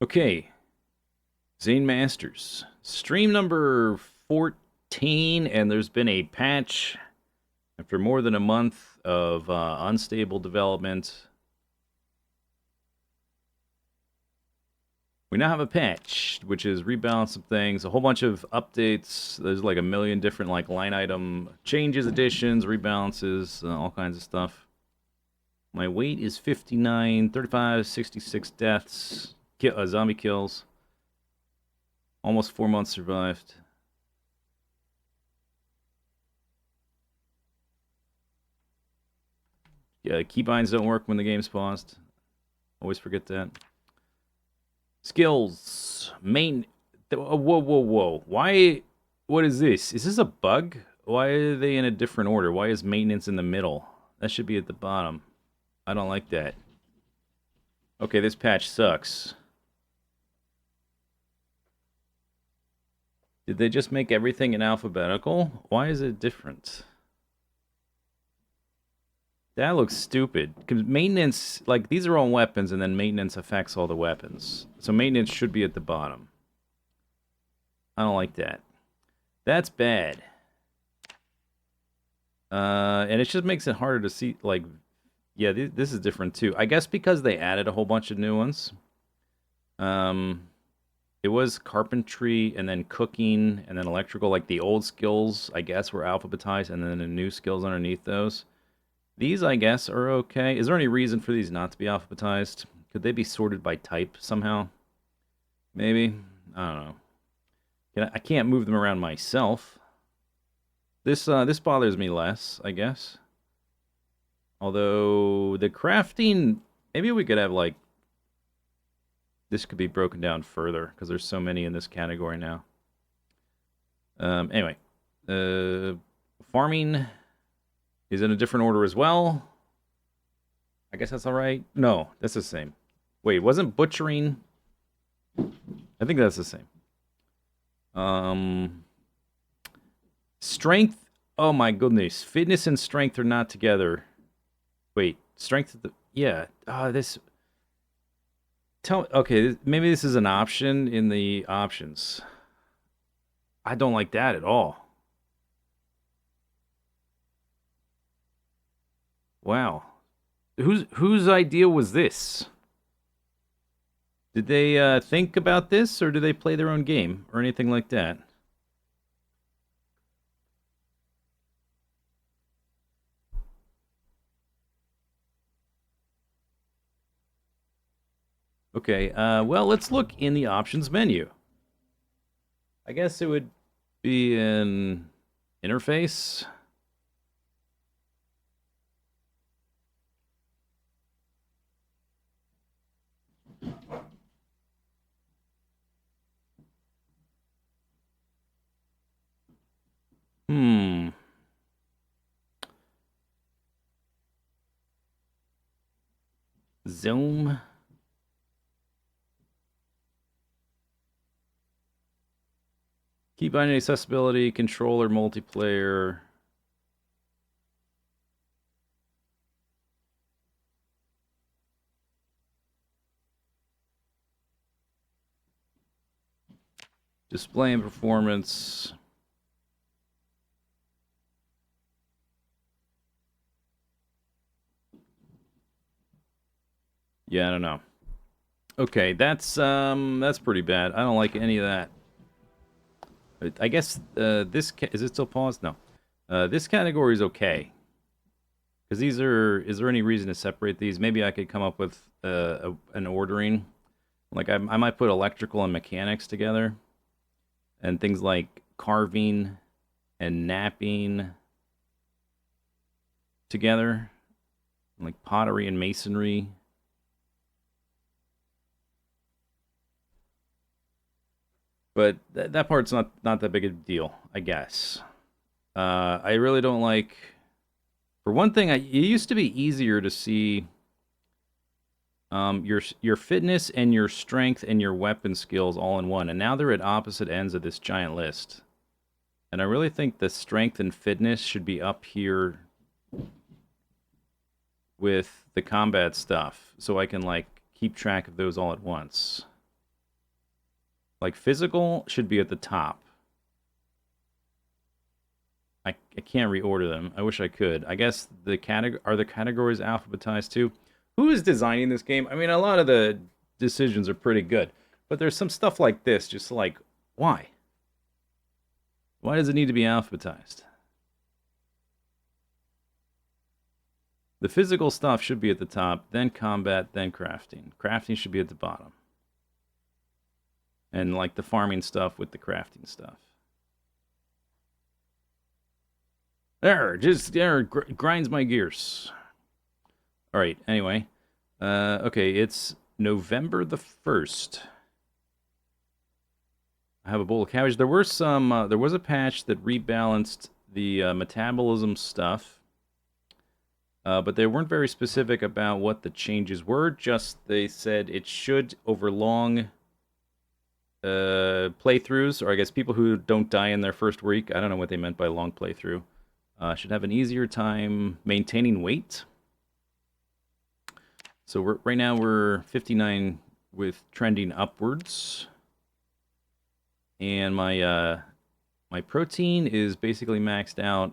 Okay, Zane Masters. Stream number 14, and there's been a patch after more than a month of unstable development. We now have a patch, which is rebalanced some things, a whole bunch of updates. There's like a million different like line item changes, additions, rebalances, all kinds of stuff. My weight is 59, 35, 66 deaths, zombie kills. Almost 4 months survived. Yeah, keybinds don't work when the game's paused. Always forget that. Skills. Main. Whoa, whoa, whoa. Why? What is this? Is this a bug? Why are they in a different order? Why is maintenance in the middle? That should be at the bottom. I don't like that. Okay, this patch sucks. Did they just make everything in alphabetical? Why is it different? That looks stupid. Because maintenance, like, these are all weapons, and then maintenance affects all the weapons. So maintenance should be at the bottom. I don't like that. That's bad. And it just makes it harder to see, like, yeah, this is different too. I guess because they added a whole bunch of new ones. It was carpentry, and then cooking, and then electrical. Like, the old skills, I guess, were alphabetized, and then the new skills underneath those. These, I guess, are okay. Is there any reason for these not to be alphabetized? Could they be sorted by type somehow? Maybe? I don't know. I can't move them around myself. This bothers me less, I guess. Although, the crafting... Maybe we could have, like... This could be broken down further, because there's so many in this category now. Anyway. Farming... is in a different order as well. I guess that's alright. No, that's the same. Wait, wasn't butchering... I think that's the same. Strength... Oh my goodness. Fitness and strength are not together. Wait, strength... Yeah. This... Okay, maybe this is an option in the options. I don't like that at all. Wow. Whose idea was this? Did they think about this, or did they play their own game, or anything like that? Okay, well, let's look in the options menu. I guess it would be an interface. Hmm. Zoom. Key binding accessibility, controller, multiplayer. Display and performance. Yeah, I don't know. Okay, that's pretty bad. I don't like any of that. I guess this is it still paused? No. This category is okay. Because these are... Is there any reason to separate these? Maybe I could come up with an ordering. Like, I might put electrical and mechanics together. And things like carving and napping together. Like pottery and masonry. But that part's not that big a deal, I guess. I really don't like... For one thing, it used to be easier to see your fitness and your strength and your weapon skills all in one. And now they're at opposite ends of this giant list. And I really think the strength and fitness should be up here with the combat stuff. So I can, like, keep track of those all at once. Like, physical should be at the top. I can't reorder them. I wish I could. I guess are the categories alphabetized too? Who is designing this game? I mean, a lot of the decisions are pretty good, but there's some stuff like this, just like, why? Why does it need to be alphabetized? The physical stuff should be at the top, then combat, then crafting. Crafting should be at the bottom. And like the farming stuff with the crafting stuff. There, grinds my gears. All right, anyway. Okay, it's November the 1st. I have a bowl of cabbage. There were some, there was a patch that rebalanced the metabolism stuff. But they weren't very specific about what the changes were. Just they said it should, over long playthroughs, or I guess people who don't die in their first week, I don't know what they meant by long playthrough, should have an easier time maintaining weight. So right now we're 59 with trending upwards. And my protein is basically maxed out.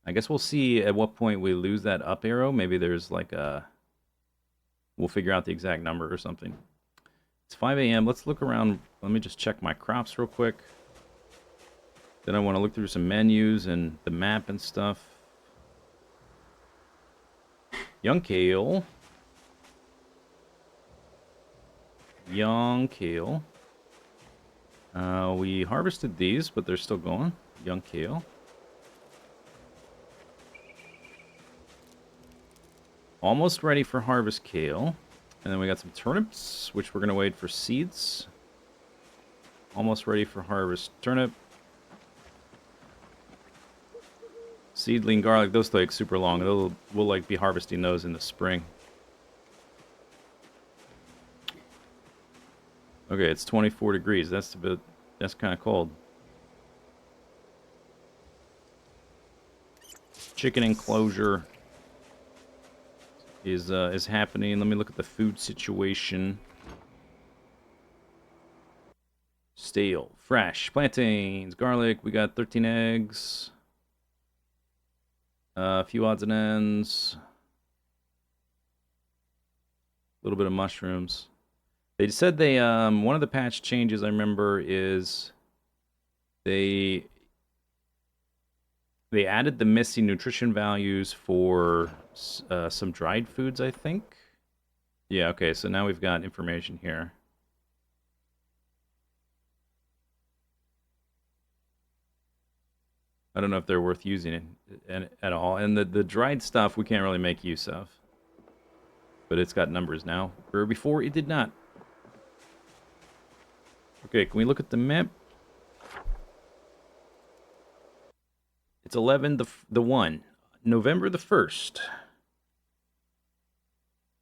I guess we'll see at what point we lose that up arrow. Maybe there's like a... We'll figure out the exact number or something. It's 5 a.m. Let's look around. Let me just check my crops real quick. Then I want to look through some menus and the map and stuff. Young kale. Young kale. We harvested these, but they're still going. Young kale. Almost ready for harvest kale. And then we got some turnips, which we're going to wait for seeds. Almost ready for harvest turnip. Seedling garlic, those take super long. We'll like be harvesting those in the spring. Okay, it's 24 degrees. That's kind of cold. Chicken enclosure is happening. Let me look at the food situation. Stale, fresh, plantains, garlic. We got 13 eggs. A few odds and ends. A little bit of mushrooms. They said they one of the patch changes I remember is they added the missing nutrition values for some dried foods, I think. Yeah, okay, so now we've got information here. I don't know if they're worth using it at all. And the dried stuff we can't really make use of. But it's got numbers now, where before it did not. Okay, can we look at the map? It's 11 the 1. November the 1st.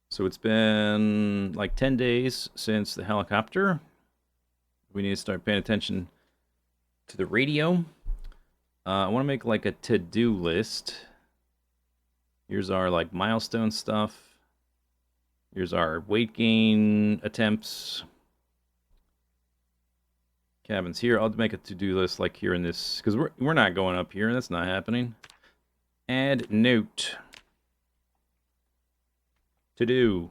So it's been like 10 days since the helicopter. We need to start paying attention to the radio. I want to make like a to-do list. Here's our like milestone stuff. Here's our weight gain attempts. Cabins here. I'll make a to-do list like here in this, because we're not going up here. That's not happening. Add note. To do.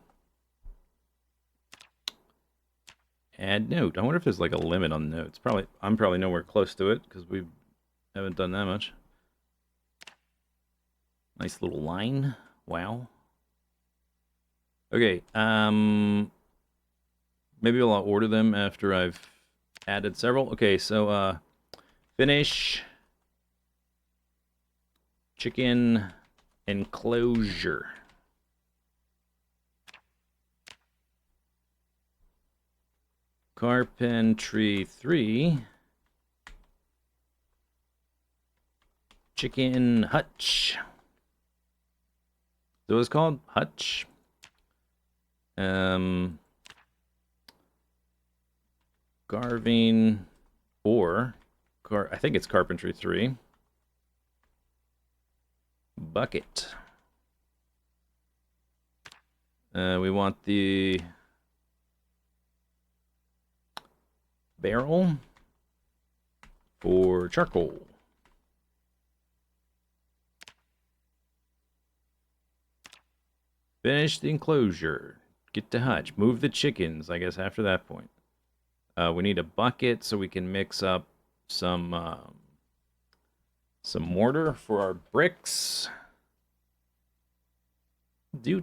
Add note. I wonder if there's like a limit on notes. I'm probably nowhere close to it because we haven't done that much. Nice little line. Wow. Okay. Maybe I'll order them after I've added several. Okay, so finish chicken enclosure. Carpentry 3. Chicken hutch. So it's called hutch. Carving or I think it's carpentry 3. Bucket. We want the barrel for charcoal. Finish the enclosure. Get to hutch. Move the chickens, I guess, after that point. We need a bucket so we can mix up some mortar for our bricks. Do.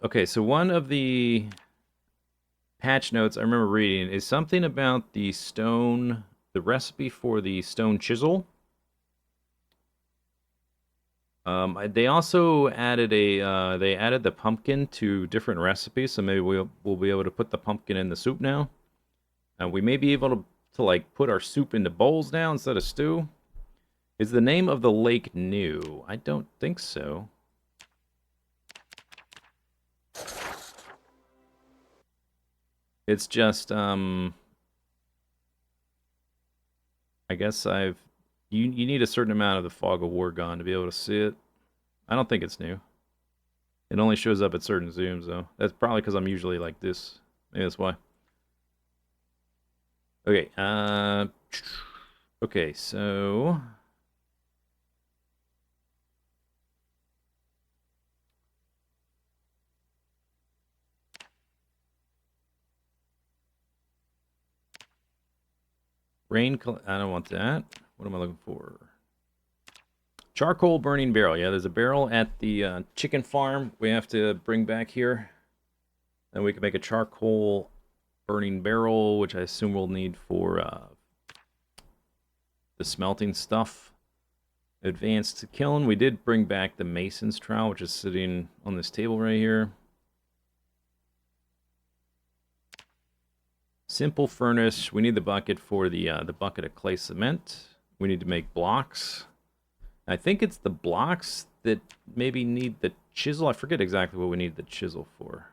Okay, so one of the patch notes I remember reading is something about the stone, the recipe for the stone chisel. They also added they added the pumpkin to different recipes, so maybe we'll be able to put the pumpkin in the soup now. We may be able to like put our soup into bowls now instead of stew. Is the name of the lake new? I don't think so. It's just I guess you need a certain amount of the fog of war gone to be able to see it. I don't think it's new. It only shows up at certain zooms though. That's probably because I'm usually like this. Maybe that's why. Okay, okay, so I don't want that. What am I looking for? Charcoal burning barrel. Yeah, there's a barrel at the chicken farm we have to bring back here. Then we can make a charcoal burning barrel, which I assume we'll need for the smelting stuff. Advanced kiln. We did bring back the mason's trowel, which is sitting on this table right here. Simple furnace. We need the bucket for the bucket of clay cement. We need to make blocks. I think it's the blocks that maybe need the chisel. I forget exactly what we need the chisel for.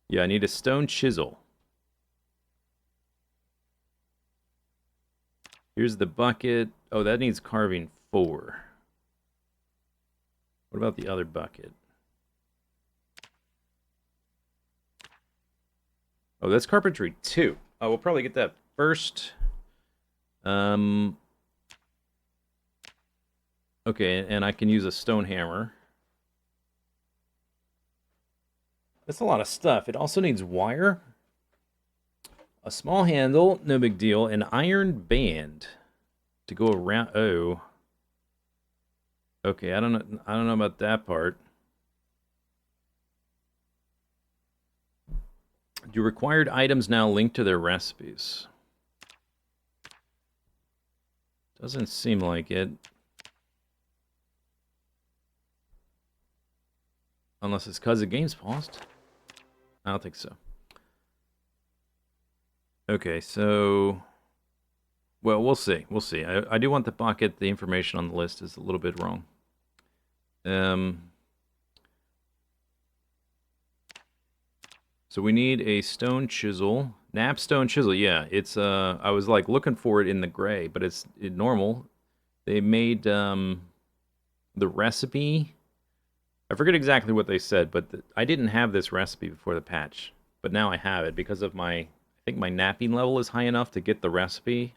Yeah, I need a stone chisel. Here's the bucket. Oh, that needs carving 4. What about the other bucket? Oh, that's carpentry 2. Oh, we'll probably get that first. Okay, and I can use a stone hammer. That's a lot of stuff. It also needs wire. A small handle, no big deal. An iron band to go around. Oh. Okay, I don't know about that part. Do required items now link to their recipes? Doesn't seem like it. Unless it's because the game's paused. I don't think so. Okay, so... Well, we'll see. We'll see. I do want the bucket. The information on the list is a little bit wrong. So we need a stone chisel. Napstone chisel, yeah. It's I was like looking for it in the gray, but it's normal. They made the recipe. I forget exactly what they said, but I didn't have this recipe before the patch, but now I have it because of I think my napping level is high enough to get the recipe.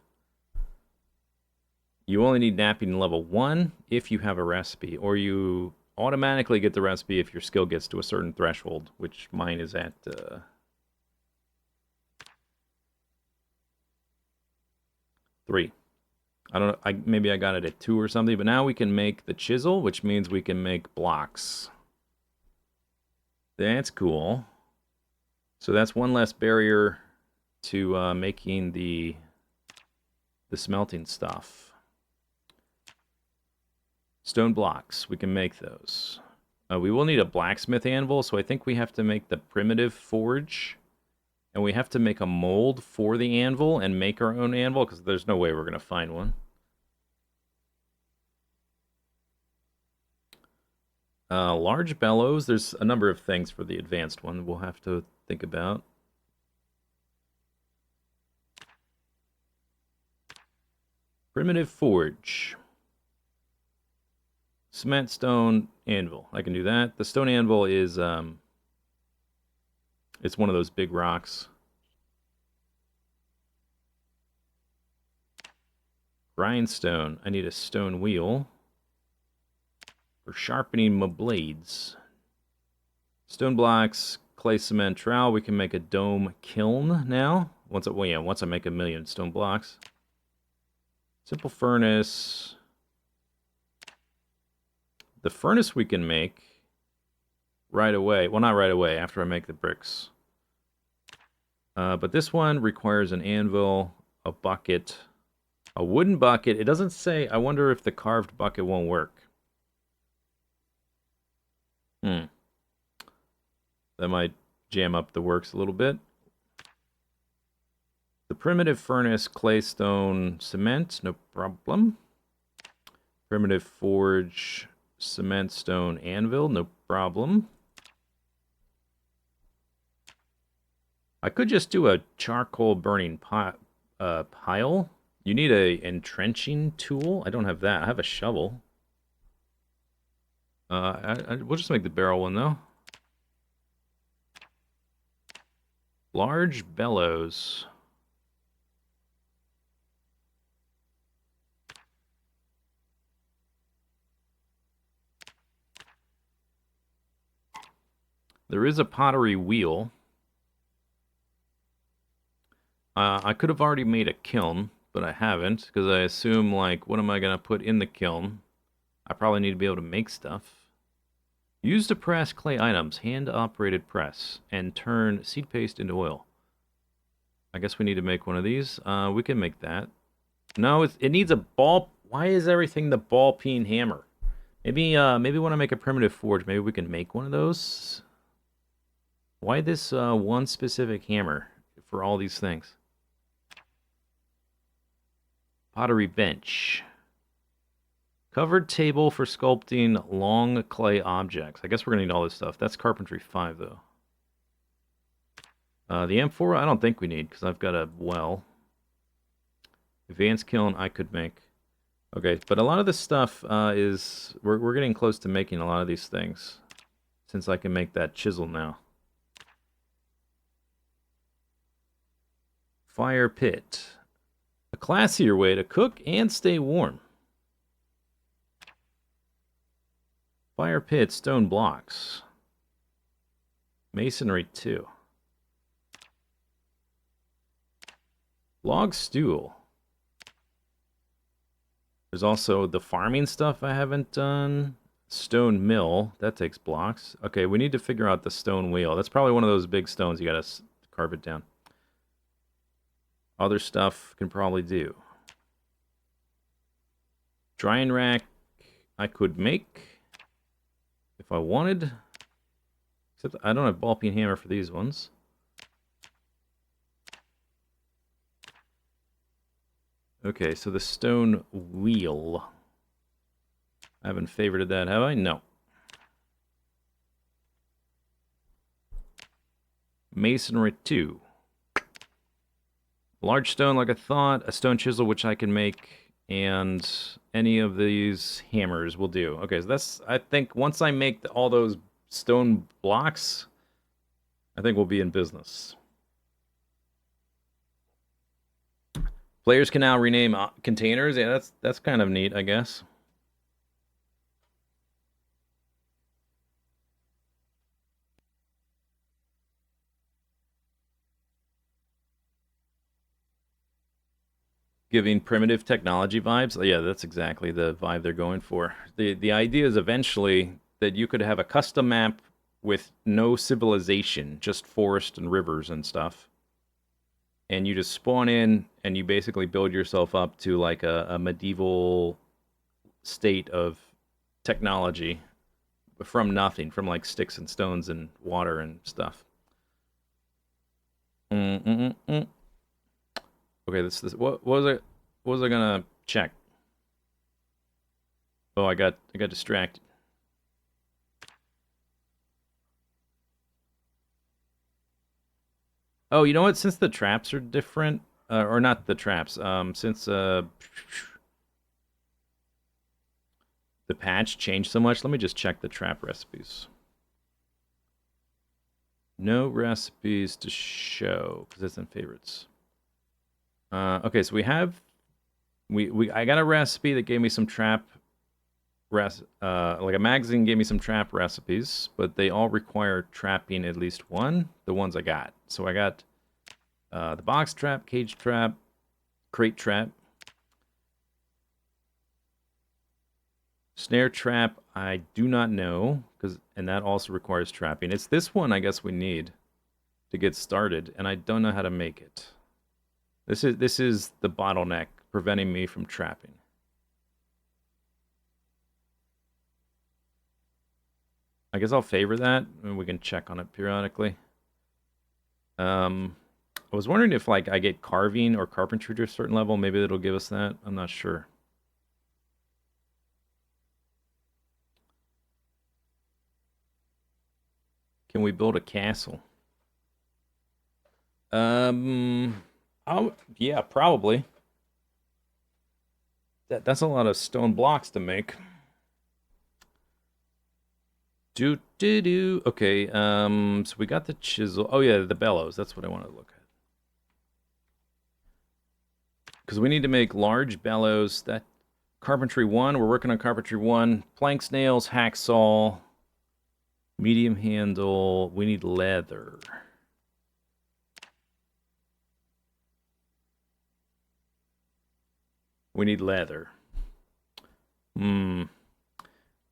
You only need napping level 1 if you have a recipe, or you automatically get the recipe if your skill gets to a certain threshold, which mine is at 3. I don't know, maybe I got it at 2 or something, but now we can make the chisel, which means we can make blocks. That's cool. So that's one less barrier to making the smelting stuff. Stone blocks, we can make those. We will need a blacksmith anvil, so I think we have to make the primitive forge. And we have to make a mold for the anvil and make our own anvil, because there's no way we're going to find one. Large bellows, there's a number of things for the advanced one we'll have to think about. Primitive forge. Cement, stone, anvil. I can do that. The stone anvil is, it's one of those big rocks. Grindstone. I need a stone wheel for sharpening my blades. Stone blocks, clay, cement, trowel. We can make a dome kiln now. Once I make 1,000,000 stone blocks. Simple furnace. The furnace we can make right away. Well, not right away, after I make the bricks. But this one requires an anvil, a bucket, a wooden bucket. It doesn't say. I wonder if the carved bucket won't work. That might jam up the works a little bit. The primitive furnace, clay, stone, cement, no problem. Primitive forge, cement, stone, anvil, no problem. I could just do a charcoal burning pile. You need a entrenching tool. I don't have that. I have a shovel. We'll just make the barrel one, though. Large bellows. There is a pottery wheel. I could have already made a kiln, but I haven't, because I assume, like, what am I going to put in the kiln? I probably need to be able to make stuff. Use to press clay items, hand-operated press, and turn seed paste into oil. I guess we need to make one of these. We can make that. No, it needs a ball. Why is everything the ball-peen hammer? Maybe when I make a primitive forge, maybe we can make one of those. Why this one specific hammer for all these things? Pottery bench. Covered table for sculpting long clay objects. I guess we're going to need all this stuff. That's carpentry 5, though. The amphora, I don't think we need, because I've got a well. Advanced kiln, I could make. Okay, but a lot of this stuff is... We're getting close to making a lot of these things, since I can make that chisel now. Fire pit. A classier way to cook and stay warm. Fire pit, stone blocks. Masonry 2. Log stool. There's also the farming stuff I haven't done. Stone mill. That takes blocks. Okay, we need to figure out the stone wheel. That's probably one of those big stones. You gotta carve it down. Other stuff can probably do. Drying rack I could make if I wanted. Except I don't have ball-peen hammer for these ones. Okay, so the stone wheel. I haven't favorited that, have I? No. Masonry 2. Large stone, like I thought. A stone chisel, which I can make. And any of these hammers will do. Okay, so that's... I think once I make all those stone blocks, I think we'll be in business. Players can now rename containers. Yeah, that's kind of neat, I guess. Giving primitive technology vibes. Yeah, that's exactly the vibe they're going for. The idea is eventually that you could have a custom map with no civilization, just forest and rivers and stuff. And you just spawn in and you basically build yourself up to like a medieval state of technology from nothing, from like sticks and stones and water and stuff. Okay, this what was it? What was I gonna check? Oh, I got distracted. Oh, you know what? Since the traps are different, or not the traps, since the the patch changed so much. Let me just check the trap recipes. No recipes to show because it's in favorites. Okay, so we have I got a recipe that gave me some trap like a magazine gave me some trap recipes, but they all require trapping at least one. The ones I got. So I got the box trap, cage trap, crate trap, snare trap. I do not know and that also requires trapping. It's this one I guess we need to get started, and I don't know how to make it. This is the bottleneck preventing me from trapping. I guess I'll favor that, and we can check on it periodically. I was wondering if like I get carving or carpentry to a certain level, maybe it'll give us that. I'm not sure. Can we build a castle? Yeah, probably. That's a lot of stone blocks to make. Okay, so we got the chisel. Oh yeah, the bellows. That's what I want to look at. Because we need to make large bellows. That carpentry 1, we're working on carpentry 1. Planks, nails, hacksaw, medium handle. We need leather. We need leather.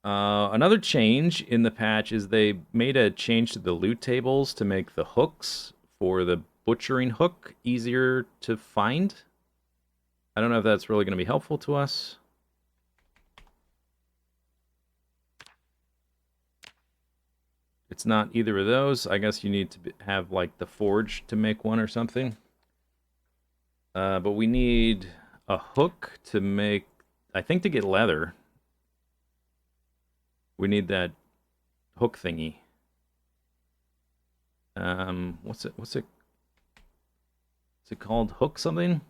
Another change in the patch is they made a change to the loot tables to make the hooks for the butchering hook easier to find. I don't know if that's really going to be helpful to us. It's not either of those. I guess you need to have like the forge to make one or something. But we need a hook to make, I think to get leather. We need that hook thingy. What's it? Is it called hook something?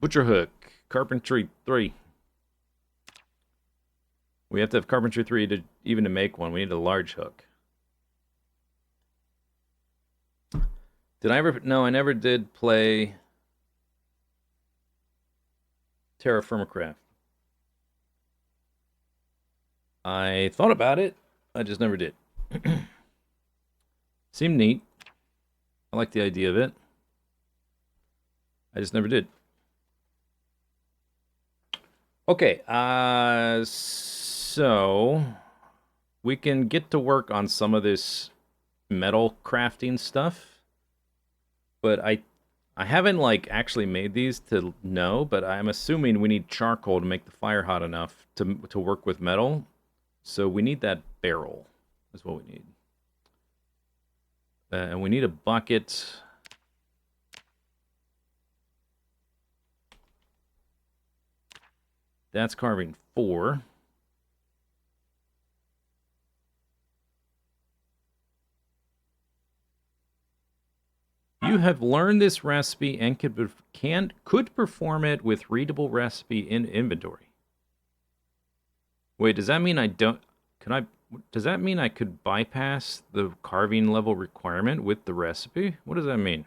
Butcher hook. Carpentry 3. We have to have carpentry 3 to even to make one. We need a large hook. Did I ever? No, I never did play Terra Firmacraft. I thought about it. I just never did. Seemed neat. I like the idea of it. I just never did. Okay, so we can get to work on some of this metal crafting stuff, but I haven't like actually made these to know, but I'm assuming we need charcoal to make the fire hot enough to work with metal. So we need that barrel is what we need. And we need a bucket. That's carving 4. You have learned this recipe and could perform it with readable recipe in inventory. Wait, does that mean I don't... Does that mean I could bypass the carving level requirement with the recipe? What does that mean?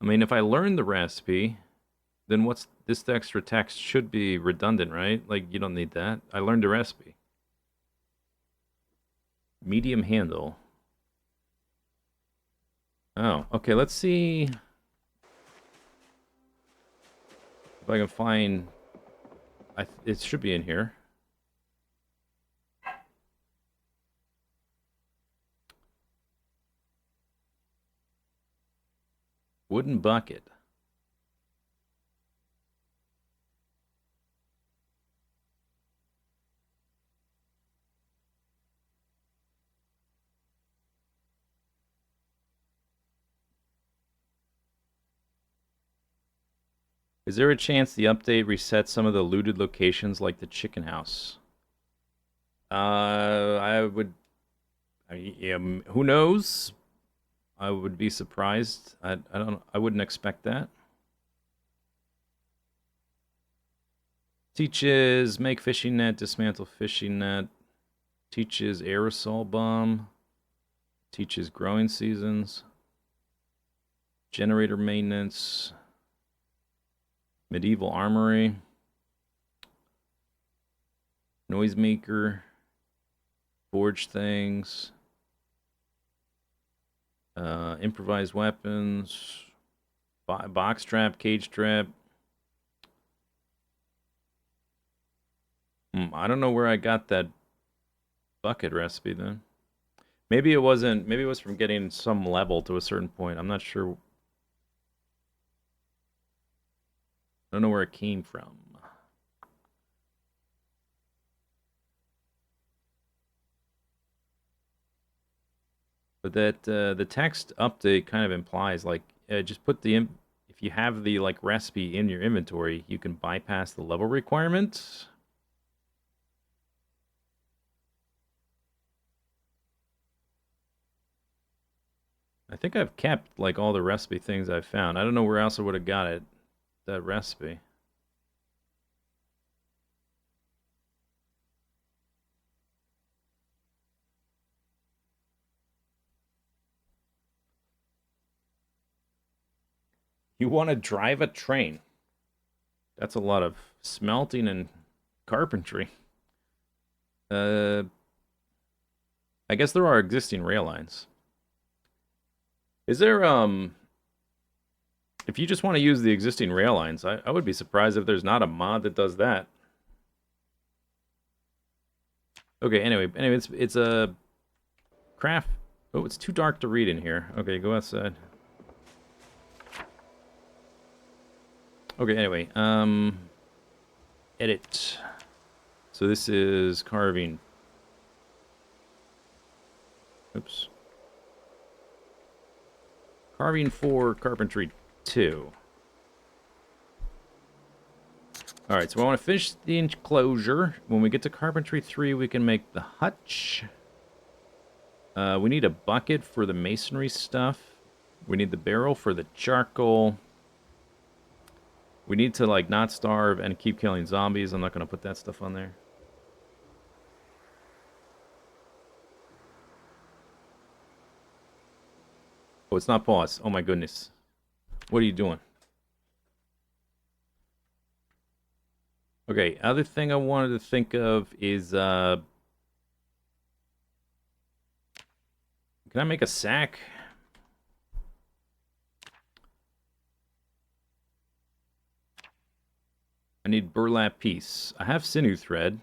I mean, if I learn the recipe, then what's this extra text should be redundant, right? Like, you don't need that. I learned the recipe. Medium handle. Oh, okay, let's see if I can find... it should be in here. Wooden bucket. Is there a chance the update resets some of the looted locations like the chicken house? I would... who knows? I would be surprised. I wouldn't expect that. Teaches make fishing net, dismantle fishing net. Teaches aerosol bomb. Teaches growing seasons. Generator maintenance. Medieval armory. Noisemaker. Forge things. Improvised weapons. Box trap, cage trap. I don't know where I got that bucket recipe then. Maybe it wasn't. Maybe it was from getting some level to a certain point. I'm not sure. I don't know where it came from. But that the text update kind of implies like just put the if you have the like recipe in your inventory, you can bypass the level requirement. I think I've kept like all the recipe things I've found. I don't know where else I would have got it, that recipe. You want to drive a train. That's a lot of smelting and carpentry. I guess there are existing rail lines. Is there, if you just want to use the existing rail lines, I would be surprised if there's not a mod that does that. Okay, anyway, it's a craft. Oh, it's too dark to read in here. Okay, go outside. Okay, anyway, edit. So this is carving. Oops. Carving 4, carpentry 2. Alright, so I want to finish the enclosure. When we get to carpentry 3, we can make the hutch. We need a bucket for the masonry stuff. We need the barrel for the charcoal. We need to, like, not starve and keep killing zombies. I'm not going to put that stuff on there. Oh, it's not pause. Oh, my goodness. What are you doing? Okay, other thing I wanted to think of is, can I make a sack? I need burlap piece. I have sinew thread.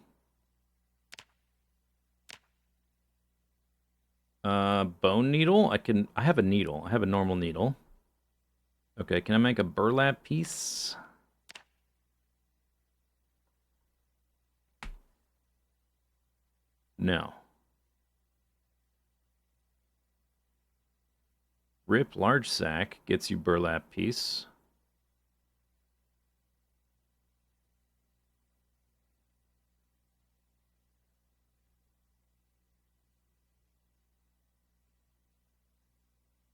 Bone needle? I have a needle. I have a normal needle. Okay, can I make a burlap piece? No. Rip large sack gets you burlap piece.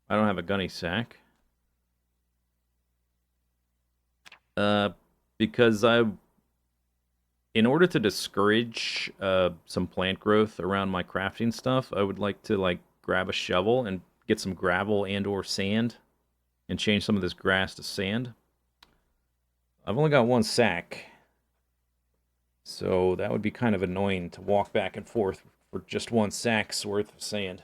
I don't have a gunny sack. Because in order to discourage some plant growth around my crafting stuff, I would like to like grab a shovel and get some gravel and or sand and change some of this grass to sand. I've only got one sack, so that would be kind of annoying to walk back and forth for just one sack's worth of sand.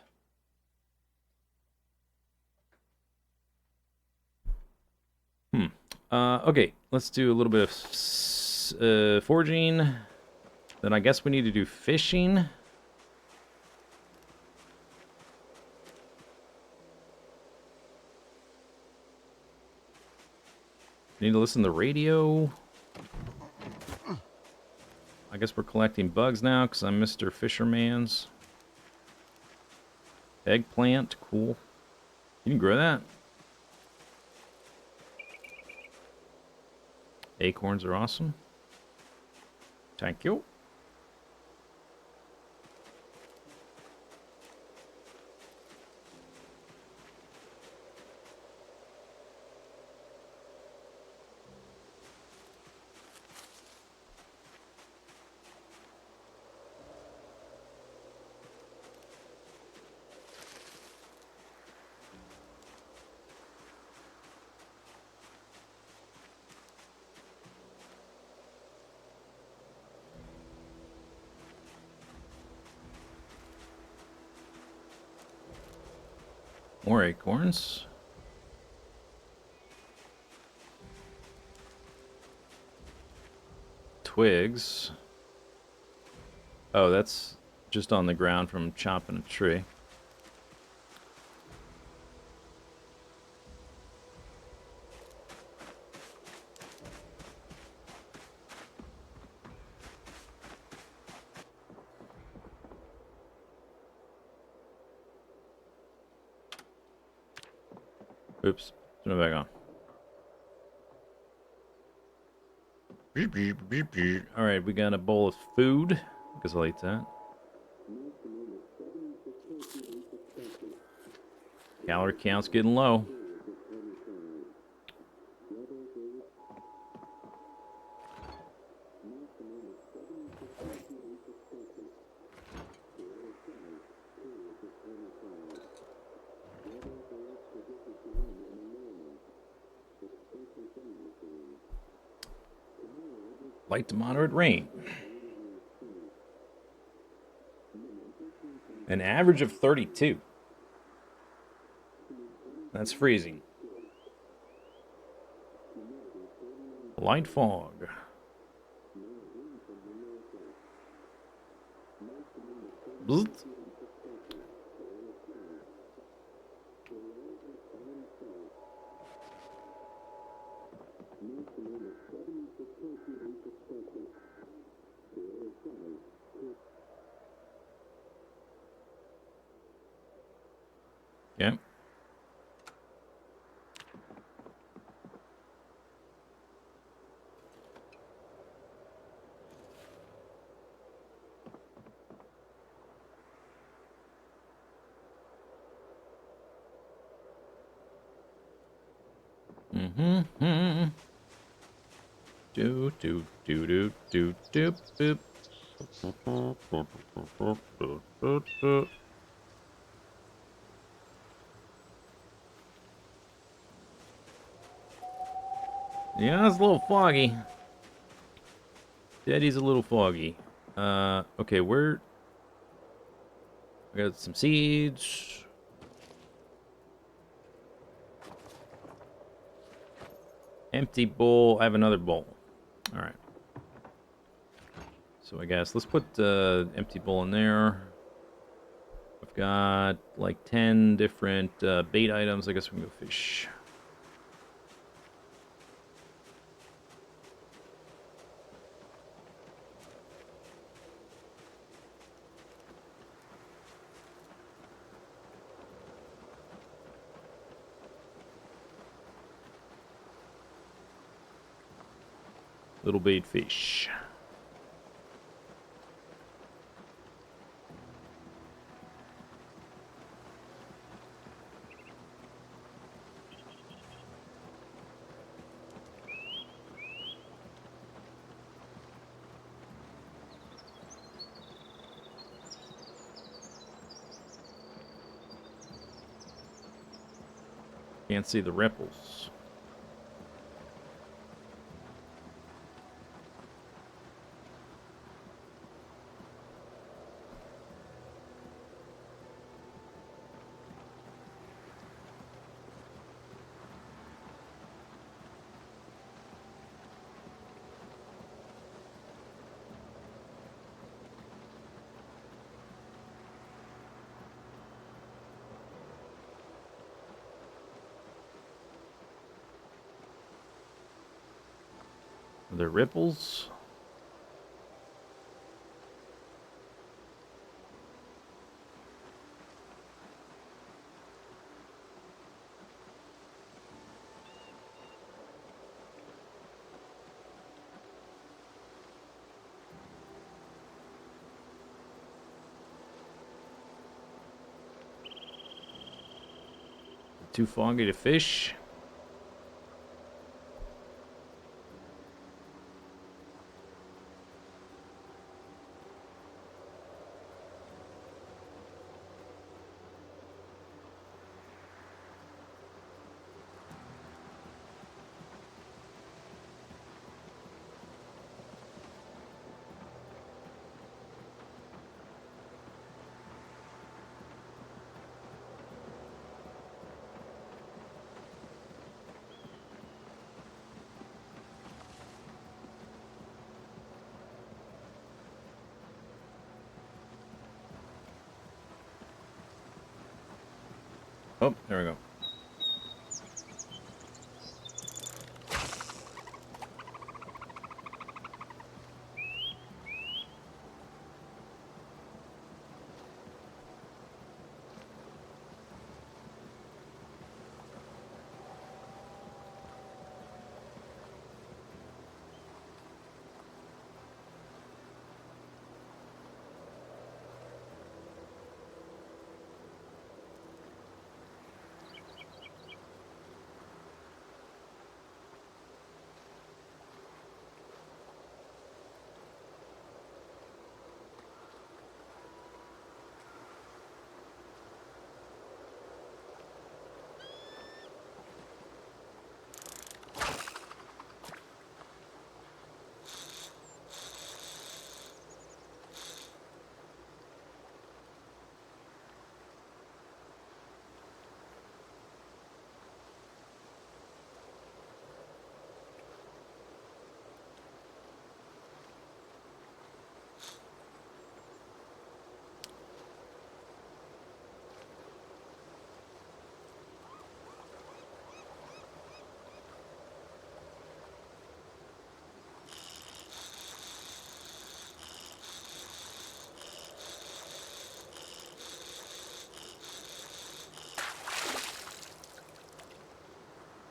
Okay, let's do a little bit of forging. Then I guess we need to do fishing. Need to listen to the radio. I guess we're collecting bugs now because I'm Mr. Fisherman's. Eggplant, cool. You can grow that. Acorns are awesome. Thank you. More acorns. Twigs. Oh, that's just on the ground from chopping a tree. Oops. Turn it back on. Alright, we got a bowl of food. Because I like that. Calorie count's getting low. Light to moderate rain. An average of 32. That's freezing. Light fog. Bzzzt. Yeah. Mm-hmm. Do do do do do do boop. Yeah, it's a little foggy. Daddy's a little foggy. Okay, where? I got some seeds. Empty bowl. I have another bowl. All right. So I guess let's put the empty bowl in there. I've got like 10 different bait items. I guess we can go fish. Little bait fish. Can't see the ripples. Are there ripples? Too foggy to fish? Oh, there we go.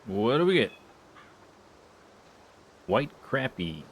What do we get? White crappie.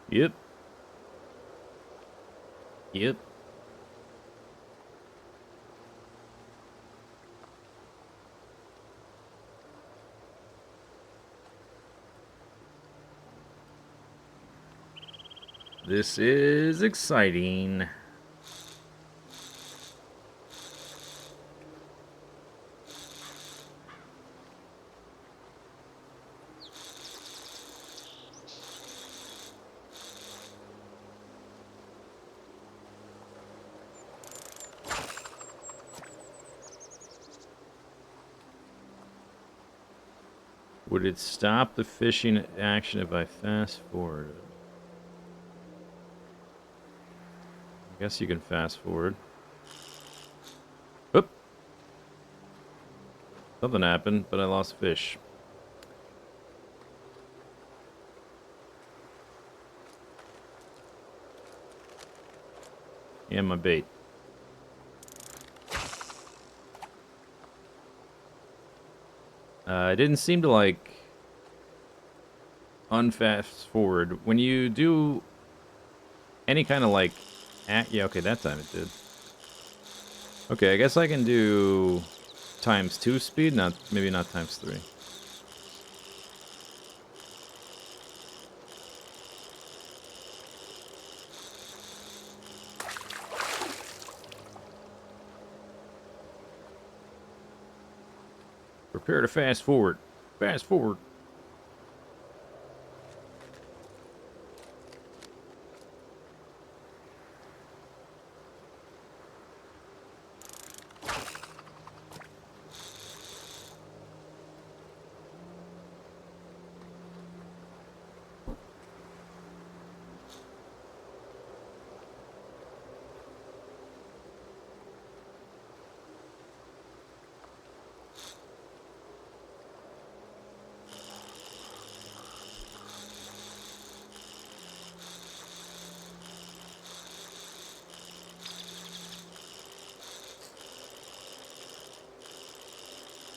Yep. Yep. This is exciting. Would it stop the fishing action if I fast forward? I guess you can fast forward. Oop! Something happened, but I lost fish. And my bait. It didn't seem to, like, unfast forward. When you do any kind of, like, yeah, okay, that time it did. Okay, I guess I can do ×2 speed, maybe not ×3. Prepare to fast forward. Fast forward.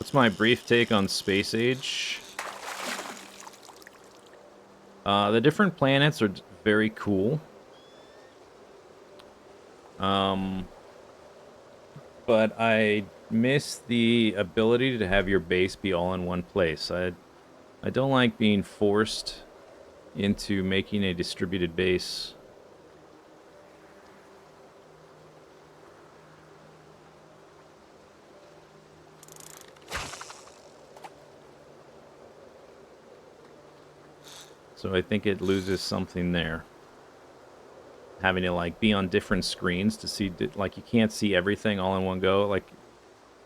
That's my brief take on Space Age. The different planets are very cool. But I miss the ability to have your base be all in one place. I don't like being forced into making a distributed base. So I think it loses something there. Having to, like, be on different screens to see, like, you can't see everything all in one go. Like,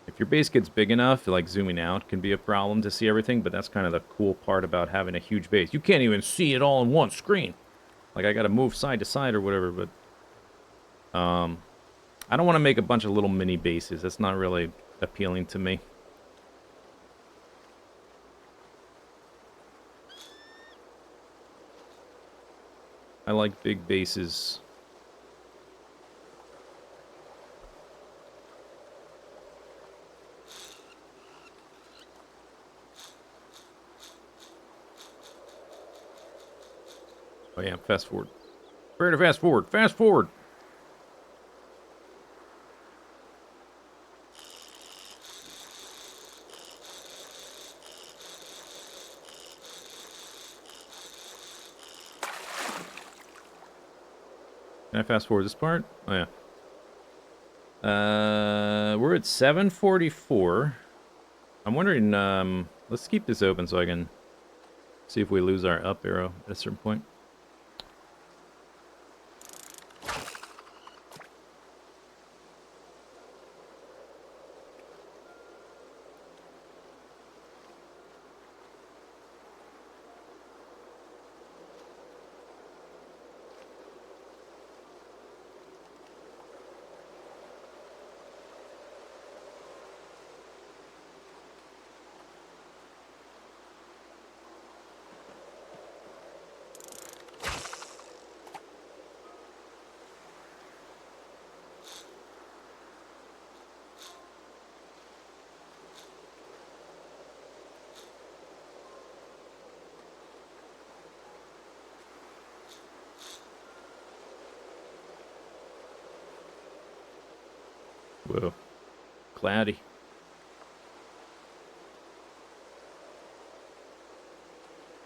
if your base gets big enough, like, zooming out can be a problem to see everything, but that's kind of the cool part about having a huge base. You can't even see it all in one screen. Like, I gotta move side to side or whatever, but... I don't want to make a bunch of little mini bases. That's not really appealing to me. I like big bases. Oh yeah, fast forward. Where to fast forward? Fast forward! Can I fast forward this part? Oh yeah. We're at 7:44. I'm wondering, let's keep this open so I can see if we lose our up arrow at a certain point. Whoa. Cloudy.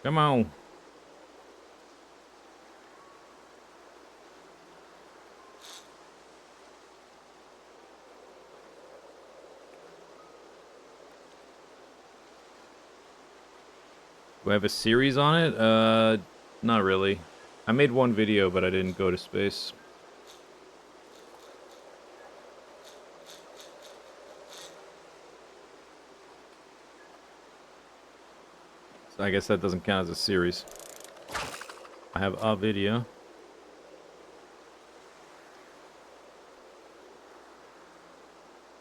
Come on. Do I have a series on it? Not really. I made one video, but I didn't go to space. So I guess that doesn't count as a series. I have a video.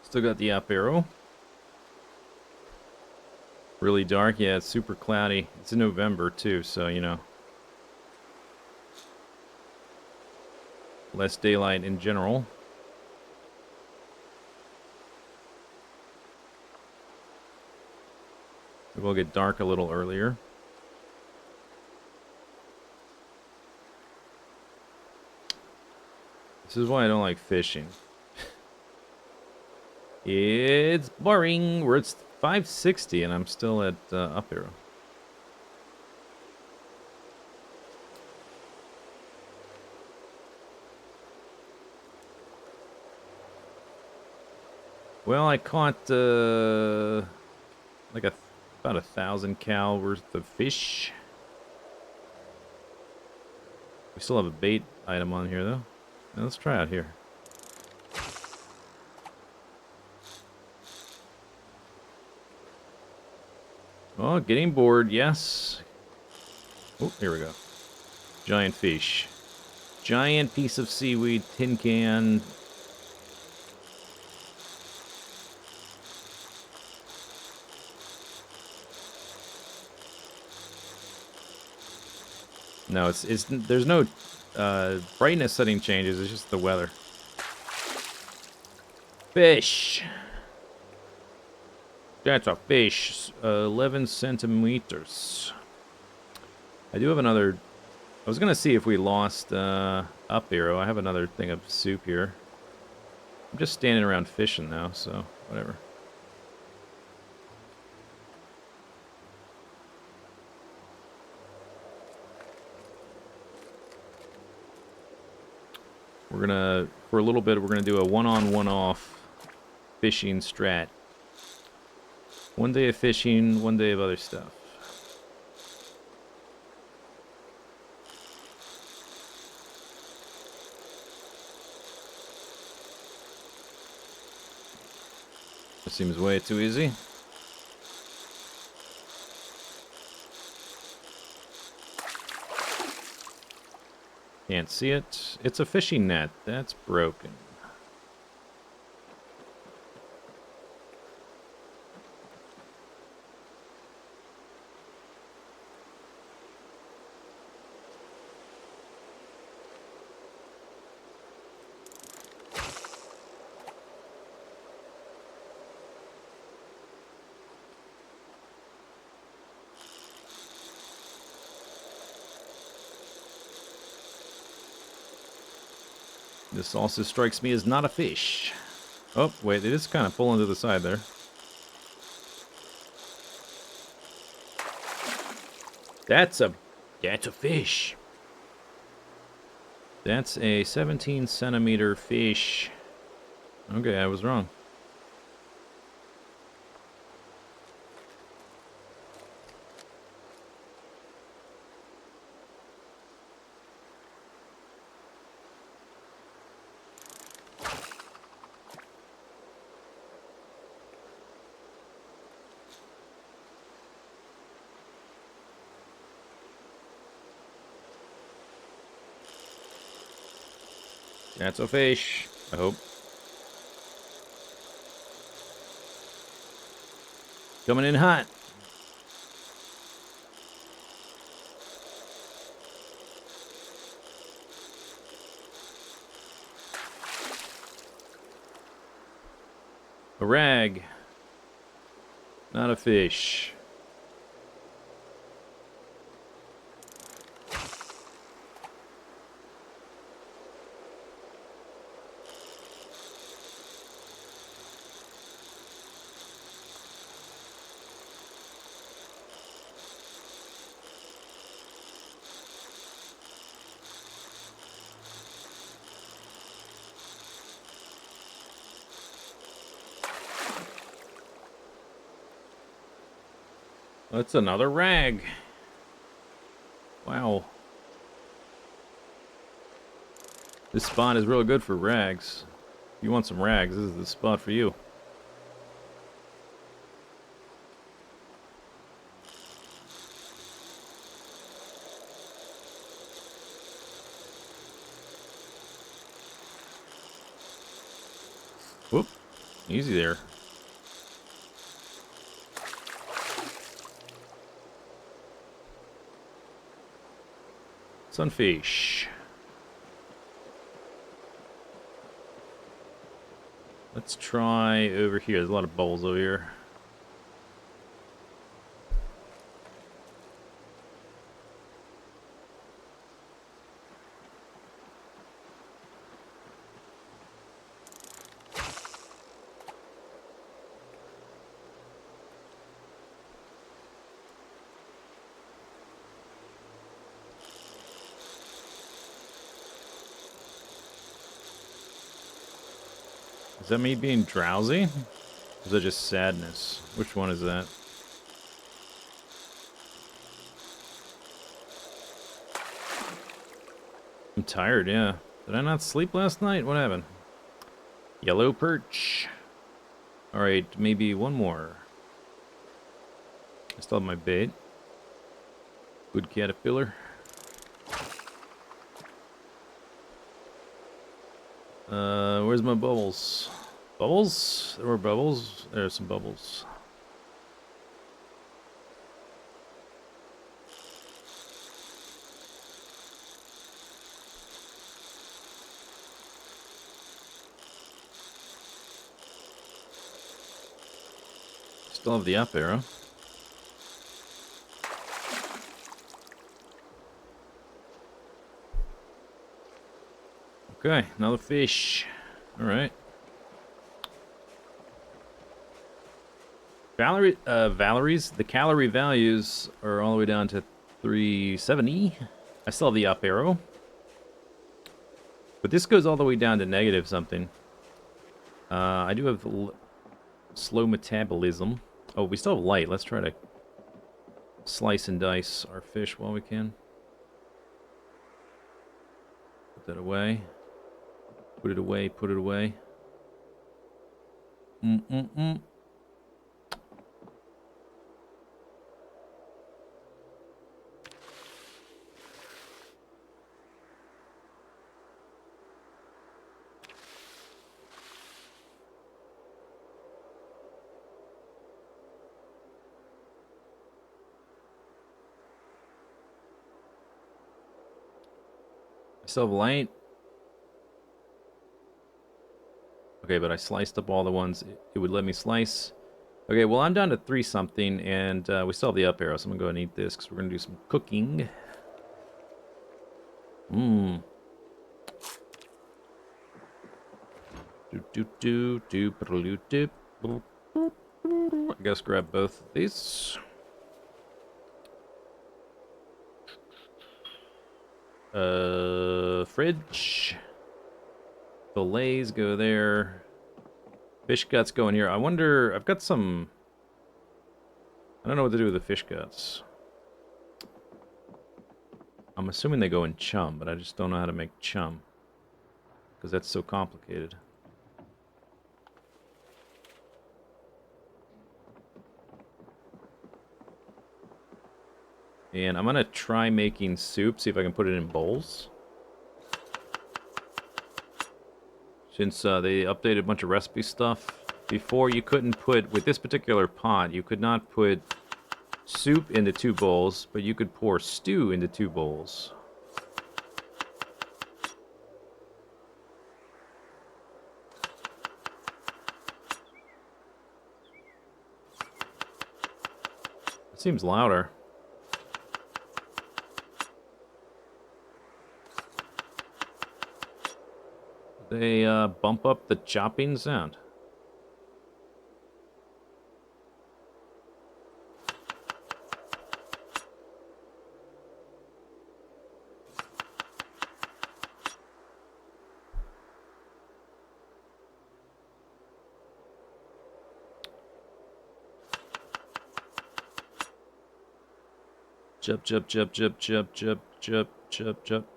Still got the up arrow. Really dark. Yeah, it's super cloudy. It's in November too, so you know. Less daylight in general. It will get dark a little earlier. This is why I don't like fishing. It's boring. We're at 560 and I'm still at up arrow. Well, I caught like about 1,000 cal worth of fish. We still have a bait item on here though. Now, let's try out here. Oh, getting bored, yes. Oh, here we go. Giant fish. Giant piece of seaweed, tin can. No, it's there's no brightness setting changes, it's just the weather. Fish. That's a fish. 11 centimeters. I do have another... I was gonna see if we lost up arrow. I have another thing of soup here. I'm just standing around fishing now, so whatever. We're gonna, for a little bit, we're gonna do a one-on, one-off fishing strat. One day of fishing, one day of other stuff. This seems way too easy. Can't see it. It's a fishing net. That's broken. This also strikes me as not a fish. Oh, wait, it is kind of pulling to the side there. That's a fish. That's a 17 centimeter fish. Okay, I was wrong. That's a fish, I hope. Coming in hot. A rag. Not a fish. That's another rag. Wow. This spot is really good for rags. If you want some rags, this is the spot for you. Whoop. Easy there. Sunfish. Let's try over here. There's a lot of bubbles over here. Is that me being drowsy? Or is that just sadness? Which one is that? I'm tired, yeah. Did I not sleep last night? What happened? Yellow perch. Alright, maybe one more. I still have my bait. Good caterpillar. Where's my bubbles? Bubbles? There were bubbles. There's some bubbles. Still have the up arrow. Okay, another fish. Alright. Valerie's, the calorie values are all the way down to 370. I still have the up arrow. But this goes all the way down to negative something. I do have slow metabolism. Oh, we still have light. Let's try to slice and dice our fish while we can. Put that away. Put it away, put it away. Mm-mm-mm. I still have light. Okay, but I sliced up all the ones it would let me slice. Okay, well, I'm down to 3 something, and we still have the up arrow, so I'm going to go and eat this, because we're going to do some cooking. Mmm. I guess grab both of these. Fridge. Fillets go there. Fish guts go in here. I wonder, I've got some... I don't know what to do with the fish guts. I'm assuming they go in chum, but I just don't know how to make chum. Because that's so complicated. And I'm going to try making soup, see if I can put it in bowls. Since they updated a bunch of recipe stuff. Before, you couldn't put, with this particular pot, you could not put soup into 2 bowls, but you could pour stew into 2 bowls. It seems louder. They bump up the chopping sound. Chup, chup, chup, chup, chup, chup, chup, chup, chup.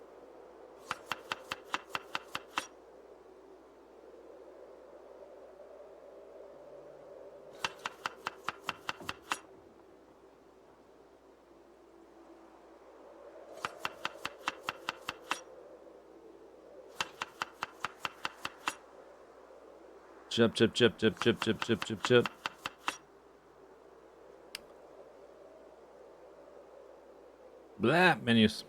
Chup, chup, chup, chup, chup, chup, chup, chup, chup. Blah, menus.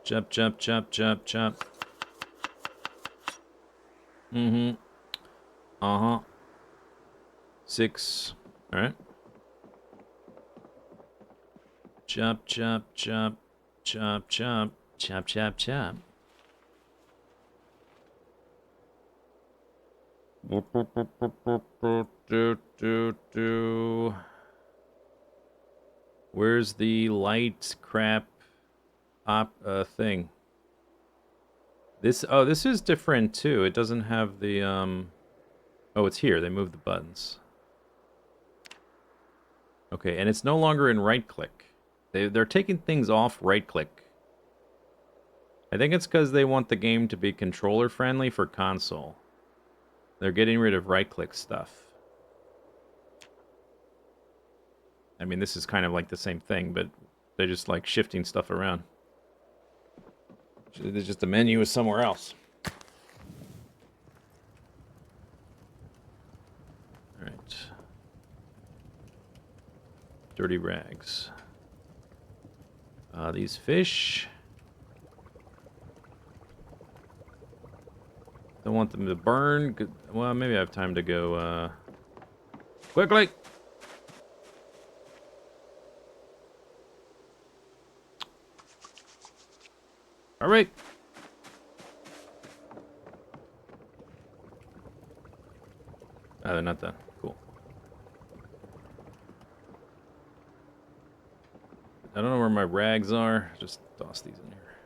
Chop, chop, chop, chop, chop. Mm-hmm. Uh-huh. 6. Alright. Chop, chop, chop, chop, chop, chop, chop, chop. Where's the light crap thing? This is different too. It doesn't have the oh, it's here. They moved the buttons. Okay, and it's no longer in right click. They're taking things off right click. I think it's because they want the game to be controller friendly for console. They're getting rid of right click stuff. I mean, this is kind of like the same thing, but they're just like shifting stuff around. There's just the menu is somewhere else. Alright. Dirty rags. These fish. Don't want them to burn. Well, maybe I have time to go, quickly! Alright! Oh, they're not done. Cool. I don't know where my rags are. Just toss these in here.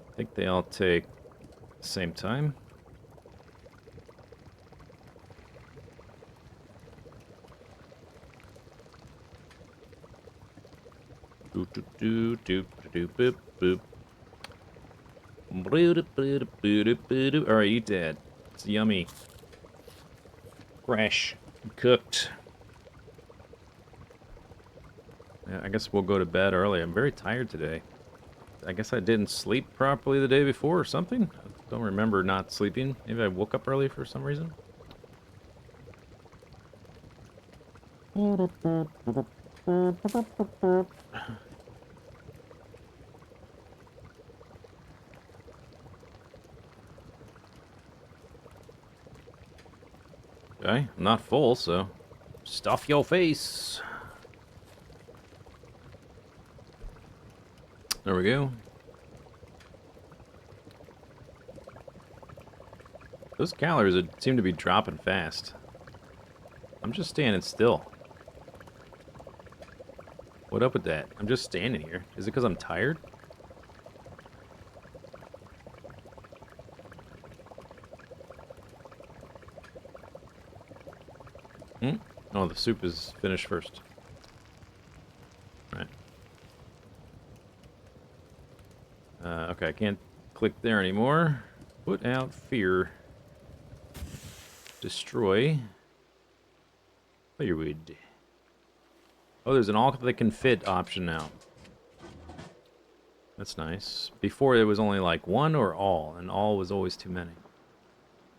I think they all take the same time. Do do do do do boop boop. Alright, eat that. It's yummy. Fresh. Cooked. Yeah, I guess we'll go to bed early. I'm very tired today. I guess I didn't sleep properly the day before or something. I don't remember not sleeping. Maybe I woke up early for some reason. Okay, I'm not full, so stuff your face. There we go. Those calories seem to be dropping fast. I'm just standing still. What up with that? I'm just standing here. Is it because I'm tired? Hmm? Oh, the soup is finished first. Right. Okay, I can't click there anymore. Put out fear. Destroy. Firewood. Oh, there's an all that can fit option now. That's nice. Before it was only like one or all, and all was always too many.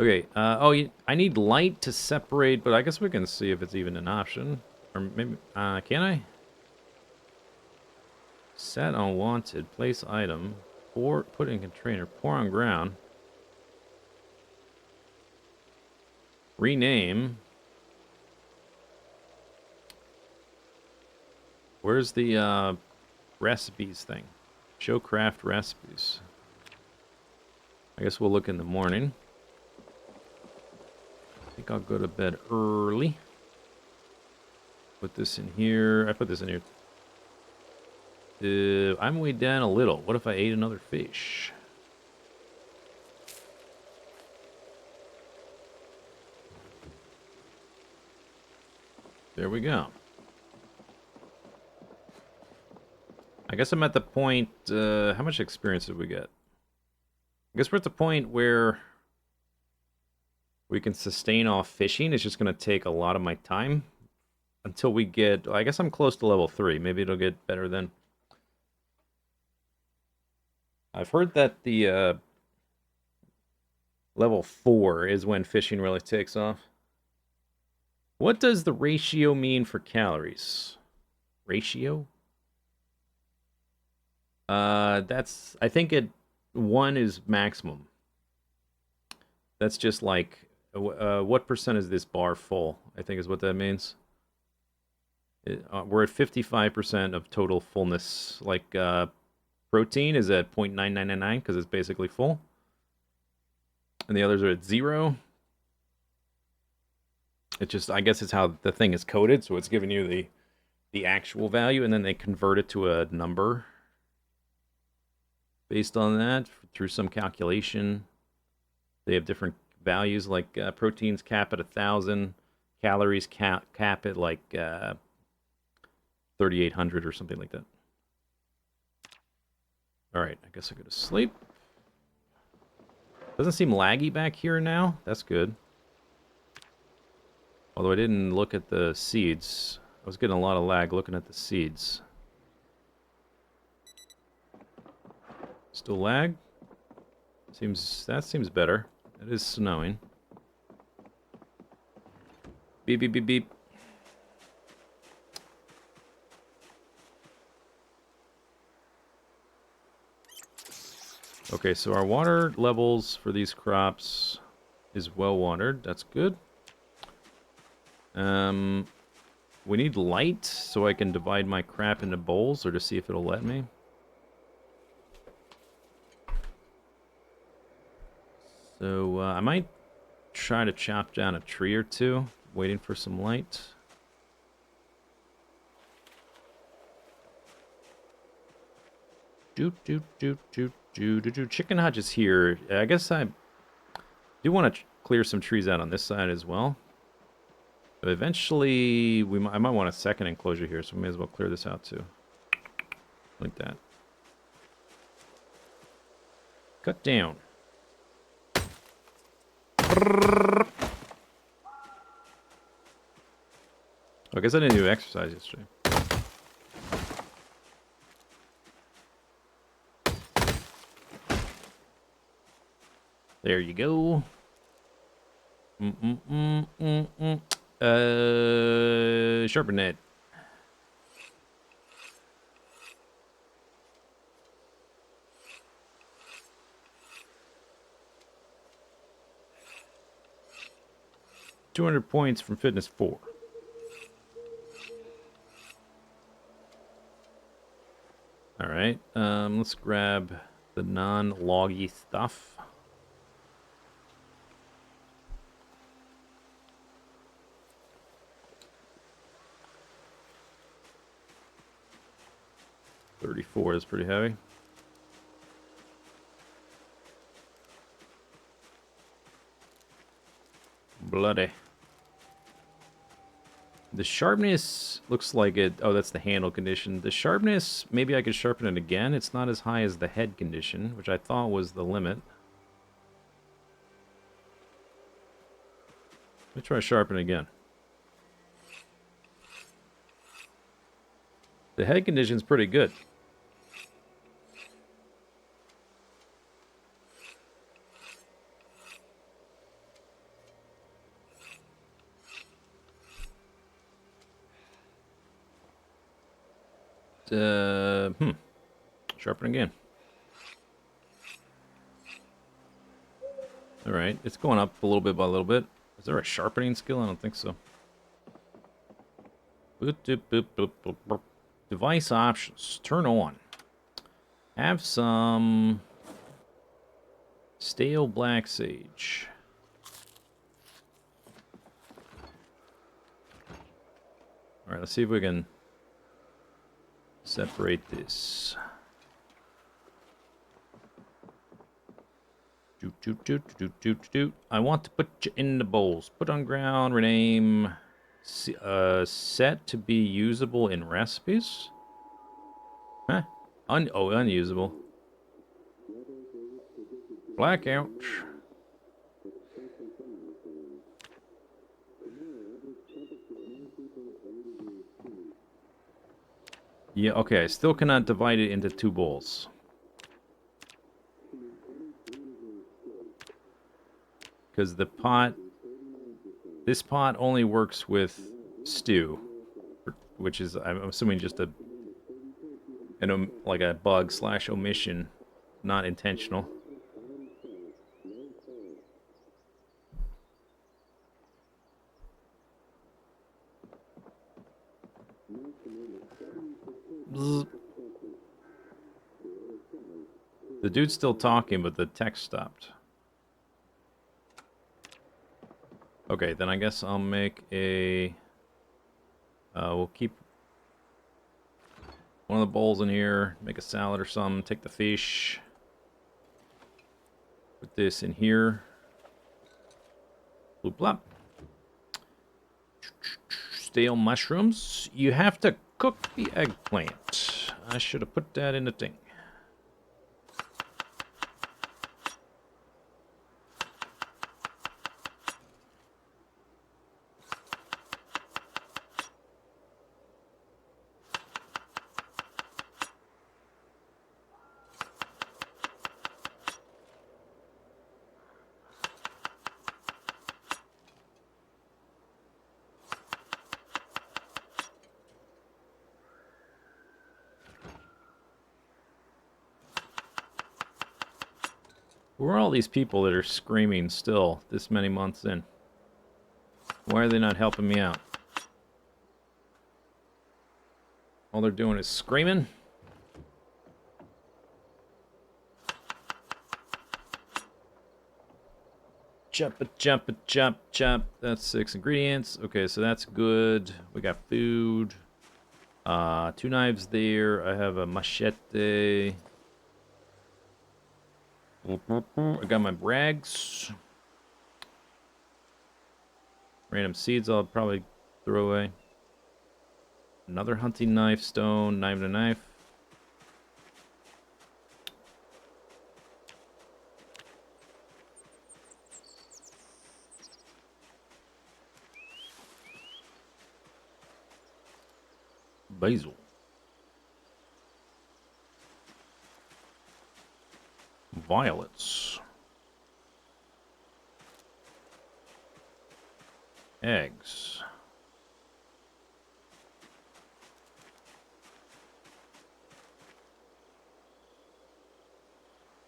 Okay, I need light to separate, but I guess we can see if it's even an option. Or maybe, can I? Set on wanted, place item, or put in container, pour on ground. Rename. Where's the, recipes thing? Show craft recipes. I guess we'll look in the morning. I think I'll go to bed early. Put this in here. I put this in here. I'm weighed down a little. What if I ate another fish? There we go. I guess I'm at the point, how much experience did we get? I guess we're at the point where we can sustain off fishing. It's just going to take a lot of my time until we get, I guess I'm close to level 3. Maybe it'll get better then. I've heard that the level 4 is when fishing really takes off. What does the ratio mean for calories? Ratio? That's, I think 1 is maximum. That's just like, what percent is this bar full? I think is what that means. We're at 55% of total fullness. Like, protein is at 0.9999 because it's basically full. And the others are at 0. It just, I guess it's how the thing is coded, so it's giving you the actual value, and then they convert it to a number based on that through some calculation. They have different values, like proteins cap at 1,000, calories cap at like 3,800 or something like that. All right, I guess I go to sleep. Doesn't seem laggy back here now. That's good. Although I didn't look at the seeds. I was getting a lot of lag looking at the seeds. Still lag? That seems better. It is snowing. Beep, beep, beep, beep. Okay, so our water levels for these crops is well watered. That's good. We need light so I can divide my crap into bowls, or to see if it'll let me. So I might try to chop down a tree or two, waiting for some light. Chicken Hutch is here. I guess I do want to clear some trees out on this side as well. But eventually, I might want a second enclosure here, so we may as well clear this out too. Like that. Cut down. I guess I didn't do exercise yesterday. There you go. Sharpen it. $200 points from Fitness 4. Alright, let's grab the non-loggy stuff. $34 is pretty heavy. Bloody. The sharpness looks like it... Oh, that's the handle condition. The sharpness, maybe I could sharpen it again. It's not as high as the head condition, which I thought was the limit. Let me try sharpen again. The head condition's pretty good. Sharpen again. Alright, it's going up a little bit by a little bit. Is there a sharpening skill? I don't think so. Device options. Turn on. Have some stale black sage. Alright, let's see if we can separate this. I want to put you in the bowls. Put on ground, rename, set to be usable in recipes. Huh? Unusable. Blackout. Yeah, okay, I still cannot divide it into two bowls. Because the pot... This pot only works with stew. Which is, I'm assuming, just like a bug / omission. Not intentional. Bzz. The dude's still talking, but the text stopped. Okay, then I guess I'll make a... we'll keep one of the bowls in here, make a salad or something, take the fish, put this in here. Bloop blop. Stale mushrooms. You have to cook the eggplant. I should have put that in the thing. Who are all these people that are screaming still this many months in? Why are they not helping me out? All they're doing is screaming? Chop. That's 6 ingredients. Okay, so that's good. We got food. 2 knives there. I have a machete. I got my rags. Random seeds I'll probably throw away. Another hunting knife, stone, knife and a knife. Basil. Violets. Eggs.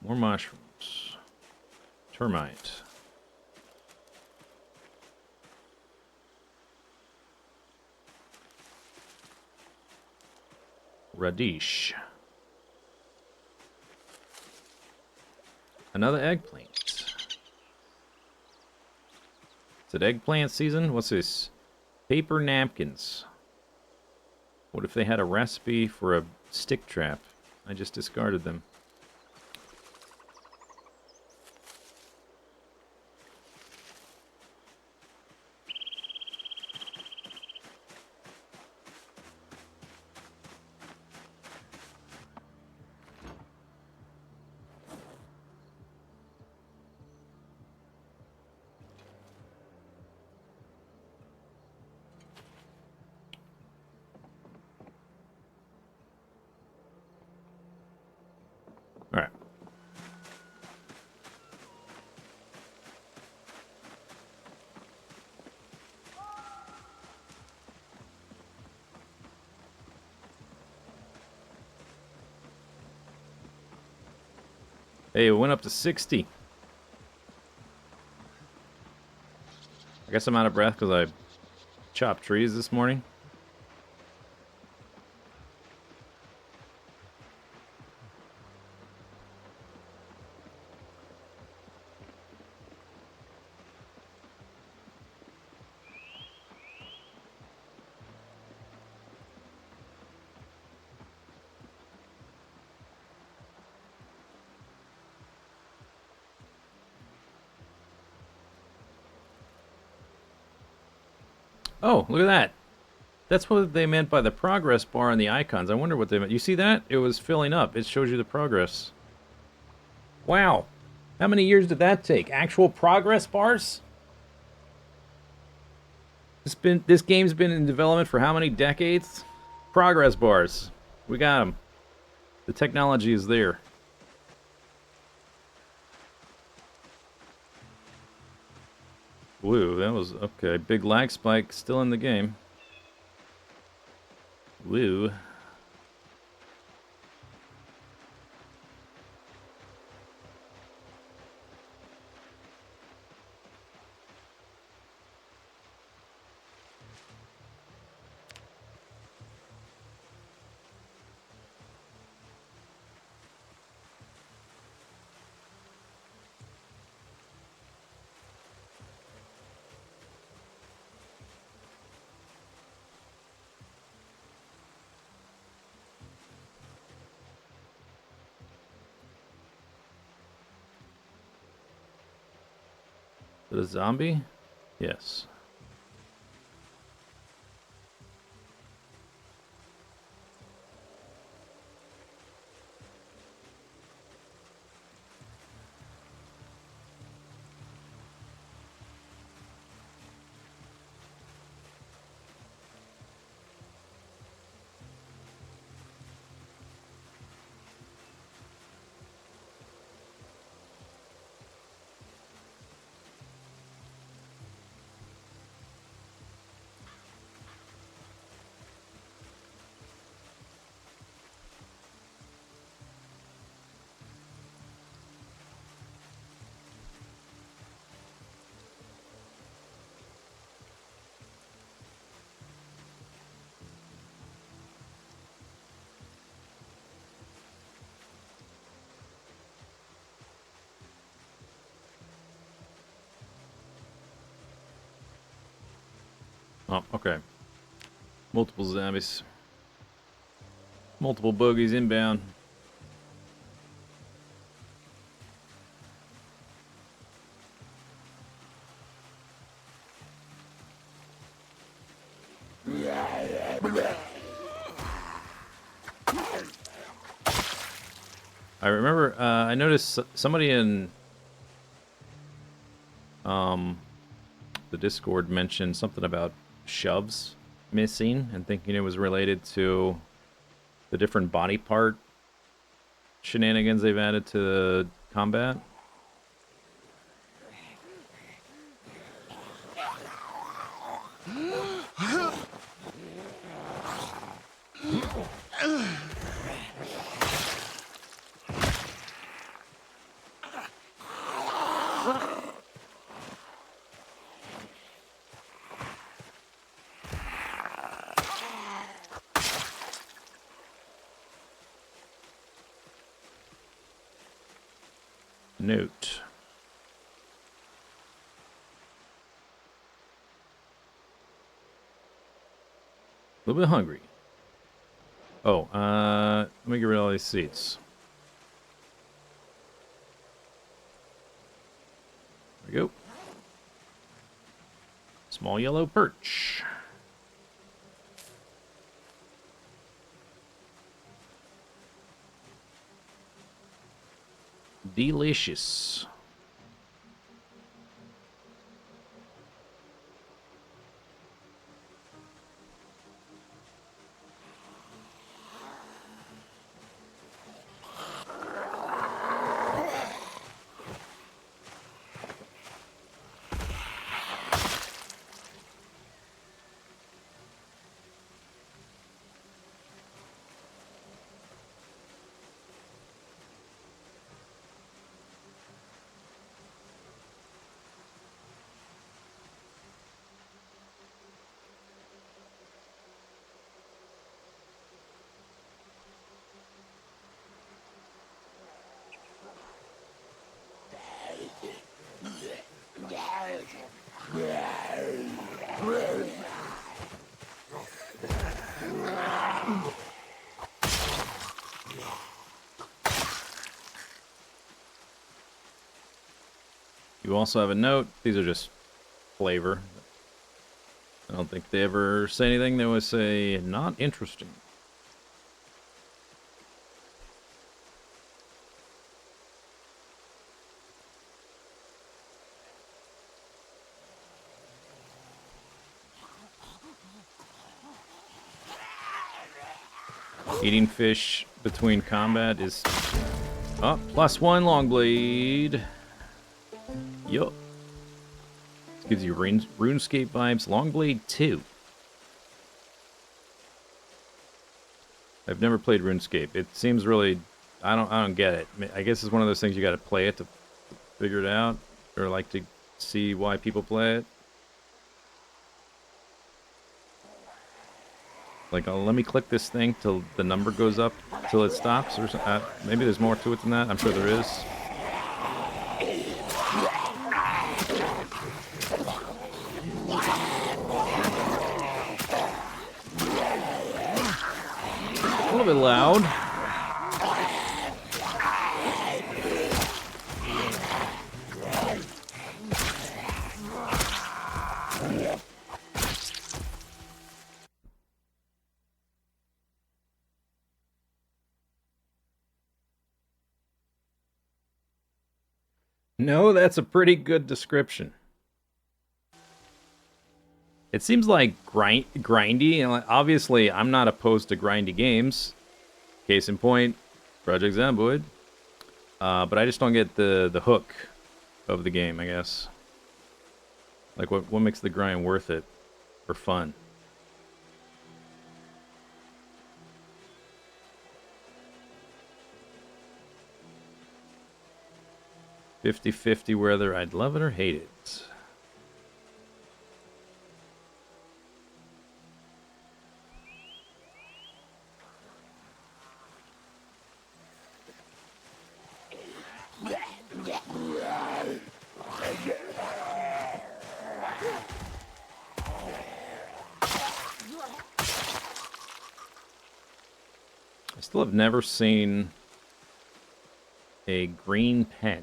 More mushrooms. Termite. Radish. Another eggplant. Is it eggplant season? What's this? Paper napkins. What if they had a recipe for a stick trap? I just discarded them. Alright. Hey, it went up to 60. I guess I'm out of breath because I chopped trees this morning. Oh, look at that. That's what they meant by the progress bar on the icons. I wonder what they meant. You see that? It was filling up. It shows you the progress. Wow. How many years did that take? Actual progress bars? This game's been in development for how many decades? Progress bars. We got them. The technology is there. Woo, that was... Okay, big lag spike still in the game. Woo. Is it a zombie? Yes. Oh, okay. Multiple zombies. Multiple bogies inbound. I remember, I noticed somebody in the Discord mentioned something about shoves missing and thinking it was related to the different body part shenanigans they've added to the combat. Note. A little bit hungry. Oh, let me get rid of all these seats. There we go. Small yellow perch. Delicious. You also have a note. These are just flavor. I don't think they ever say anything. They always say, not interesting. Eating fish between combat is... Oh, +1 long blade. Yup. This gives you RuneScape vibes. Longblade 2. I've never played RuneScape. It seems really... I don't get it. I guess it's one of those things you gotta play it to figure it out. Or like to see why people play it. Like, let me click this thing till the number goes up, till it stops, or maybe there's more to it than that. I'm sure there is. A little bit loud. No, that's a pretty good description. It seems like grindy, and obviously I'm not opposed to grindy games. Case in point, Project Zomboid. But I just don't get the hook of the game, I guess. Like, what makes the grind worth it or fun? "50-50 whether I'd love it or hate it." Still have never seen a green pen.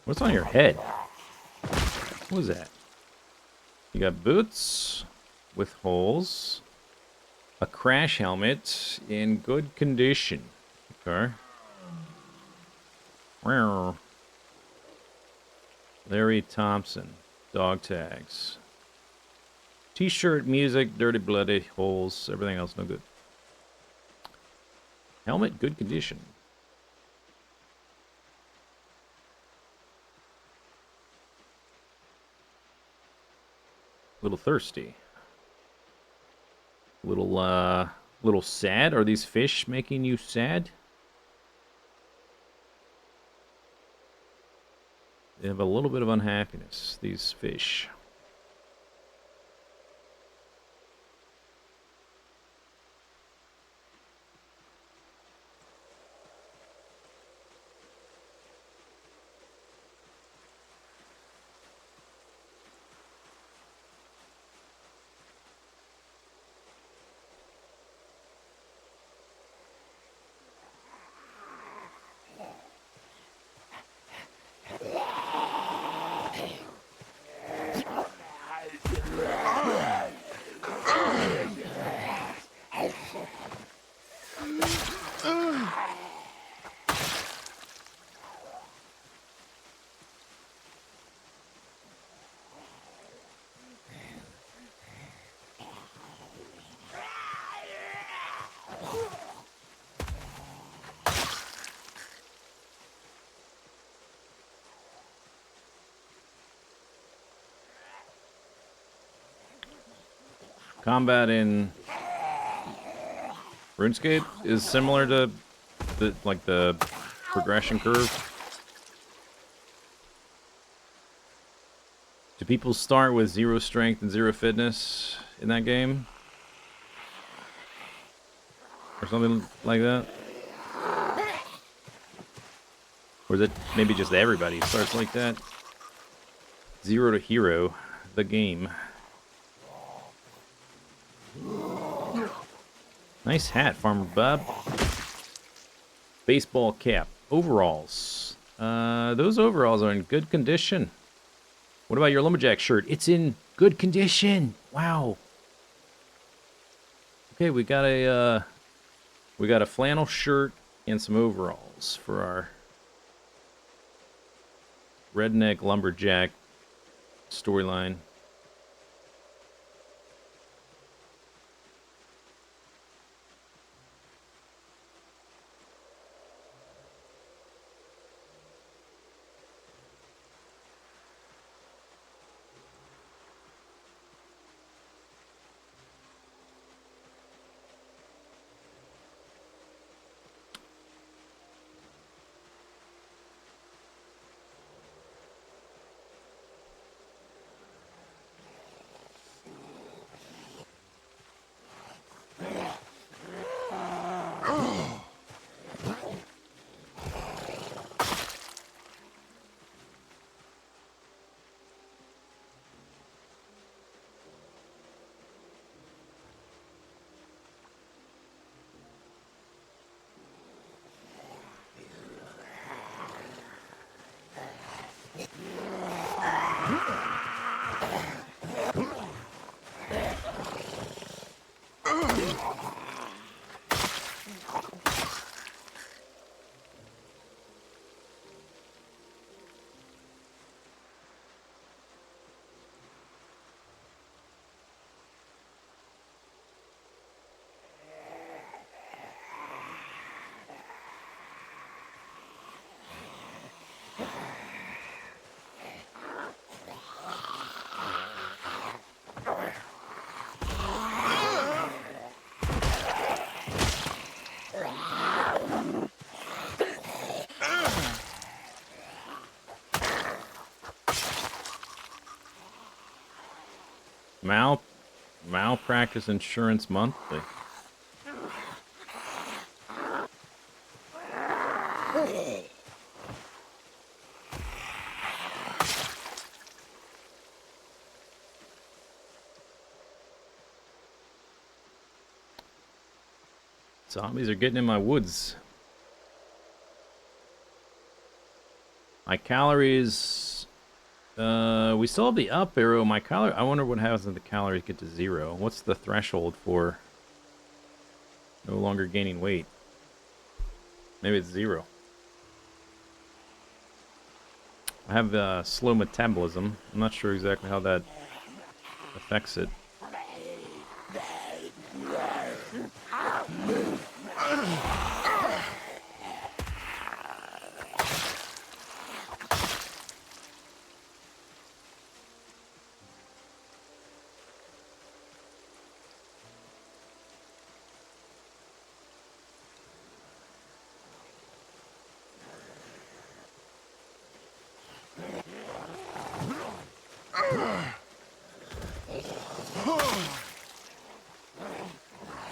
What's on your head? What was that? You got boots with holes, a crash helmet in good condition. Okay. Larry Thompson, dog tags. T-shirt, music, dirty, bloody, holes, everything else no good. Helmet, good condition. A little thirsty. Little sad. Are these fish making you sad? They have a little bit of unhappiness, these fish. Combat in RuneScape is similar to the progression curve. Do people start with 0 strength and 0 fitness in that game? Or something like that? Or is it maybe just everybody starts like that? 0 to hero, the game. Nice hat, Farmer Bob. Baseball cap. Overalls. Those overalls are in good condition. What about your lumberjack shirt? It's in good condition. Wow. Okay, we got a flannel shirt and some overalls for our redneck lumberjack storyline. Malpractice insurance monthly. Zombies are getting in my woods. My calories... we still have the up arrow. My calorie... I wonder what happens when the calories get to 0. What's the threshold for no longer gaining weight? Maybe it's 0. I have slow metabolism. I'm not sure exactly how that affects it.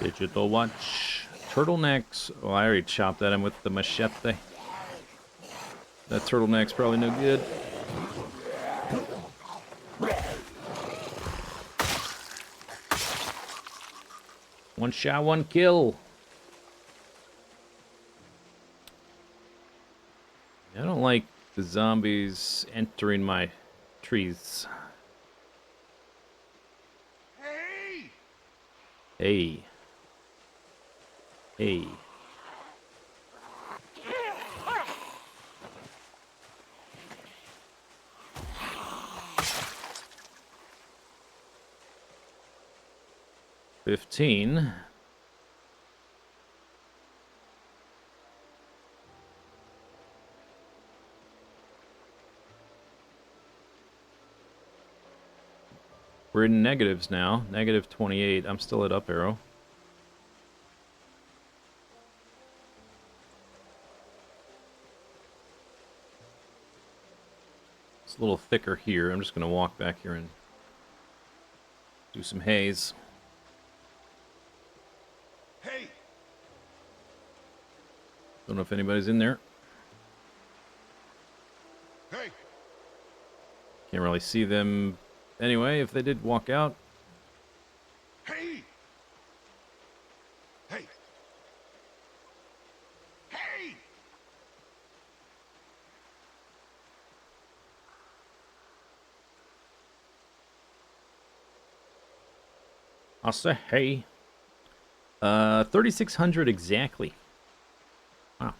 Digital watch. Turtlenecks. Oh, I already chopped at him with the machete. That turtleneck's probably no good. One shot, one kill. I don't like the zombies entering my trees. Hey. Hey. $15. We're in negatives now. Negative 28. I'm still at up arrow. It's a little thicker here. I'm just going to walk back here and do some haze. Hey! Don't know if anybody's in there. Hey! Can't really see them anyway if they did walk out. Hey! Hey! Hey! I'll say hey. 3,600 exactly. Wow.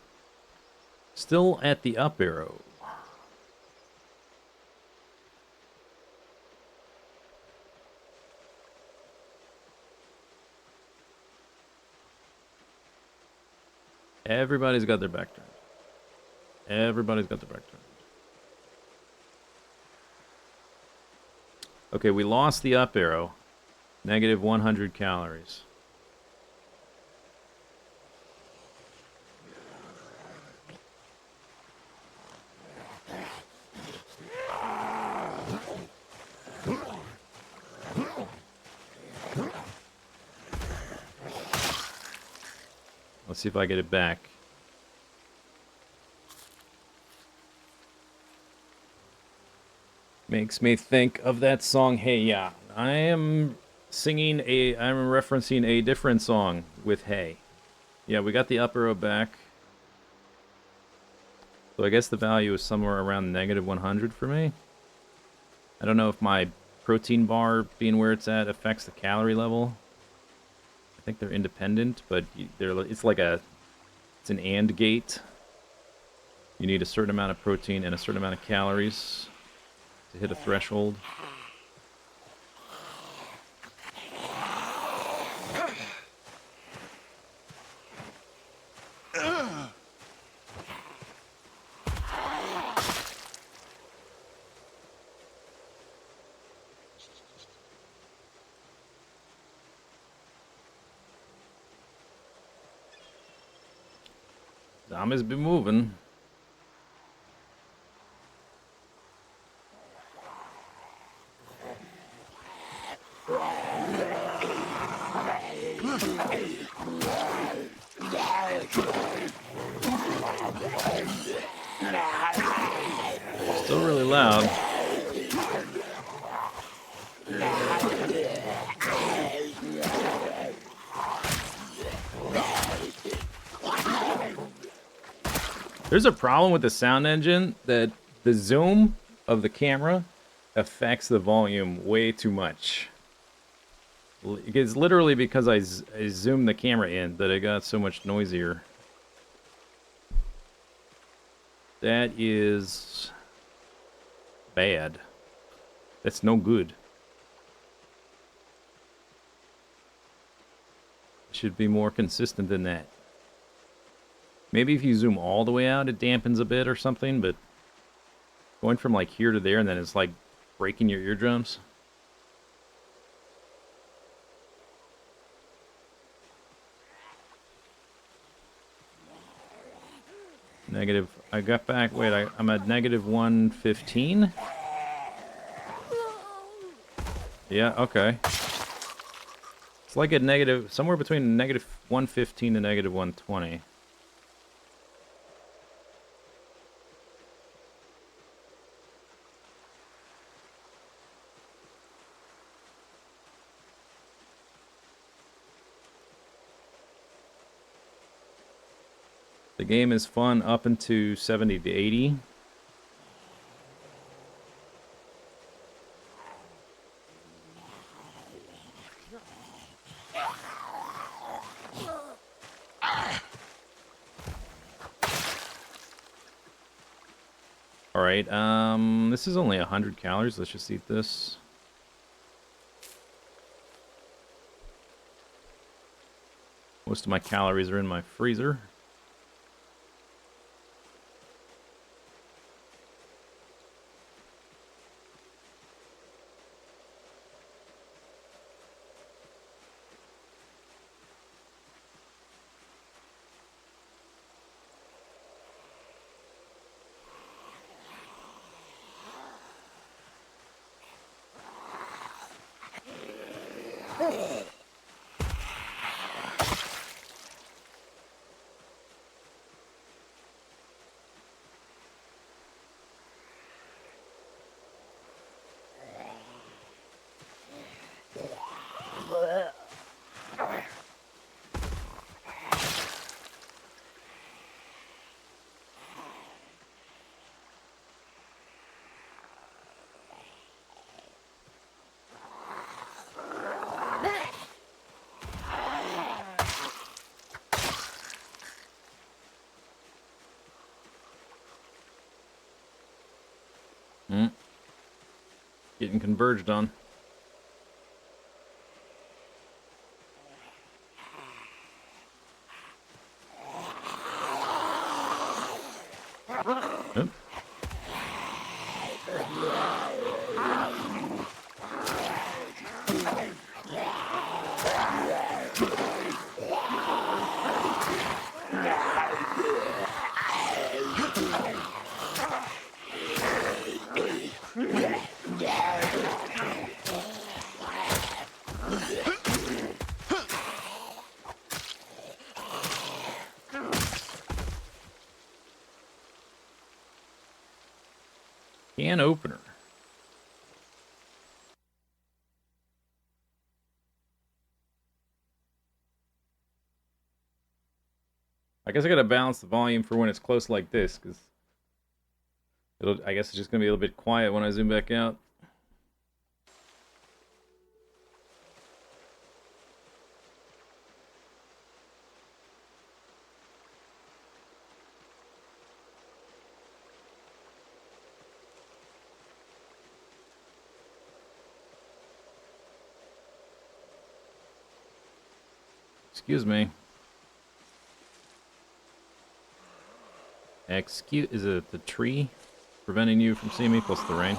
Still at the up arrow. Everybody's got their back turned. Everybody's got their back turned. Okay, we lost the up arrow. Negative 100 calories. Let's see if I get it back. Makes me think of that song, Hey Ya. I'm referencing a different song with Hey. Yeah, we got the up arrow back. So I guess the value is somewhere around negative 100 for me. I don't know if my protein bar being where it's at affects the calorie level. I think they're independent, but it's an AND gate. You need a certain amount of protein and a certain amount of calories to hit a threshold. Zombies be moving. Still really loud. There's a problem with the sound engine that the zoom of the camera affects the volume way too much. It's literally because I zoomed the camera in that it got so much noisier. That is bad. That's no good. It should be more consistent than that. Maybe if you zoom all the way out, it dampens a bit or something, but going from like here to there and then it's like breaking your eardrums. Negative, I got back, wait, I'm at negative 115? Yeah, okay. It's like at negative, somewhere between negative 115 and negative 120. The game is fun up into 70 to 80. Alright, this is only 100 calories. Let's just eat this. Most of my calories are in my freezer. Getting converged on. Yep. Can opener. I guess I gotta balance the volume for when it's close like this, because I guess it's just gonna be a little bit quiet when I zoom back out. Excuse me. Is it the tree preventing you from seeing me, plus the rain?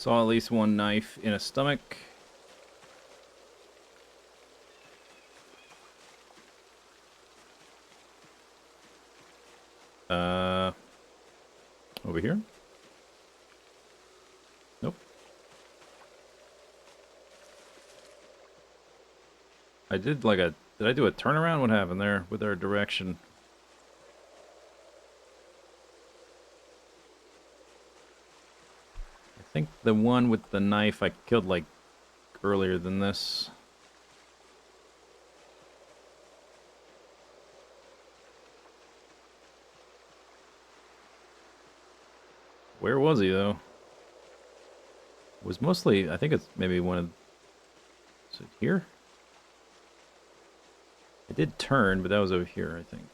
Saw at least one knife in a stomach. Over here? Nope. I did like a... Did I do a turnaround? What happened there with our direction? I think the one with the knife I killed like earlier than this. Where was he though? It was mostly, I think it's maybe one of... Is it here? I did turn, but that was over here, I think.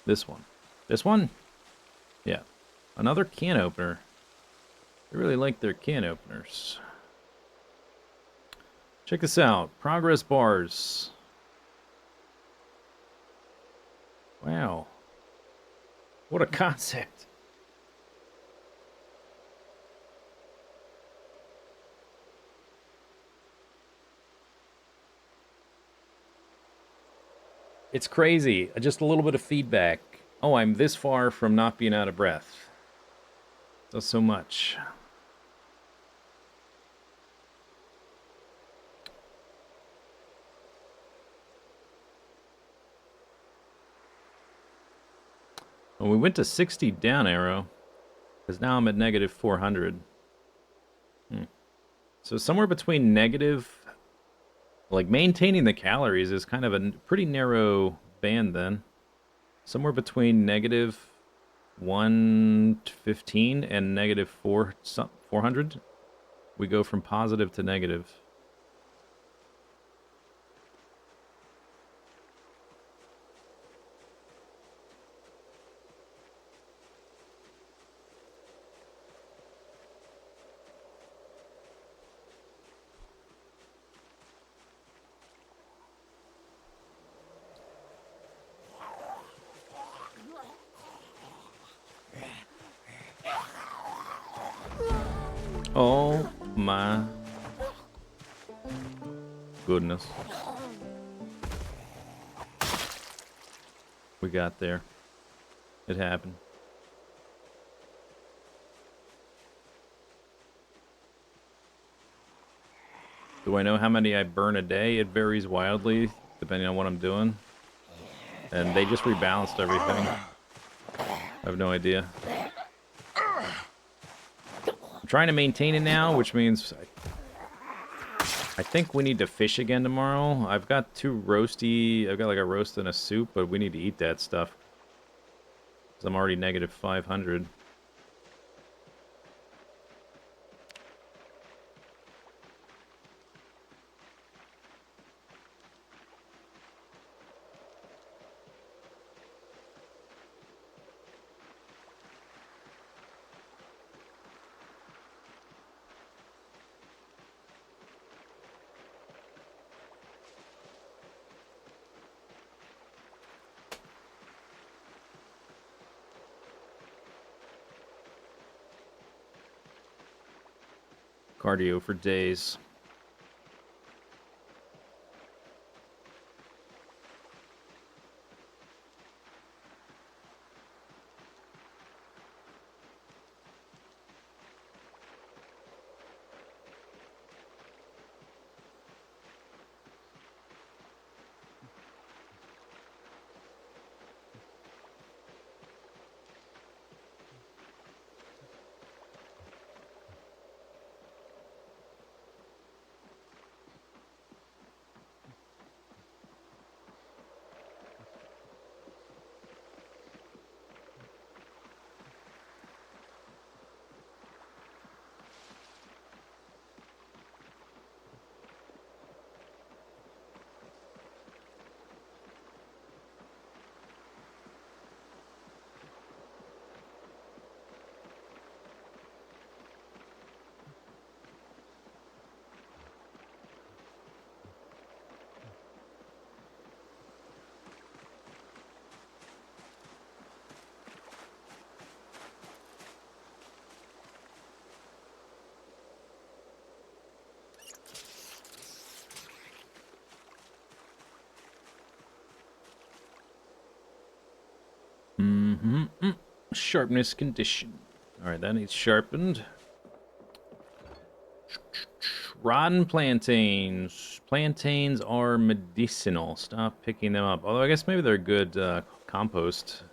This one. This one? Yeah. Another can opener. I really like their can openers. Check this out. Progress bars. Wow. What a concept. It's crazy. Just a little bit of feedback. Oh, I'm this far from not being out of breath. Does so much. Well, we went to 60 down arrow, because now I'm at negative 400. So somewhere between negative... Like, maintaining the calories is kind of a pretty narrow band then. Somewhere between negative 115 and negative 400. We go from positive to negative. Oh my goodness. We got there. It happened. Do I know how many I burn a day? It varies wildly, depending on what I'm doing. And they just rebalanced everything. I have no idea. I'm trying to maintain it now, which means I think we need to fish again tomorrow. I've got I've got like a roast and a soup, but we need to eat that stuff. Because I'm already negative 500. Cardio for days. Sharpness condition. Alright, that needs sharpened. Rotten plantains. Plantains are medicinal. Stop picking them up. Although I guess maybe they're good compost.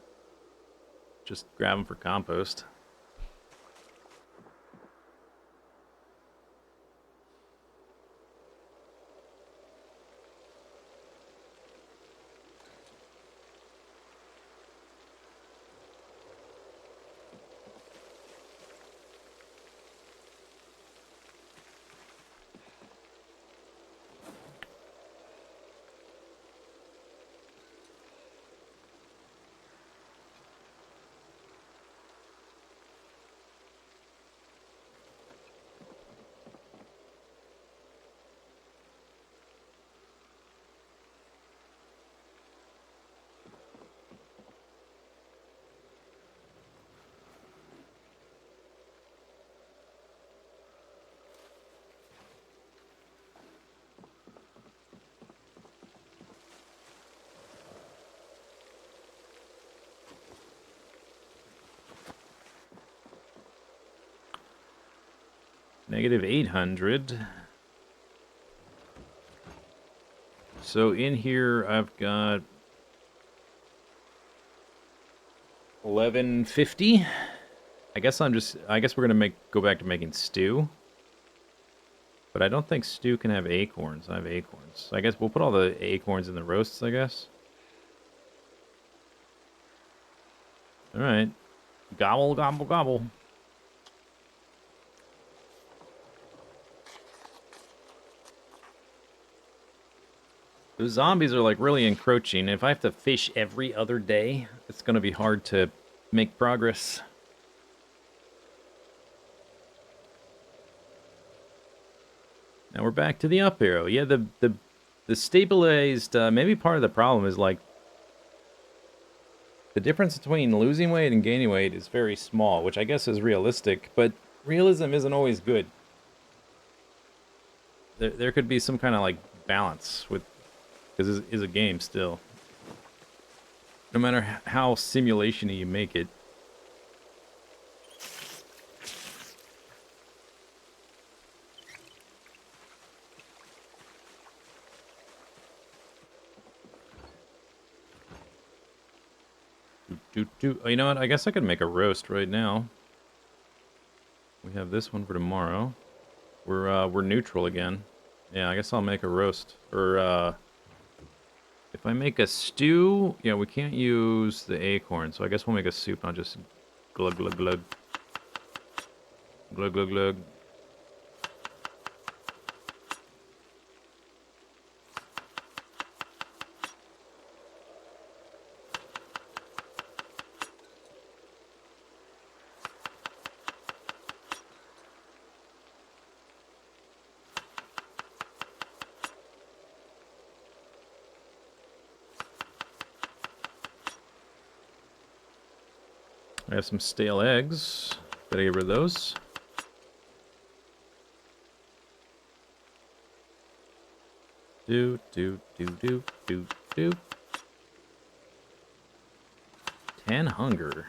Just grab them for compost. Negative 800. So in here I've got 1150. I guess we're gonna go back to making stew. But I don't think stew can have acorns. I have acorns. So I guess we'll put all the acorns in the roasts, I guess. Alright. Gobble, gobble, gobble. The zombies are like really encroaching. If I have to fish every other day, it's gonna be hard to make progress. Now we're back to the up arrow. Yeah, the stabilized, maybe part of the problem is like the difference between losing weight and gaining weight is very small, which I guess is realistic, but realism isn't always good. There could be some kind of like balance with, because it is a game still. No matter how simulation-y you make it. Oh, you know what? I guess I could make a roast right now. We have this one for tomorrow. We're neutral again. Yeah, I guess I'll make a roast. Or if I make a stew, yeah, we can't use the acorn, so I guess we'll make a soup. I'll just glug glug glug. Glug glug glug. I have some stale eggs. Gotta get rid of those. Do. 10 hunger.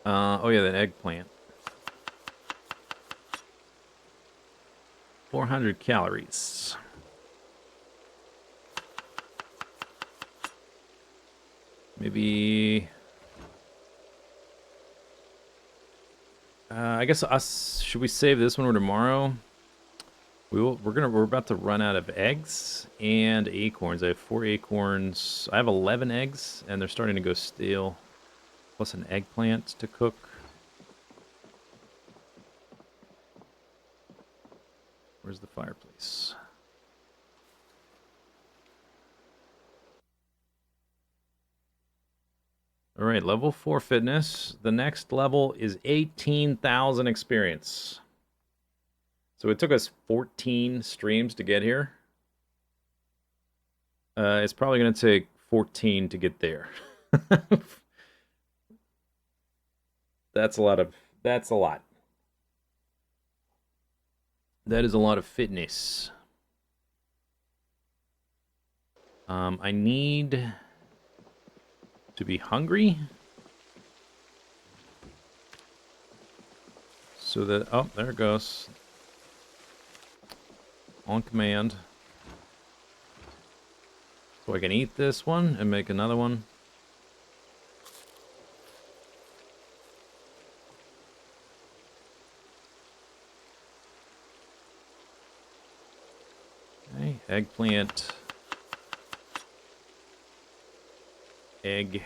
Oh yeah, that eggplant. 400 calories. Maybe... I guess should we save this one for tomorrow? We're about to run out of eggs and acorns. I have 4 acorns. I have 11 eggs, and they're starting to go stale. Plus an eggplant to cook. Where's the fireplace? Alright, level 4 fitness. The next level is 18,000 experience. So it took us 14 streams to get here. It's probably going to take 14 to get there. That's a lot. That is a lot of fitness. I need to be hungry. So that... Oh, there it goes. On command. So I can eat this one and make another one. Okay, eggplant. Egg.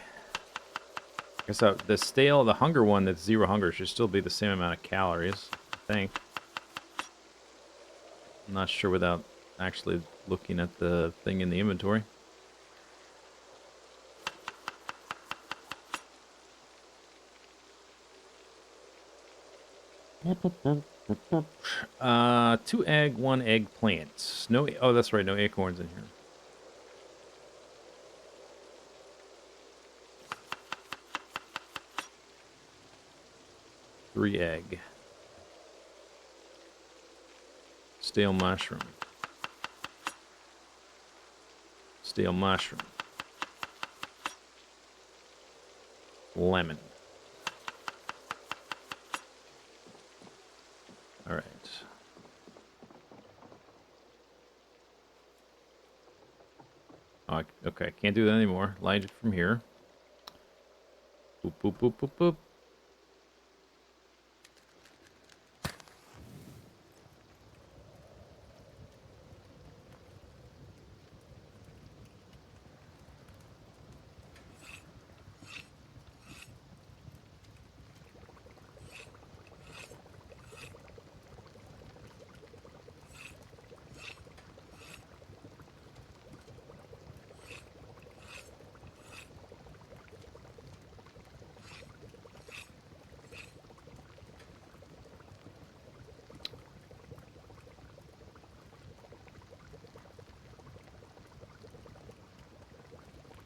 I guess the hunger one that's 0 hunger should still be the same amount of calories, I think. I'm not sure without actually looking at the thing in the inventory. Two egg, one eggplant. No, oh, that's right, no acorns in here. Three egg. Stale mushroom. Stale mushroom. Lemon. All right. Oh, okay, can't do that anymore. Light it from here. Boop, boop, boop, boop, boop.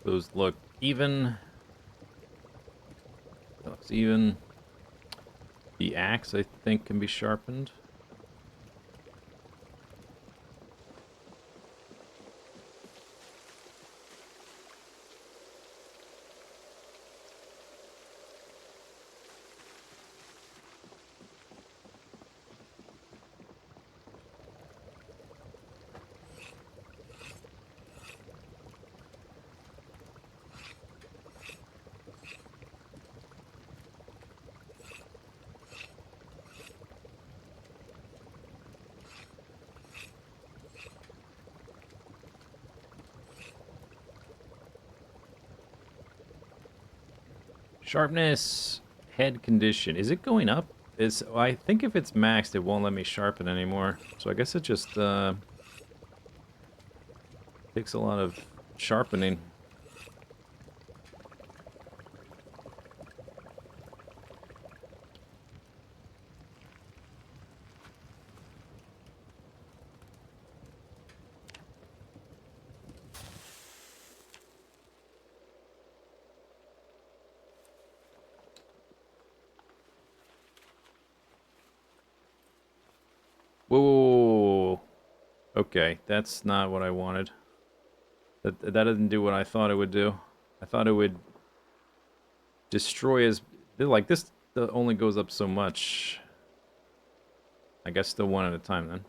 Those look even. That looks even. The axe, I think, can be sharpened. Sharpness, head condition. Is it going up? I think if it's maxed, it won't let me sharpen anymore. So I guess it just takes a lot of sharpening. Whoa, whoa, whoa, whoa. Okay, that's not what I wanted. That didn't do what I thought it would do. I thought it would destroy his... Like, this only goes up so much. I guess still one at a time, then.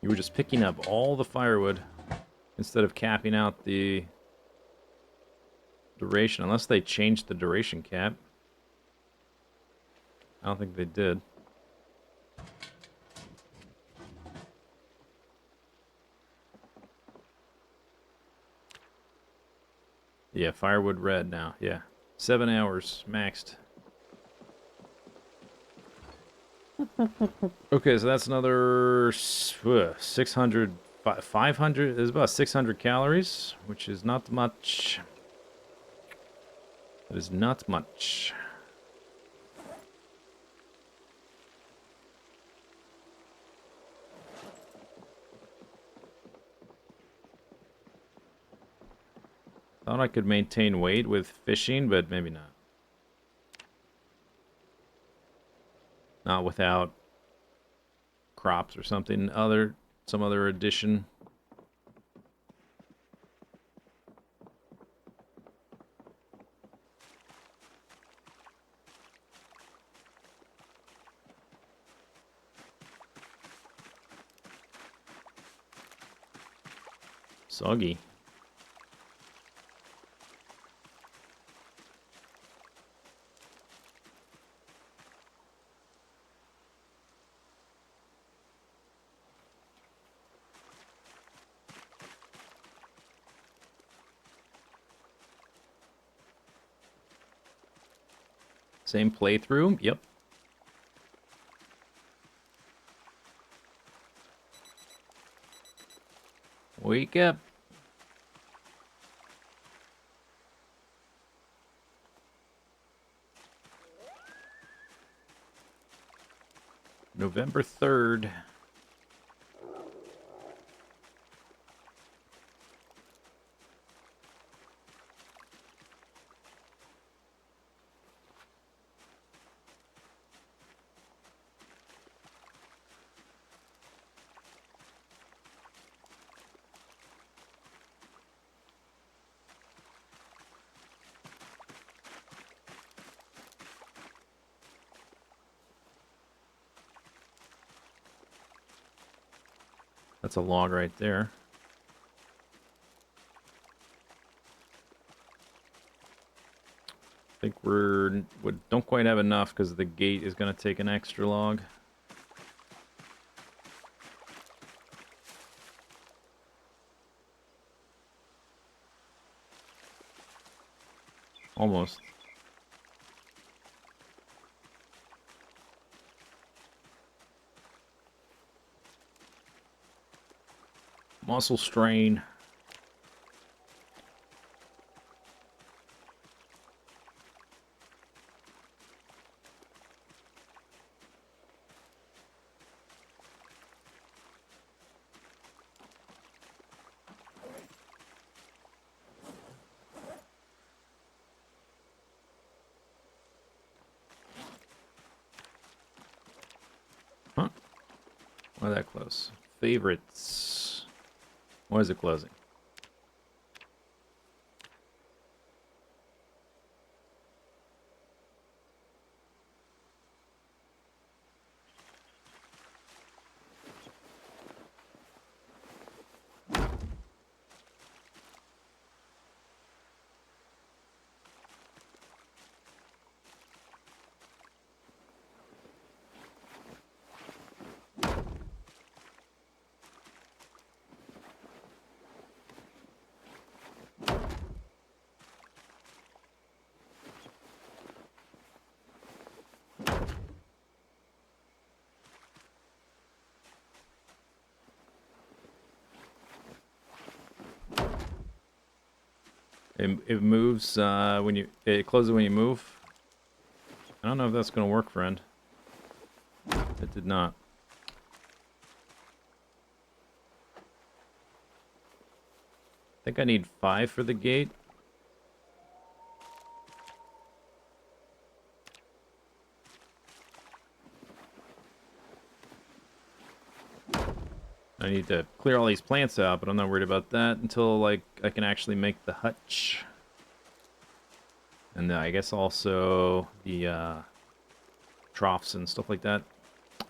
You were just picking up all the firewood instead of capping out the duration. Unless they changed the duration cap. I don't think they did. Yeah, firewood red now. Yeah. 7 hours maxed. Okay, so that's another 600, 500, is about 600 calories, which is not much. That is not much. Thought I could maintain weight with fishing, but maybe not. Not without crops or something some other addition. Soggy. Same playthrough? Yep. Wake up. November 3rd. That's a log right there. I think we don't quite have enough because the gate is going to take an extra log. Almost. Muscle strain. Huh? Why that close? Favorites. Why is it closing? It moves when you... It closes when you move. I don't know if that's going to work, friend. It did not. I think I need 5 for the gate. I need to clear all these plants out, but I'm not worried about that until, like, I can actually make the hutch. And then I guess also the troughs and stuff like that.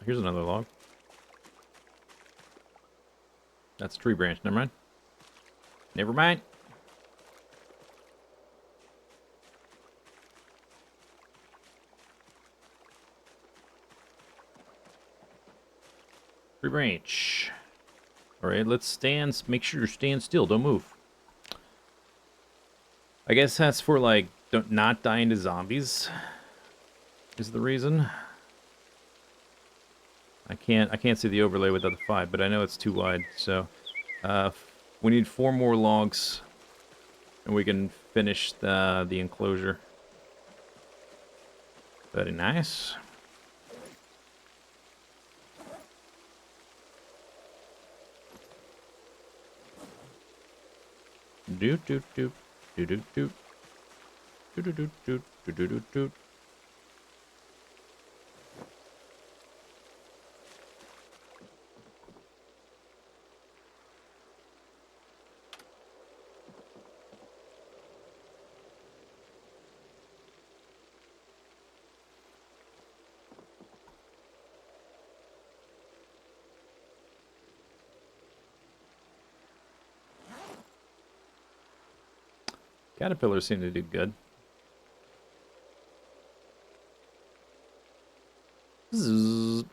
Here's another log. That's a tree branch. Never mind. Never mind. Tree branch. Alright, let's stand. Make sure you stand still. Don't move. I guess that's for, like, not dying to zombies. Is the reason. I can't see the overlay without the 5, but I know it's too wide. So, we need 4 more logs, and we can finish the enclosure. Very nice. Doot doot doot doot doot doot doot doot doot doot doot doot doot. Caterpillars seem to do good. Zzz.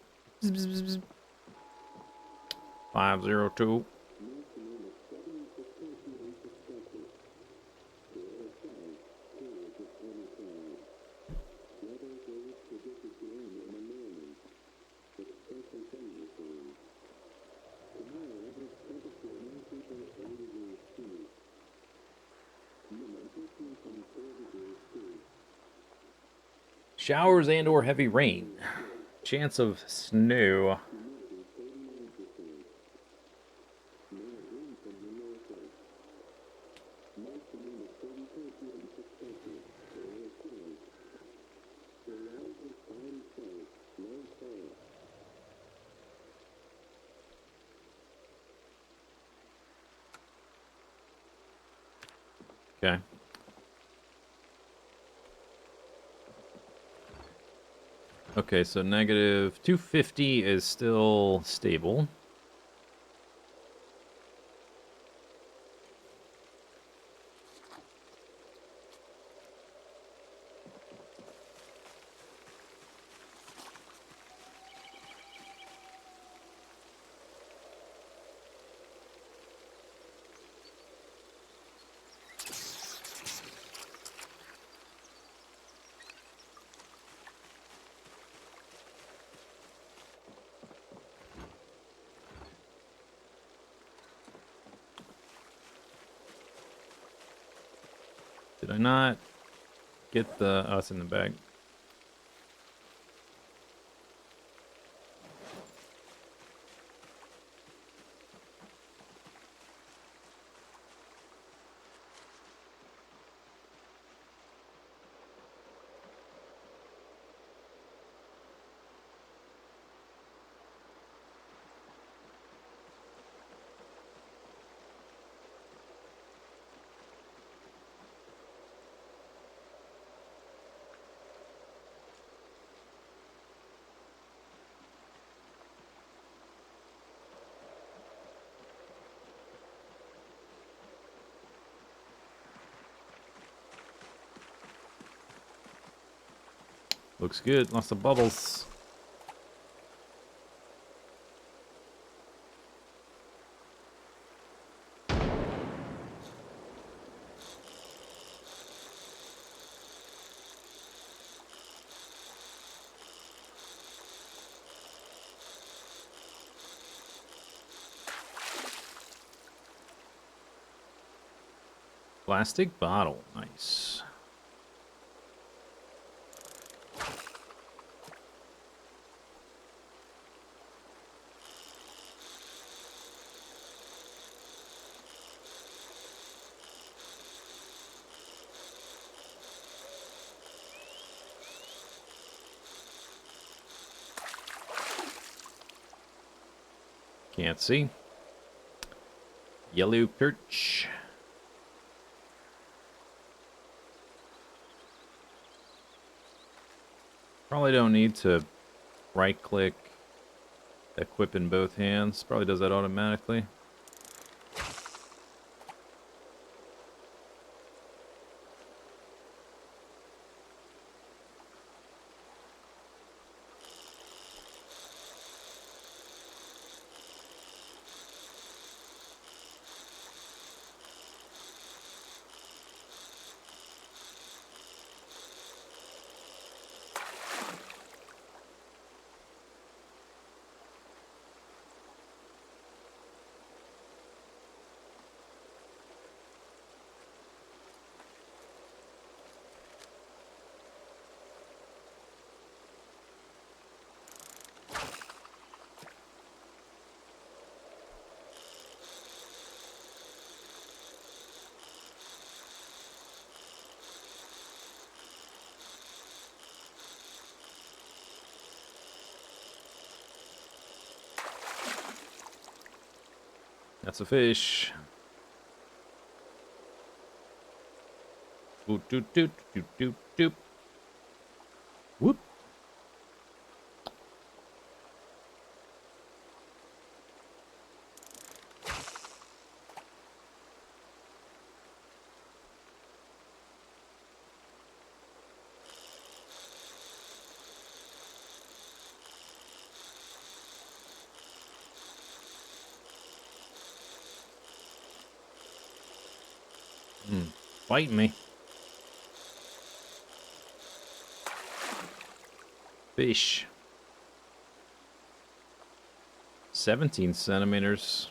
502. Showers and or heavy rain. Chance of snow. Okay. Okay, so negative 250 is still stable. Did I not get the us in the bag? Looks good. Lots of bubbles. Plastic bottle. Nice. Can't see. Yellow perch. Probably don't need to right-click, equip in both hands. Probably does that automatically. That's a fish. Doot, doot, doot, doot, doot, doot. Whoop. Fighting me. Fish. 17 centimeters.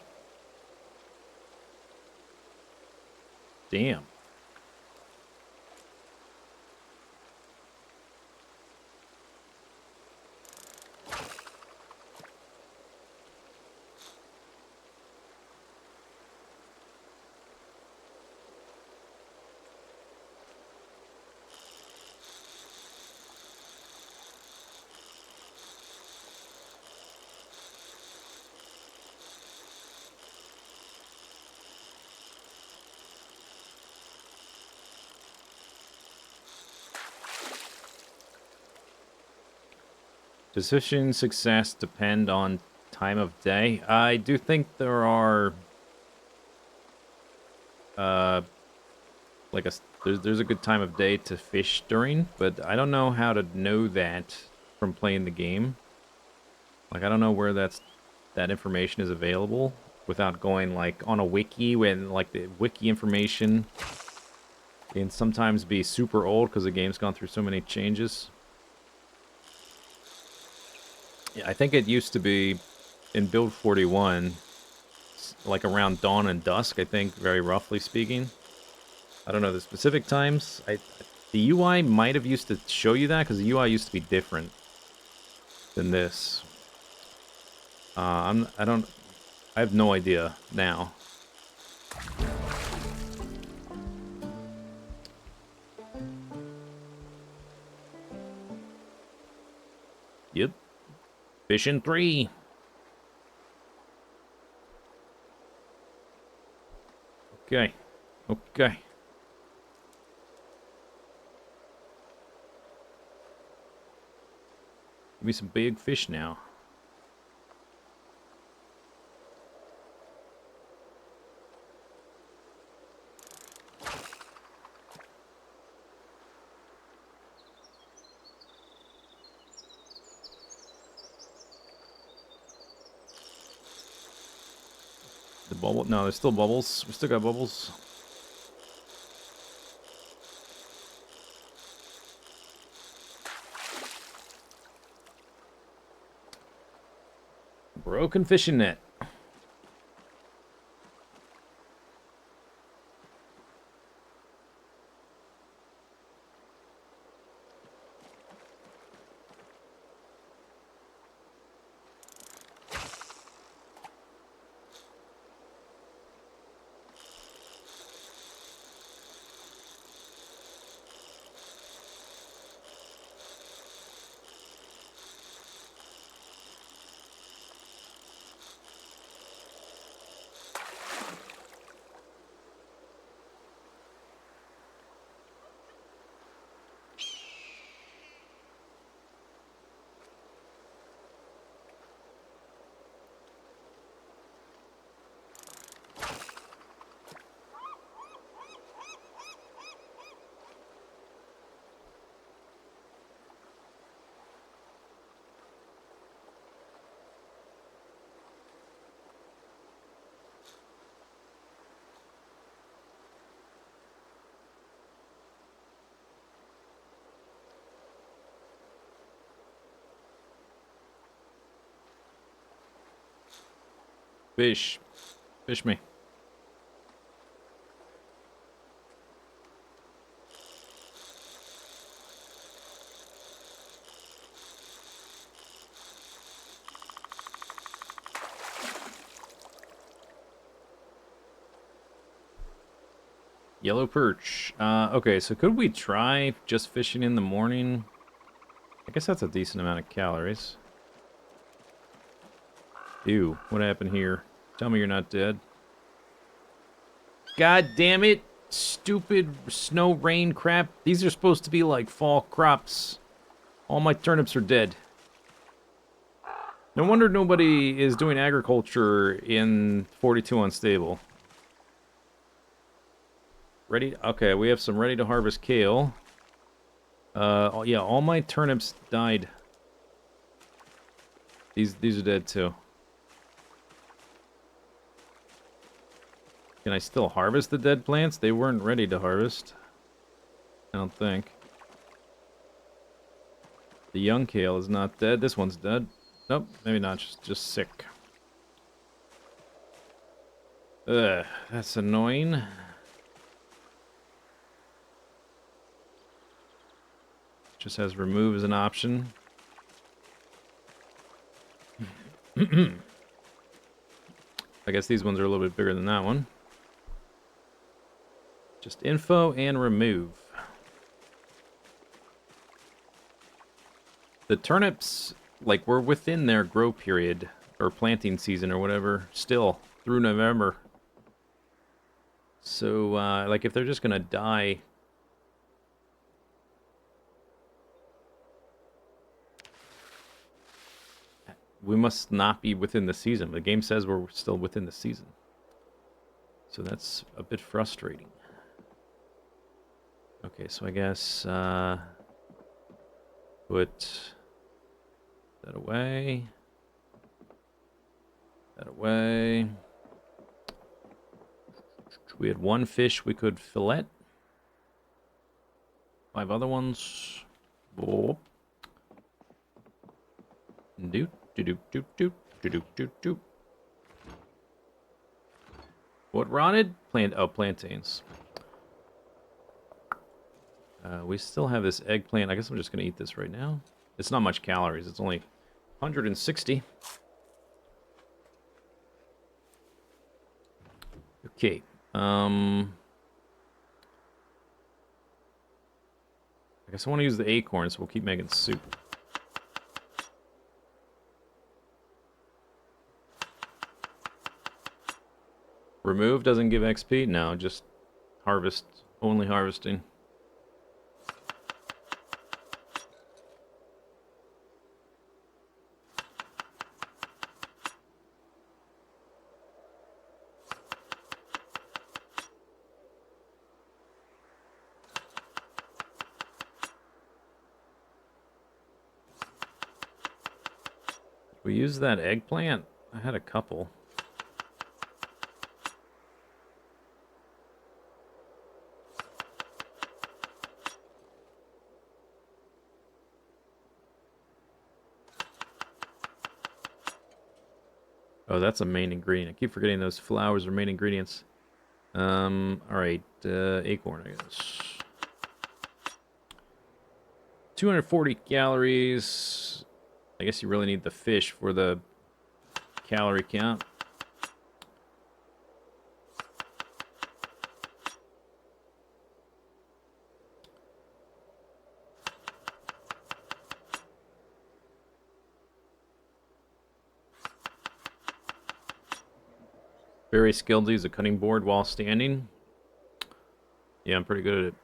Damn. Does fishing success depend on time of day? I do think there are, like there's a good time of day to fish during, but I don't know how to know that from playing the game. Like, I don't know where that information is available without going, like, on a wiki, when, like, the wiki information can sometimes be super old because the game's gone through so many changes. Yeah, I think it used to be in build 41, like around dawn and dusk, I think, very roughly speaking. I don't know the specific times. The UI might have used to show you that, because the UI used to be different than this. I have no idea now. Yep. Fishing 3. Okay. Okay. Give me some big fish now. The bubble? No, there's still bubbles. We still got bubbles. Broken fishing net. Fish. Fish me. Yellow perch. Okay, so could we try just fishing in the morning? I guess that's a decent amount of calories. Ew, what happened here? Tell me you're not dead. God damn it! Stupid snow rain crap. These are supposed to be like fall crops. All my turnips are dead. No wonder nobody is doing agriculture in 42 Unstable. Ready? Okay, we have some ready to harvest kale. Yeah, all my turnips died. These are dead too. Can I still harvest the dead plants? They weren't ready to harvest. I don't think. The young kale is not dead. This one's dead. Nope, maybe not. Just sick. Ugh, that's annoying. Just has remove as an option. I guess these ones are a little bit bigger than that one. Just info and remove. The turnips, like, we're within their grow period, or planting season, or whatever, still, through November. So, like, if they're just gonna die... We must not be within the season. The game says we're still within the season. So that's a bit frustrating. Okay, so I guess, put that away. That away. We had one fish we could fillet. 5 other ones. Oh. Doot, doot, doot, doot, doot, doot, doot. What rotted? Plantains. We still have this eggplant. I guess I'm just going to eat this right now. It's not much calories. It's only 160. Okay. I guess I want to use the acorns, so we'll keep making soup. Remove doesn't give XP? No, just harvest. Only harvesting. We used that eggplant? I had a couple. Oh, that's a main ingredient. I keep forgetting those flowers are main ingredients. Alright, acorn, I guess. 240 calories. I guess you really need the fish for the calorie count. Very skilled to use a cutting board while standing. Yeah, I'm pretty good at it.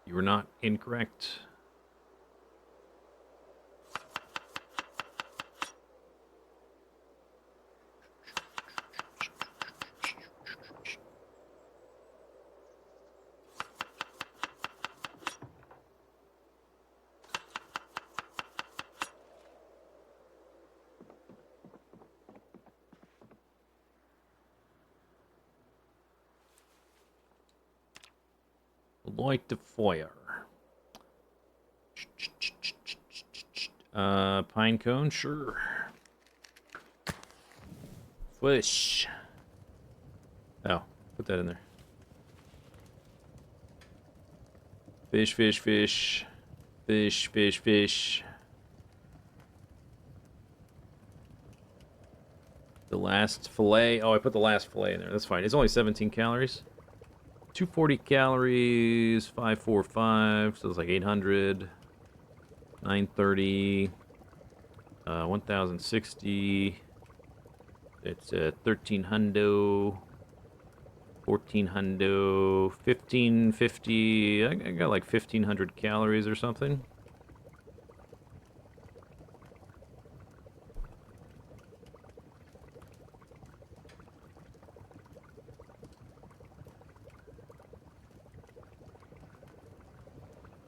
You were not incorrect. Lloyd de Foyer. Pine cone, sure. Fish. Oh, put that in there. Fish, fish, fish. Fish, fish, fish. The last fillet. Oh, I put the last fillet in there. That's fine. It's only 17 calories. 240 calories, 545, so it's like 800, 930, 1060, it's 1300, 1400, 1550, I got like 1500 calories or something.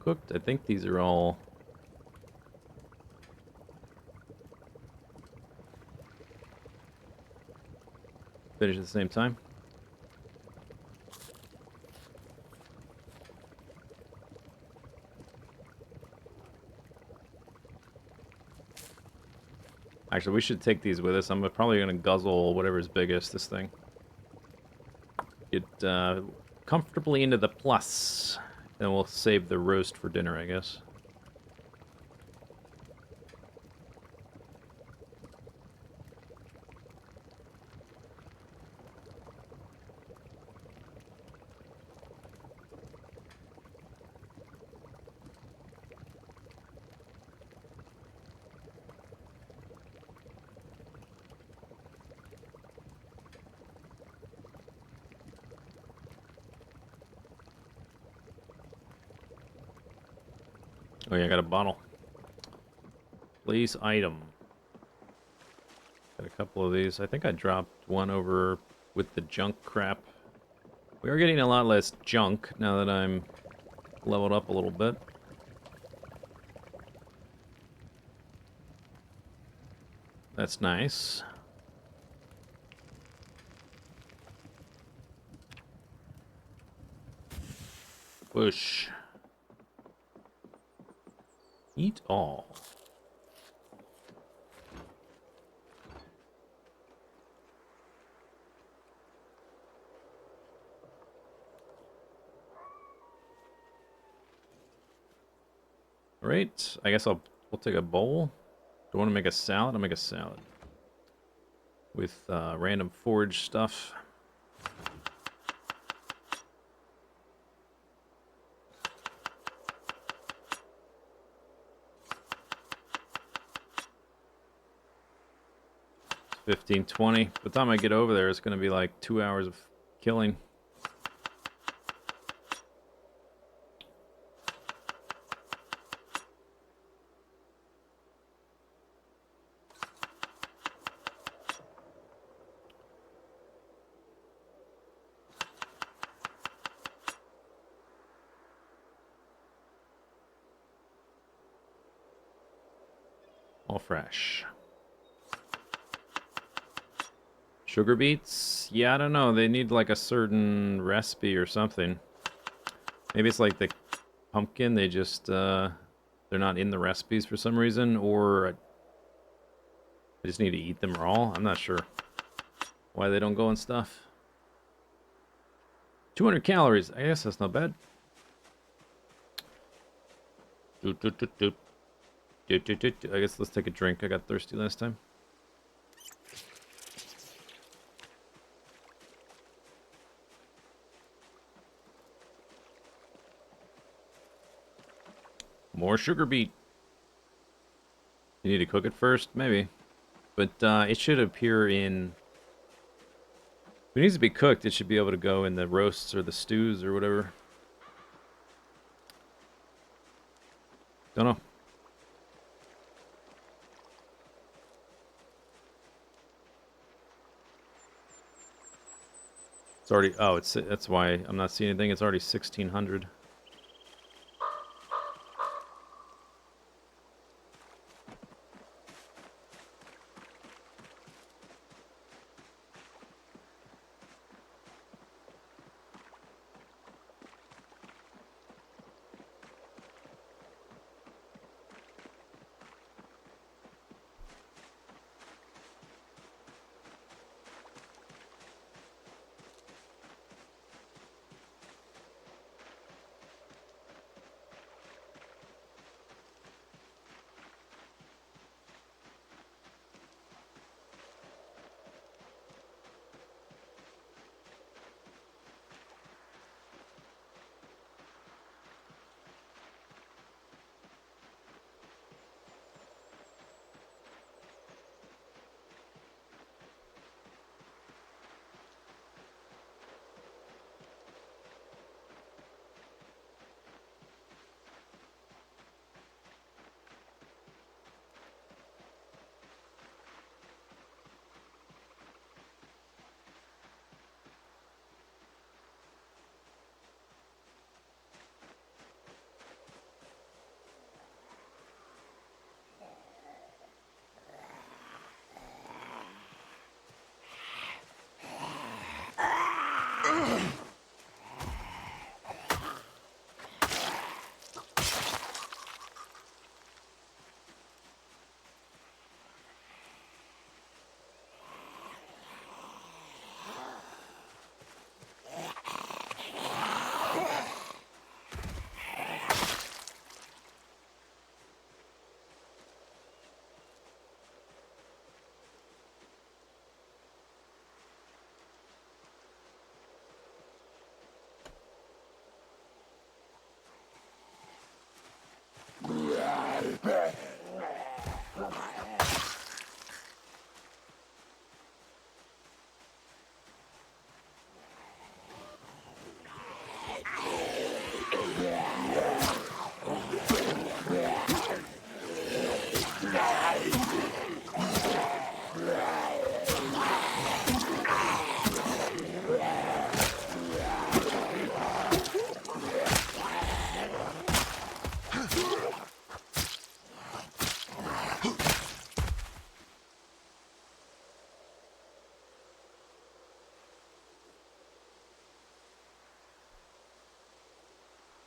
Cooked. I think these are all... finish at the same time. Actually, we should take these with us. I'm probably going to guzzle whatever's biggest, this thing. Get comfortably into the plus. Then we'll save the roast for dinner, I guess. Oh yeah, I got a bottle. Place item. Got a couple of these. I think I dropped one over with the junk crap. We are getting a lot less junk now that I'm leveled up a little bit. That's nice. Whoosh. Eat all. Alright, I guess we'll take a bowl. Do I want to make a salad? I'll make a salad. With random forage stuff. It's 15, 20. By the time I get over there, it's going to be like 2 hours of killing. All fresh. Sugar beets? Yeah, I don't know. They need like a certain recipe or something. Maybe it's like the pumpkin. They just, they're not in the recipes for some reason. Or I just need to eat them raw. I'm not sure why they don't go in stuff. 200 calories. I guess that's not bad. Doot, doot, doot, doot. Doot, doot, doot. I guess let's take a drink. I got thirsty last time. More sugar beet. You need to cook it first? Maybe. But it should appear in... If it needs to be cooked, it should be able to go in the roasts or the stews or whatever. Don't know. It's already... Oh, that's why I'm not seeing anything. It's already 1600.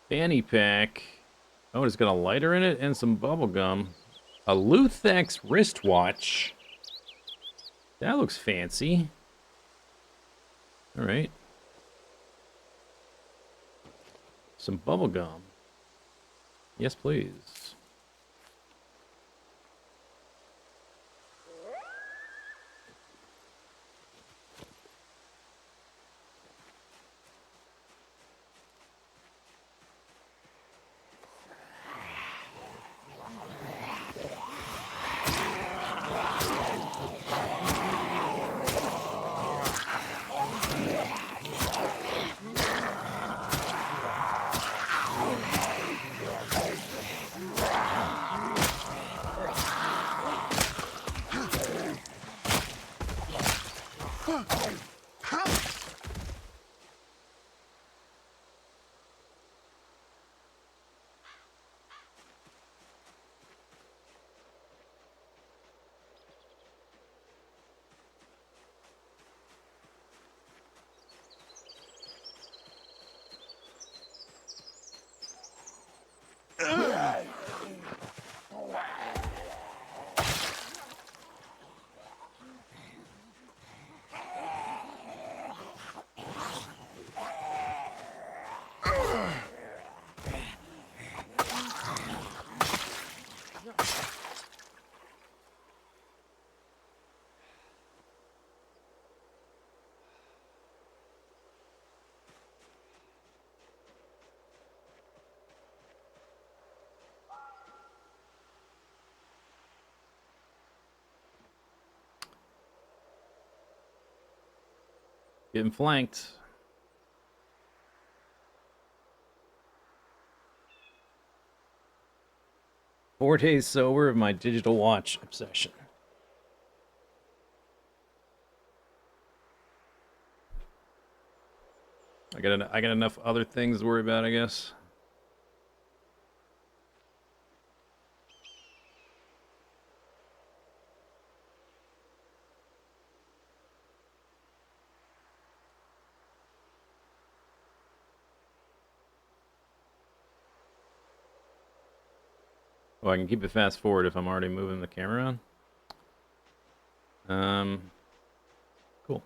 Fanny pack. Oh, it's got a lighter in it and some bubble gum. A Luthex wristwatch. That looks fancy. All right. Some bubble gum. Yes, please. Getting flanked. 4 days sober of my digital watch obsession. I got enough other things to worry about, I guess. Oh, I can keep it fast forward if I'm already moving the camera on. Cool.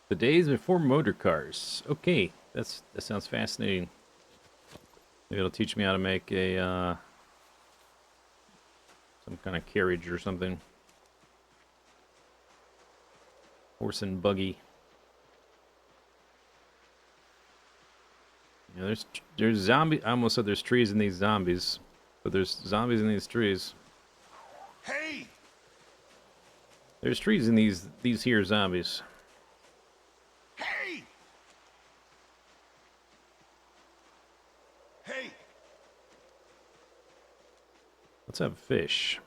The days before motor cars. Okay, that sounds fascinating. Maybe it'll teach me how to make a some kind of carriage or something. Horse and buggy. Yeah, there's zombie. I almost said there's trees in these zombies, but there's zombies in these trees. Hey! There's trees in these here zombies. Hey! Hey! Let's have fish.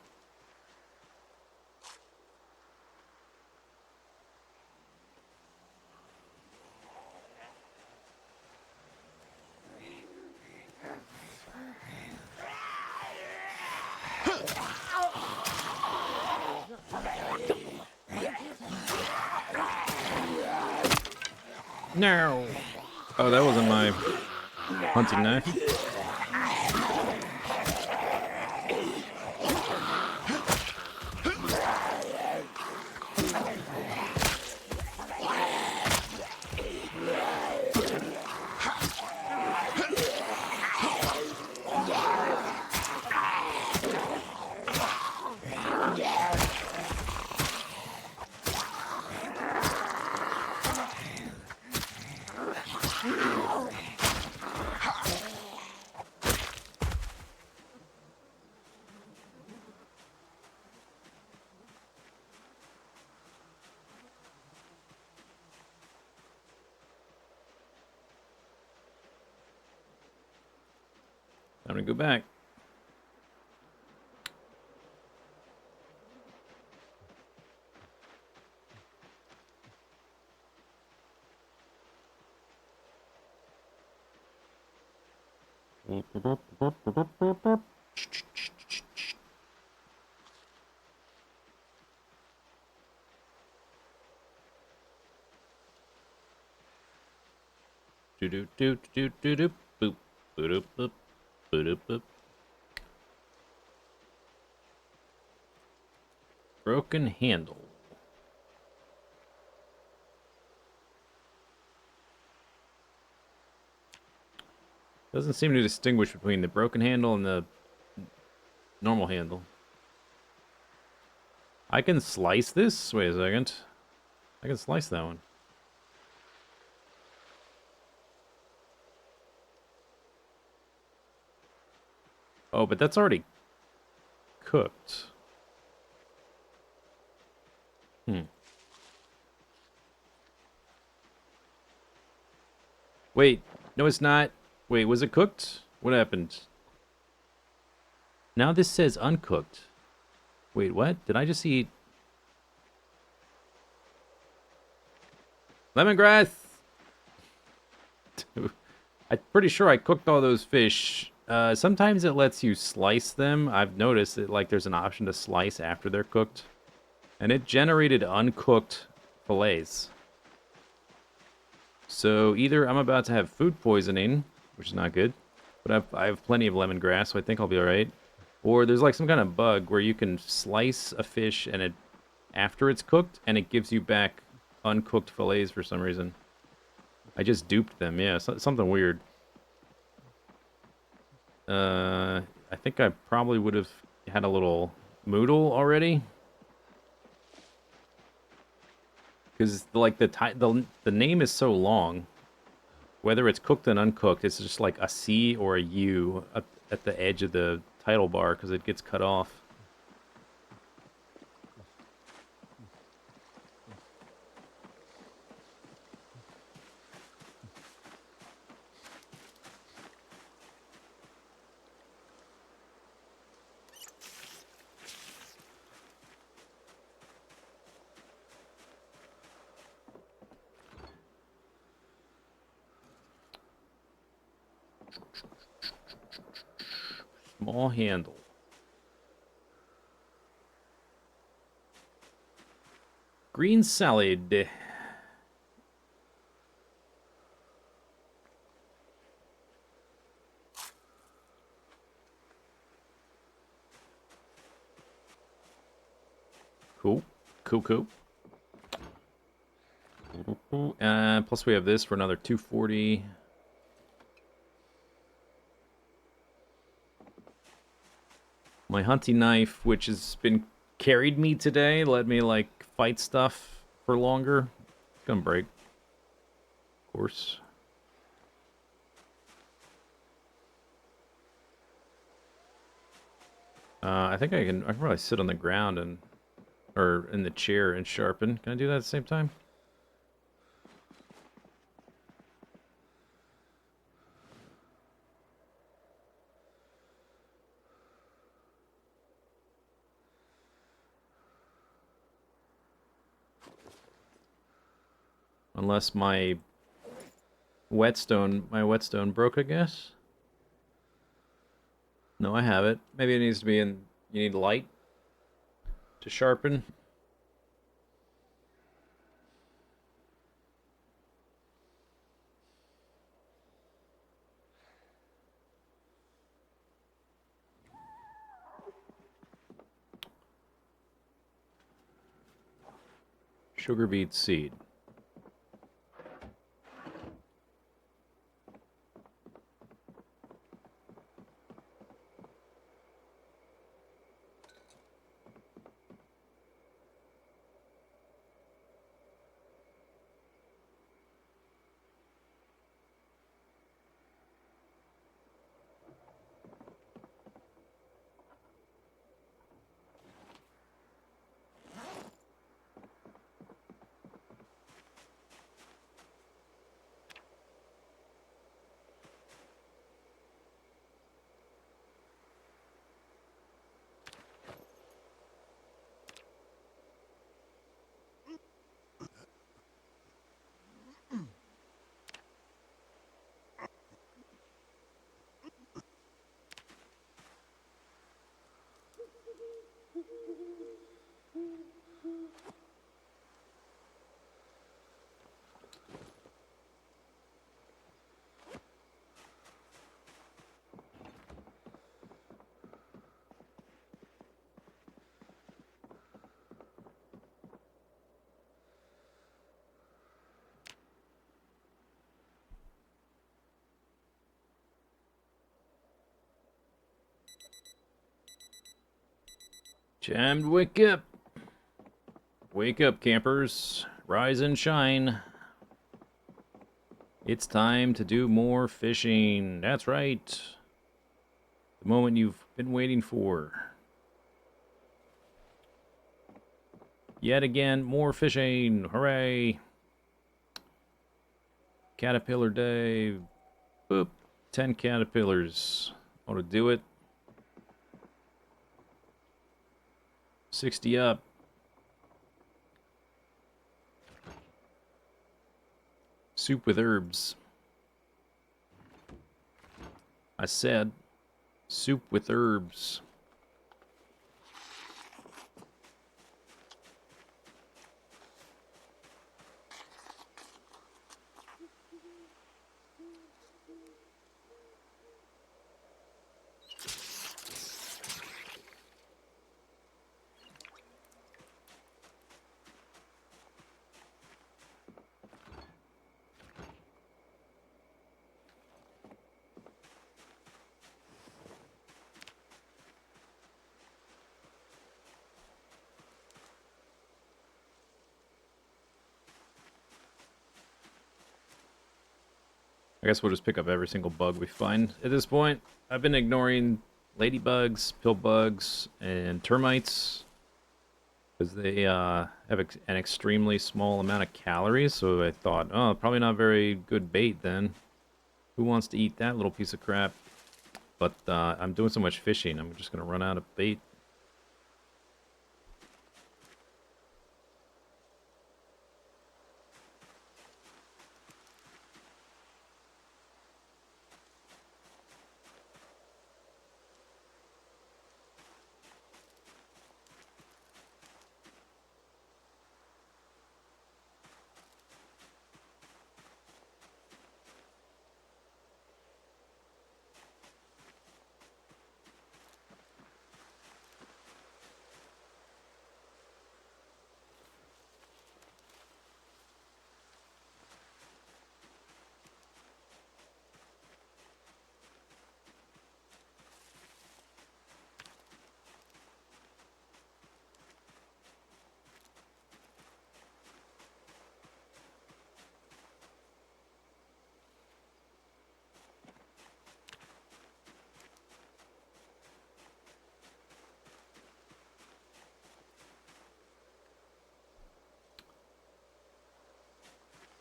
No. Oh, that wasn't my hunting knife. Time to go back. Do do do do do do boop boop boop boop boop. Broken handle. Doesn't seem to distinguish between the broken handle and the normal handle. I can slice this? Wait a second. I can slice that one. Oh, but that's already cooked. Wait, no it's not. Wait, was it cooked? What happened? Now this says uncooked. Wait, what? Did I just eat lemongrass? I'm pretty sure I cooked all those fish. Sometimes it lets you slice them. I've noticed that like there's an option to slice after they're cooked. And it generated uncooked fillets. So either I'm about to have food poisoning, which is not good, but I have plenty of lemongrass, so I think I'll be alright. Or there's like some kind of bug where you can slice a fish and it after it's cooked, and it gives you back uncooked fillets for some reason. I just duped them, yeah, something weird. I think I probably would have had a little moodle already. Because like the name is so long, whether it's cooked and uncooked, it's just like a C or a U at the edge of the title bar because it gets cut off. Small handle. Green salad. Cool. Cool, cool. Plus we have this for another 240. My hunting knife, which has been carried me today, let me, like, fight stuff for longer. It's gonna break. Of course. I think I can probably sit on the ground and, or in the chair and sharpen. Can I do that at the same time? Unless my whetstone broke, I guess. No, I have it. Maybe it needs to be in, you need light to sharpen. Sugar beet seed. Time to wake up. Wake up, campers. Rise and shine. It's time to do more fishing. That's right. The moment you've been waiting for. Yet again, more fishing. Hooray. Caterpillar day. Boop. 10 caterpillars. Ought to do it. 60 up. Soup with herbs. I said soup with herbs. I guess we'll just pick up every single bug we find at this point. I've been ignoring ladybugs, pillbugs, and termites because they have an extremely small amount of calories, so I thought, oh, probably not very good bait then. Who wants to eat that little piece of crap? But I'm doing so much fishing, I'm just going to run out of bait.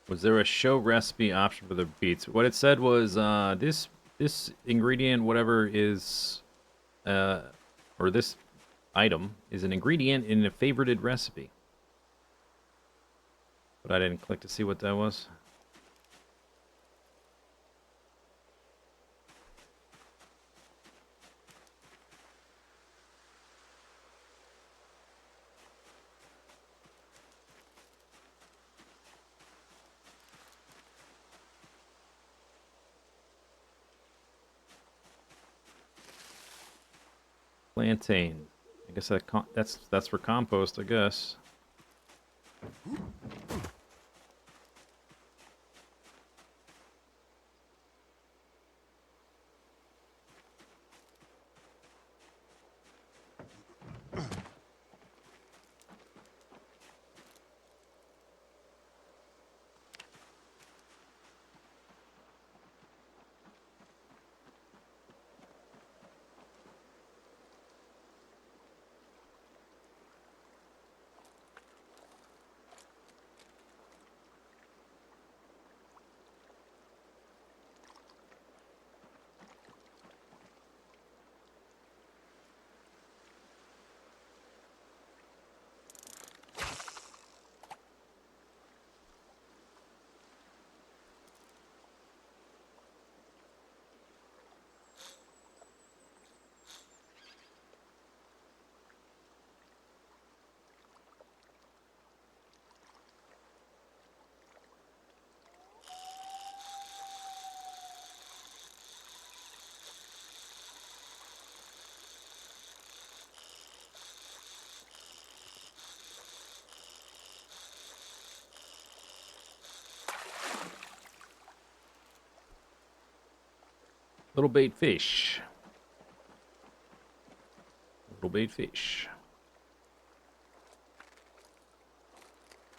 Was there a show recipe option for the beets? What it said was this ingredient, whatever is, or this item is an ingredient in a favorited recipe. But I didn't click to see what that was. Plantain. I guess that's for compost, I guess. Little bait fish. Little bait fish.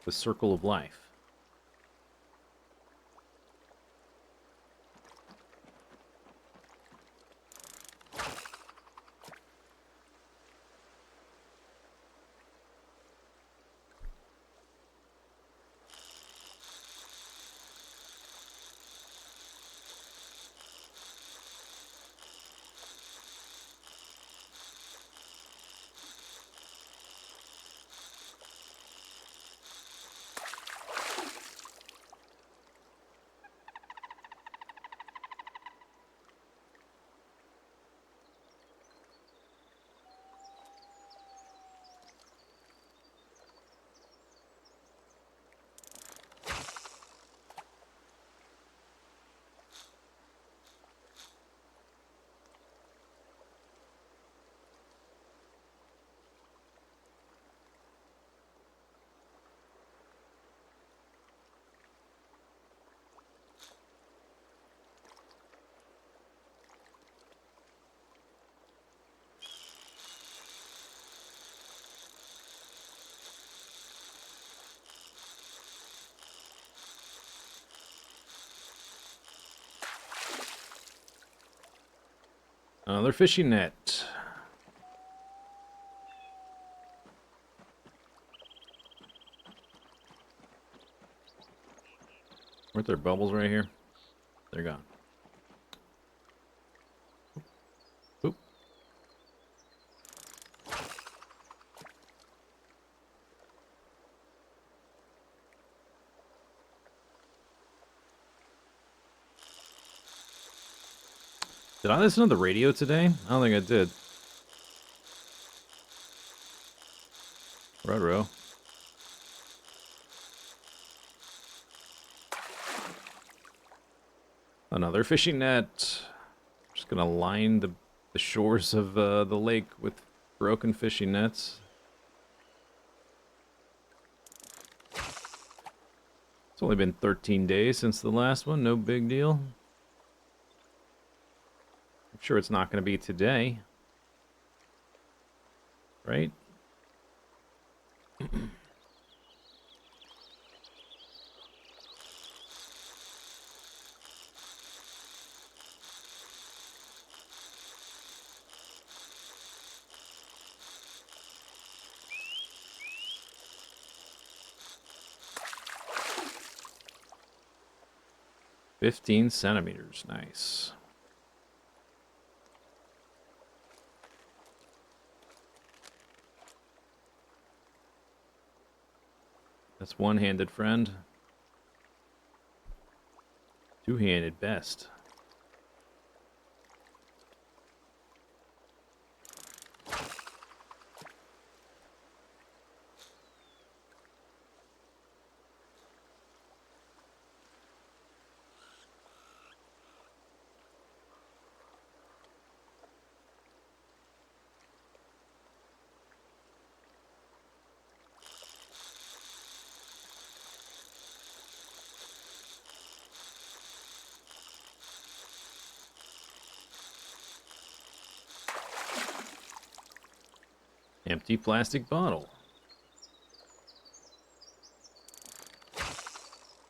The circle of life. Another fishing net. Weren't there bubbles right here? They're gone. Oop. Did I listen to the radio today? I don't think I did. Ruh-roh. Another fishing net. Just gonna line the shores of the lake with broken fishing nets. It's only been 13 days since the last one. No big deal. I'm sure it's not going to be today. Right? 15 centimeters. Nice. That's one-handed, friend. Two-handed, best. Empty plastic bottle.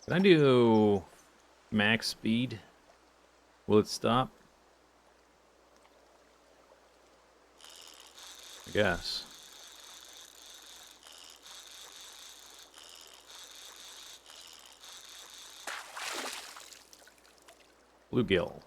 Can I do max speed? Will it stop? I guess. Bluegill.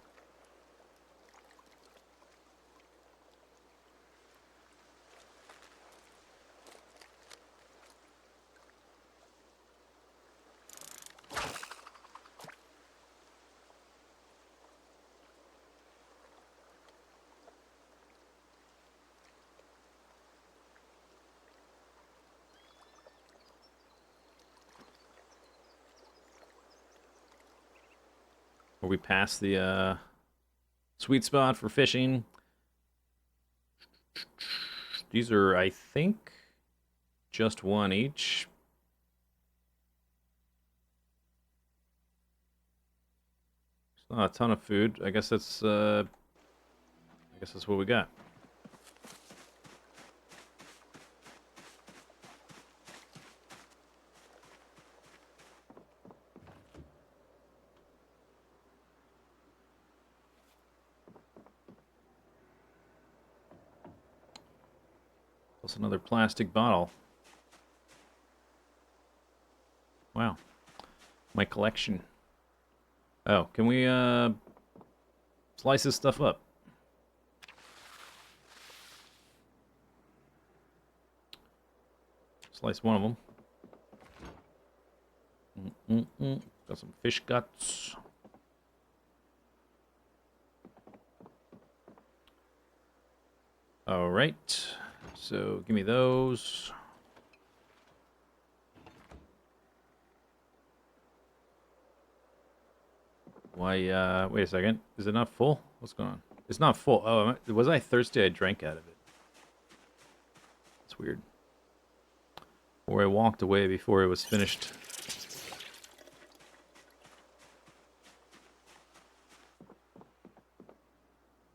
Are we past the sweet spot for fishing? These are, I think, just one each. It's not a ton of food. I guess that's what we got. Plus another plastic bottle. Wow. My collection. Oh, can we slice this stuff up? Slice one of them. Got some fish guts. All right. So give me those. Why, wait a second. Is it not full? What's going on? It's not full. Oh, was I thirsty? I drank out of it. That's weird. Or I walked away before it was finished.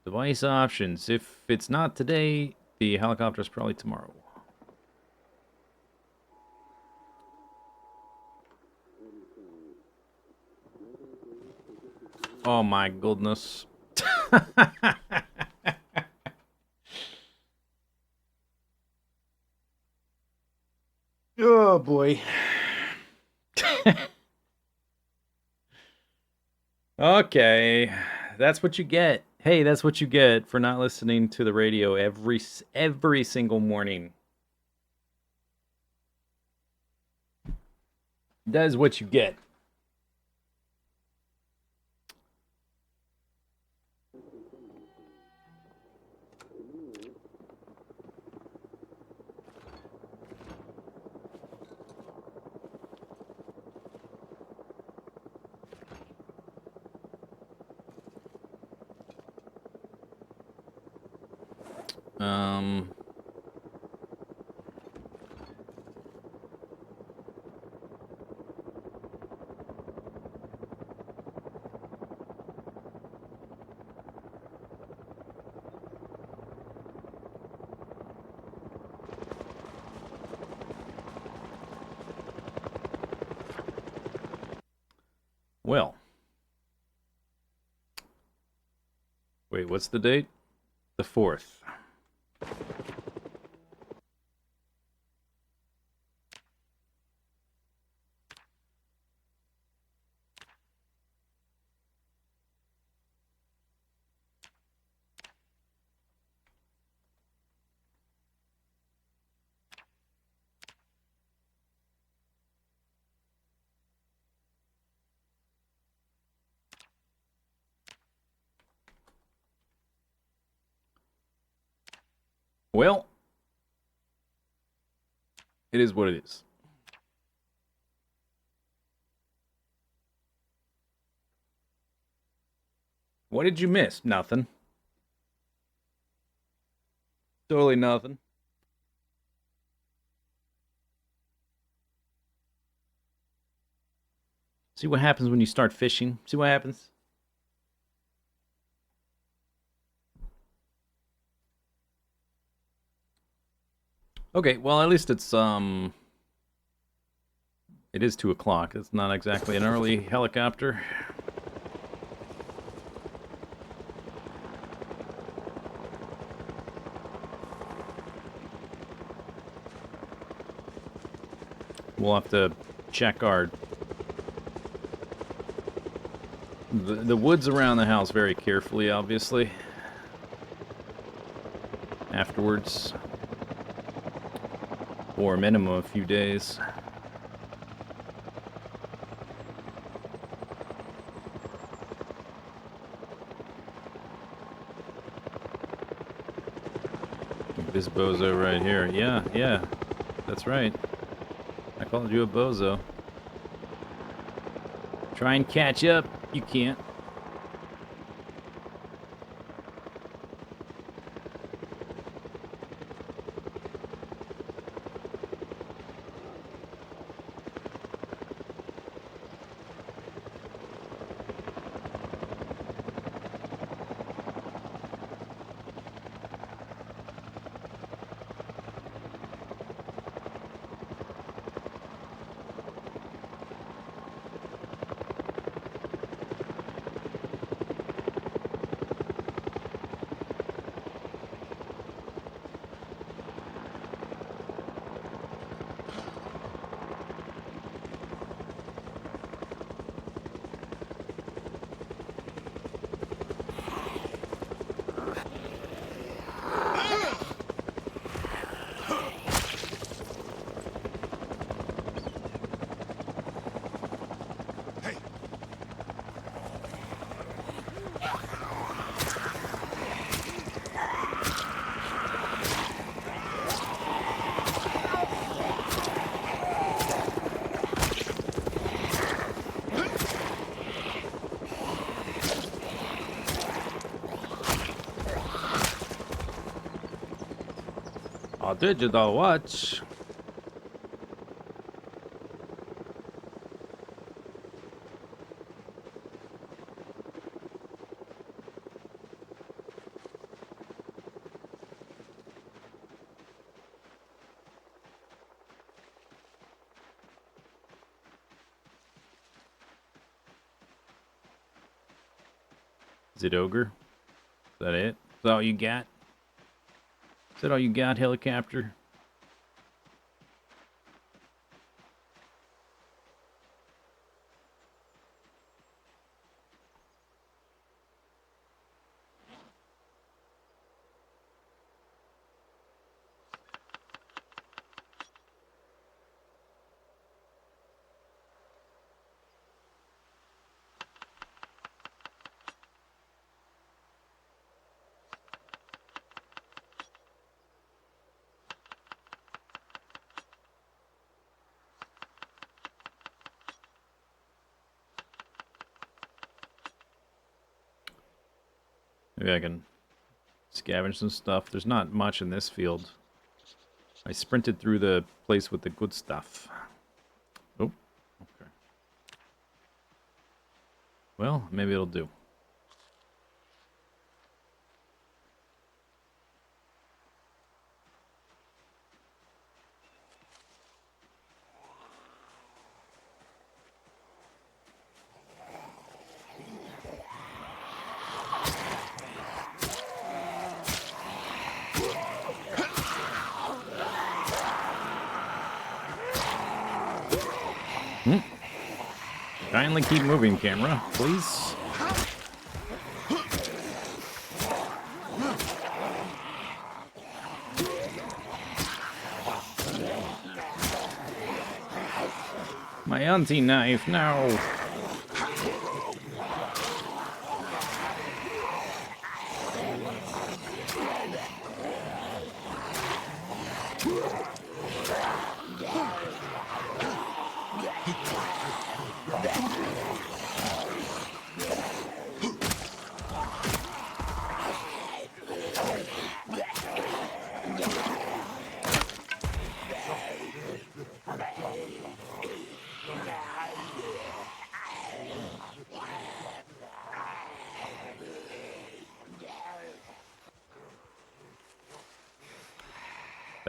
Device options. If it's not today, the helicopter's probably tomorrow. Oh my goodness. Oh boy. Okay. That's what you get. Hey, that's what you get for not listening to the radio every single morning. That is what you get. Um, well. Wait, what's the date? The 4th. Well, it is what it is. What did you miss? Nothing. Totally nothing. See what happens when you start fishing? See what happens? Okay, well, at least it's, it is 2 o'clock. It's not exactly an early helicopter. We'll have to check our... The woods around the house very carefully, obviously. Afterwards. For a minimum of a few days. This bozo right here. Yeah. That's right. I called you a bozo. Try and catch up. You can't. A digital watch. Is it ogre? Is that it? Is that all you got? Is that all you got, helicopter? Maybe I can scavenge some stuff. There's not much in this field. I sprinted through the place with the good stuff. Oh, okay. Well, maybe it'll do. Kindly keep moving, camera, please. My auntie knife, no.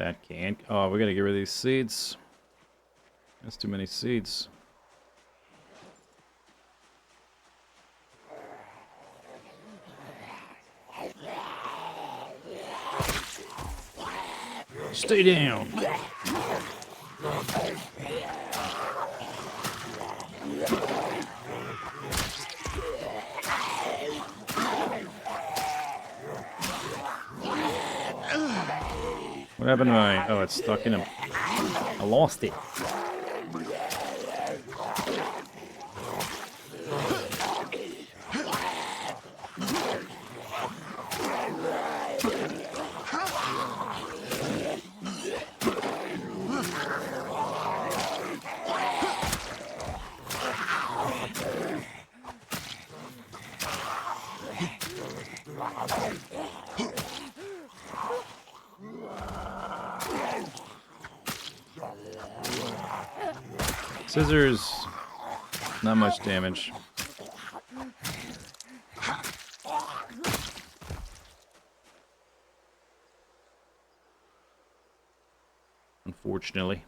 That can't. Oh, we gotta get rid of these seeds. That's too many seeds. Stay down. What happened to my... Oh, it's stuck in him. I lost it. Scissors. Not much damage. Unfortunately.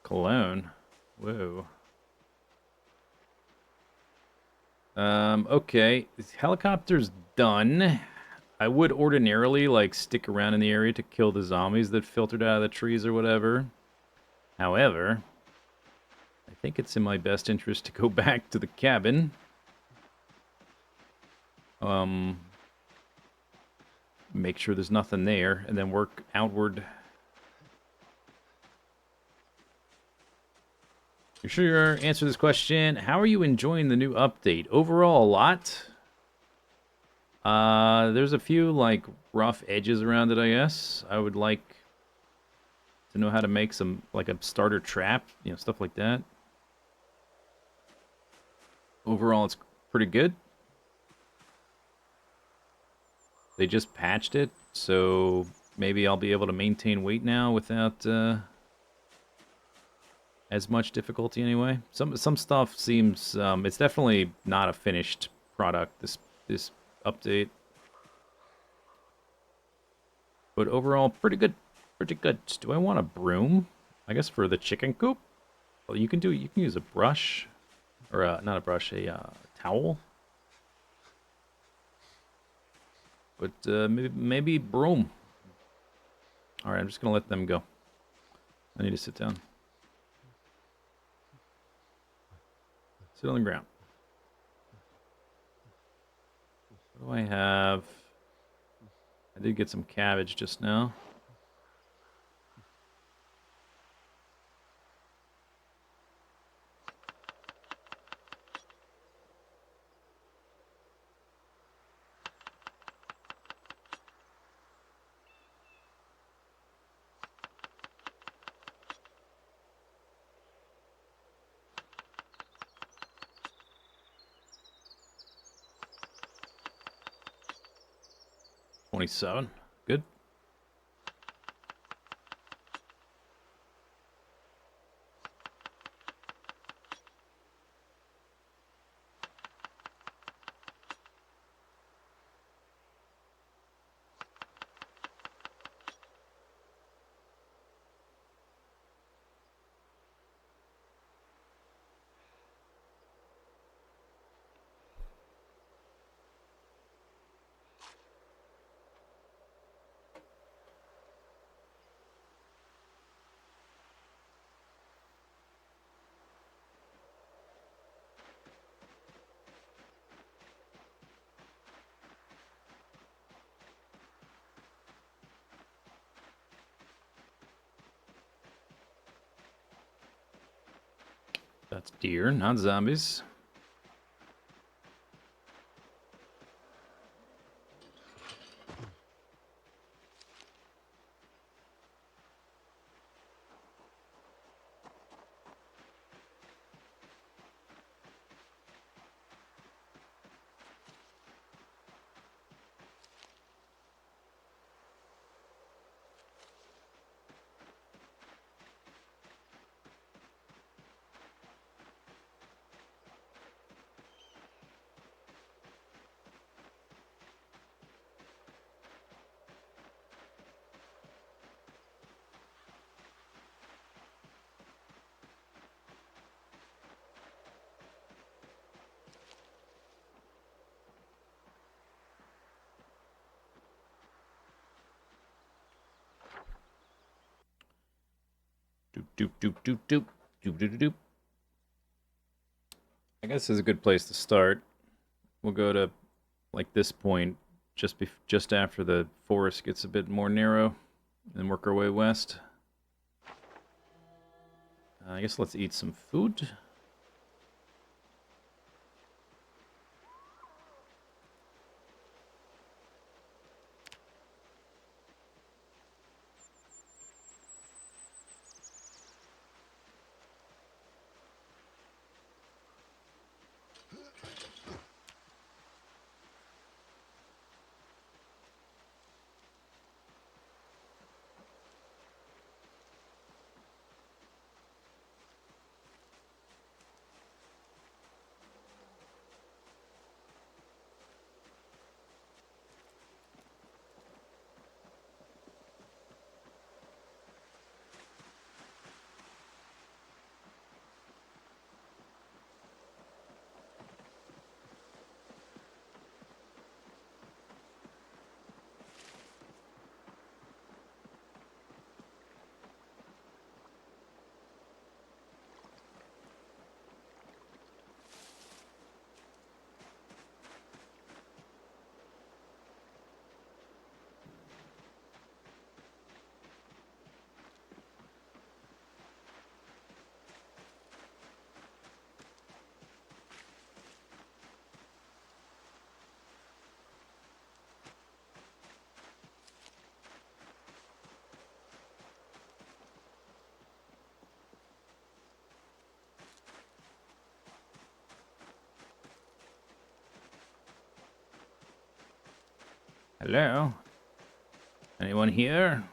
Cologne. Whoa. Okay. This helicopter's done. I would ordinarily, like, stick around in the area to kill the zombies that filtered out of the trees or whatever. However, I think it's in my best interest to go back to the cabin. Make sure there's nothing there, and then work outward. You sure answer this question? How are you enjoying the new update? Overall, a lot. There's a few, like, rough edges around it, I guess. I would like to know how to make some, like, a starter trap, you know, stuff like that. Overall, it's pretty good. They just patched it, so maybe I'll be able to maintain weight now without as much difficulty anyway. Some stuff seems it's definitely not a finished product, this update. But overall, pretty good. Pretty good. Do I want a broom? I guess for the chicken coop? Well, you can use a brush. Or not a brush, a towel. But maybe broom. Alright, I'm just gonna let them go. I need to sit down. Sit on the ground. What do I have? I did get some cabbage just now. $27. Good. That's deer, not zombies. Doop, doop, doop, doop. Doop, doop, doop, doop. I guess this is a good place to start. We'll go to, like, this point just after the forest gets a bit more narrow, and work our way west. I guess let's eat some food. Hello? Anyone here?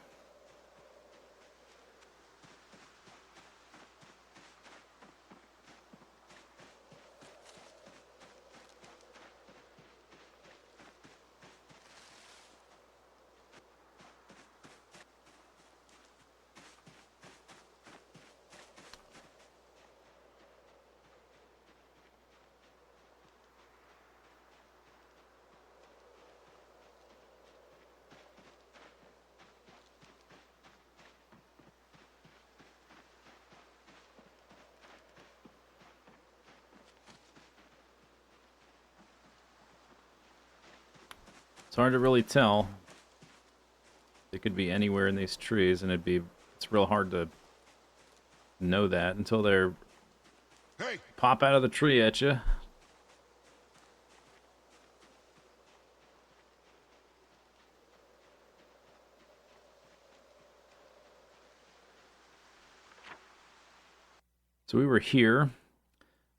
It's hard to really tell. It could be anywhere in these trees, and it's real hard to know that until they're Hey! pop out of the tree at you. So we were here.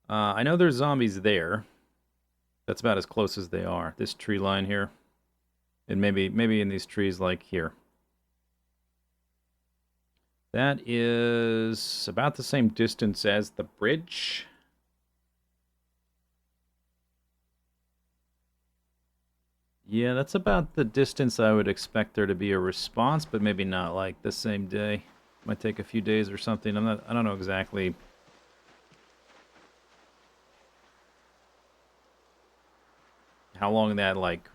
I know there's zombies there. That's about as close as they are. This tree line here. And maybe in these trees like here. That is about the same distance as the bridge. Yeah, that's about the distance I would expect there to be a response, but maybe not like the same day. Might take a few days or something. I don't know exactly how long that, like,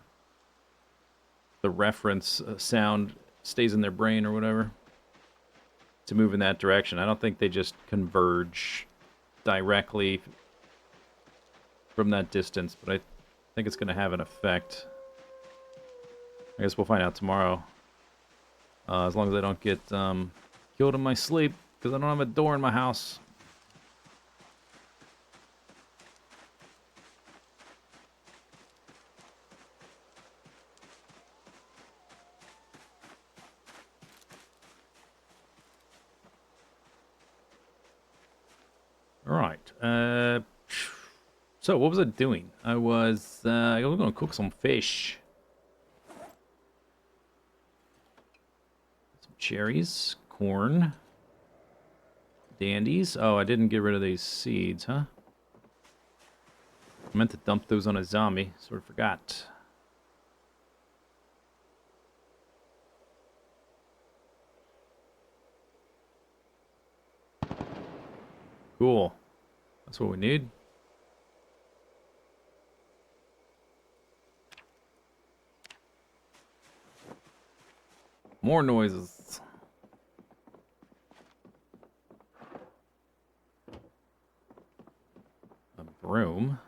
the reference sound stays in their brain or whatever to move in that direction. I don't think they just converge directly from that distance, but I think it's going to have an effect. I guess we'll find out tomorrow. As long as I don't get killed in my sleep, because I don't have a door in my house. Alright. So, what was I doing? I was going to cook some fish. Some cherries, corn, dandies. Oh, I didn't get rid of these seeds, huh? I meant to dump those on a zombie. Sort of forgot. Cool. That's what we need. More noises. Brome.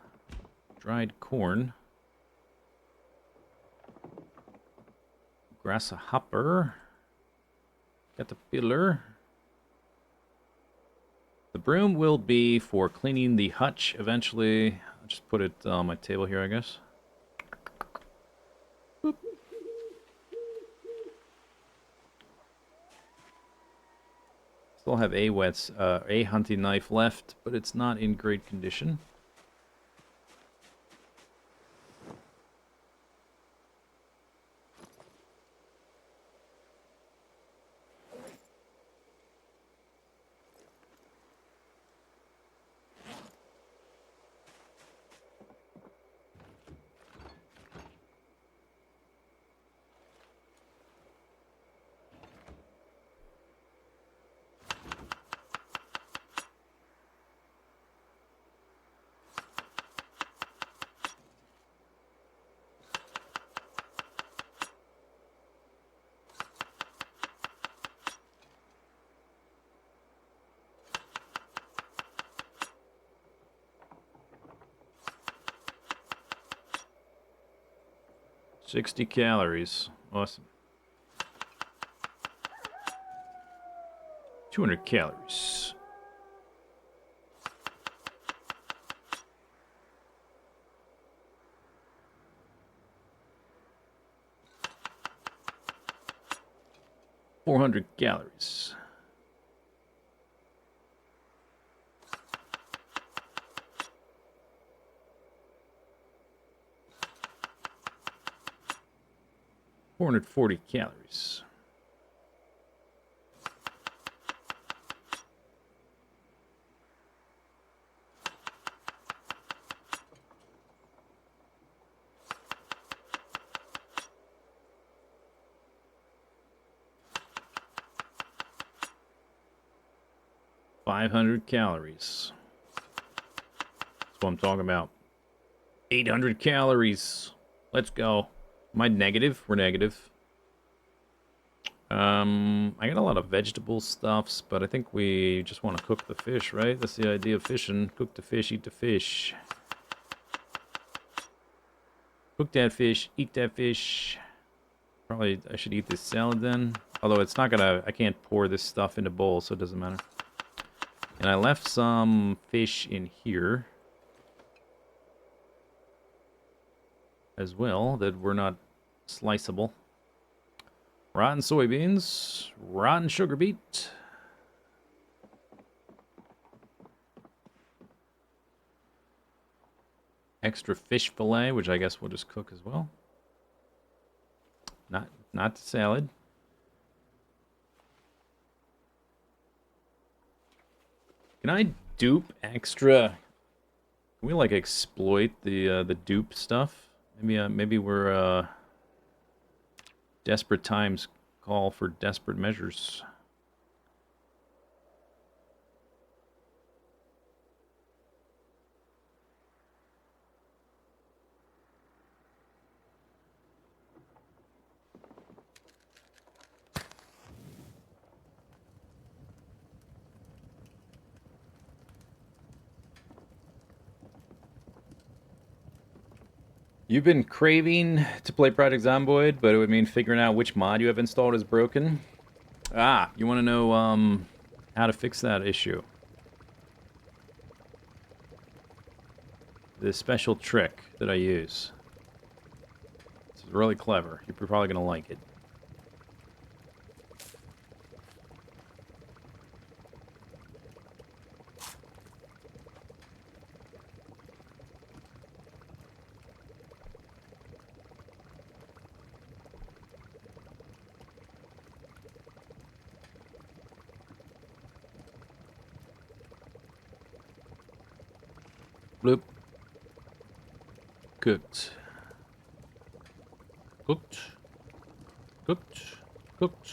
Dried corn. Grasshopper. Caterpillar. The broom will be for cleaning the hutch eventually. I'll just put it on my table here, I guess. Boop. Still have a hunting knife left, but it's not in great condition. $60 calories. Awesome. 200 calories. $400 calories. $440 calories. $500 calories. That's what I'm talking about. 800 calories. Let's go. Am I negative? We're negative. I got a lot of vegetable stuffs, but I think we just want to cook the fish, right? That's the idea of fishing. Cook the fish, eat the fish. Cook that fish, eat that fish. Probably I should eat this salad then. Although it's not gonna, I can't pour this stuff in a bowl, so it doesn't matter. And I left some fish in here as well that were not sliceable. Rotten soybeans, rotten sugar beet. Extra fish fillet, which I guess we'll just cook as well. Not the salad. Can I dupe extra? Can we like exploit the dupe stuff? Maybe we're desperate times call for desperate measures. You've been craving to play Project Zomboid, but it would mean figuring out which mod you have installed is broken. Ah, you want to know how to fix that issue? The special trick that I use. It's really clever. You're probably going to like it. Bloop. Cooked. Cooked. Cooked. Cooked.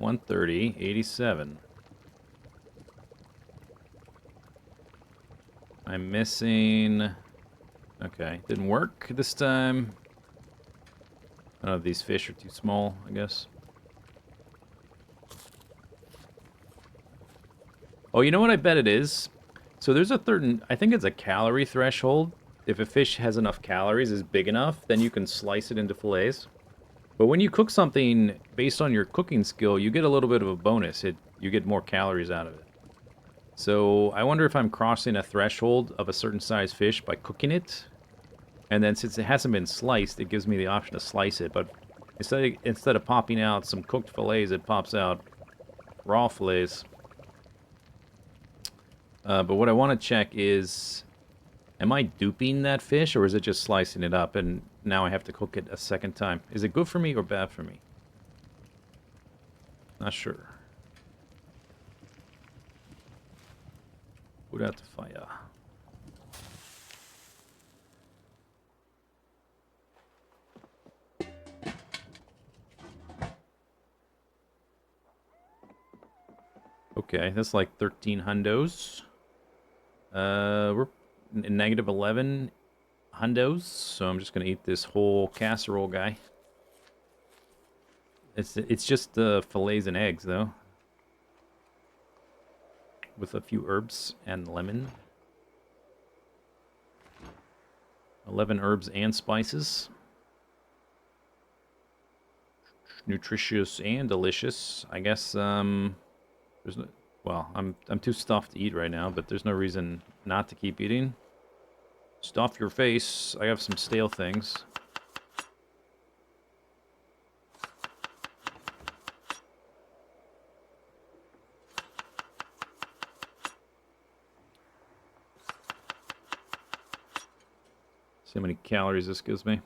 $130.87. I'm missing... Okay, didn't work this time. I don't know if these fish are too small, I guess. Oh, you know what I bet it is? So there's a certain... I think it's a calorie threshold. If a fish has enough calories, is big enough, then you can slice it into fillets. But when you cook something based on your cooking skill, you get a little bit of a bonus. You get more calories out of it. So I wonder if I'm crossing a threshold of a certain size fish by cooking it. And then since it hasn't been sliced, it gives me the option to slice it. But instead of popping out some cooked fillets, it pops out raw fillets. But what I want to check is, am I duping that fish, or is it just slicing it up and now I have to cook it a second time? Is it good for me or bad for me? Not sure. Put out the fire. Okay, that's like 13 hundos. We're negative 11 hundos, so I'm just gonna eat this whole casserole guy. It's just fillets and eggs though, with a few herbs and lemon. 11 herbs and spices. Nutritious and delicious. I guess there's no, well, I'm too stuffed to eat right now, but there's no reason not to keep eating. Stuff your face. I have some stale things. See how many calories this gives me.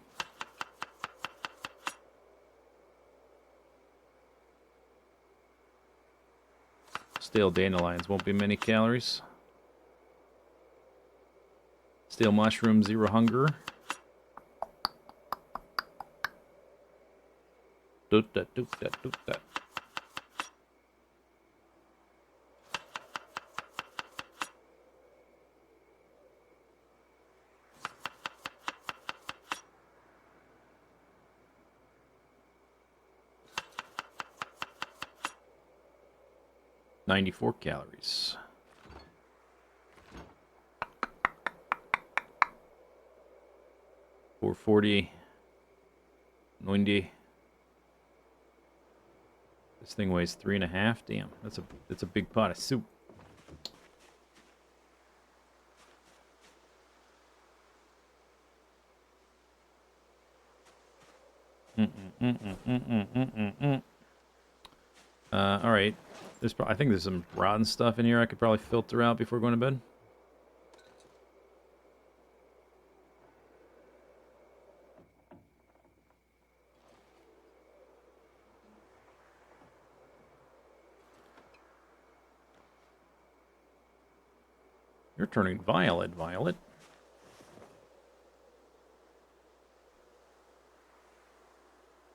Stale dandelions won't be many calories. Stale mushroom, 0 hunger. Doot that, doot that, doot that. .94 calories. 440. 90. This thing weighs 3.5. Damn, that's a big pot of soup. All right. I think there's some rotten stuff in here I could probably filter out before going to bed. You're turning violet, Violet.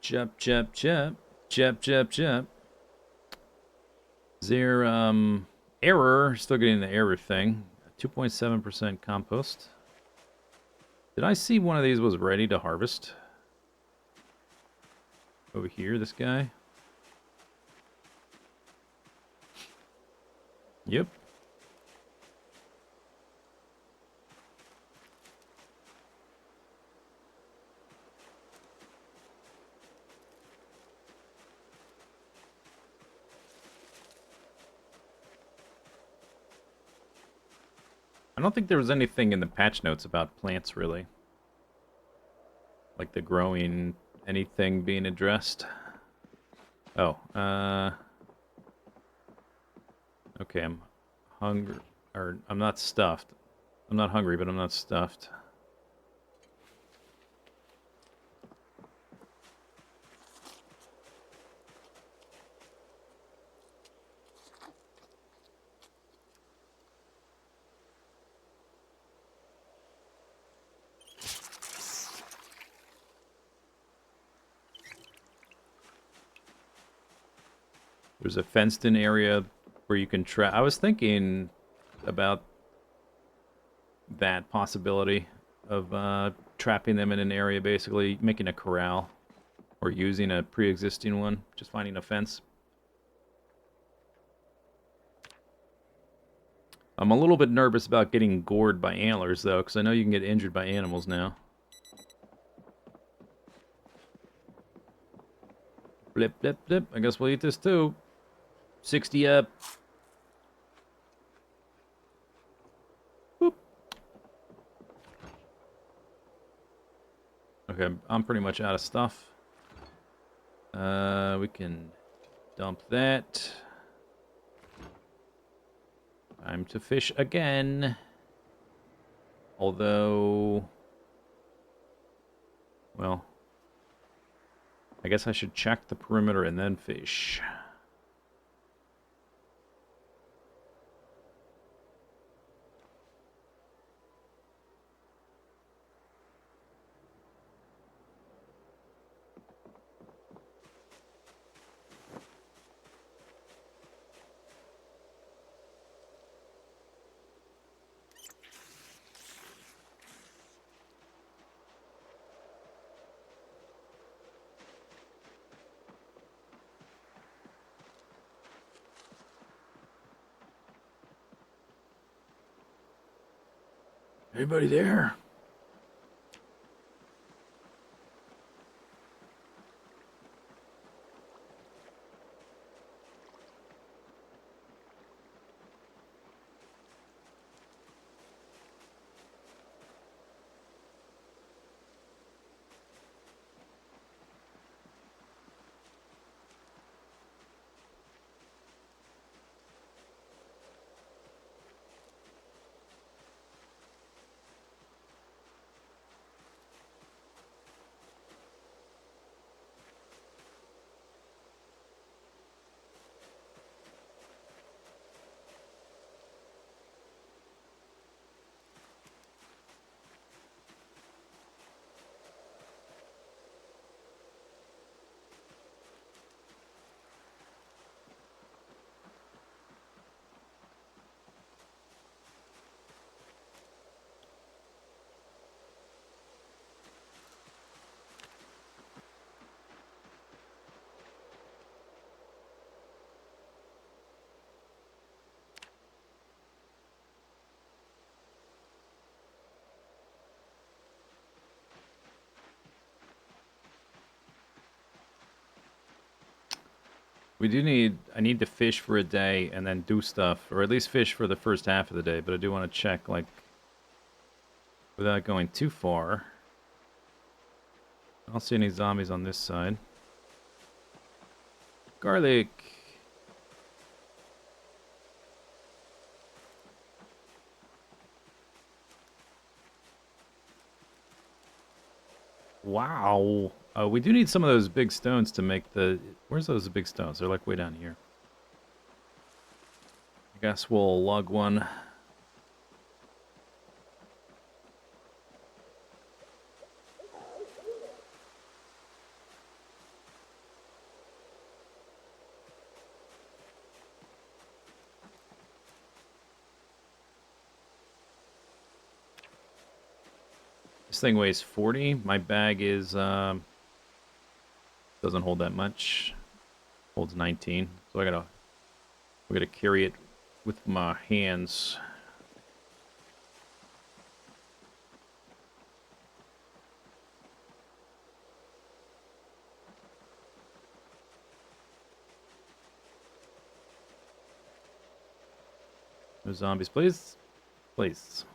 Chep, chep, chep. Chep, chep, chep. Is there, error? Still getting the error thing. 2.7% compost. Did I see one of these was ready to harvest? Over here, this guy. Yep. I don't think there was anything in the patch notes about plants, really. Like the growing, anything being addressed. Oh, okay, I'm hungry, or I'm not stuffed. I'm not hungry, but I'm not stuffed. There's a fenced-in area where you can I was thinking about that possibility of trapping them in an area, basically making a corral or using a pre-existing one, just finding a fence. I'm a little bit nervous about getting gored by antlers, though, because I know you can get injured by animals now. Blip, blip, blip. I guess we'll eat this, too. 60 up. Boop. Okay, I'm pretty much out of stuff. We can dump that. Time to fish again. Although... well... I guess I should check the perimeter and then fish. Anybody there? We do need... I need to fish for a day and then do stuff. Or at least fish for the first half of the day. But I do want to check, like... without going too far. I don't see any zombies on this side. Garlic! Wow! We do need some of those big stones to make the... where's those big stones? They're like way down here. I guess we'll lug one. This thing weighs 40. My bag is, doesn't hold that much. Holds 19. So we gotta carry it with my hands. No zombies, please. Please.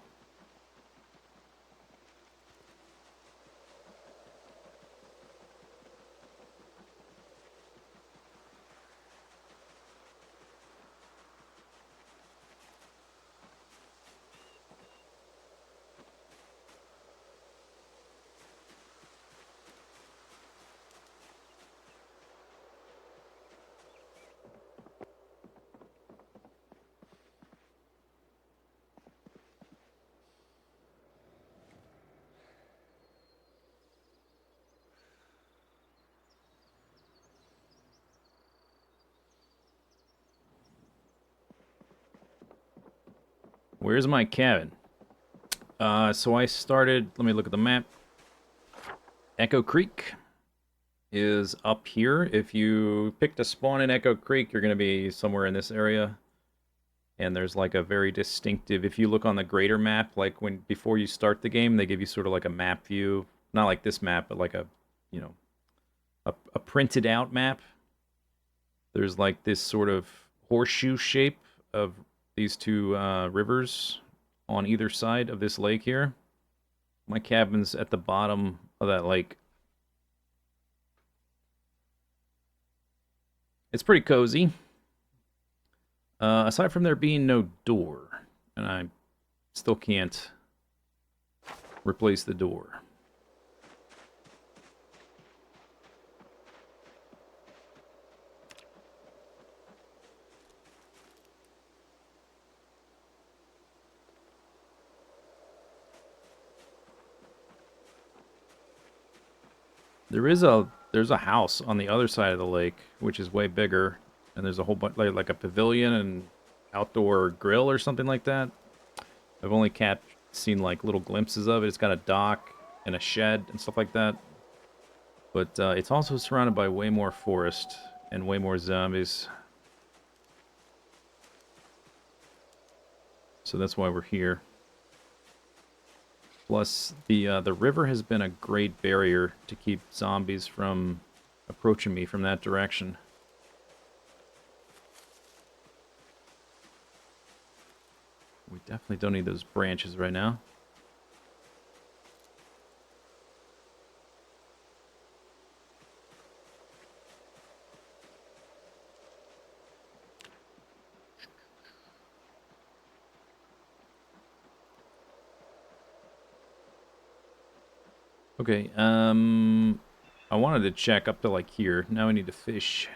Where's my cabin? So I started. Let me look at the map. Echo Creek is up here. If you pick to spawn in Echo Creek, you're going to be somewhere in this area. And there's like a very distinctive, if you look on the greater map, like when before you start the game, they give you sort of like a map view. Not like this map, but like a, you know, a printed out map. There's like this sort of horseshoe shape of these two rivers on either side of this lake here. My cabin's at the bottom of that lake. It's pretty cozy. Aside from there being no door, and I still can't replace the door. There's a house on the other side of the lake, which is way bigger, and there's a whole bunch like a pavilion and outdoor grill or something like that. I've only seen like little glimpses of it. It's got a dock and a shed and stuff like that. But it's also surrounded by way more forest and way more zombies. So that's why we're here. Plus, the river has been a great barrier to keep zombies from approaching me from that direction. We definitely don't need those branches right now. Okay, I wanted to check up to like here. Now I need to fish.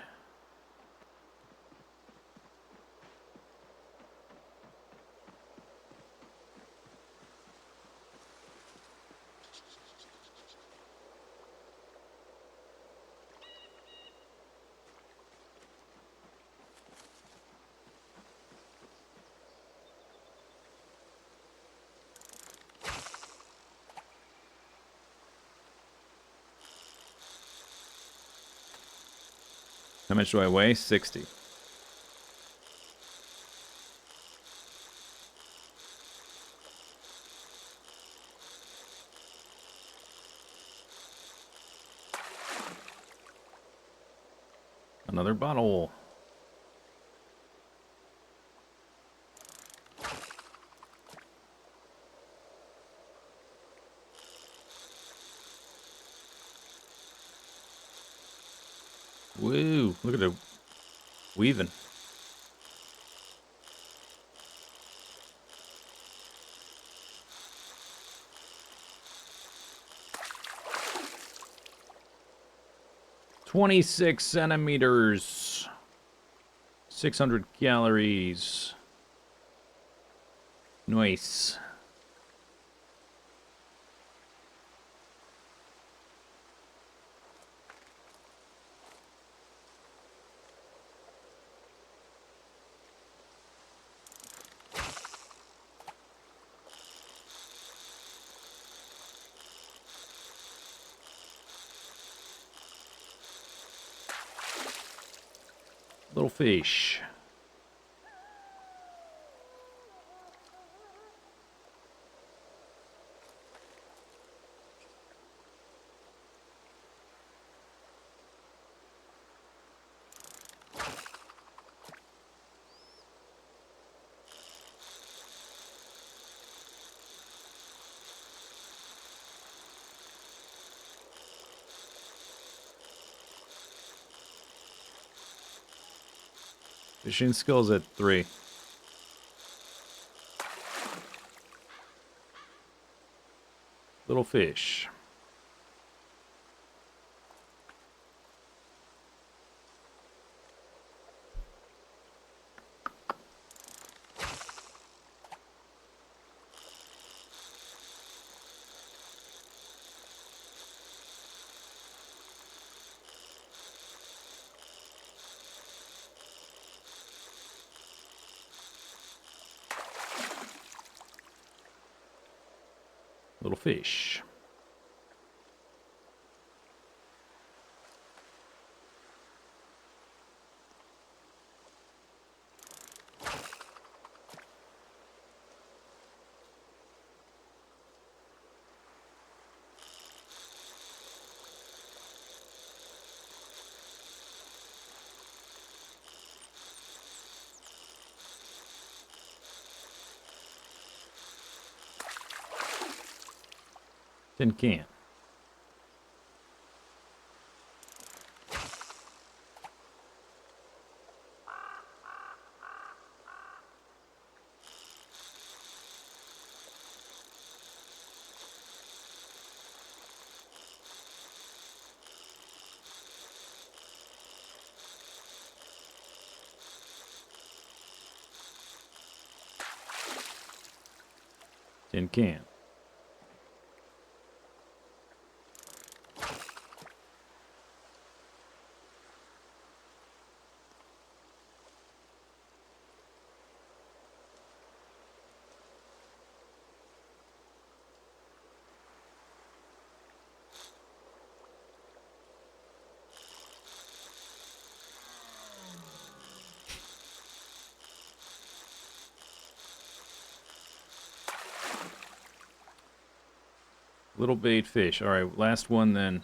How much do I weigh? 60. Another bottle. Woo, look at it weaving. "26 centimeters. 600 calories. Nice. Little fish. Fishing skills at 3. Little fish. Little fish. Tin can. Tin can. Little bait fish. All right, last one then.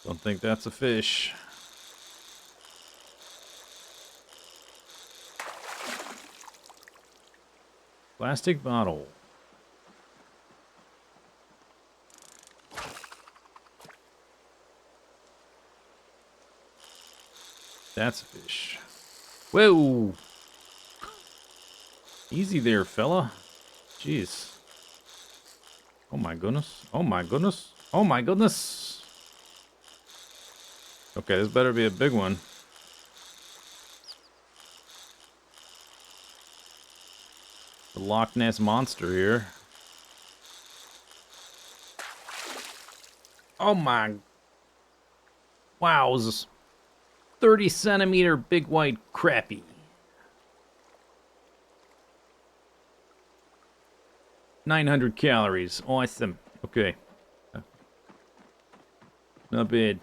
Don't think that's a fish. Plastic bottle. That's a fish. Whoa! Easy there, fella. Jeez. Oh my goodness. Oh my goodness. Oh my goodness. Okay, this better be a big one. The Loch Ness Monster here. Oh my. Wow, this is 30 centimeter big white crappie. 900 calories. Awesome. Okay. Not bad.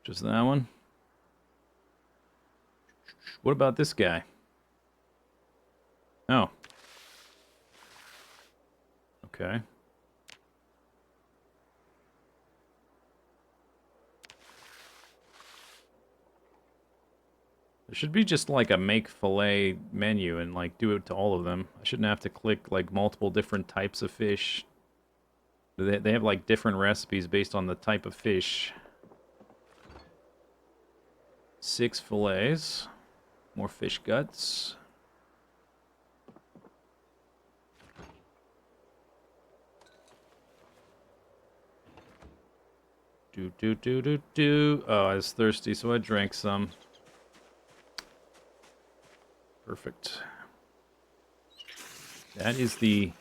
Just that one. What about this guy? Oh. Okay. There should be just like a make fillet menu and like do it to all of them. I shouldn't have to click like multiple different types of fish. They have like different recipes based on the type of fish. 6 fillets. More fish guts. Do. Oh, I was thirsty, so I drank some. Perfect. That is the...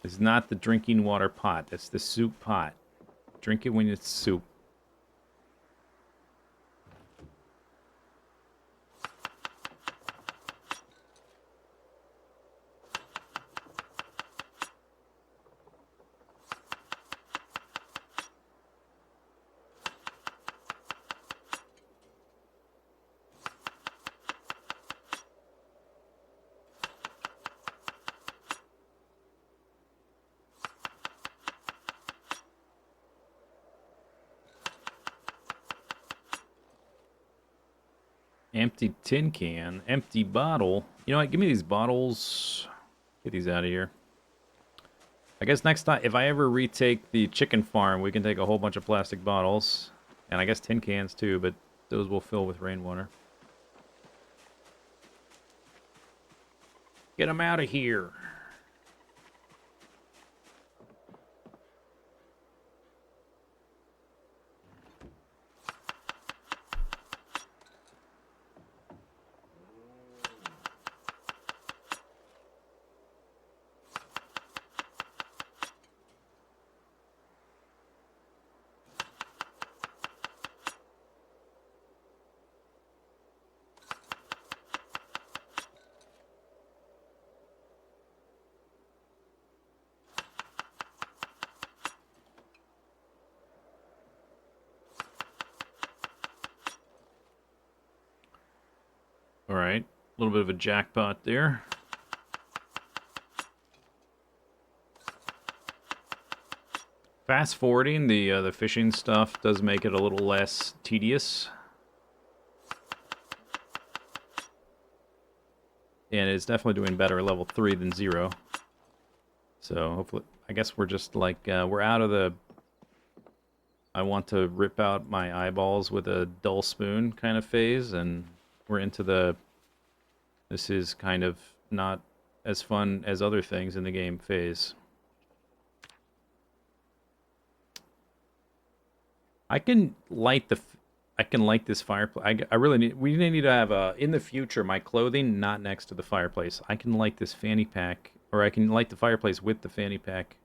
It's not the drinking water pot. That's the soup pot. Drink it when it's soup. Empty tin can. Empty bottle. You know what? Give me these bottles. Get these out of here. I guess next time, if I ever retake the chicken farm, we can take a whole bunch of plastic bottles. And I guess tin cans too, but those will fill with rainwater. Get them out of here. Alright, a little bit of a jackpot there. Fast forwarding the fishing stuff does make it a little less tedious. And it's definitely doing better at level 3 than 0. So hopefully, I guess we're just like, we're out of the I want to rip out my eyeballs with a dull spoon kind of phase, and we're into the this is kind of not as fun as other things in the game phase. I can light this fireplace. I really need, we need to have in the future, my clothing not next to the fireplace. I can light this fanny pack, or I can light the fireplace with the fanny pack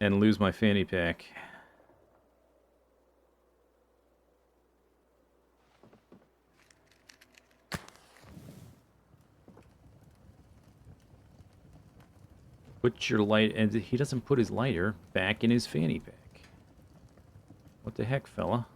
and lose my fanny pack. Put your light, and he doesn't put his lighter back in his fanny pack. What the heck, fella?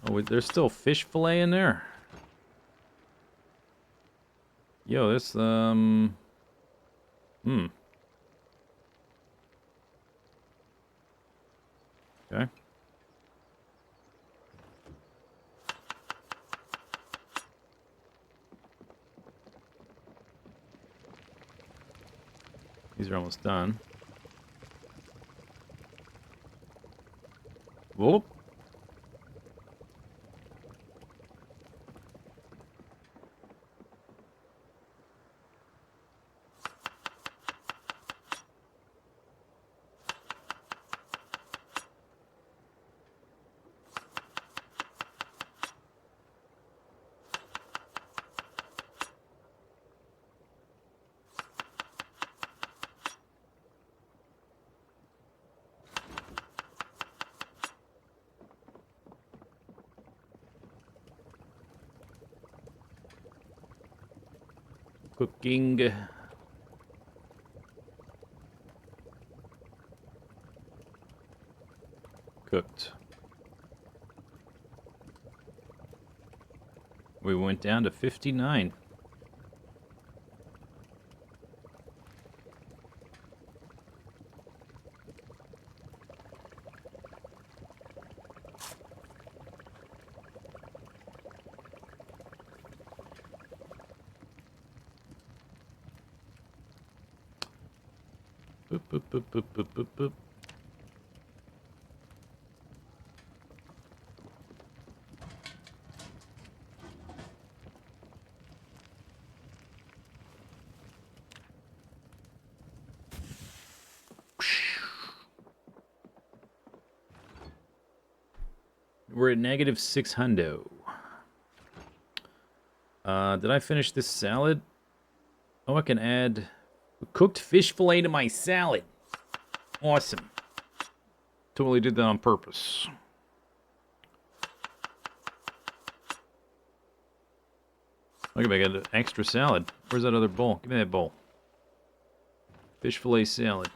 Oh, there's still fish fillet in there. Yo, this, Okay. These are almost done. Whoop. Cooking. Cooked. We went down to 59. Boop, boop, boop, boop, boop, boop, boop. We're at negative 600. Did I finish this salad? Oh, I can add cooked fish fillet to my salad. Awesome. Totally did that on purpose. Look at me, I got an extra salad. Where's that other bowl? Give me that bowl. Fish fillet salad.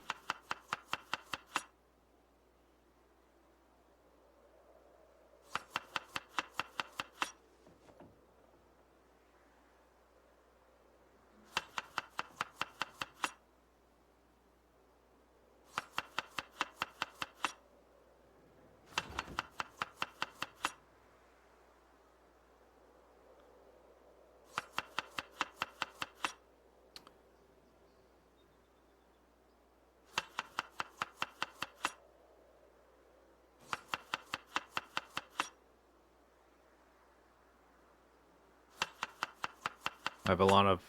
I have a lot of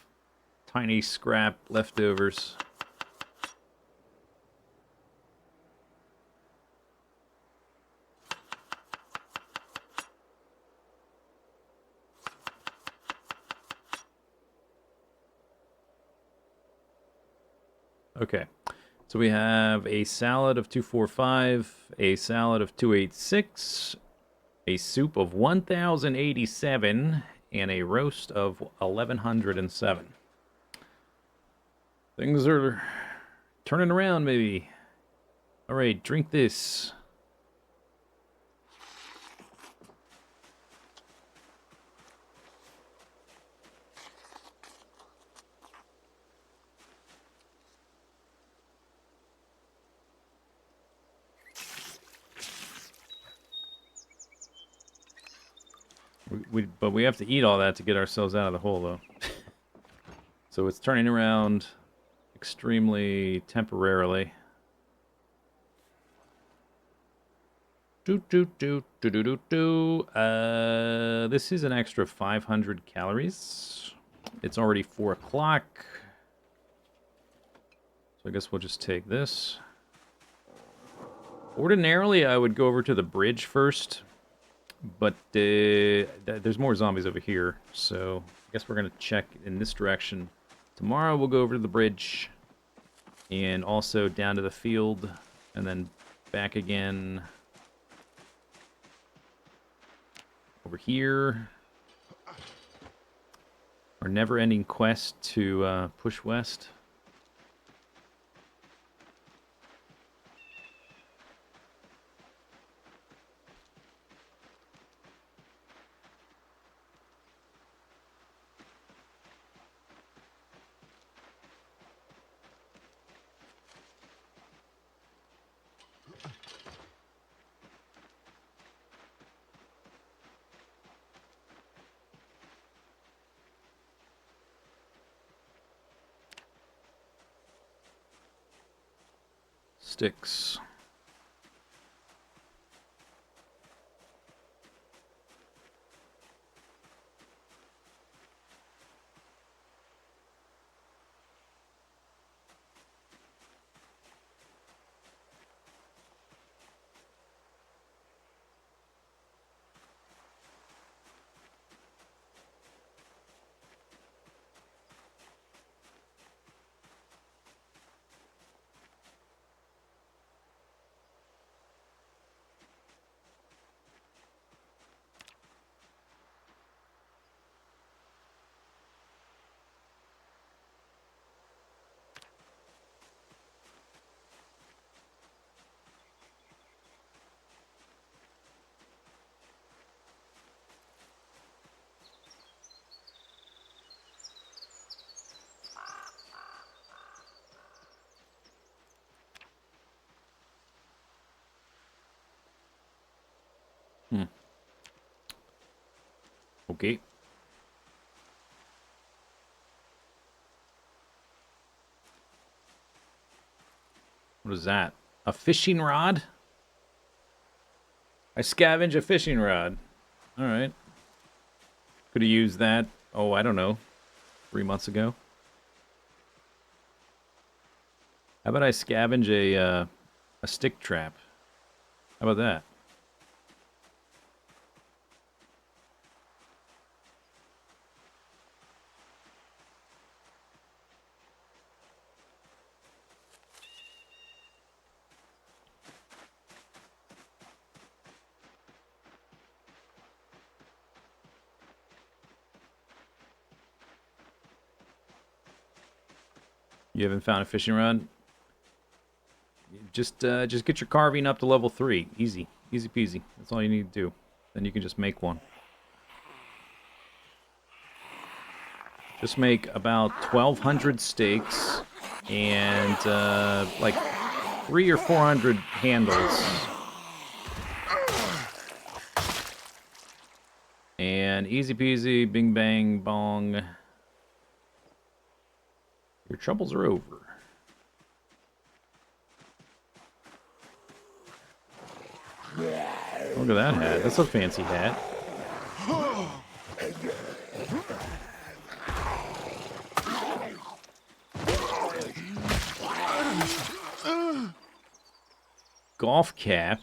tiny scrap leftovers. Okay, so we have a salad of 245, a salad of 286, a soup of 1087, and a roast of 1107. Things are turning around, maybe. All right, drink this. But we have to eat all that to get ourselves out of the hole, though. So it's turning around extremely temporarily. This is an extra 500 calories. It's already 4 o'clock. So I guess we'll just take this. Ordinarily, I would go over to the bridge first. But there's more zombies over here. So I guess we're going to check in this direction. Tomorrow we'll go over to the bridge. And also down to the field. And then back again. Over here. Our never-ending quest to push west. Sticks. Okay. What is that? A fishing rod? I scavenge a fishing rod. Alright. Could have used that, oh, I don't know, 3 months ago. How about I scavenge a stick trap? How about that? You haven't found a fishing rod? Just get your carving up to level 3. Easy. Easy peasy. That's all you need to do. Then you can just make one. Just make about 1,200 steaks and like 300 or 400 handles. And easy peasy, bing bang bong. Your troubles are over. Look at that hat. That's a fancy hat. golf cap.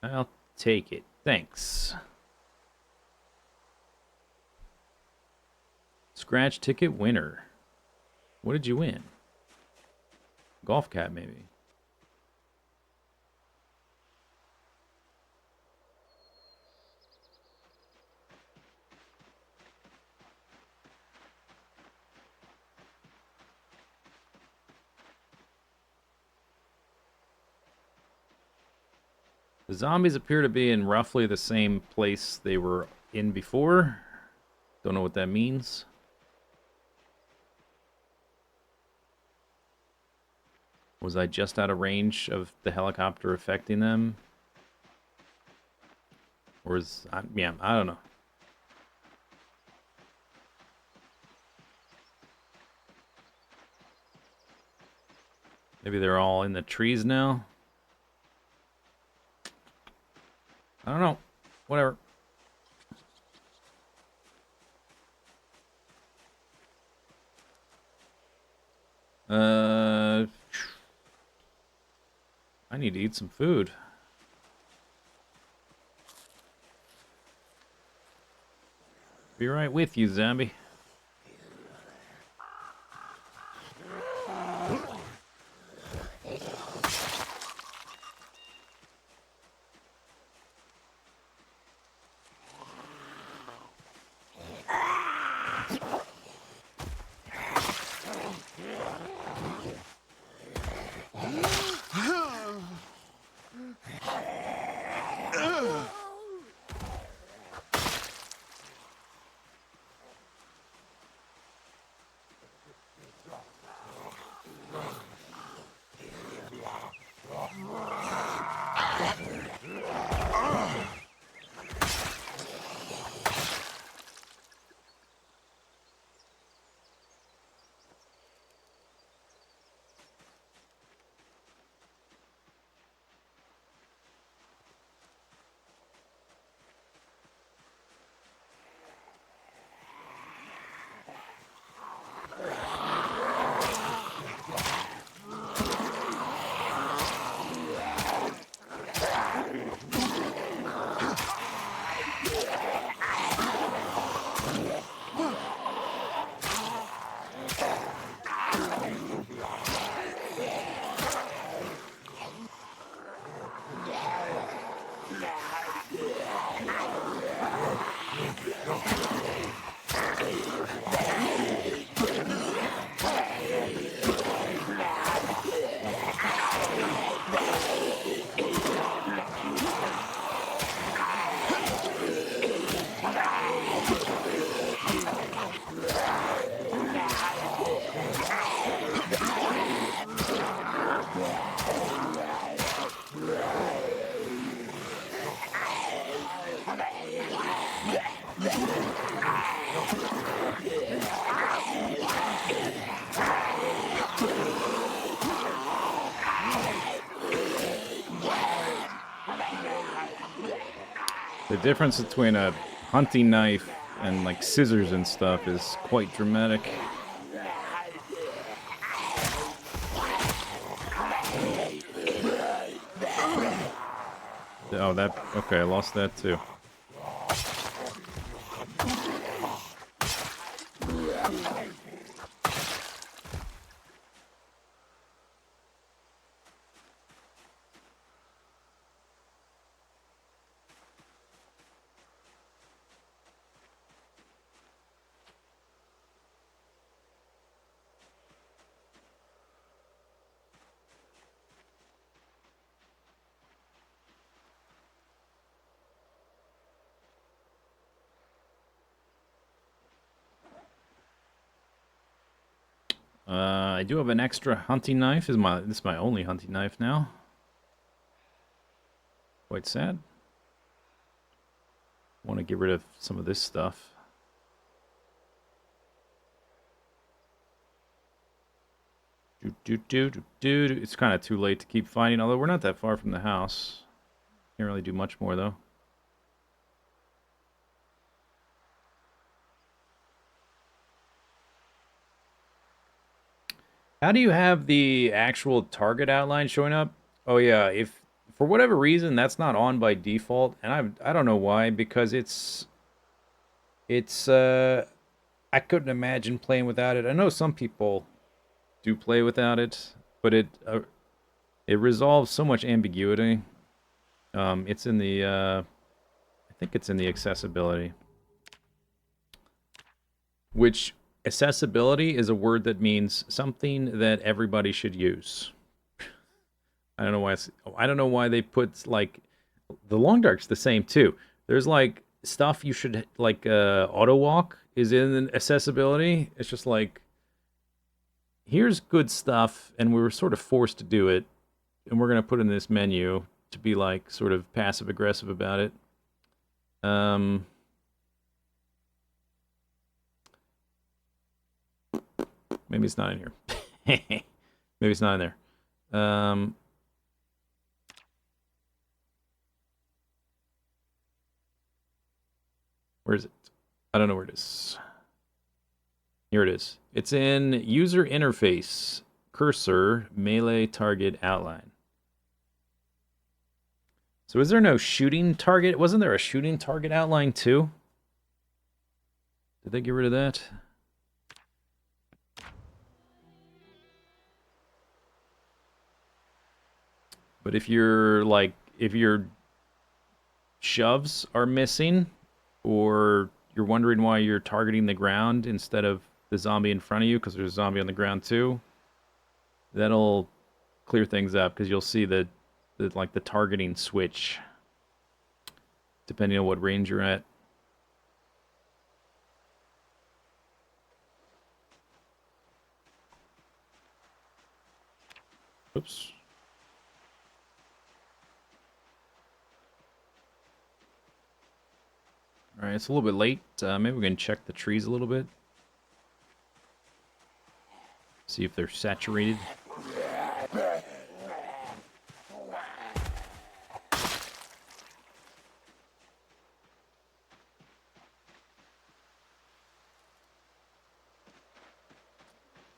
I'll take it. Thanks. Scratch ticket winner. What did you win? Golf cap, maybe. The zombies appear to be in roughly the same place they were in before. Don't know what that means. Was I just out of range of the helicopter affecting them? Or is... yeah, I don't know. Maybe they're all in the trees now? I don't know. Whatever. I need to eat some food. Be right with you, zombie. The difference between a hunting knife and like scissors and stuff is quite dramatic. Oh, that... okay, I lost that too. I do have an extra hunting knife. This is my only hunting knife now. Quite sad. Want to get rid of some of this stuff. It's kind of too late to keep finding, although we're not that far from the house. Can't really do much more, though. How do you have the actual target outline showing up? Oh yeah, if For whatever reason, that's not on by default, and I don't know why, because it's I couldn't imagine playing without it. I know some people do play without it, but it resolves so much ambiguity. It's in the I think it's in the accessibility, which accessibility is a word that means something that everybody should use. I don't know why I don't know why they put like the long dark's the same too. There's like stuff you should like auto walk is in accessibility. It's just like here's good stuff and we were sort of forced to do it and we're going to put in this menu to be like sort of passive aggressive about it. Maybe it's not in here. Maybe it's not in there. Where is it? I don't know where it is. Here it is. It's in user interface, cursor, melee target outline. So is there no shooting target? Wasn't there a shooting target outline too? Did they get rid of that? But if you're like, if your shoves are missing, or you're wondering why you're targeting the ground instead of the zombie in front of you, because there's a zombie on the ground too, that'll clear things up, because you'll see the like the targeting switch, depending on what range you're at. Oops. All right, it's a little bit late. Maybe we can check the trees a little bit. See if they're saturated.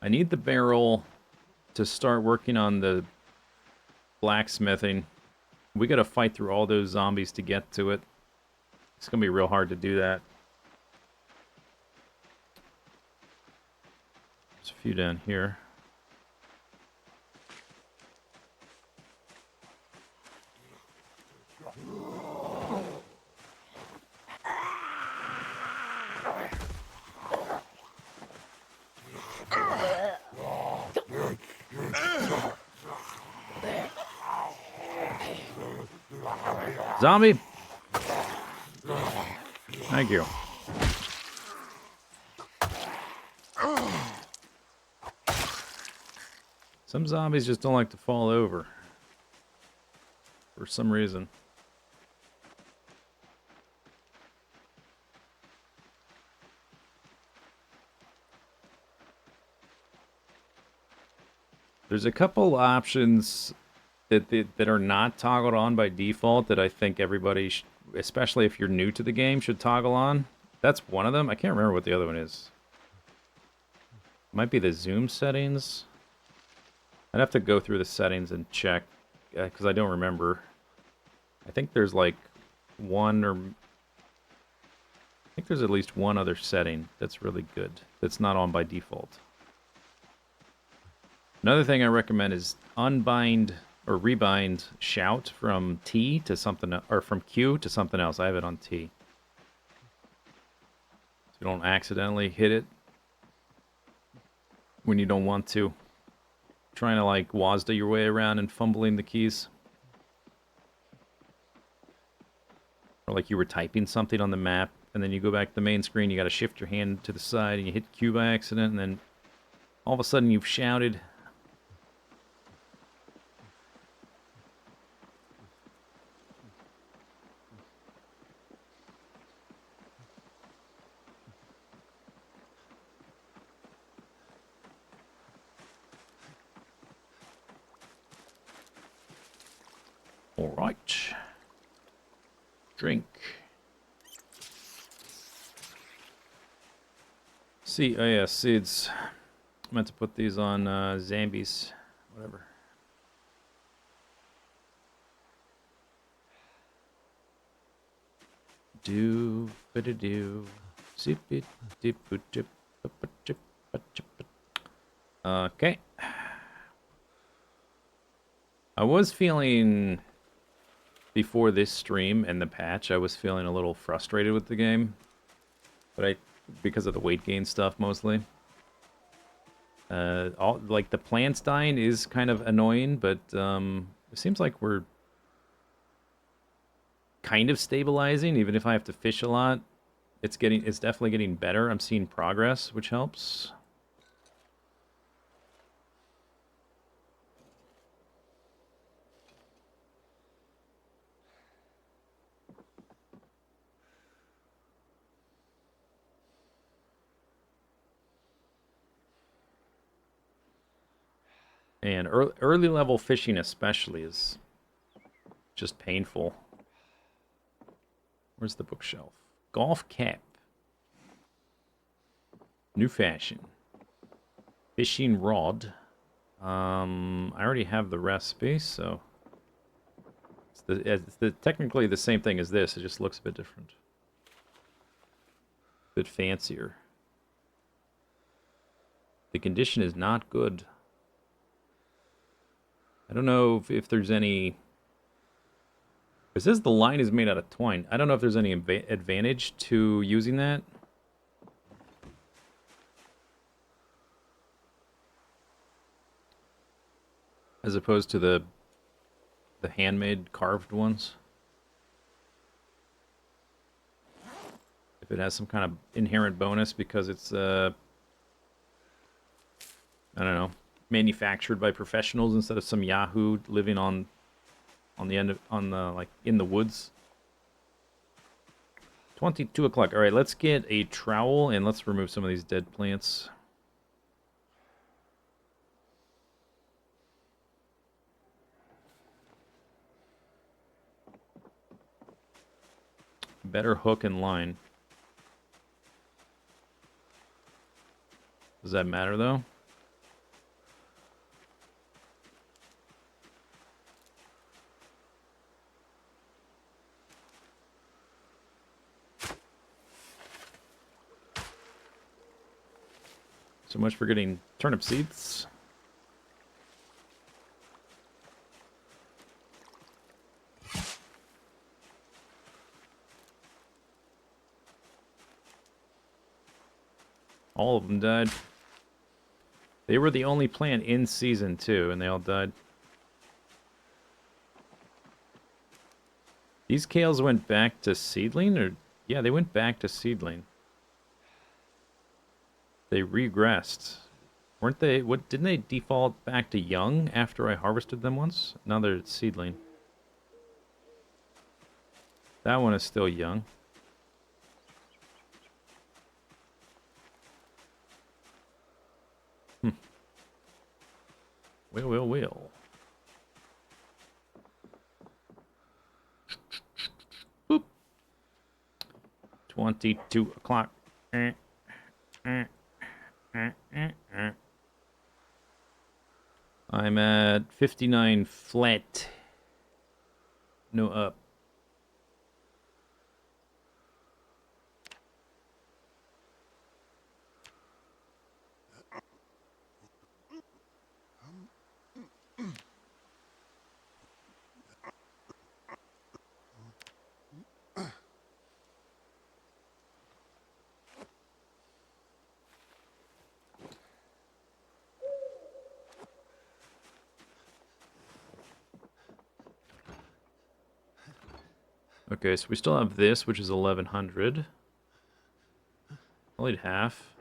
I need the barrel to start working on the blacksmithing. We gotta fight through all those zombies to get to it. It's gonna be real hard to do that. There's a few down here. Zombie! Thank you. Some zombies just don't like to fall over. For some reason. There's a couple options that are not toggled on by default that I think everybody, especially if you're new to the game, should toggle on. That's one of them. I can't remember what the other one is. Might be the zoom settings. I'd have to go through the settings and check, because I don't remember. I think there's like one or... I think there's at least one other setting that's really good, that's not on by default. Another thing I recommend is unbind or rebind shout from T to something, or from Q to something else. I have it on T. So you don't accidentally hit it when you don't want to. Trying to like WASD your way around and fumbling the keys. Or like you were typing something on the map and then you go back to the main screen, you gotta shift your hand to the side and you hit Q by accident and then all of a sudden you've shouted. All right. Drink. See, oh yeah, seeds. I meant to put these on zombies, whatever. do, ba-da-do, zip-it-dip-a-dip, ba-ba-dip-a-dip-a. Okay. I was feeling, before this stream and the patch, I was feeling a little frustrated with the game. But because of the weight gain stuff, mostly. Like, the plants dying is kind of annoying, but, it seems like we're kind of stabilizing, even if I have to fish a lot. It's definitely getting better. I'm seeing progress, which helps. And early level fishing especially is just painful. Where's the bookshelf? Golf cap. New fashion. Fishing rod. I already have the recipe, so it's technically the same thing as this. It just looks a bit different. A bit fancier. The condition is not good. I don't know if there's any... It says the line is made out of twine. I don't know if there's any advantage to using that. As opposed to the handmade carved ones. If it has some kind of inherent bonus because it's I don't know, manufactured by professionals instead of some Yahoo living on the end of like in the woods. 22 o'clock. All right, let's get a trowel and let's remove some of these dead plants. Better hook and line. Does that matter though? So much for getting turnip seeds. All of them died. They were the only plant in season 2, and they all died. These kales went back to seedling, or... Yeah, they went back to seedling. They regressed. Weren't they... Didn't they default back to young after I harvested them once? Now they're seedling. That one is still young. Will. Boop. 22 o'clock. I'm at 59 flat. No up. Okay, so we still have this, which is 1100. Only half.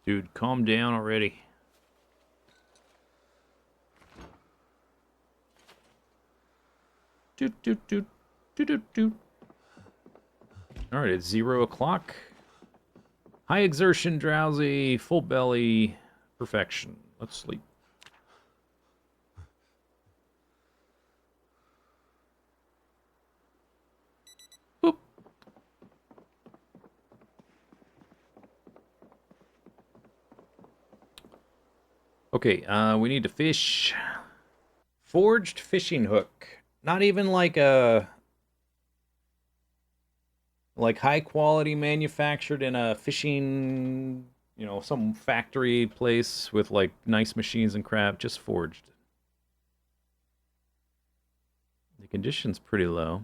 Dude, calm down already. Doot, doot, doot. Doot, doot, doot. Alright, it's 0 o'clock. High exertion, drowsy, full belly, perfection. Let's sleep. Boop. Okay, we need to fish. Forged fishing hook. Not even like a high quality manufactured in a fishing, some factory place with like nice machines and crap, just forged. The condition's pretty low.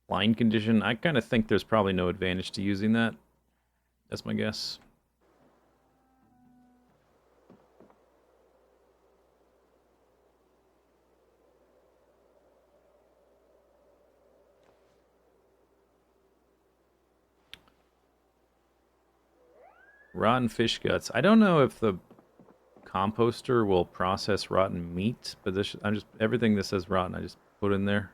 Line condition, I kind of think there's probably no advantage to using that. That's my guess. Rotten fish guts. I don't know if the composter will process rotten meat, but this I'm just everything that says rotten I just put in there.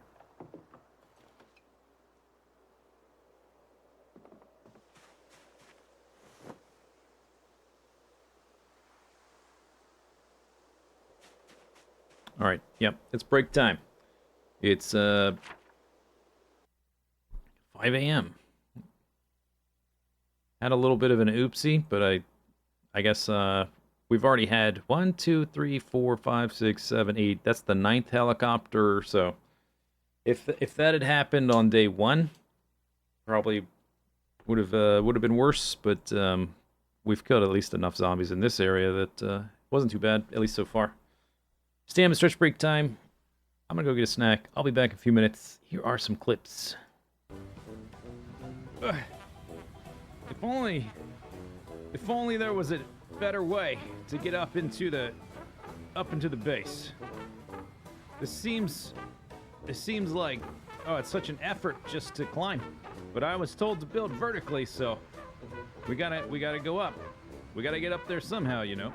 All right. Yep, it's break time. It's 5 a.m. Had a little bit of an oopsie, but I guess we've already had 1, 2, 3, 4, 5, 6, 7, 8. That's the 9th helicopter. So if that had happened on day 1, probably would have been worse. But we've killed at least enough zombies in this area that wasn't too bad, at least so far. Stand and stretch break time. I'm gonna go get a snack. I'll be back in a few minutes. Here are some clips. If only there was a better way to get up into the base. This seems like, oh, it's such an effort just to climb. But I was told to build vertically, so we gotta go up. We gotta get up there somehow, you know.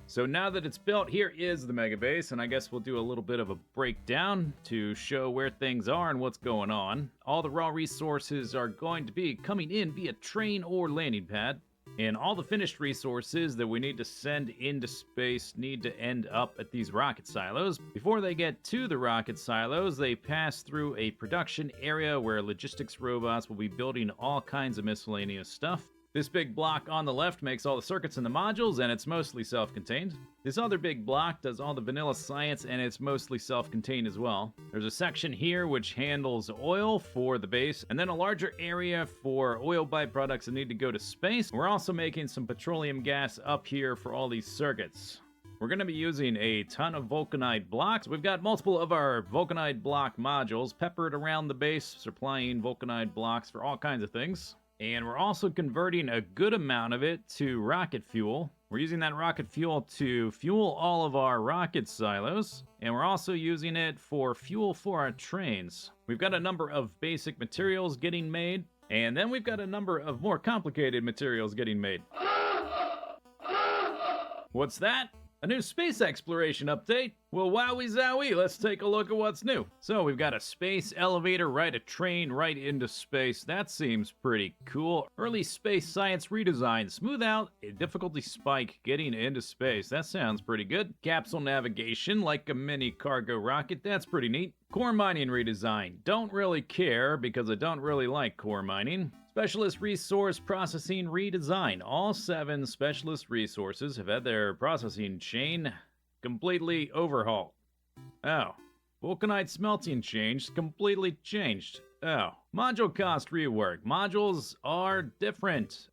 So now that it's built, here is the mega base, and I guess we'll do a little bit of a breakdown to show where things are and what's going on. All the raw resources are going to be coming in via train or landing pad, and all the finished resources that we need to send into space need to end up at these rocket silos. Before they get to the rocket silos, they pass through a production area where logistics robots will be building all kinds of miscellaneous stuff. This big block on the left makes all the circuits and the modules, and it's mostly self-contained. This other big block does all the vanilla science, and it's mostly self-contained as well. There's a section here which handles oil for the base, and then a larger area for oil byproducts that need to go to space. We're also making some petroleum gas up here for all these circuits. We're going to be using a ton of vulcanite blocks. We've got multiple of our vulcanite block modules peppered around the base, supplying vulcanite blocks for all kinds of things. And we're also converting a good amount of it to rocket fuel. We're using that rocket fuel to fuel all of our rocket silos, and we're also using it for fuel for our trains. We've got a number of basic materials getting made, and then we've got a number of more complicated materials getting made. What's that? A new space exploration update? Well, wowie zowie, let's take a look at what's new. So we've got a space elevator, ride a train right into space. That seems pretty cool. Early space science redesign. Smooth out a difficulty spike getting into space. That sounds pretty good. Capsule navigation, like a mini cargo rocket. That's pretty neat. Core mining redesign. Don't really care because I don't really like core mining. Specialist resource processing redesign. All 7 specialist resources have had their processing chain completely overhauled. Oh. Vulcanite smelting completely changed. Oh. Module cost rework. Modules are different.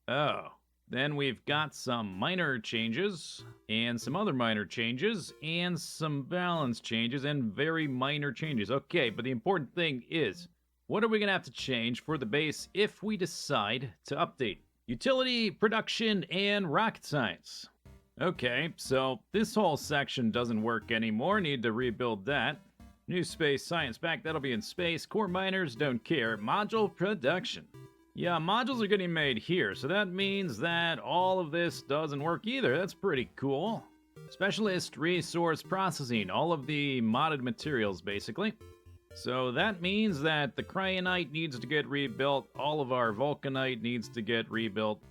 Oh. Then we've got some minor changes, and some other minor changes, and some balance changes, and very minor changes. Okay, but the important thing is, what are we going to have to change for the base if we decide to update? Utility, production, and rocket science. Okay, so this whole section doesn't work anymore. Need to rebuild that. New space science back, that'll be in space. Core miners don't care. Module production. Yeah, modules are getting made here, so that means that all of this doesn't work either. That's pretty cool. Specialist resource processing. All of the modded materials, basically. So that means that the cryonite needs to get rebuilt, all of our vulcanite needs to get rebuilt,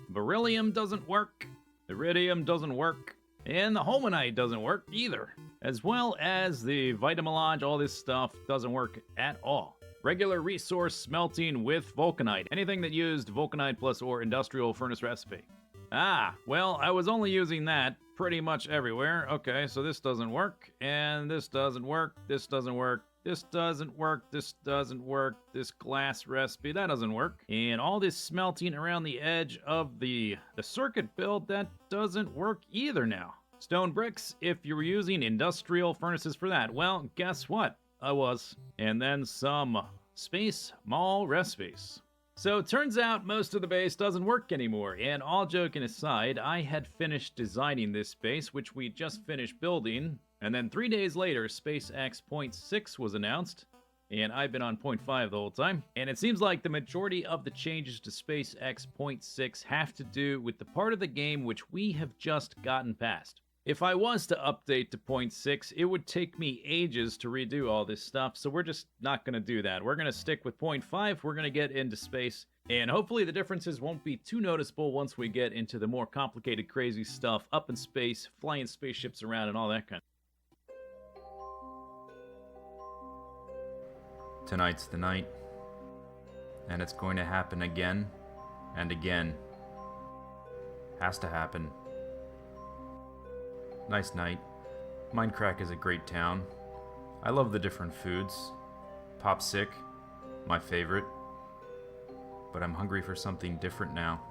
beryllium doesn't work, iridium doesn't work, and the homonite doesn't work either, as well as the vitamelange. All this stuff doesn't work at all. Regular resource smelting with vulcanite. Anything that used vulcanite plus or industrial furnace recipe. Ah, well, I was only using that pretty much everywhere. Okay, so this doesn't work, and this doesn't work, this doesn't work, this doesn't work, this doesn't work, this glass recipe, that doesn't work. And all this smelting around the edge of the circuit build, that doesn't work either now. Stone bricks, if you were using industrial furnaces for that, well, guess what? I was. And then some space mall recipes. So it turns out most of the base doesn't work anymore, and all joking aside, I had finished designing this base, which we just finished building, and then 3 days later, SpaceX Point 6 was announced, and I've been on Point 5 the whole time, and it seems like the majority of the changes to SpaceX Point 6 have to do with the part of the game which we have just gotten past. If I was to update to Point 6, it would take me ages to redo all this stuff, so we're just not going to do that. We're going to stick with Point 5, we're going to get into space, and hopefully the differences won't be too noticeable once we get into the more complicated, crazy stuff up in space, flying spaceships around, and all that kind of. Tonight's the night, and it's going to happen again and again. Has to happen. Nice night. Minecraft is a great town. I love the different foods. Pop sick, my favorite. But I'm hungry for something different now.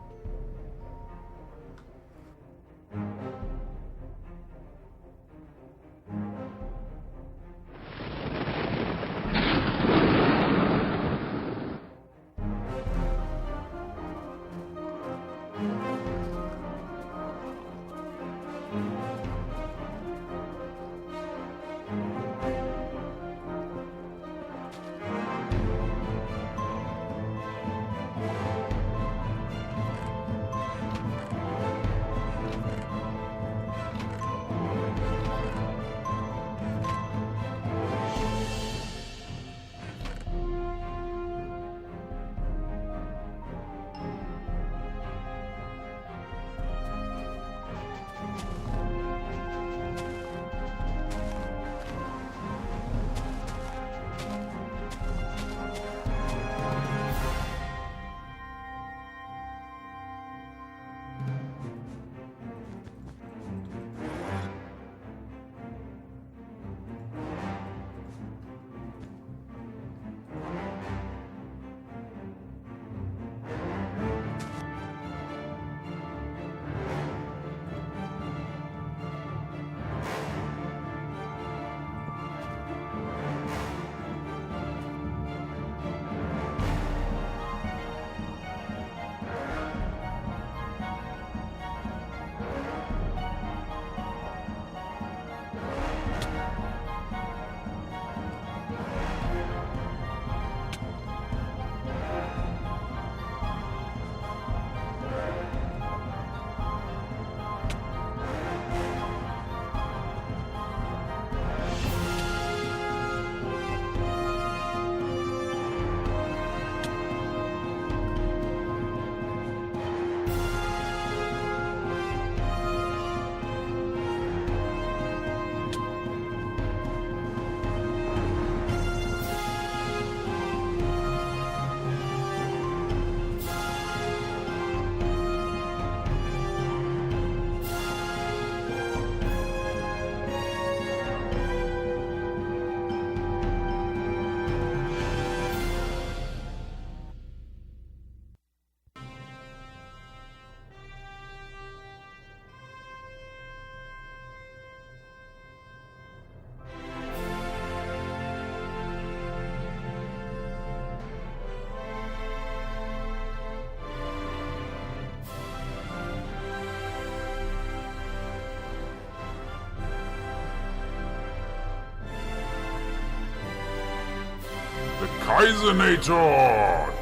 Kaisenator!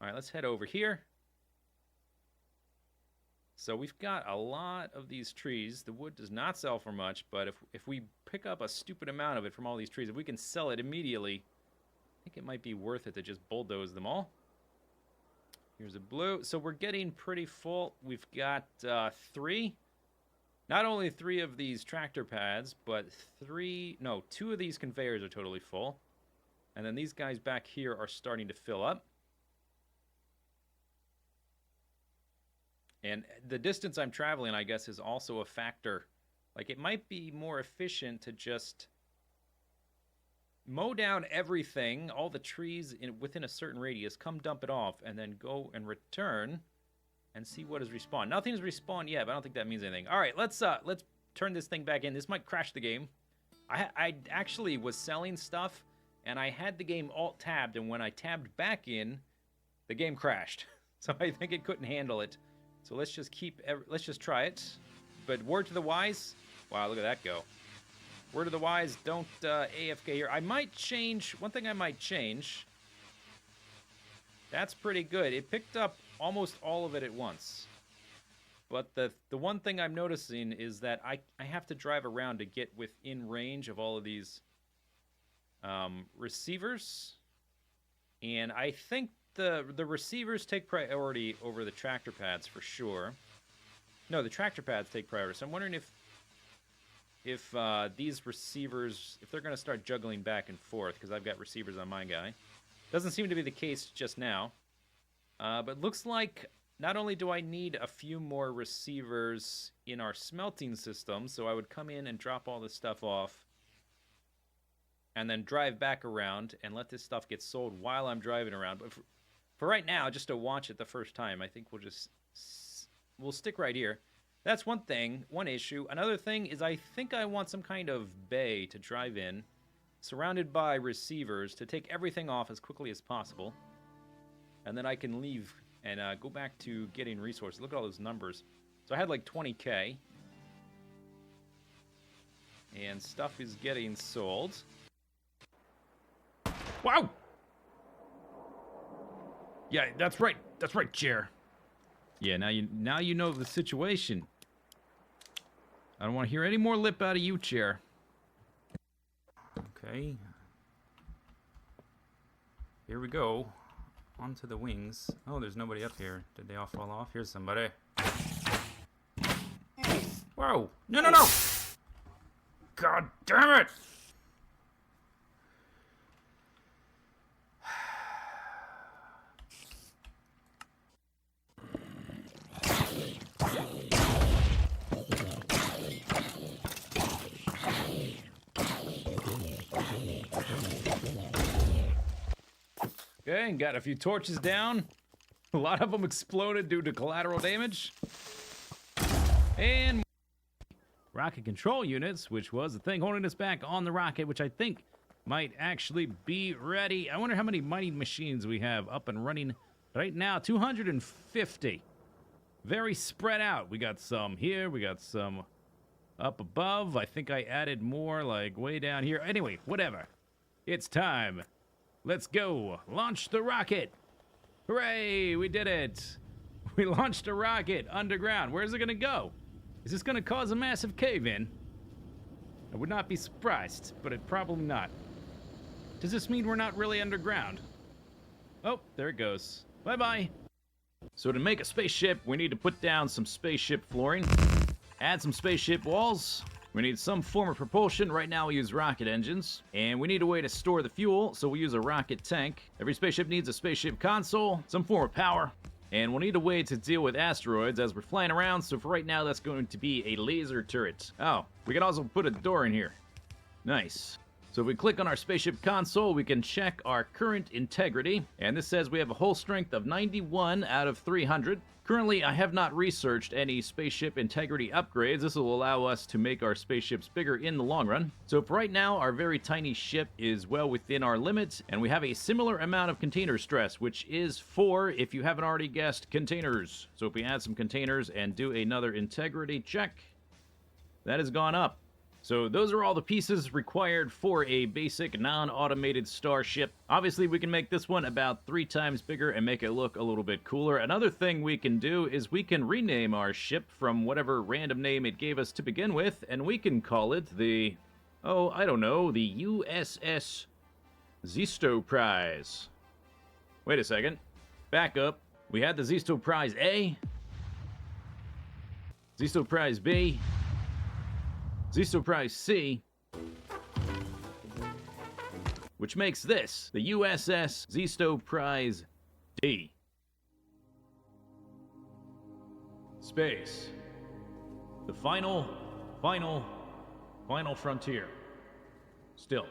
Alright, let's head over here. So we've got a lot of these trees. The wood does not sell for much, but if we pick up a stupid amount of it from all these trees, if we can sell it immediately, I think it might be worth it to just bulldoze them all. Here's a blue. So we're getting pretty full. We've got 3. Not only 3 of these tractor pads, but 2 of these conveyors are totally full. And then these guys back here are starting to fill up. And the distance I'm traveling, I guess, is also a factor. Like, it might be more efficient to just mow down everything, all the trees within a certain radius, come dump it off, and then go and return and see what has respawned. Nothing's respawned yet, but I don't think that means anything. All right, let's turn this thing back in. This might crash the game. I actually was selling stuff, and I had the game alt-tabbed, and when I tabbed back in, the game crashed. So I think it couldn't handle it. So let's just try it. But word to the wise, wow, look at that go. Word to the wise, don't AFK here. I might change, one thing I might change. That's pretty good. It picked up almost all of it at once. But the one thing I'm noticing is that I have to drive around to get within range of all of these receivers. And I think the receivers take priority over the tractor pads for sure. No, the tractor pads take priority. So I'm wondering if these receivers, if they're going to start juggling back and forth, because I've got receivers on my guy. Doesn't seem to be the case just now. But looks like not only do I need a few more receivers in our smelting system, so I would come in and drop all this stuff off, and then drive back around and let this stuff get sold while I'm driving around. But for right now, just to watch it the first time, I think we'll stick right here. That's one thing, one issue. Another thing is I think I want some kind of bay to drive in, surrounded by receivers, to take everything off as quickly as possible. And then I can leave and go back to getting resources. Look at all those numbers. So I had like 20k. And stuff is getting sold. Wow! Yeah, that's right. That's right, Chair. Yeah, now you know the situation. I don't want to hear any more lip out of you, Chair. Okay. Here we go. Onto the wings. Oh, there's nobody up here. Did they all fall off? Here's somebody. Whoa! No, no, no! God damn it! Okay, and got a few torches down. A lot of them exploded due to collateral damage. And rocket control units, which was the thing holding us back on the rocket, which I think might actually be ready. I wonder how many mining machines we have up and running right now. 250. Very spread out. We got some here. We got some up above. I think I added more like way down here. Anyway, whatever. It's time. Let's go. Launch the rocket. Hooray, we did it. We launched a rocket underground. Where's it going to go? Is this going to cause a massive cave-in? I would not be surprised, but it probably not. Does this mean we're not really underground? Oh, there it goes. Bye-bye. So to make a spaceship, we need to put down some spaceship flooring, add some spaceship walls. We need some form of propulsion. Right now we use rocket engines. And we need a way to store the fuel, so we use a rocket tank. Every spaceship needs a spaceship console, some form of power. And we'll need a way to deal with asteroids as we're flying around, so for right now that's going to be a laser turret. Oh, we can also put a door in here. Nice. So if we click on our spaceship console, we can check our current integrity. And this says we have a hull strength of 91 out of 300. Currently, I have not researched any spaceship integrity upgrades. This will allow us to make our spaceships bigger in the long run. So for right now, our very tiny ship is well within our limits, and we have a similar amount of container stress, which is 4, if you haven't already guessed, containers. So if we add some containers and do another integrity check, that has gone up. So those are all the pieces required for a basic non-automated starship. Obviously we can make this one about 3 times bigger and make it look a little bit cooler. Another thing we can do is we can rename our ship from whatever random name it gave us to begin with, and we can call it the, oh, I don't know, the USS Zisteau Prize. Wait a second. Back up. We had the Zisteau Prize A, Zisteau Prize B, Zisteau Prize C, which makes this the USS Zisteau Prize D. Space. The final frontier. Still.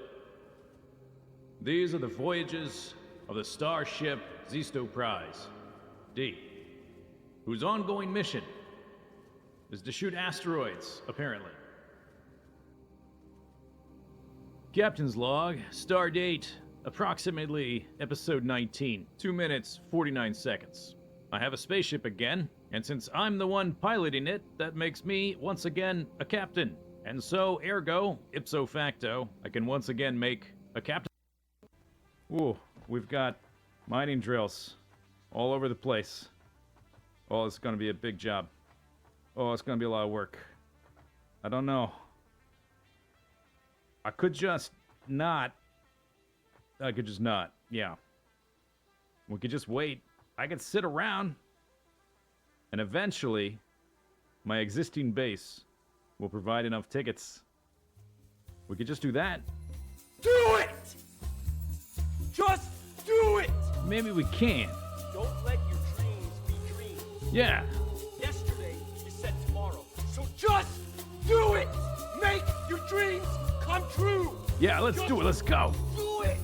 These are the voyages of the starship Zisteau Prize D, whose ongoing mission is to shoot asteroids, apparently. Captain's log, star date, approximately episode 19, 2 minutes, 49 seconds. I have a spaceship again, and since I'm the one piloting it, that makes me, once again, a captain. And so, ergo, ipso facto, I can once again make a captain. Ooh, we've got mining drills all over the place. Oh, it's gonna be a big job. Oh, it's gonna be a lot of work. I don't know. I could just not. Yeah. We could just wait. I could sit around. And eventually, my existing base will provide enough tickets. We could just do that. Do it! Just do it! Maybe we can. Don't let your dreams be dreams. Yeah. Yesterday, you said tomorrow. So just do it! Make your dreams come true! Yeah, let's do it. Let's go. Do it!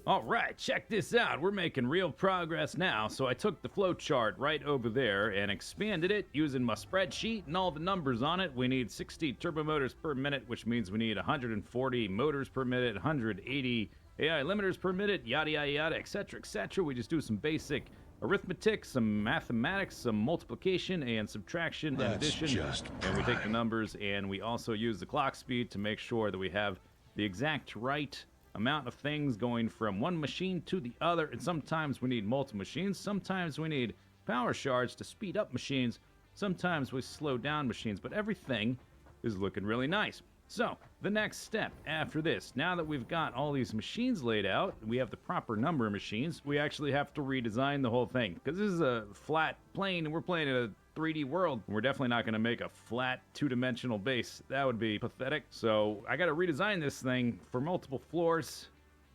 All right, check this out. We're making real progress now. So I took the flow chart right over there and expanded it using my spreadsheet and all the numbers on it. We need 60 turbo motors per minute, which means we need 140 motors per minute, 180 AI limiters per minute, yada, yada, yada, etc., etc. We just do some basic arithmetic, some mathematics, some multiplication and subtraction and addition. And we take the numbers and we also use the clock speed to make sure that we have the exact right amount of things going from one machine to the other. And sometimes we need multiple machines. Sometimes we need power shards to speed up machines. Sometimes we slow down machines. But everything is looking really nice. So, the next step after this, now that we've got all these machines laid out, we have the proper number of machines, we actually have to redesign the whole thing. Because this is a flat plane and we're playing in a 3D world. We're definitely not going to make a flat two-dimensional base. That would be pathetic. So, I got to redesign this thing for multiple floors.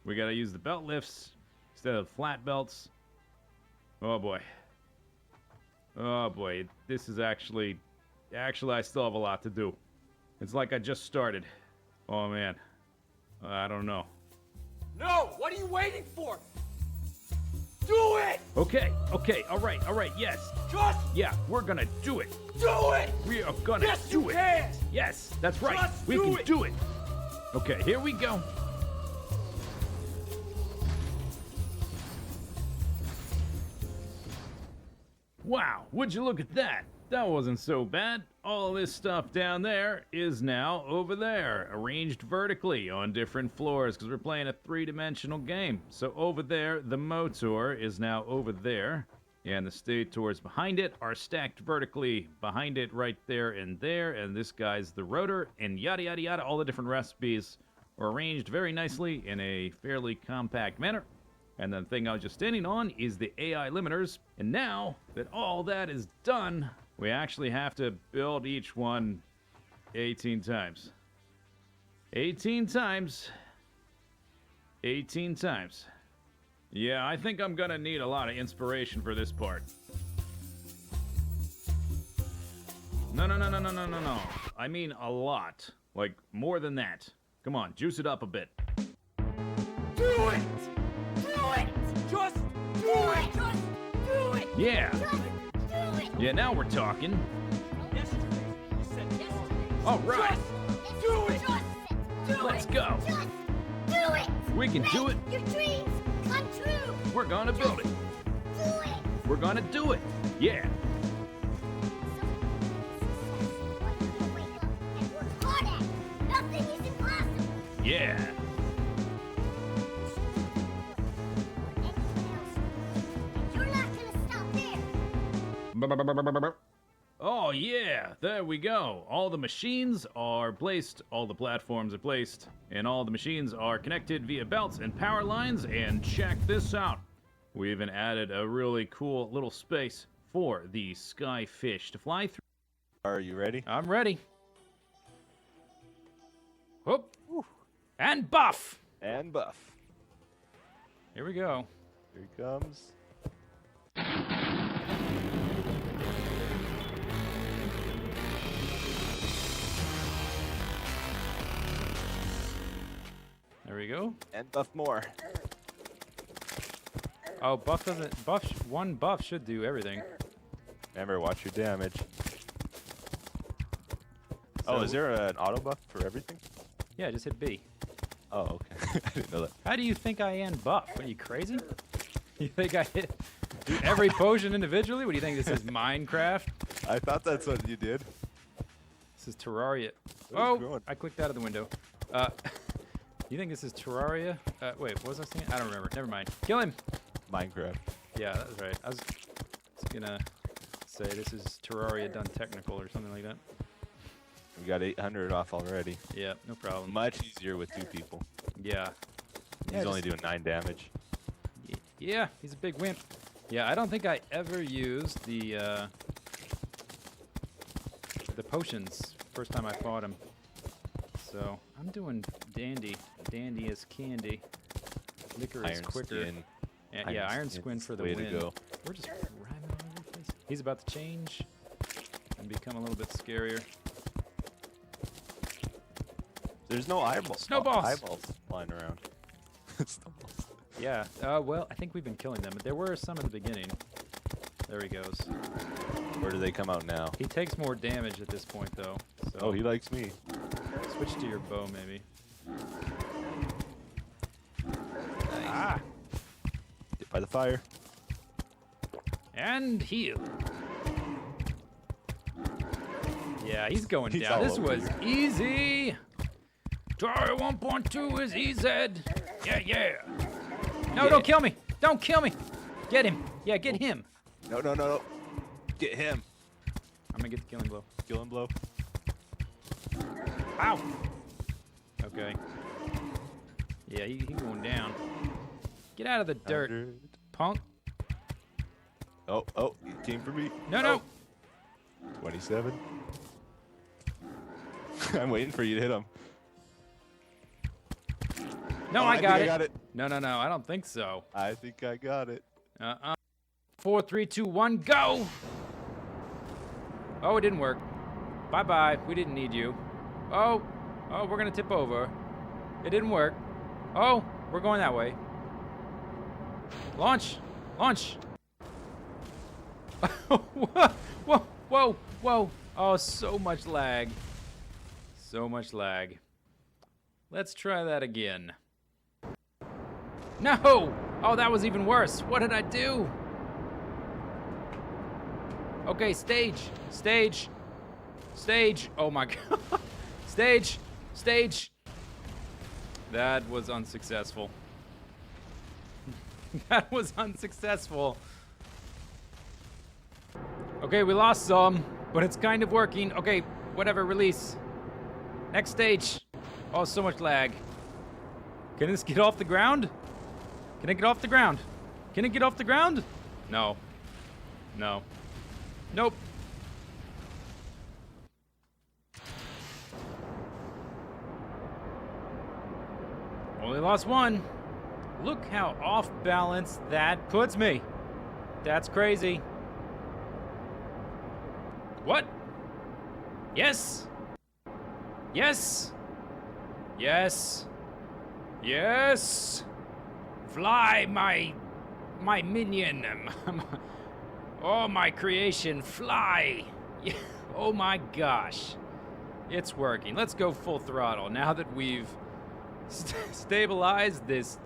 We got to use the belt lifts instead of flat belts. Oh boy. Oh boy. This is actually I still have a lot to do. It's like I just started. Oh man. I don't know. No! What are you waiting for? Do it! Okay, alright, yes. Just Yeah, we're gonna do it. do it! We are gonna Yes, do you it. can! Yes, that's right. Just We do can it. do it. Okay, here we go. Wow, would you look at that? That wasn't so bad. All this stuff down there is now over there, arranged vertically on different floors because we're playing a three-dimensional game. So over there, the motor is now over there, and the stators behind it are stacked vertically behind it right there, and this guy's the rotor, and yada yada yada. All the different recipes are arranged very nicely in a fairly compact manner. And the thing I was just standing on is the AI limiters. And now that all that is done, we actually have to build each one 18 times. 18 times. 18 times. Yeah, I think I'm gonna need a lot of inspiration for this part. No. I mean a lot. Like, more than that. Come on, juice it up a bit. Do it! Do it! Just do it! Just do it! Yeah. Do it! Yeah, now we're talking. Yesterday, you said tomorrow. All right. Do it! Do Let's it! go. Just do it! We can do it. Your dreams come true! We're gonna build it. Do it! We're gonna do it. Yeah. Nothing is impossible! Yeah. You're not gonna stop there! Oh yeah, there we go. All the machines are placed, all the platforms are placed, and all the machines are connected via belts and power lines, and check this out. We even added a really cool little space for the skyfish to fly through. Are you ready? I'm ready. Whoop. And buff. And buff. Here we go. Here he comes. There we go. And buff more. Oh, buff doesn't. One buff should do everything. Remember, watch your damage. So- Oh, is there an auto buff for everything? Yeah, just hit B. Oh, okay. I didn't know that. How do you think I am buff? Are you crazy? You think I hit do every potion individually? What do you think this is, Minecraft? I thought that's what you did. This is Terraria. What Oh, is going? I clicked out of the window. You think this is Terraria? Wait, what was I saying? I don't remember. Never mind. Kill him. Minecraft. Yeah, that was right. I was gonna say this is Terraria done technical or something like that. We got 800 off already. Yeah, no problem. Much easier with 2 people. Yeah. He's only doing 9 damage. Yeah, he's a big wimp. Yeah, I don't think I ever used the potions first time I fought him. So I'm doing dandy as candy. Liquor is Iron quicker. skin. Yeah, Iron skin's Squin for the way win. to go. We're just ramming all over the place. He's about to change and become a little bit scarier. There's no eyeballs. Snowballs! Eyeballs flying around. Snowballs. Yeah. Well, I think we've been killing them, but there were some at the beginning. There he goes. Where do they come out now? He takes more damage at this point, though. So Oh, he likes me. switch to your bow, maybe. Ah, Get by the fire. and heal. Yeah, he's going He's down. all This over was you. easy. Terraria 1.2 is easy. Yeah. No, Yeah. don't kill me. Don't kill me. Get him. Yeah, get him. No. Get him. I'm gonna get the killing blow. Kill him, blow. Ow. Okay. Yeah, he going down. Get out of the dirt, 100. punk. Oh, he came for me. No. 27. I'm waiting for you to hit him. No, Oh, I got think it. I got it. No, I don't think so. I think I got it. 4, 3, 2, 1, go! Oh, it didn't work. Bye-bye. We didn't need you. Oh, we're gonna tip over. It didn't work. Oh, we're going that way. Launch! Whoa. Oh, so much lag. Let's try that again. No! Oh, that was even worse. What did I do? Okay, stage. Oh my god. Stage. That was unsuccessful. That was unsuccessful. Okay, we lost some, but it's kind of working. Okay, whatever, release. Next stage. Oh, so much lag. Can this get off the ground? Can it get off the ground? No. Nope. Only lost one. Look how off balance that puts me. That's crazy. What? Yes. Fly, my minion. Oh, my creation, fly. Oh my gosh. It's working. Let's go full throttle now that we've stabilized this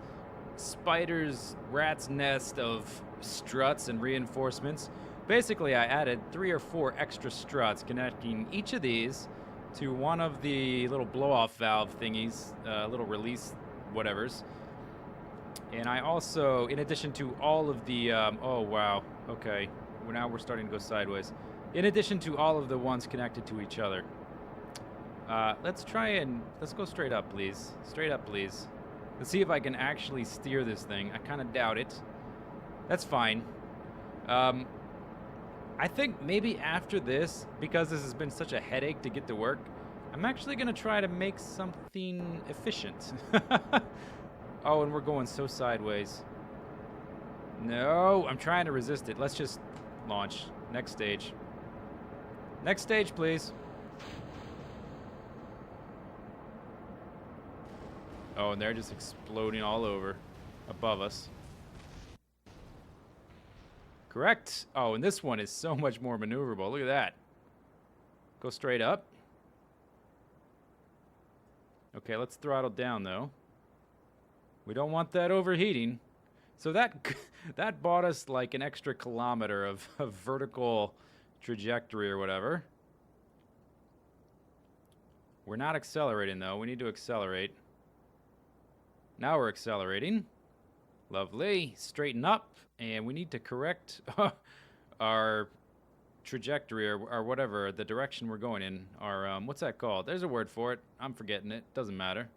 spider's rat's nest of struts and reinforcements. Basically, I added 3 or 4 extra struts connecting each of these to one of the little blow-off valve thingies, little release whatevers. And I also, in addition to all of the, oh wow, okay, now we're starting to go sideways. In addition to all of the ones connected to each other. Let's go straight up, please. Straight up, please. Let's see if I can actually steer this thing. I kind of doubt it. That's fine. I think maybe after this, because this has been such a headache to get to work, I'm actually going to try to make something efficient. Oh, and we're going so sideways. No, I'm trying to resist it. Let's just launch. Next stage. Next stage, please. Oh, and they're just exploding all over above us. Correct. Oh, and this one is so much more maneuverable. Look at that. Go straight up. Okay, let's throttle down, though. We don't want that overheating. So that bought us like an extra kilometer of vertical trajectory or whatever. We're not accelerating, though. We need to accelerate. Now we're accelerating. Lovely. Straighten up. And we need to correct our trajectory or whatever, the direction we're going in. Our, what's that called? There's a word for it. I'm forgetting it. Doesn't matter.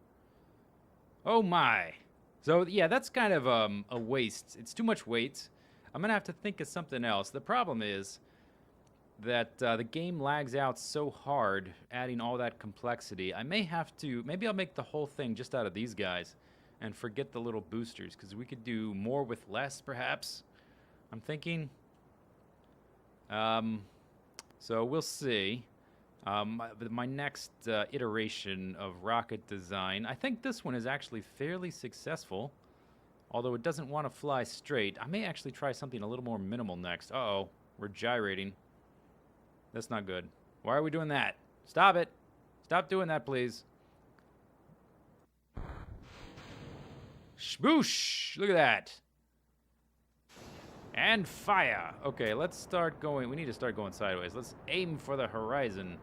Oh my. So, yeah, that's kind of a waste. It's too much weight. I'm going to have to think of something else. The problem is that the game lags out so hard, adding all that complexity. I may have to, maybe I'll make the whole thing just out of these guys and forget the little boosters, because we could do more with less, perhaps. I'm thinking. So we'll see. My next iteration of rocket design, I think this one is actually fairly successful, although it doesn't want to fly straight. I may actually try something a little more minimal next. Uh-oh, we're gyrating. That's not good. Why are we doing that? Stop it. Stop doing that, please. Shboosh! Look at that. And fire. Okay, let's start going. We need to start going sideways. Let's aim for the horizon.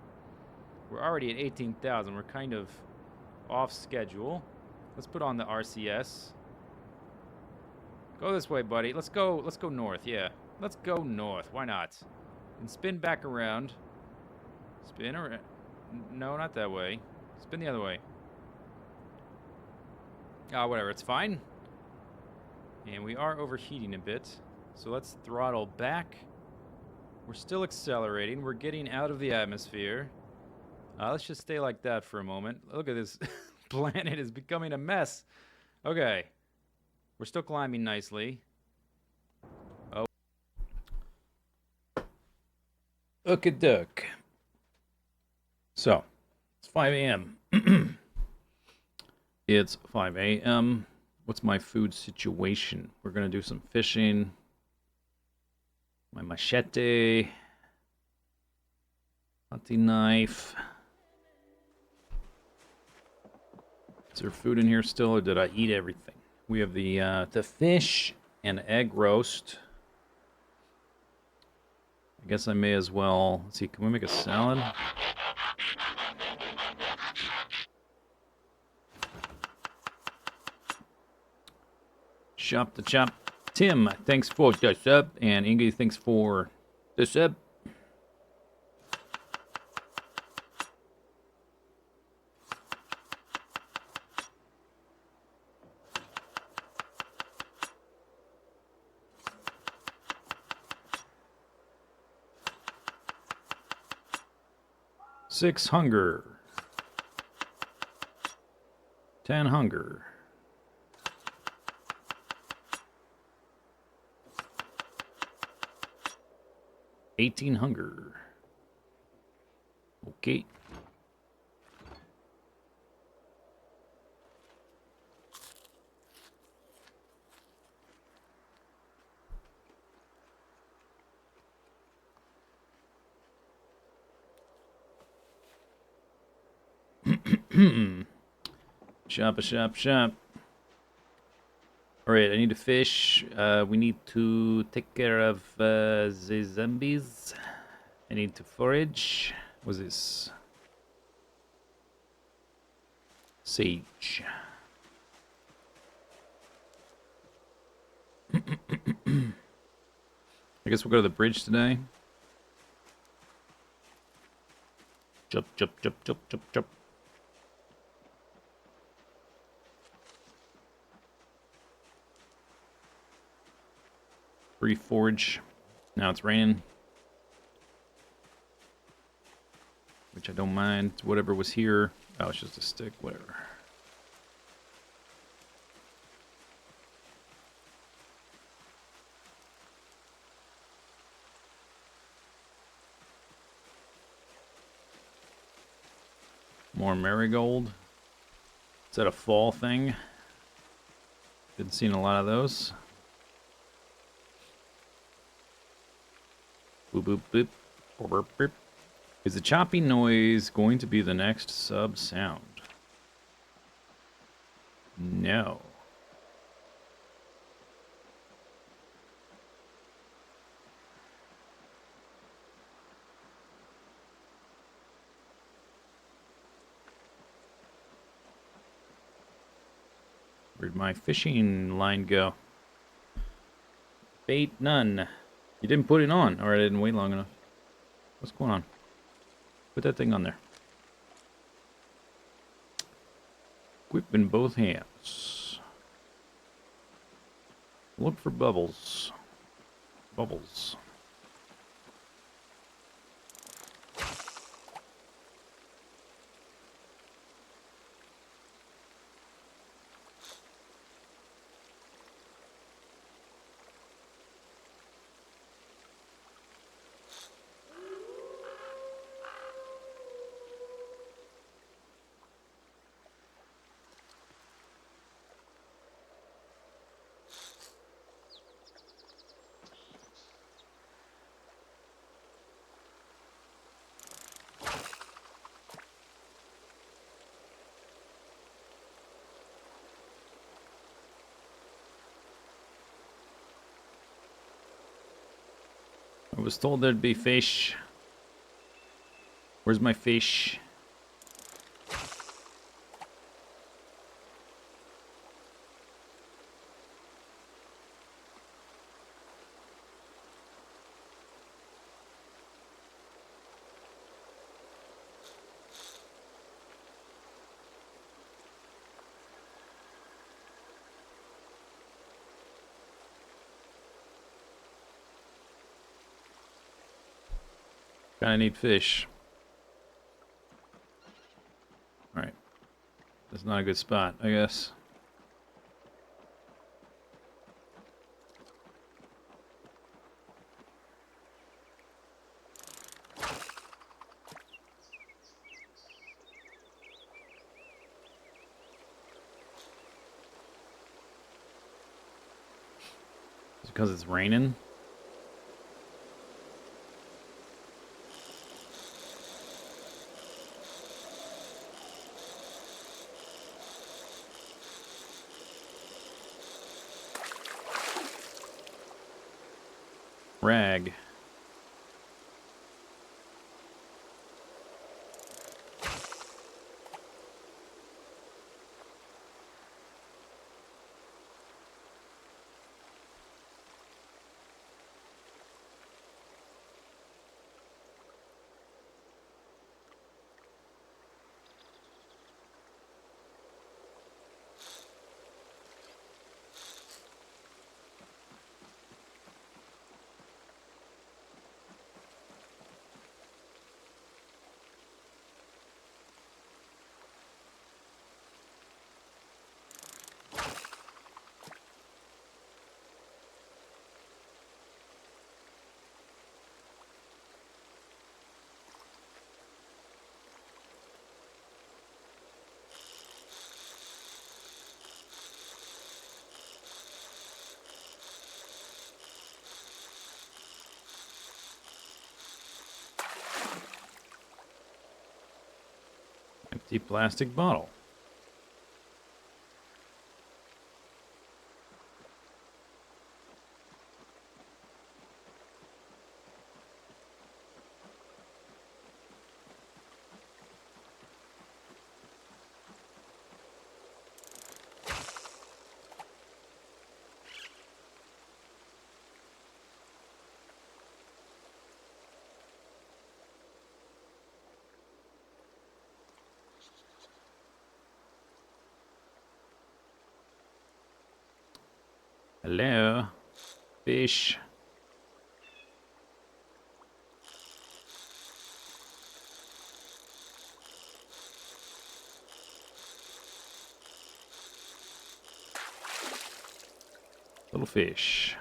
We're already at 18,000. We're kind of off schedule. Let's put on the RCS. Go this way, buddy. Let's go north. Yeah. Let's go north. Why not? And spin back around. Spin around. No, not that way. Spin the other way. Whatever, it's fine. And we are overheating a bit. So let's throttle back. We're still accelerating. We're getting out of the atmosphere. Let's just stay like that for a moment. Look at this. Planet is becoming a mess. Okay. We're still climbing nicely. Oh. Duck. So, it's 5 a.m. It's 5 a.m. What's my food situation? We're going to do some fishing. My machete. Hunting knife. Is there food in here still, or did I eat everything? We have the fish and egg roast. I guess I may as well... Let's see, can we make a salad? Shop the chop. Tim, thanks for the sub. And Ingy, thanks for the sub. Six hunger. 10 hunger. 18 hunger. Okay. Shop. Alright, I need to fish. We need to take care of the zombies. I need to forage. What's this? Sage. I guess we'll go to the bridge today. Chup, chup, chup, chup, chup, chup. Free forge. Now it's raining. Which I don't mind. Whatever was here. Oh, it's just a stick. Whatever. More marigold. Is that a fall thing? Been seeing a lot of those. Boop, boop, boop. Boop, boop, boop. Is the choppy noise going to be the next sub sound? No. Where'd my fishing line go? Bait none. You didn't put it on, or I didn't wait long enough. What's going on? Put that thing on there. Grip in both hands. Look for bubbles. Bubbles. I was told there'd be fish. Where's my fish? Kinda need fish. Alright. That's not a good spot, I guess. Is it because it's raining? Rag. Empty plastic bottle. Hello. Fish. Little fish.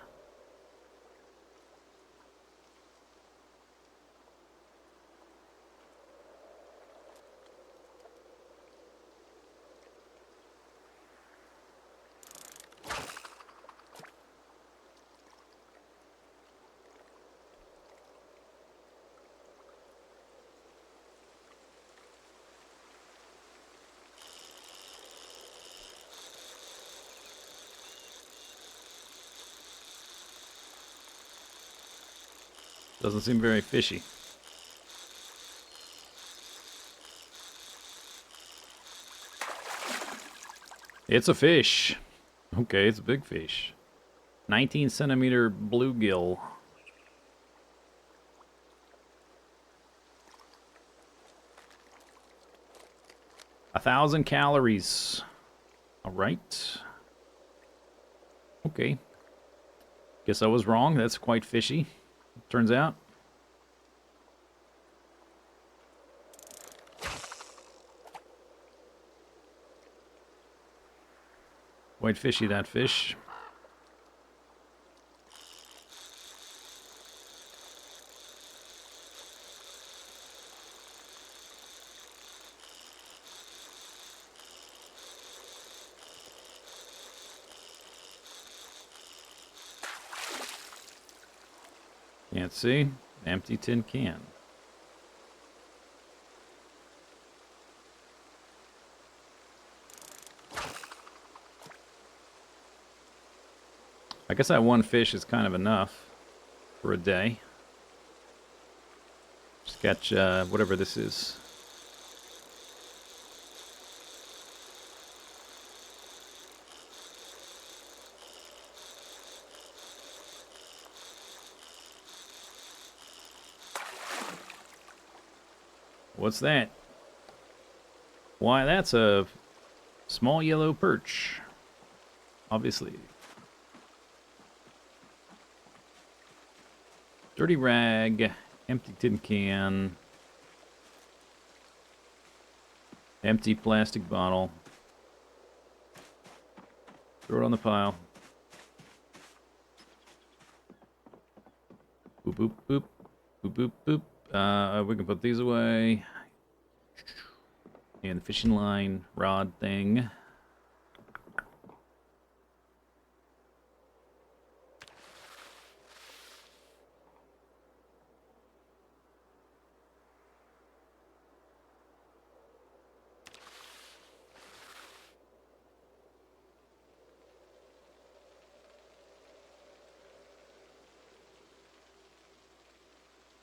Doesn't seem very fishy. It's a fish. Okay, it's a big fish. 19 centimeter bluegill. A 1,000 calories. All right. Okay. Guess I was wrong. That's quite fishy. Turns out. Quite fishy, that fish. Can't see. Empty tin can. I guess that one fish is kind of enough for a day. Just catch whatever this is. What's that? Why, that's a small yellow perch. Obviously. Dirty rag, empty tin can, empty plastic bottle. Throw it on the pile. Boop, boop, boop. Boop, boop, boop. We can put these away. And the fishing line rod thing.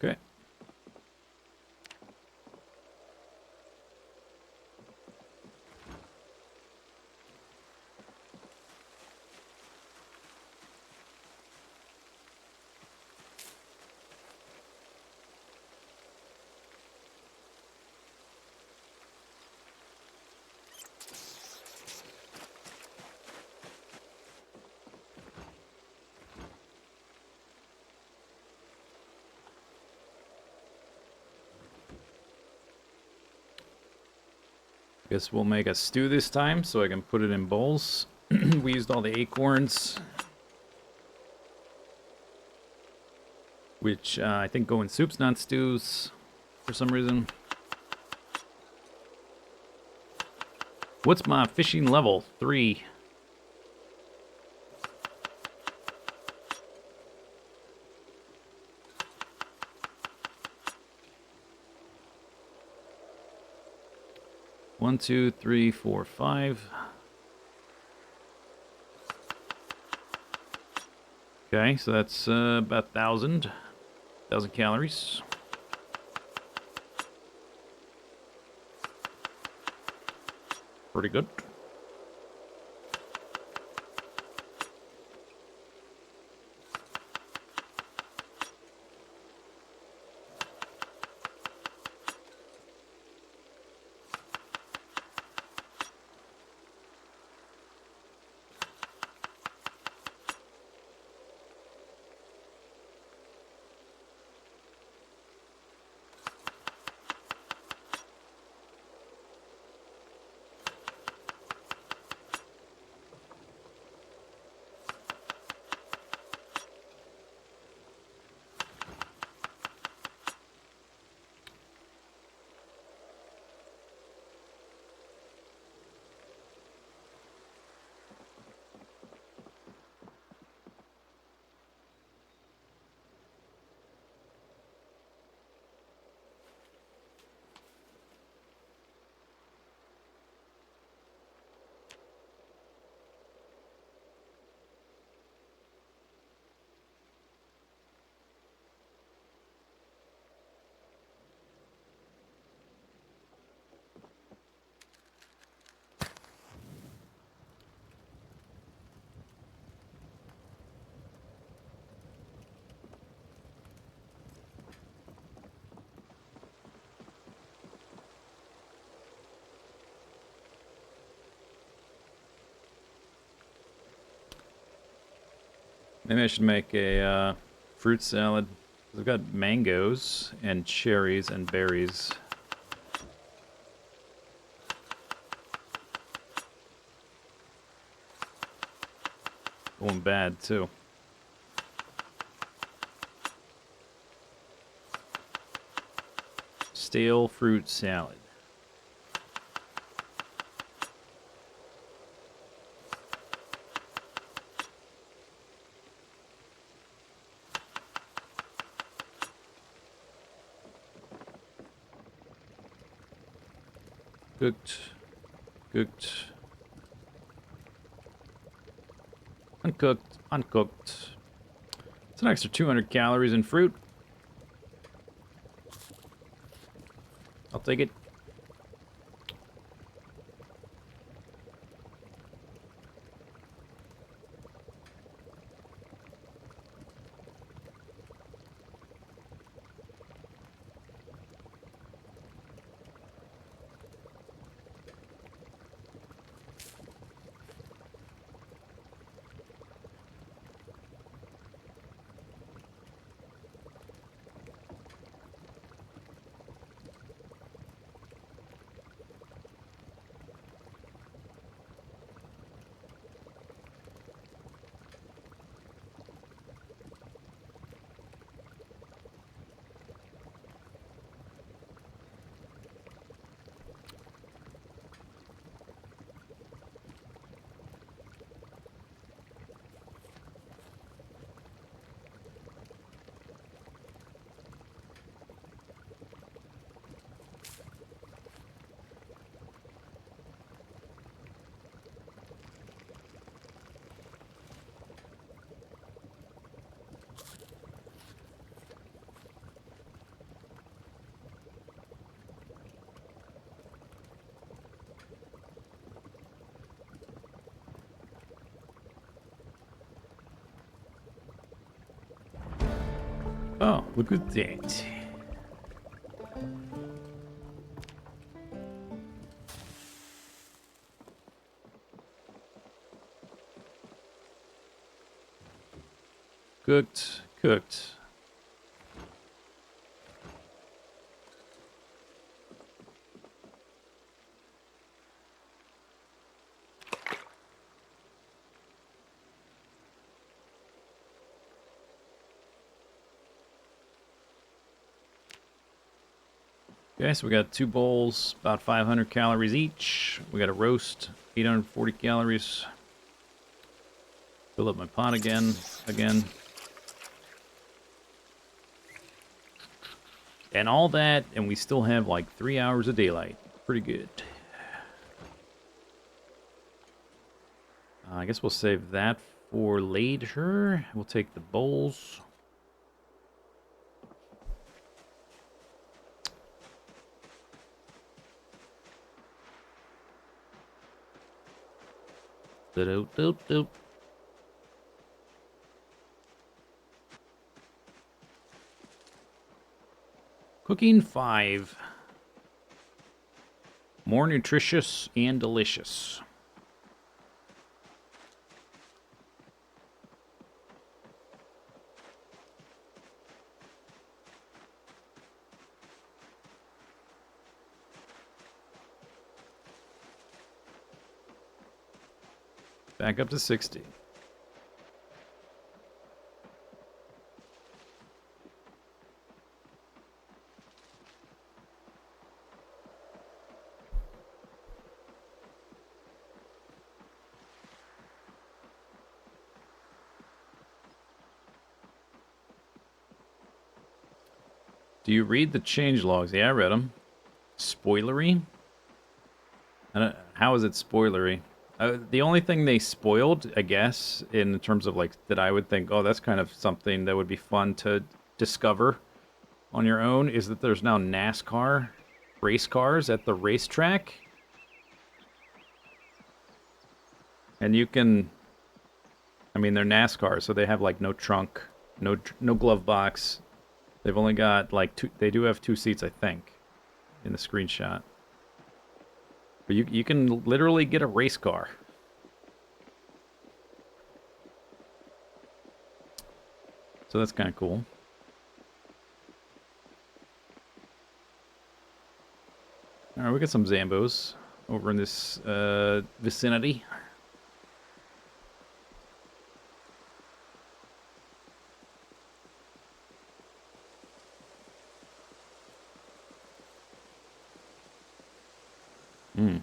Okay. Guess we'll make a stew this time so I can put it in bowls. We used all the acorns, which I think go in soups, not stews, for some reason. What's my fishing level? 3. One, two, three, four, 5. Okay, so that's about 1,000 calories. Pretty good. Maybe I should make a fruit salad. I've got mangoes and cherries and berries. Going bad, too. Stale fruit salad. Cooked. Cooked. Uncooked. Uncooked. It's an extra 200 calories in fruit. I'll take it. Oh, look at that. Cooked, cooked. Okay, so we got 2 bowls, about 500 calories each. We got a roast, 840 calories. Fill up my pot again. And all that, and we still have like 3 hours of daylight. Pretty good. I guess we'll save that for later. We'll take the bowls. Doop. Cooking 5. More nutritious and delicious. Back up to 60. Do you read the change logs? Yeah, I read them. Spoilery? How is it spoilery? The only thing they spoiled, I guess, in terms of like that I would think, oh, that's kind of something that would be fun to discover on your own, is that there's now NASCAR race cars at the racetrack. And you can, I mean, they're NASCAR, so they have like no trunk, no glove box. They've only got like they do have 2 seats, I think, in the screenshot. But you can literally get a race car. So that's kind of cool. Alright, we got some Zambos over in this vicinity. Hmm.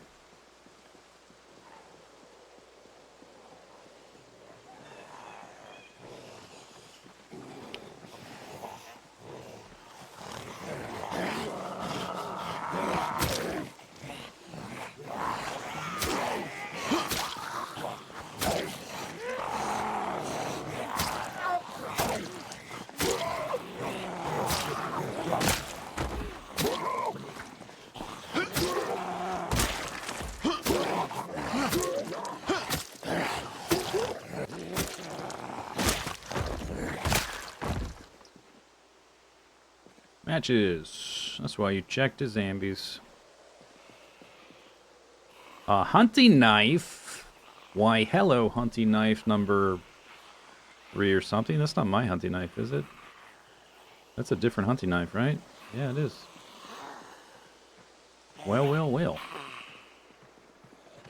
Matches. That's why you checked his Zambies. A hunting knife? Why, hello, hunting knife number 3 or something. That's not my hunting knife, is it? That's a different hunting knife, right? Yeah, it is. Well, well, well.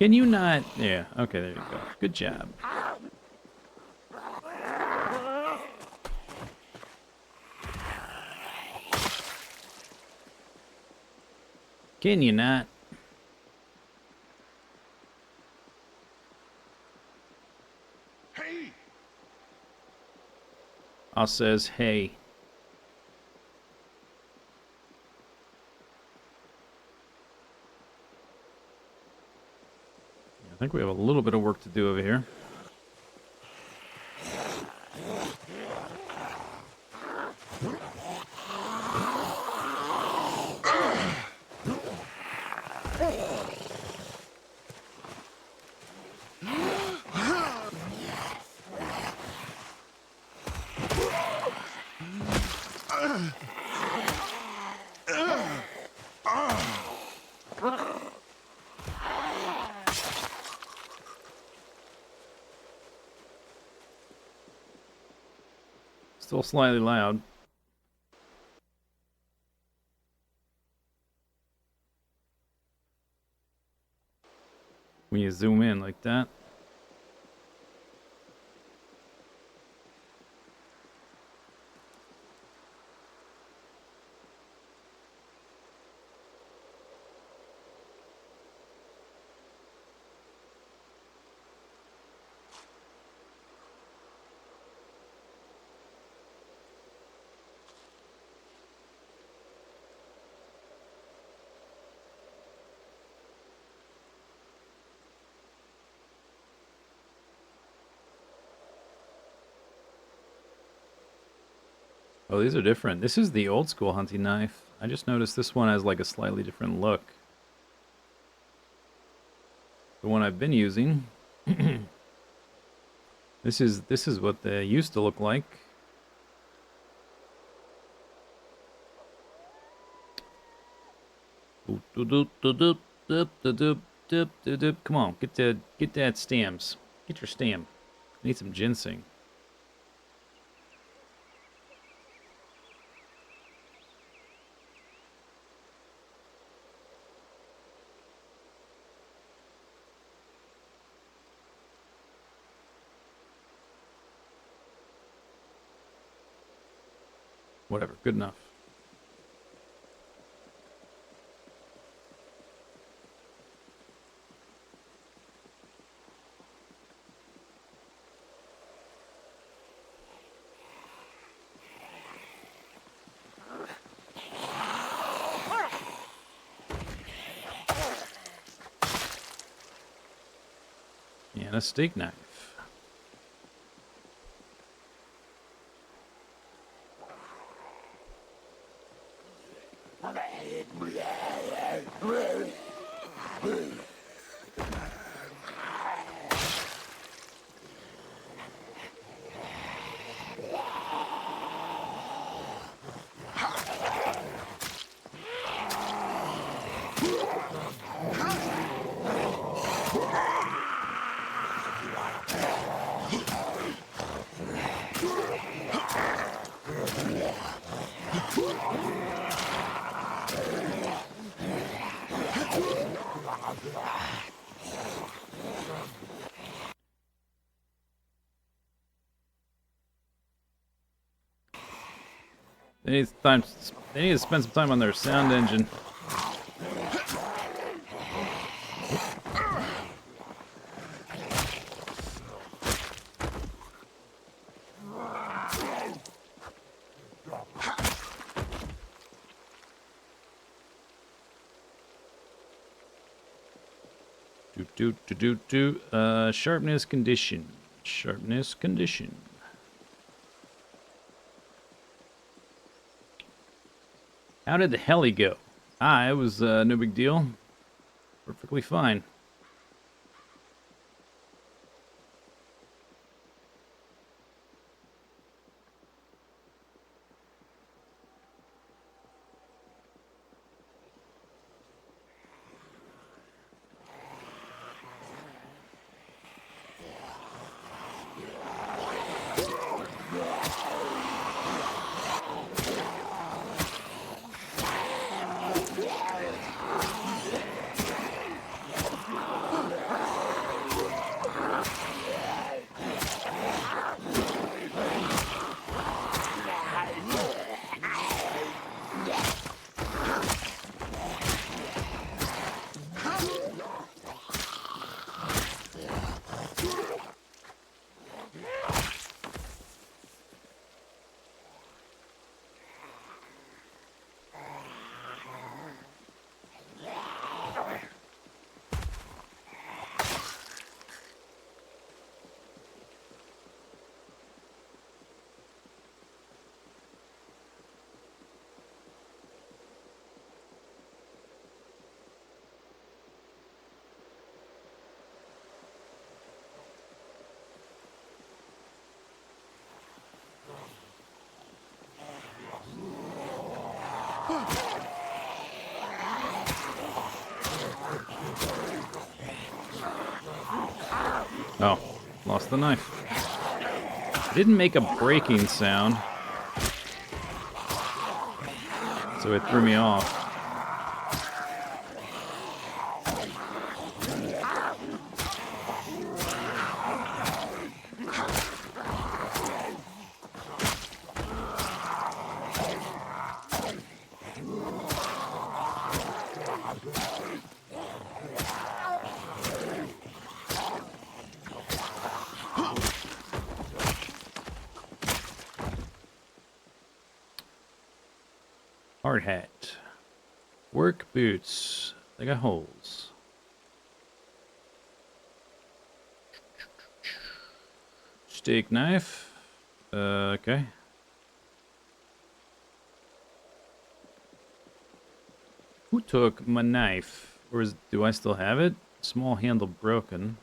Can you not... Yeah, okay, there you go. Good job. Can you not? Hey! I says, hey. I think we have a little bit of work to do over here. Still slightly loud. When you zoom in like that. Oh, these are different. This is the old school hunting knife. I just noticed this one has like a slightly different look. The one I've been using. This is what they used to look like. Come on, get that stems. Get your stem. I need some ginseng. Whatever, good enough. And a steak knife. They need to spend some time on their sound engine. Sharpness condition. Sharpness condition. How did the heli go? It was no big deal. Perfectly fine. Oh, lost the knife. It didn't make a breaking sound, so it threw me off. Hard hat. Work boots. They got holes. Steak knife. Okay. Who took my knife? Or do I still have it? Small handle broken.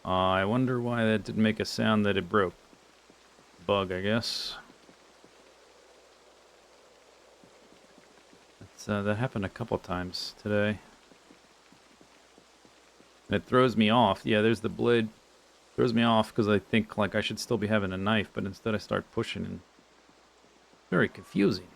I wonder why that didn't make a sound that it broke. Bug, I guess. That happened a couple times today. And it throws me off. Yeah, there's the blade. Throws me off because I think like I should still be having a knife, but instead I start pushing and very confusing.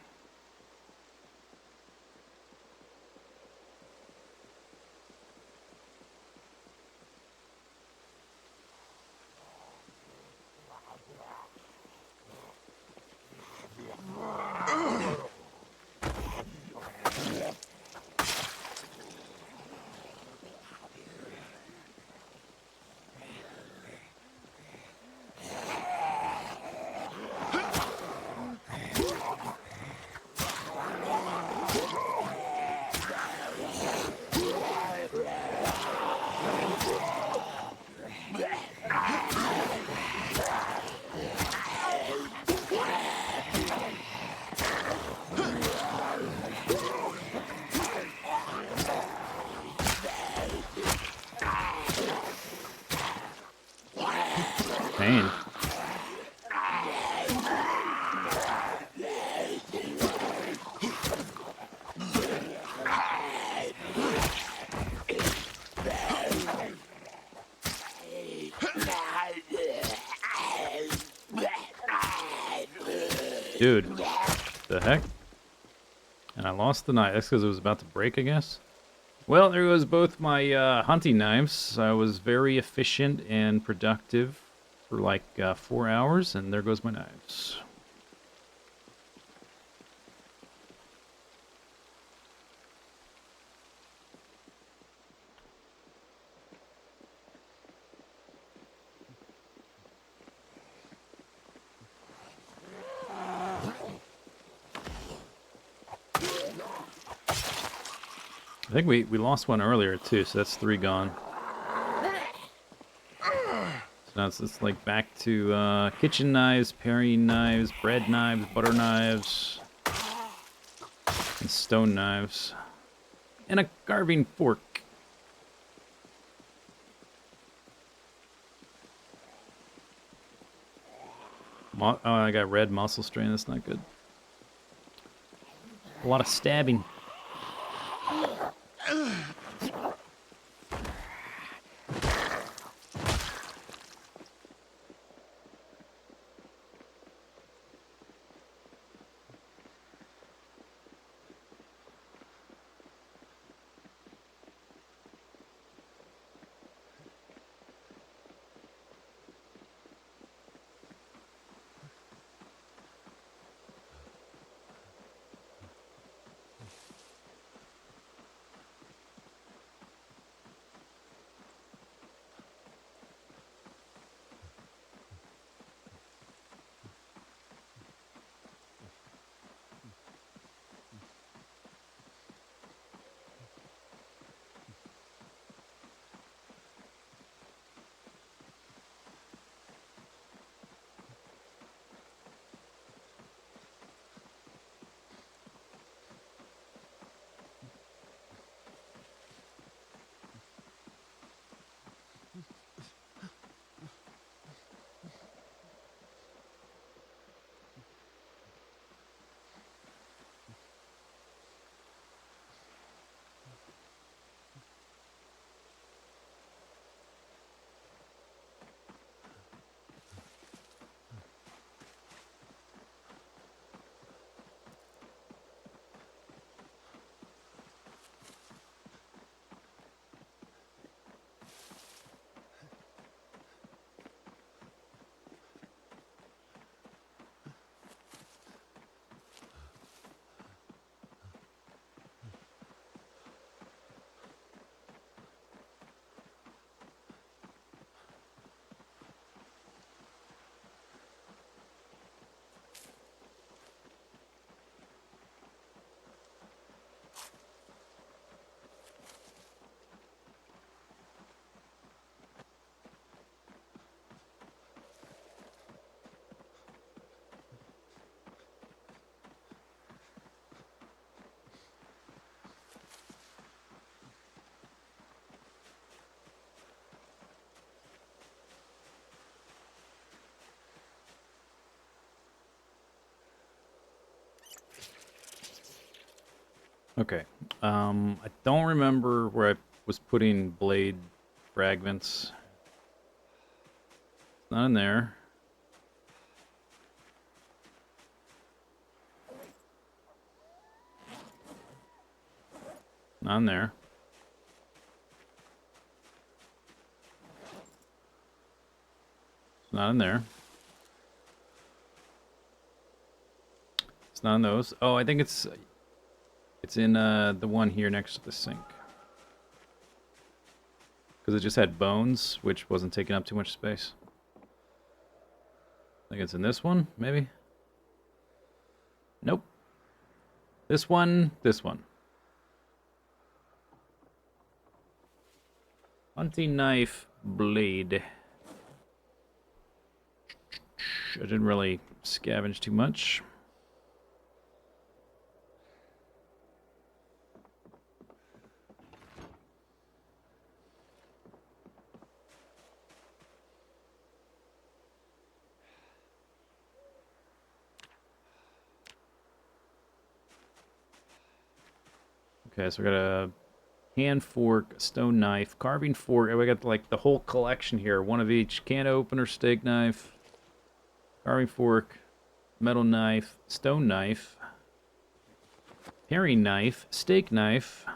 Pain. Dude, the heck? And I lost the knife. That's because it was about to break, I guess? Well, there goes both my hunting knives. I was very efficient and productive for like 4 hours, and there goes my knives. I think we lost one earlier too, so that's 3 gone. So now it's like back to kitchen knives, paring knives, bread knives, butter knives, and stone knives, and a carving fork. Oh, I got red muscle strain. That's not good. A lot of stabbing. Okay. I don't remember where I was putting blade fragments. It's not in there. Not in there. It's not in there. It's not in those. Oh, I think it's in the one here next to the sink. Because it just had bones, which wasn't taking up too much space. I think it's in this one, maybe? Nope. This one, this one. Hunting knife, blade. I didn't really scavenge too much. Okay, so we got a hand fork, a stone knife, carving fork. We got like the whole collection here. One of each. Can opener, steak knife, carving fork, metal knife, stone knife, paring knife, steak knife,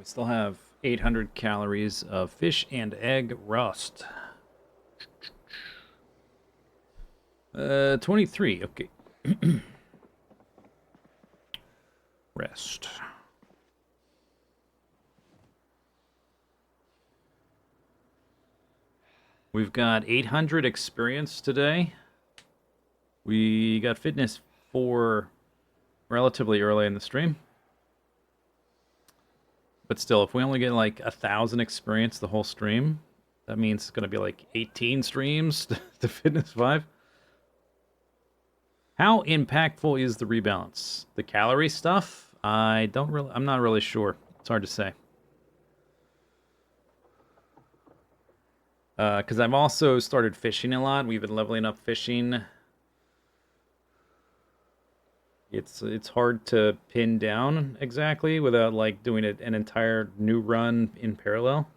We still have 800 calories of fish and egg roast. 23. Okay. Rest. We've got 800 experience today. We got fitness 4 relatively early in the stream. But still, if we only get like 1,000 experience the whole stream, that means it's going to be like 18 streams to fitness 5. How impactful is the rebalance? The calorie stuff? I'm not really sure. It's hard to say. Because I've also started fishing a lot. We've been leveling up fishing. It's hard to pin down exactly without like doing an entire new run in parallel.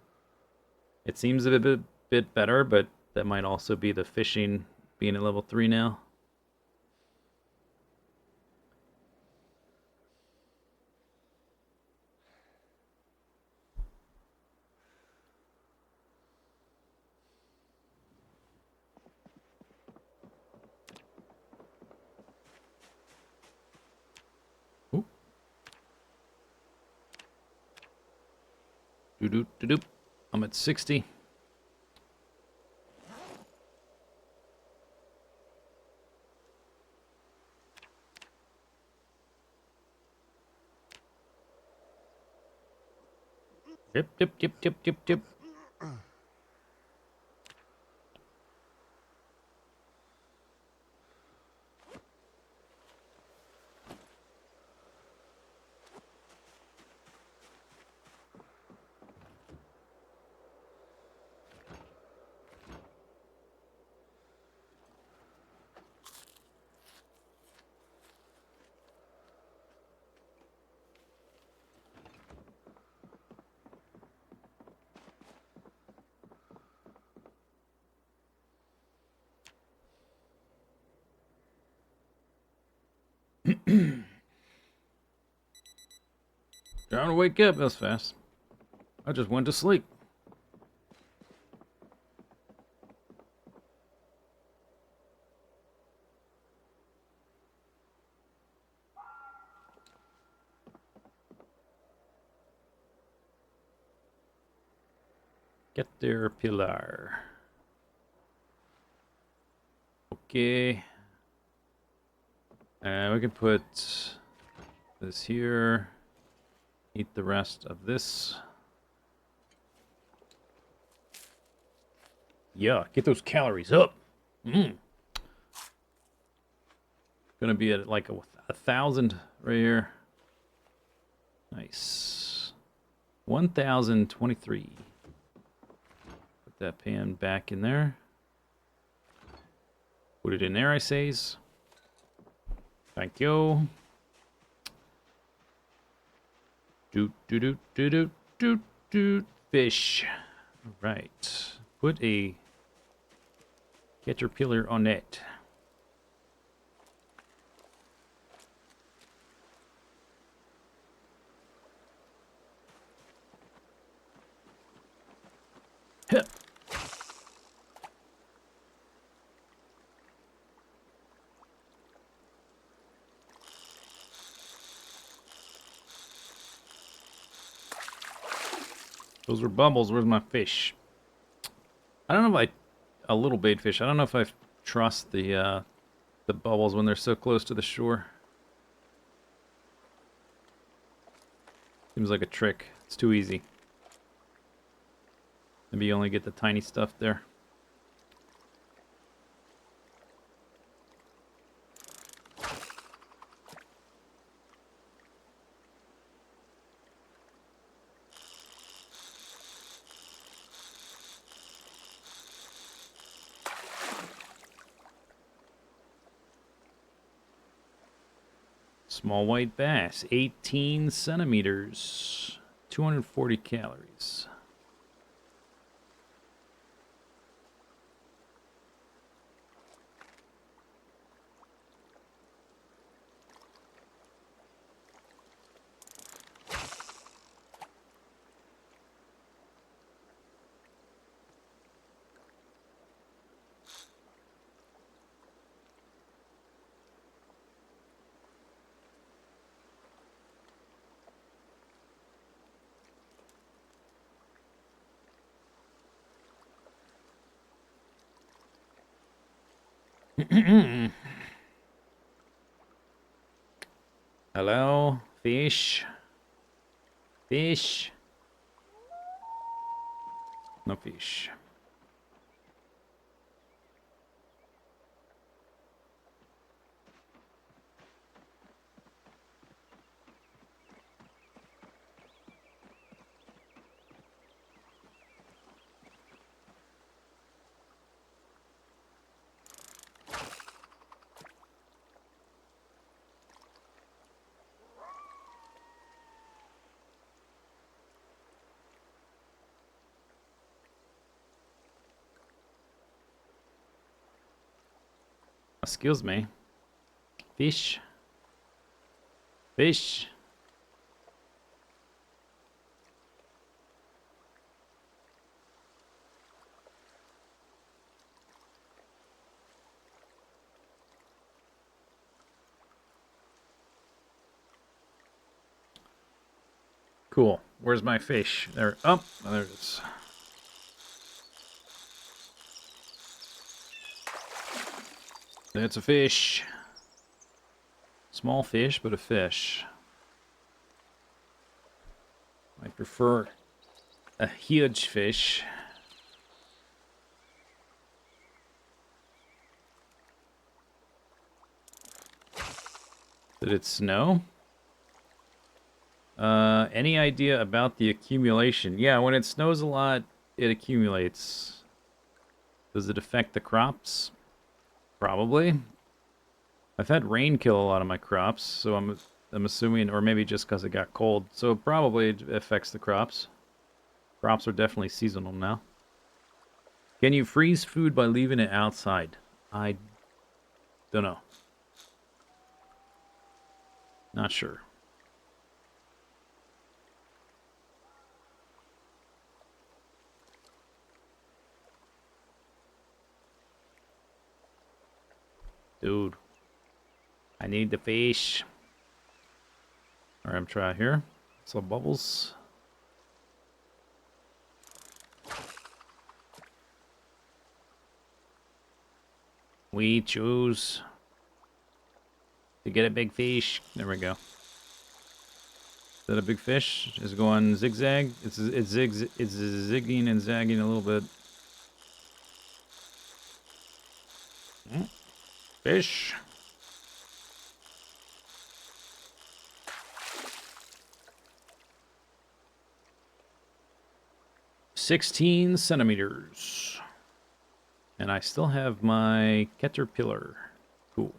It seems a bit better, but that might also be the fishing being at level 3 now. Doo-doo-doo-doo. I'm at 60. Yep. Trying to wake up. That's fast. I just went to sleep. Get their pillar. Okay. We can put this here. Eat the rest of this. Yeah, get those calories up. Gonna be at like 1,000 right here. Nice. 1,023. Put that pan back in there. Put it in there, I says. Thank you. Doot. Fish. All right. Put a caterpillar on it. Huh. Those are bubbles. Where's my fish? I don't know if a little bait fish. I don't know if I trust the bubbles when they're so close to the shore. Seems like a trick. It's too easy. Maybe you only get the tiny stuff there. Small white bass, 18 centimeters, 240 calories. Hello, fish. Fish. No fish. Excuse me. Fish. Fish. Cool. Where's my fish? There. Oh, there it is. It's a fish. Small fish, but a fish. I prefer a huge fish. Did it snow? Any idea about the accumulation? Yeah, when it snows a lot, it accumulates. Does it affect the crops? Probably. I've had rain kill a lot of my crops, so I'm assuming, or maybe just because it got cold. So probably it affects the crops. Crops are definitely seasonal now. Can you freeze food by leaving it outside? I don't know. Not sure. Dude. I need the fish. Alright, I'm trying here. Some bubbles. We choose to get a big fish. There we go. Is that a big fish? Is it going zigzag? It's zigging and zagging a little bit. Fish. "16 centimeters. And I still have my caterpillar. Cool.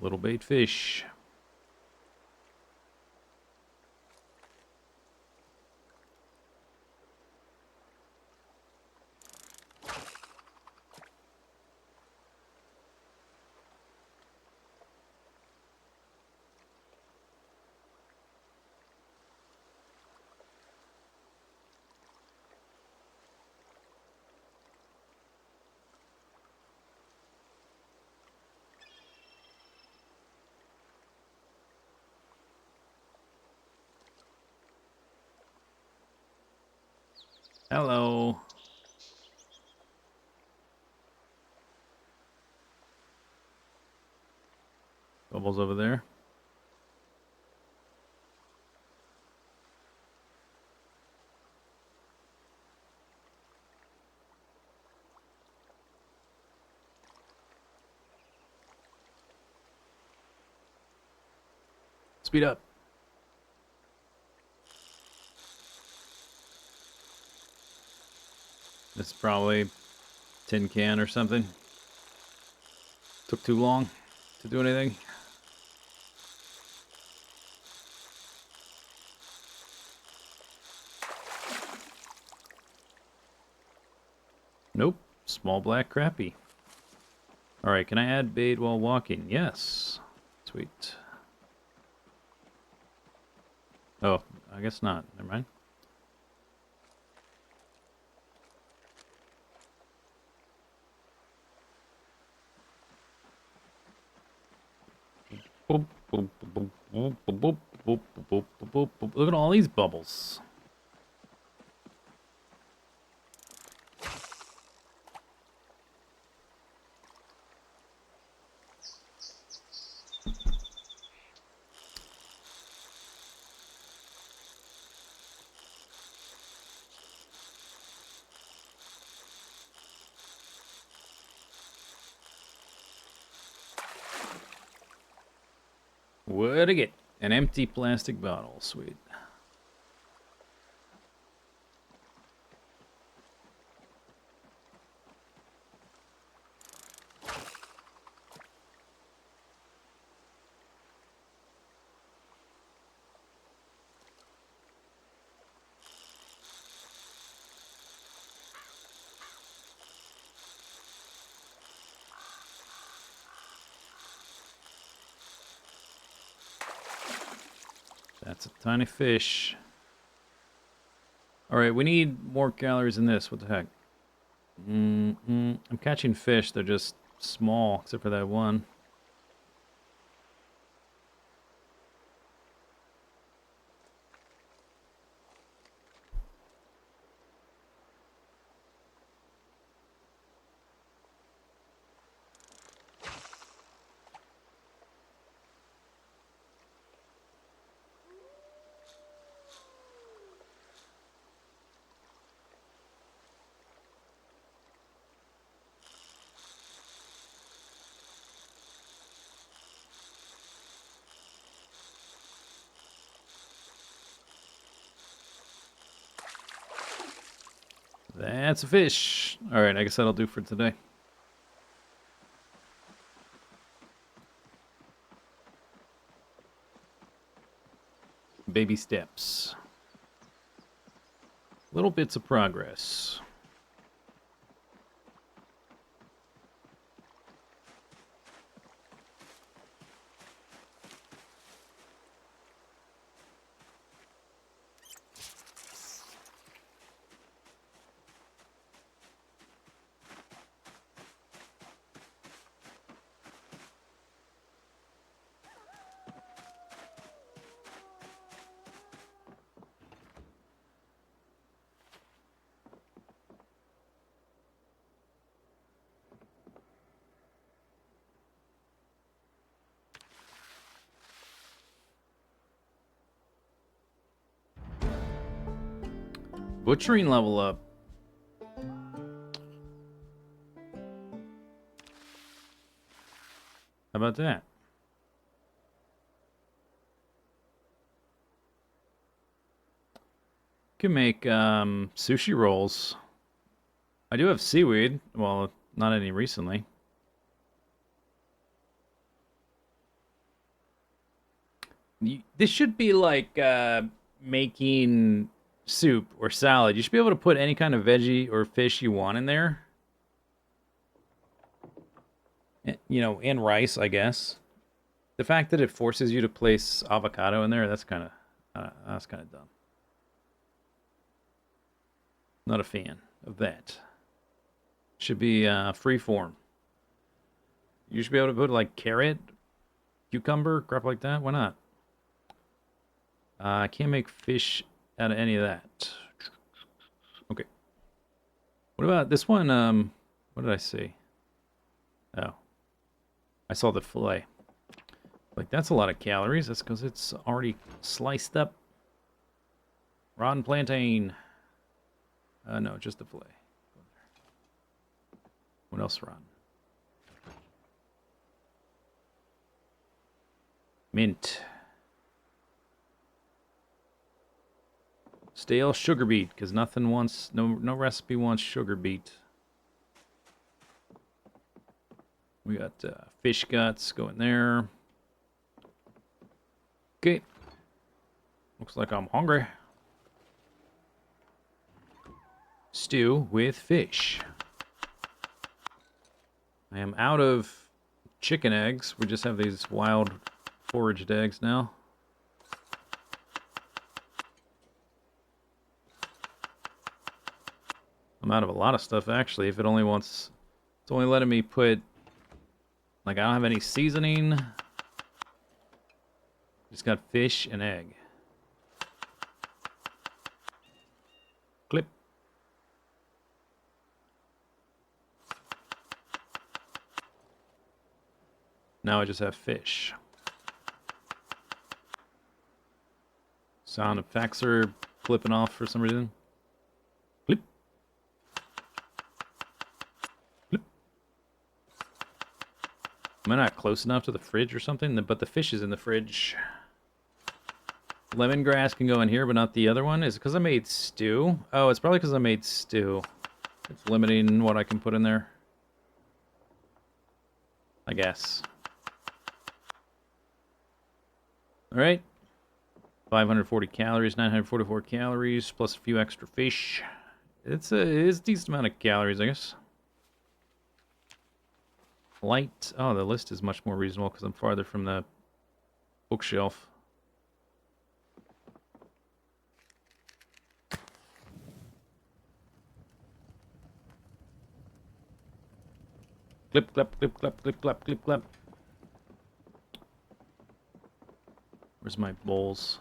Little bait fish. Hello. Bubbles over there. Speed up. This is probably tin can or something. Took too long to do anything. Nope. Small black crappie. Alright, can I add bait while walking? Yes. Sweet. Oh, I guess not. Never mind. Boop, boop, boop, boop, boop, boop, boop, boop, boop, boop. Look at all these bubbles. What'd I get? An empty plastic bottle. Sweet. That's a tiny fish. Alright, we need more calories than this. What the heck? I'm catching fish. They're just small, except for that one. That's a fish. Alright, I guess that'll do for today. Baby steps. Little bits of progress. Butchering level up. How about that? Can make sushi rolls. I do have seaweed. Well, not any recently. This should be like making soup or salad. You should be able to put any kind of veggie or fish you want in there. You know, and rice, I guess. The fact that it forces you to place avocado in there, that's kind of dumb. Not a fan of that. Should be free form. You should be able to put like carrot, cucumber, crap like that. Why not? I can't make fish out of any of that. Okay. What about this one? What did I see? Oh. I saw the fillet. Like, that's a lot of calories. That's because it's already sliced up. Rotten plantain. No, just the fillet. What else rotten? Mint. Stale sugar beet, because nothing wants, no recipe wants sugar beet. We got fish guts going there. Okay. Looks like I'm hungry. Stew with fish. I am out of chicken eggs. We just have these wild foraged eggs now. I'm out of a lot of stuff, actually. If it only wants... It's only letting me put... Like, I don't have any seasoning. Just got fish and egg. Clip. Now I just have fish. Sound effects are flipping off for some reason. Clip. Clip. Am I not close enough to the fridge or something? But the fish is in the fridge. Lemongrass can go in here, but not the other one. Is it because I made stew? Oh, it's probably because I made stew. It's limiting what I can put in there. I guess. Alright. 540 calories, 944 calories, plus a few extra fish. It's a decent amount of calories, I guess. Light. Oh, the list is much more reasonable because I'm farther from the bookshelf. Clip, clap, clip, clap, clip, clap, clip, clap. Where's my bowls?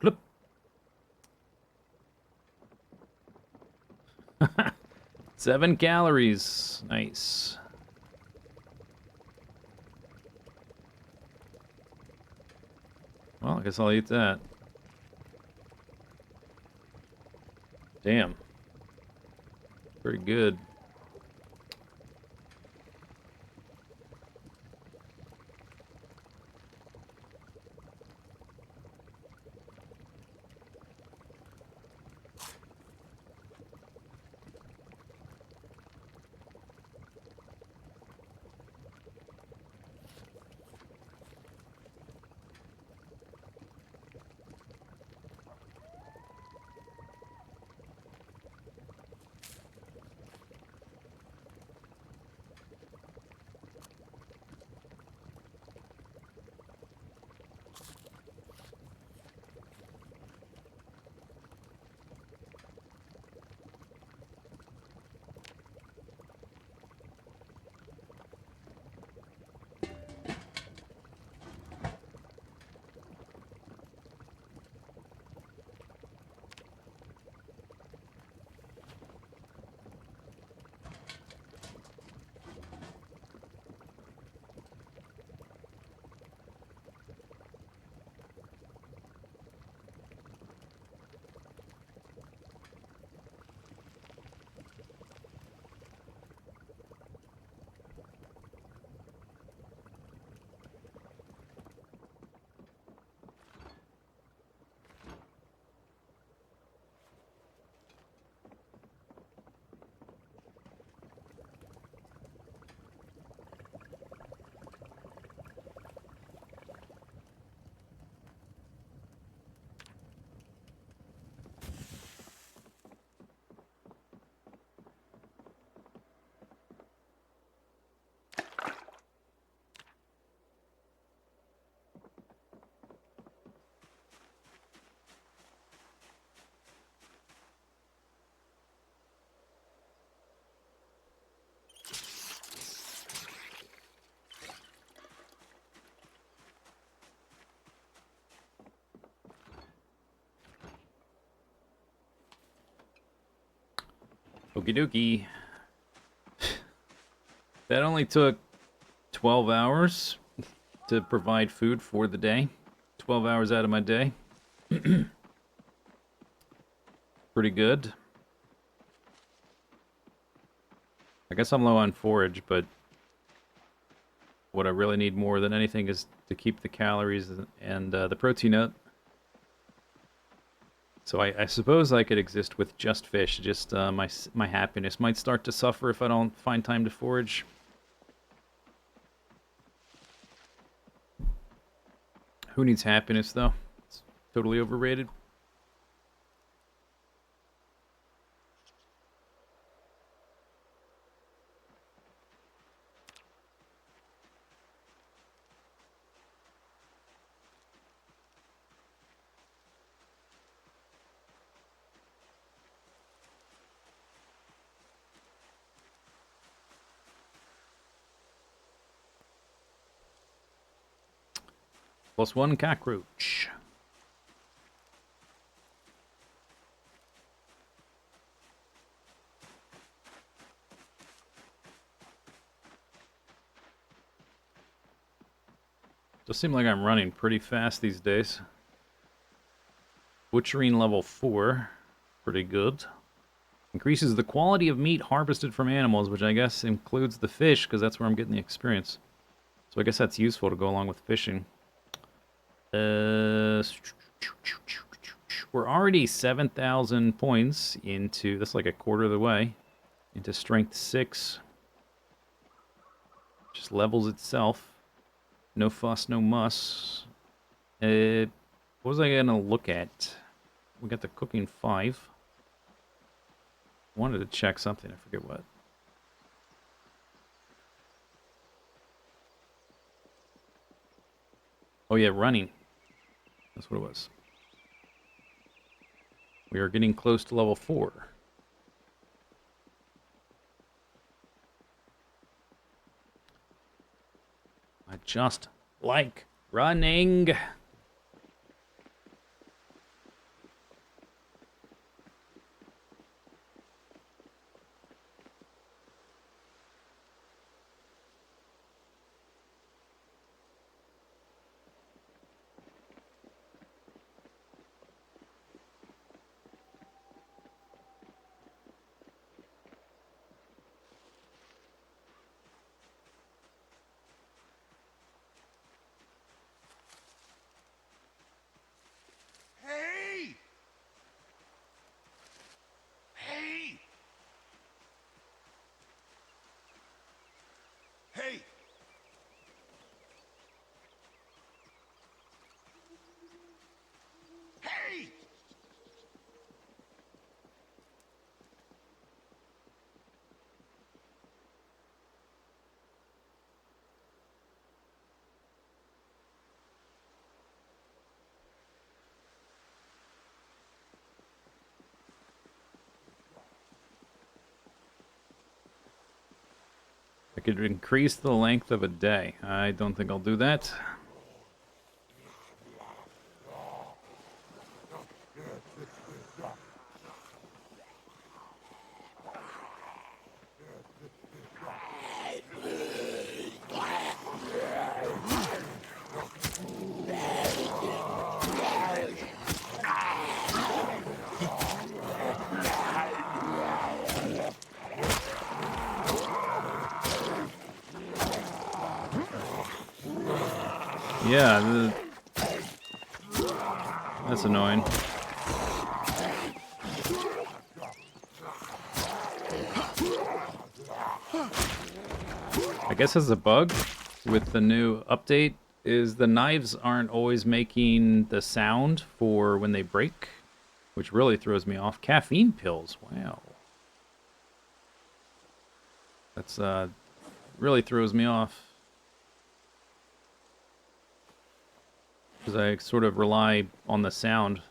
Clip. 7 calories. Nice. Well, I guess I'll eat that. Damn. Pretty good. Okie dokie. That only took 12 hours to provide food for the day. 12 hours out of my day. Pretty good. I guess I'm low on forage, but what I really need more than anything is to keep the calories and the protein up. So I suppose I could exist with just fish. Just my happiness might start to suffer if I don't find time to forage. Who needs happiness, though? It's totally overrated. +1 cockroach. Does seem like I'm running pretty fast these days. Butchering level 4. Pretty good. Increases the quality of meat harvested from animals, which I guess includes the fish, because that's where I'm getting the experience. So I guess that's useful to go along with fishing. We're already 7,000 points into, that's like a quarter of the way, into strength 6. Just levels itself. No fuss, no muss. What was I gonna look at? We got the cooking 5. Wanted to check something, I forget what. Oh yeah, running. That's what it was. We are getting close to level 4. I just like running. Hey! Hey! Hey! Hey! I could increase the length of a day. I don't think I'll do that. Yeah, that's annoying. I guess as a bug with the new update is the knives aren't always making the sound for when they break, which really throws me off. Caffeine pills, wow. That's really throws me off. Because I sort of rely on the sound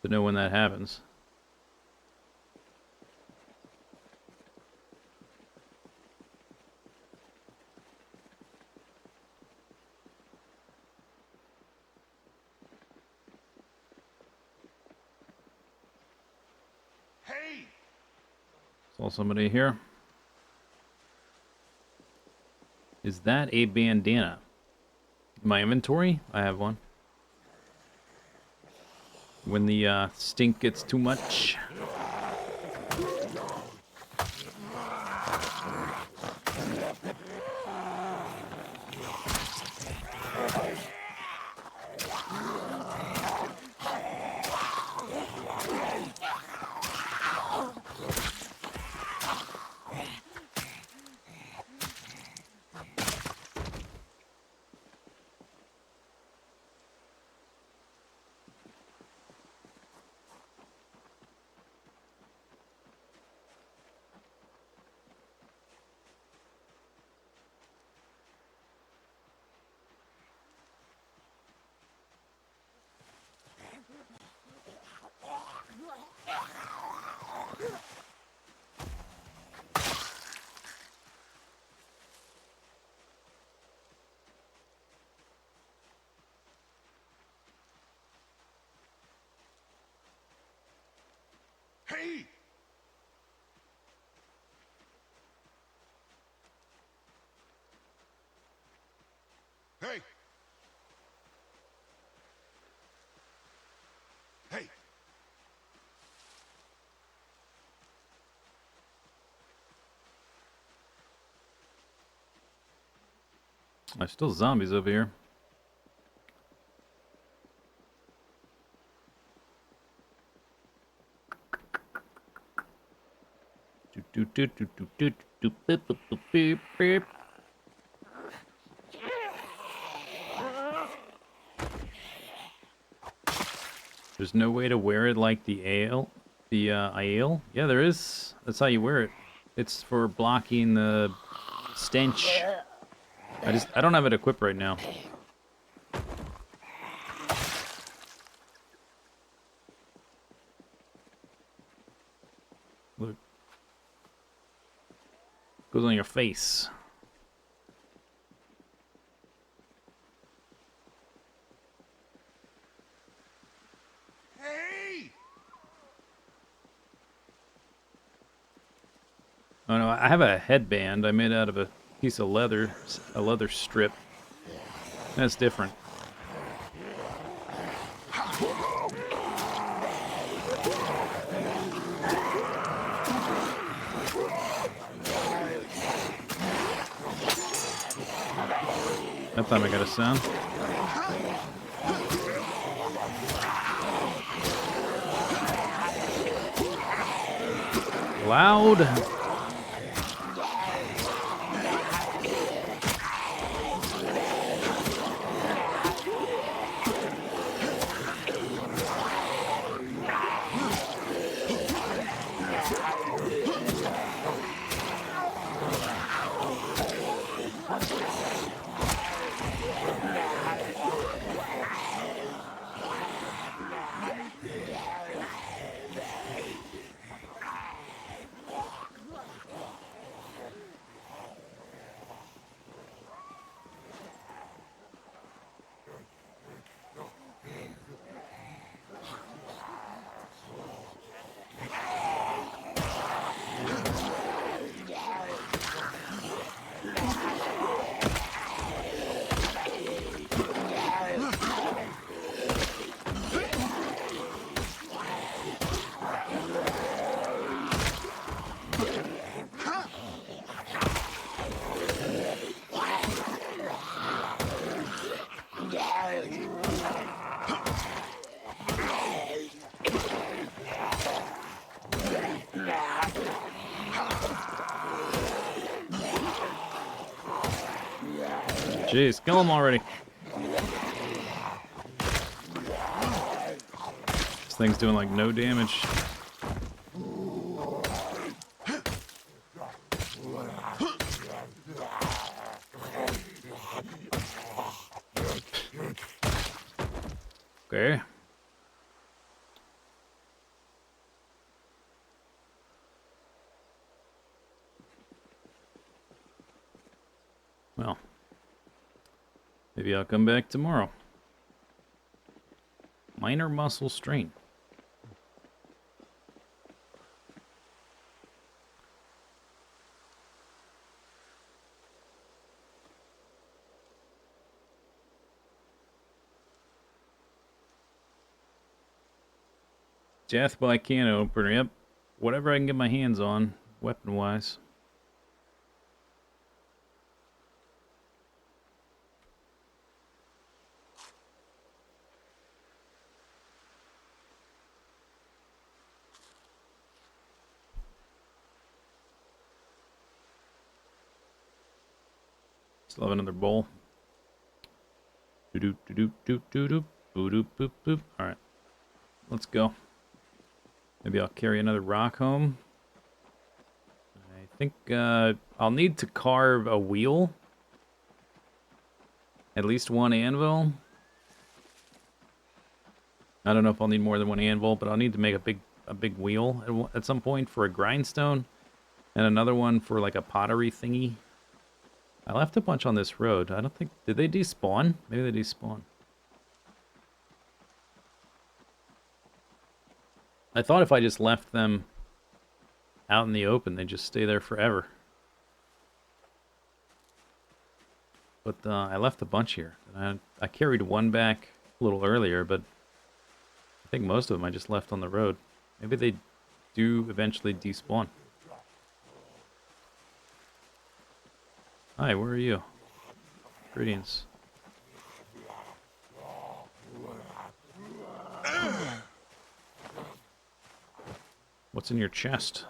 to know when that happens. Hey! Saw somebody here. Is that a bandana? My inventory? I have one. When the stink gets too much. Hey! Hey! Hey! There's still zombies over here. Beep, beep. There's no way to wear it like the ale? The ale? Yeah, there is. That's how you wear it. It's for blocking the stench. I don't have it equipped right now. Look. Goes on your face. Hey! Oh no, I have a headband I made out of a piece of leather, a leather strip. That's different. That time I got a sound. Loud. Jeez, kill him already. This thing's doing like no damage. Okay. Well, maybe I'll come back tomorrow. Minor muscle strain. Death by can opener. Yep. Whatever I can get my hands on, weapon-wise. Still have another bowl. Doo doo doo doo doo doo doo doo boop boop. All right, let's go. Maybe I'll carry another rock home. I think I'll need to carve a wheel. At least one anvil. I don't know if I'll need more than one anvil, but I'll need to make a big wheel at some point for a grindstone, and another one for like a pottery thingy. I left a bunch on this road. I don't think... Did they despawn? Maybe they despawn. I thought if I just left them out in the open. They just stay there forever. But I left a bunch here. I carried one back a little earlier, but I think most of them I just left on the road. Maybe they do eventually despawn. Hi, where are you? Greetings. What's in your chest?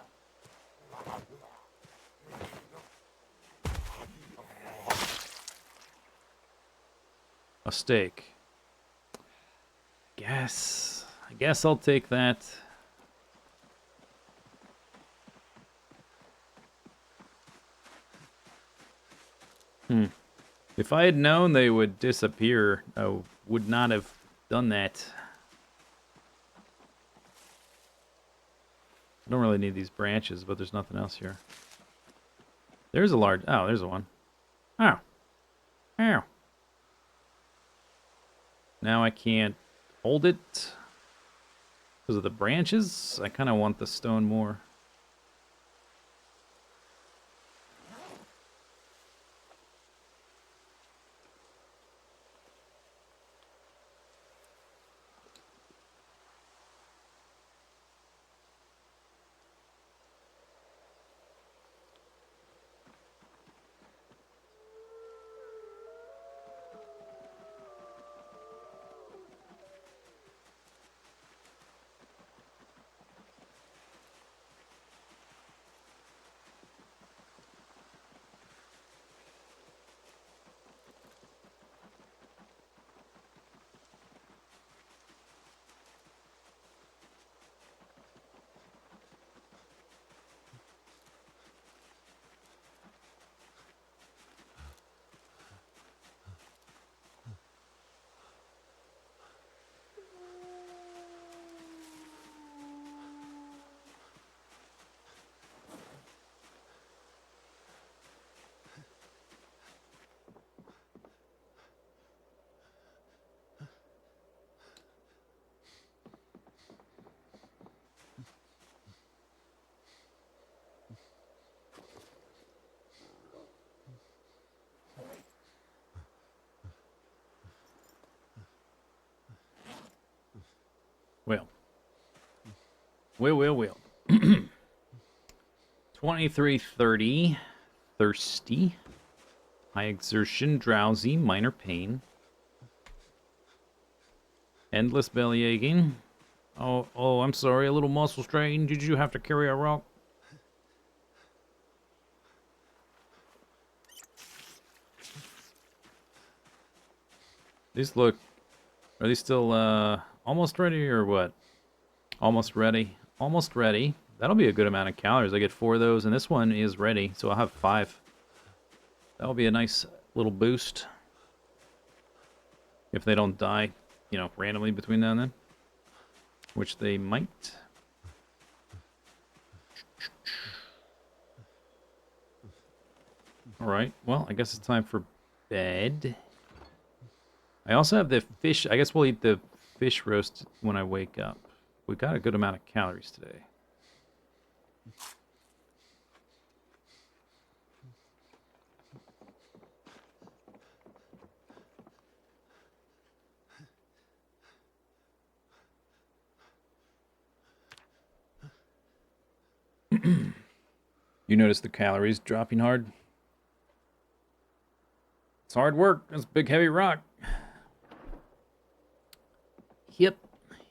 A steak. I guess I'll take that. If I had known they would disappear, I would not have done that. I don't really need these branches, but there's nothing else here. There's a large... Oh, there's a one. Oh. Ow. Now I can't hold it because of the branches. I kind of want the stone more. Well. 2330. Thirsty. High exertion. Drowsy. Minor pain. Endless belly aching. Oh, I'm sorry. A little muscle strain. Did you have to carry a rock? These look... Are these still, almost ready or what? Almost ready. Almost ready. That'll be a good amount of calories. I get 4 of those, and this one is ready, so I'll have 5. That'll be a nice little boost. If they don't die, you know, randomly between now and then. Which they might. Alright, well, I guess it's time for bed. I also have the fish. I guess we'll eat the fish roast when I wake up. We got a good amount of calories today. You notice the calories dropping hard? It's hard work. That's a big heavy rock.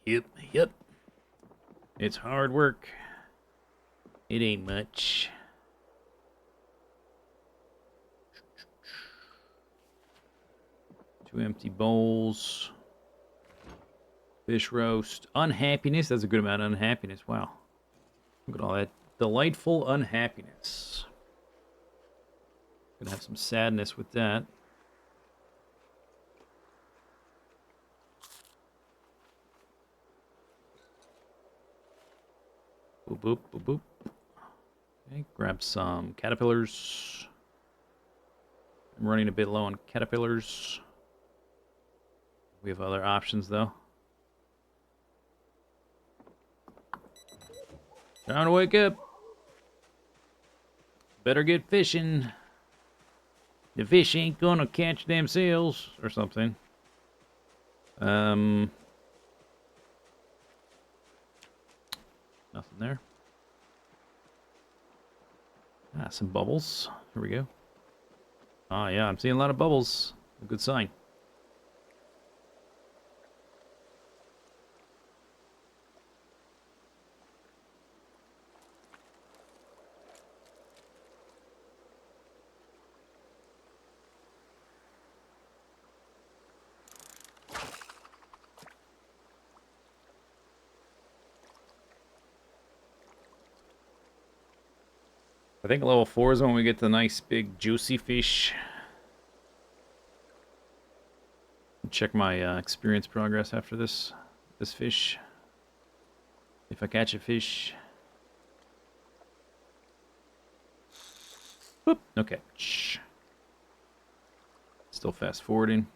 Yep. It's hard work. It ain't much. Two empty bowls. Fish roast. Unhappiness. That's a good amount of unhappiness. Wow. Look at all that delightful unhappiness. Gonna have some sadness with that. Boop, boop, boop, boop. Okay, grab some caterpillars. I'm running a bit low on caterpillars. We have other options, though. Time to wake up. Better get fishing. The fish ain't gonna catch themselves or something. Nothing there. Ah, some bubbles. Here we go. Ah, yeah, I'm seeing a lot of bubbles. A good sign. I think level 4 is when we get the nice big juicy fish. Check my experience progress after this fish. If I catch a fish. Whoop. Okay. Shh. Still fast forwarding.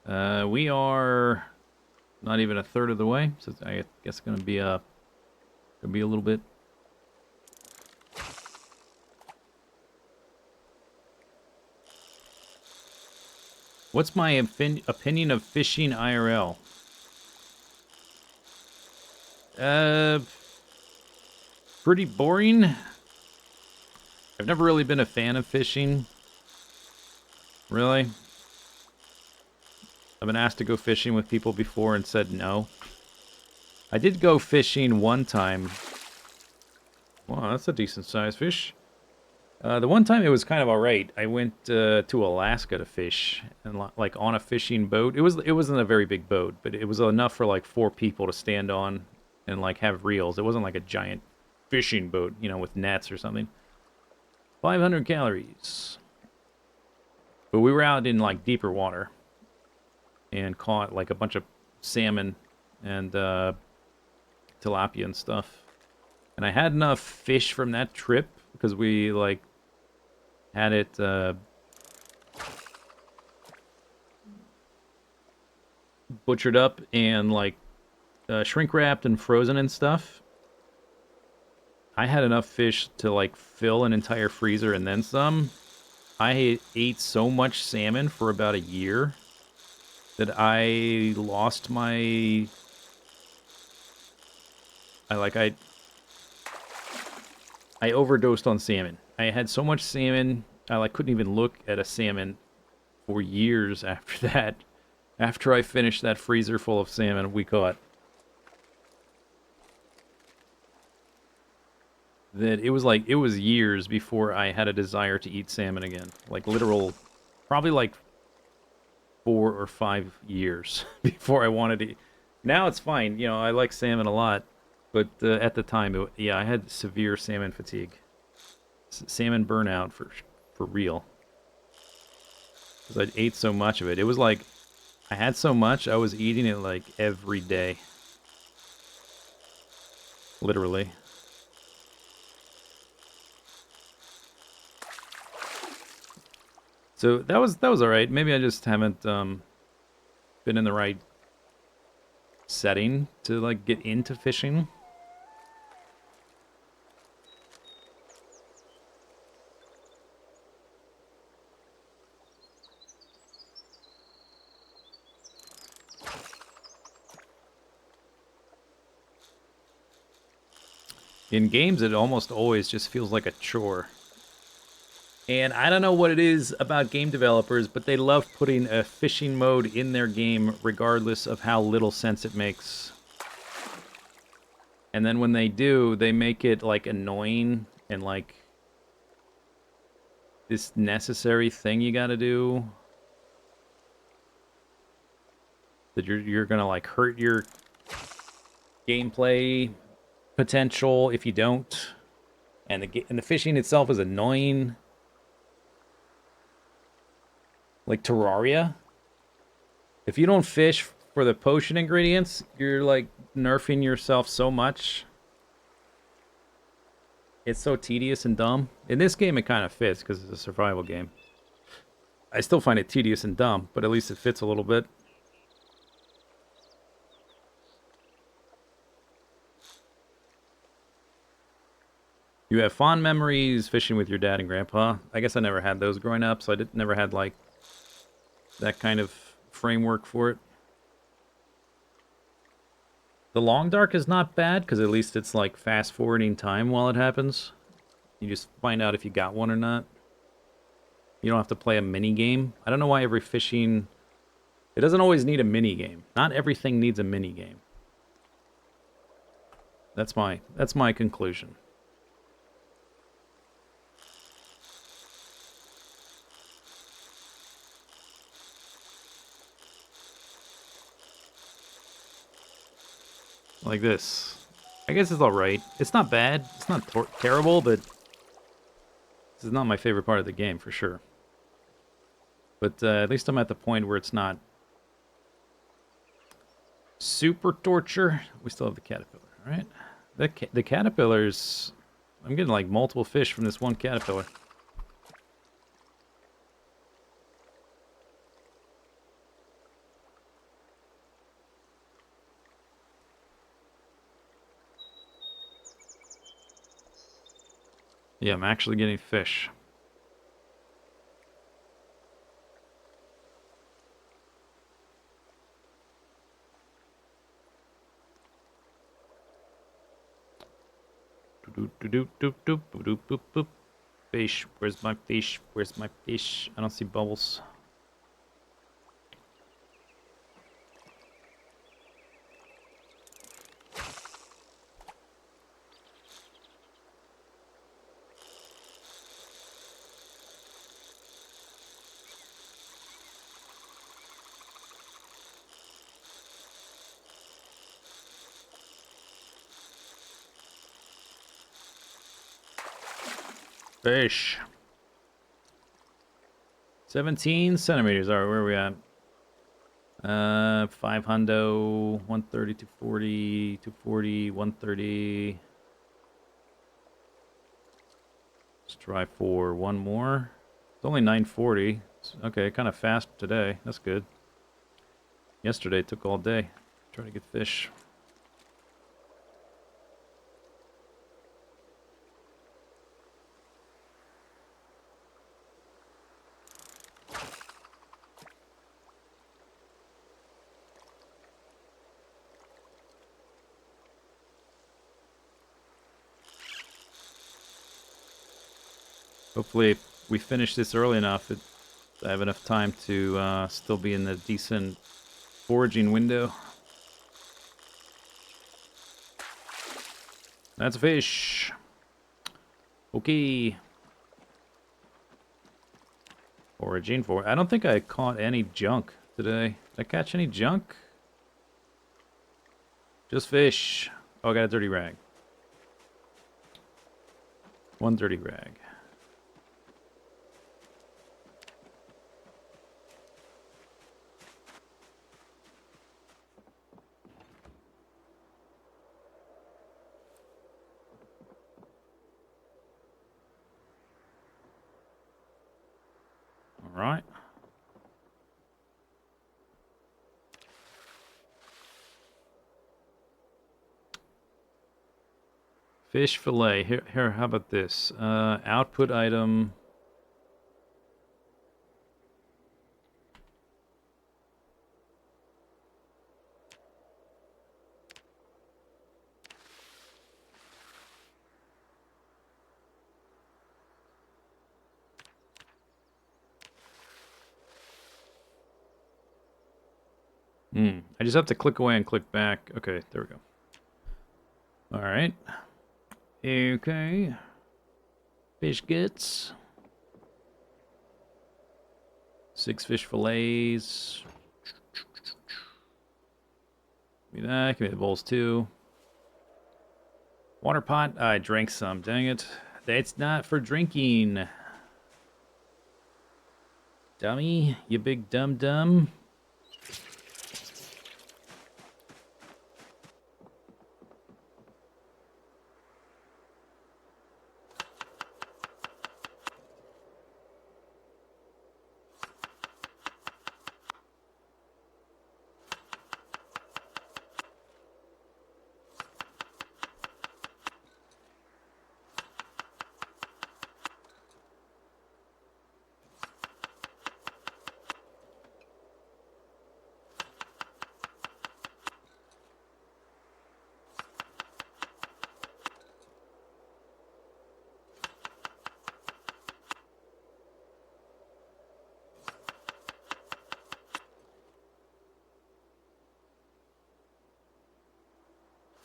We are not even a third of the way, so I guess it's gonna be a little bit. What's my opinion of fishing IRL? Pretty boring. I've never really been a fan of fishing. Really. I've been asked to go fishing with people before and said no. I did go fishing one time. Wow, that's a decent sized fish. The one time it was kind of alright. I went to Alaska to fish, and like on a fishing boat. It wasn't a very big boat, but it was enough for like 4 people to stand on and like have reels. It wasn't like a giant fishing boat, you know, with nets or something. 500 calories. But we were out in like deeper water and caught like a bunch of salmon and tilapia and stuff. And I had enough fish from that trip because we like had it butchered up and like shrink wrapped and frozen and stuff. I had enough fish to like fill an entire freezer and then some. I ate so much salmon for about a year that I lost my... I overdosed on salmon. I had so much salmon, I like couldn't even look at a salmon for years after that. After I finished that freezer full of salmon we caught. That it was years before I had a desire to eat salmon again. Like literal, probably like 4 or 5 years before I wanted to eat. Now it's fine, you know, I like salmon a lot. But at the time, yeah, I had severe salmon fatigue. Salmon burnout for real. Because I ate so much of it. It was like, I had so much, I was eating it like every day. Literally. So that was alright. Maybe I just haven't been in the right setting to like get into fishing. In games, it almost always just feels like a chore. And I don't know what it is about game developers, but they love putting a fishing mode in their game regardless of how little sense it makes. And then when they do, they make it like annoying and like this necessary thing you gotta do. That you're gonna like hurt your gameplay potential if you don't. And the fishing itself is annoying. Like Terraria. If you don't fish for the potion ingredients, you're like nerfing yourself so much. It's so tedious and dumb. In this game, it kind of fits because it's a survival game. I still find it tedious and dumb, but at least it fits a little bit. You have fond memories fishing with your dad and grandpa. I guess I never had those growing up, so I never had like that kind of framework for it. The long dark is not bad because at least it's like fast forwarding time while it happens. You just find out if you got one or not. You don't have to play a mini game. I don't know why every fishing... It doesn't always need a mini game. Not everything needs a mini game. That's my conclusion. Like this. I guess it's alright. It's not bad. It's not terrible, but this is not my favorite part of the game, for sure. But at least I'm at the point where it's not super torture. We still have the caterpillar, right? The caterpillars... I'm getting like multiple fish from this one caterpillar. Yeah, I'm actually getting fish. Fish, where's my fish? Where's my fish? I don't see bubbles. Fish. 17 centimeters. Alright, where are we at? 5 hundo, 130, 240, 240, 130. Let's try for one more. It's only 940. Okay, kind of fast today. That's good. Yesterday it took all day trying to get fish. Hopefully we finish this early enough. I have enough time to still be in the decent foraging window. That's a fish. Okay. Foraging for... I don't think I caught any junk today. Did I catch any junk? Just fish. Oh, I got a dirty rag. One dirty rag. All right. Fish fillet. Here. How about this? Output item. I just have to click away and click back. Okay, there we go. All right. Okay. Fish guts. 6 fish fillets. Give me that. Give me the bowls too. Water pot. I drank some. Dang it. That's not for drinking. Dummy. You big dum-dum.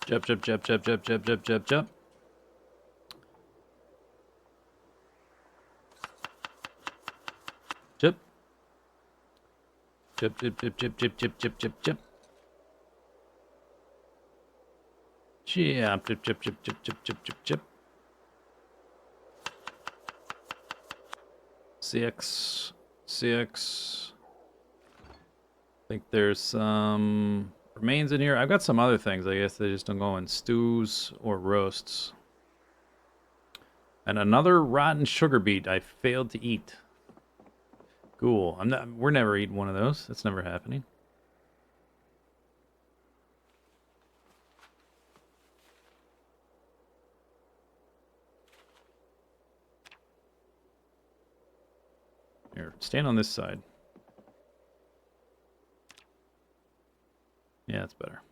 Jump, jump, jump, jump, jump, jump, jump, jump, jump. Jump. Jump, jump, jump, jump, jump, jump, jump, jump, jump. Jump, jump, jump, jump, jump, jump, jump, jump, jump. 6. 6. I think there's some remains in here. I've got some other things. I guess they just don't go in stews or roasts. And another rotten sugar beet I failed to eat. Cool. We're never eating one of those. That's never happening. Here, stand on this side. Yeah, that's better.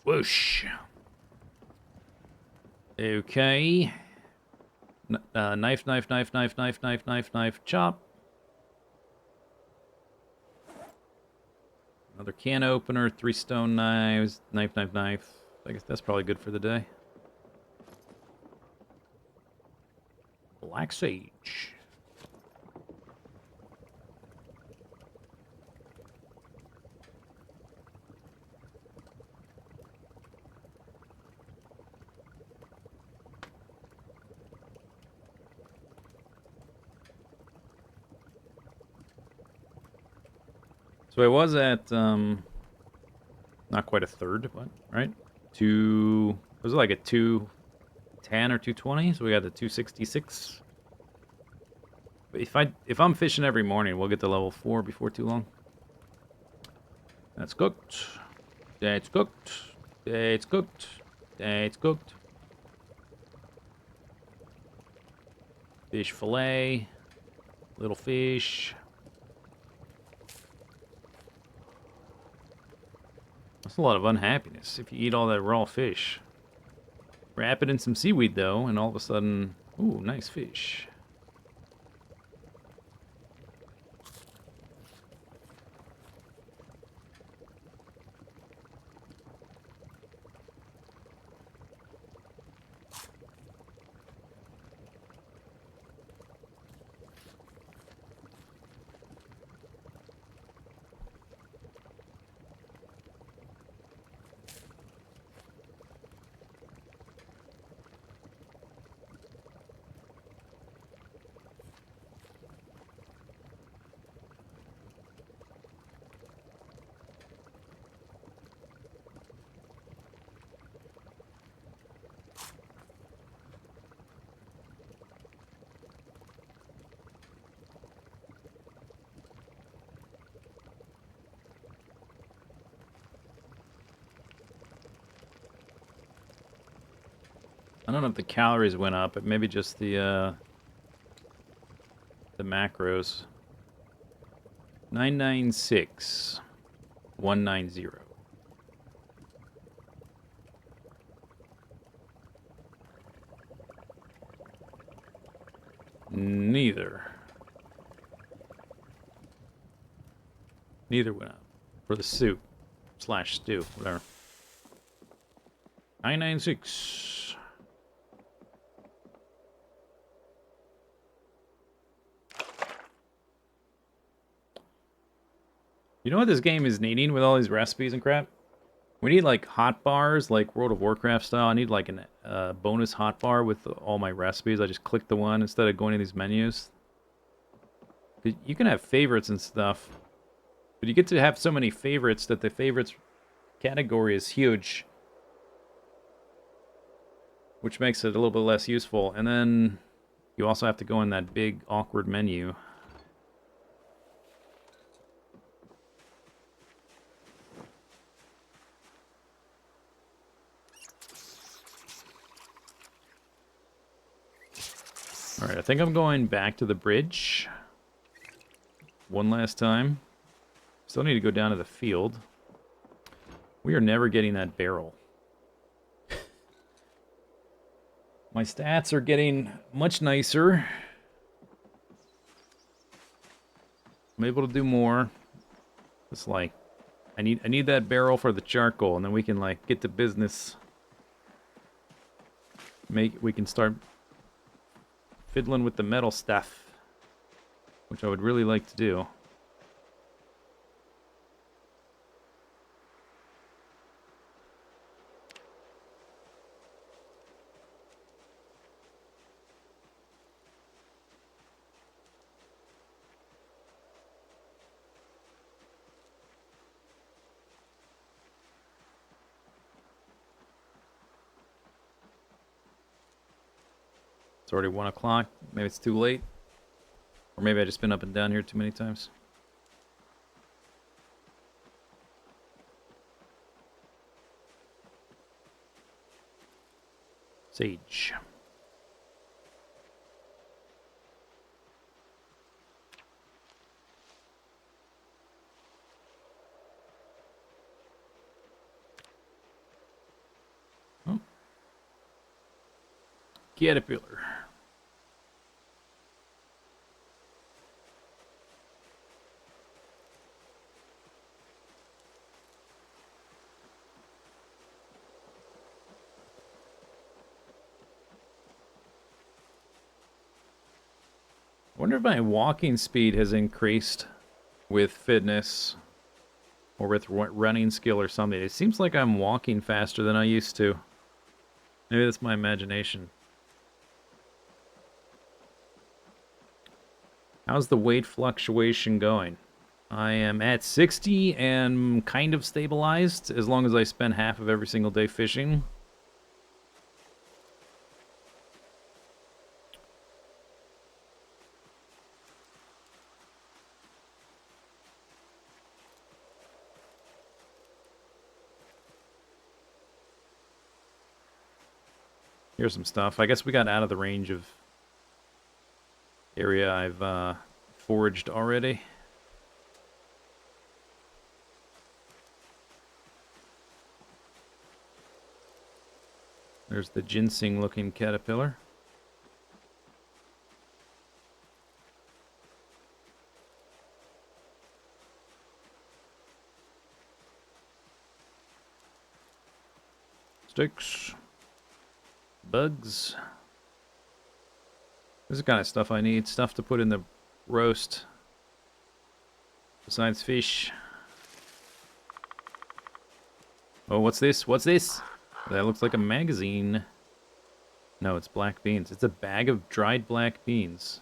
Whoosh. Okay. Knife, knife, knife, knife, knife, knife, knife, knife, chop. Another can opener, 3 stone knives, knife, knife, knife. I guess that's probably good for the day. Black sage. So I was at, not quite a third, but, right? It was like a 210 or 220, so we got the 266. But if I'm fishing every morning, we'll get to level 4 before too long. That's cooked. That's cooked. That's cooked. That's cooked. Fish fillet. Little fish. That's a lot of unhappiness if you eat all that raw fish. Wrap it in some seaweed, though, and all of a sudden... Ooh, nice fish. I don't know if the calories went up, but maybe just the macros. 996 190. Neither went up for the soup / stew, whatever. 996. You know what this game is needing with all these recipes and crap? We need like hot bars, like World of Warcraft style. I need like a bonus hot bar with all my recipes. I just click the one instead of going to these menus. You can have favorites and stuff, but you get to have so many favorites that the favorites category is huge, which makes it a little bit less useful. And then you also have to go in that big awkward menu. Alright, I think I'm going back to the bridge. One last time. Still need to go down to the field. We are never getting that barrel. My stats are getting much nicer. I'm able to do more. It's like, I need that barrel for the charcoal, and then we can like get to business. We can start fiddling with the metal stuff, which I would really like to do. It's already 1 o'clock. Maybe it's too late. Or maybe I just been up and down here too many times. Sage. Oh. Caterpillar. I wonder if my walking speed has increased with fitness or with running skill or something. It seems like I'm walking faster than I used to. Maybe that's my imagination. How's the weight fluctuation going? I am at 60 and kind of stabilized as long as I spend half of every single day fishing. Here's some stuff. I guess we got out of the range of area I've foraged already. There's the ginseng-looking caterpillar. Sticks. Bugs. This is the kind of stuff I need. Stuff to put in the roast. Besides fish. Oh, what's this? What's this? That looks like a magazine. No, it's black beans. It's a bag of dried black beans.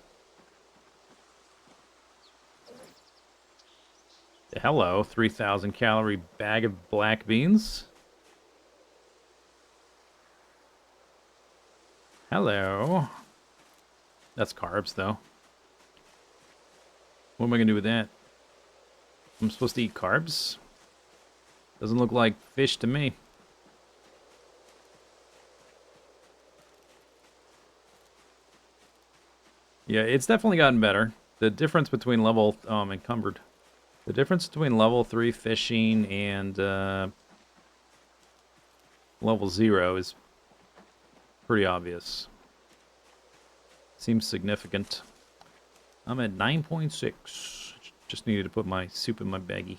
Hello, 3,000 calorie bag of black beans. Hello. That's carbs, though. What am I going to do with that? I'm supposed to eat carbs? Doesn't look like fish to me. Yeah, it's definitely gotten better. The difference between level... Oh, I'm encumbered. The difference between level 3 fishing and level 0 is pretty obvious. Seems significant. I'm at 9.6. Just needed to put my soup in my baggie.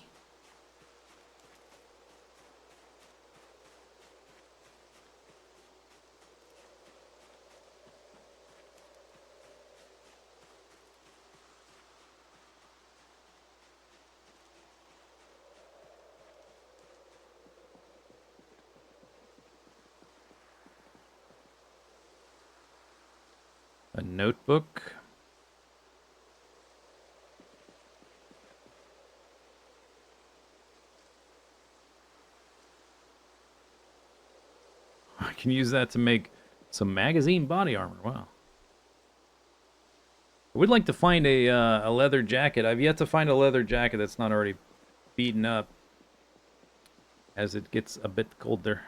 A notebook. I can use that to make some magazine body armor. Wow. I would like to find a leather jacket. I've yet to find a leather jacket that's not already beaten up as it gets a bit colder.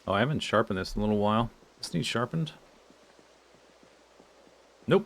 Oh, I haven't sharpened this in a little while. This needs sharpened? Nope.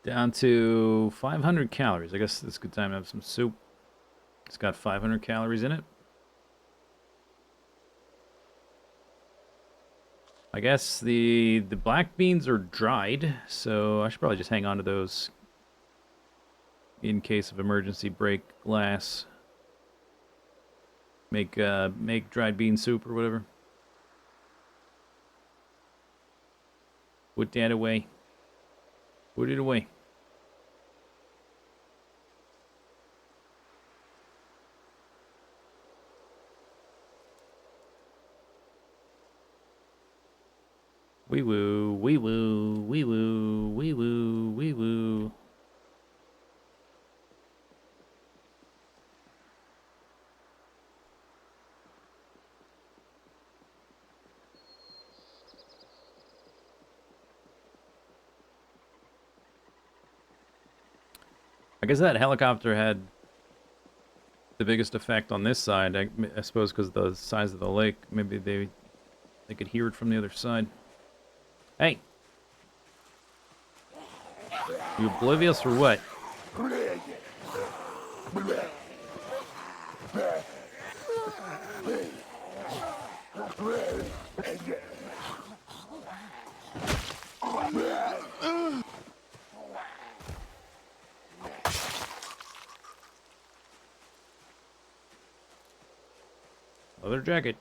Down to 500 calories. I guess it's a good time to have some soup. It's got 500 calories in it. I guess the black beans are dried, so I should probably just hang on to those in case of emergency. Break glass. Make dried bean soup or whatever. Put that away. Put it away. Wee woo, wee woo, wee woo, wee woo, wee woo. I guess that helicopter had the biggest effect on this side. I suppose because of the size of the lake. Maybe they could hear it from the other side. Hey! You oblivious or what? Leather jacket.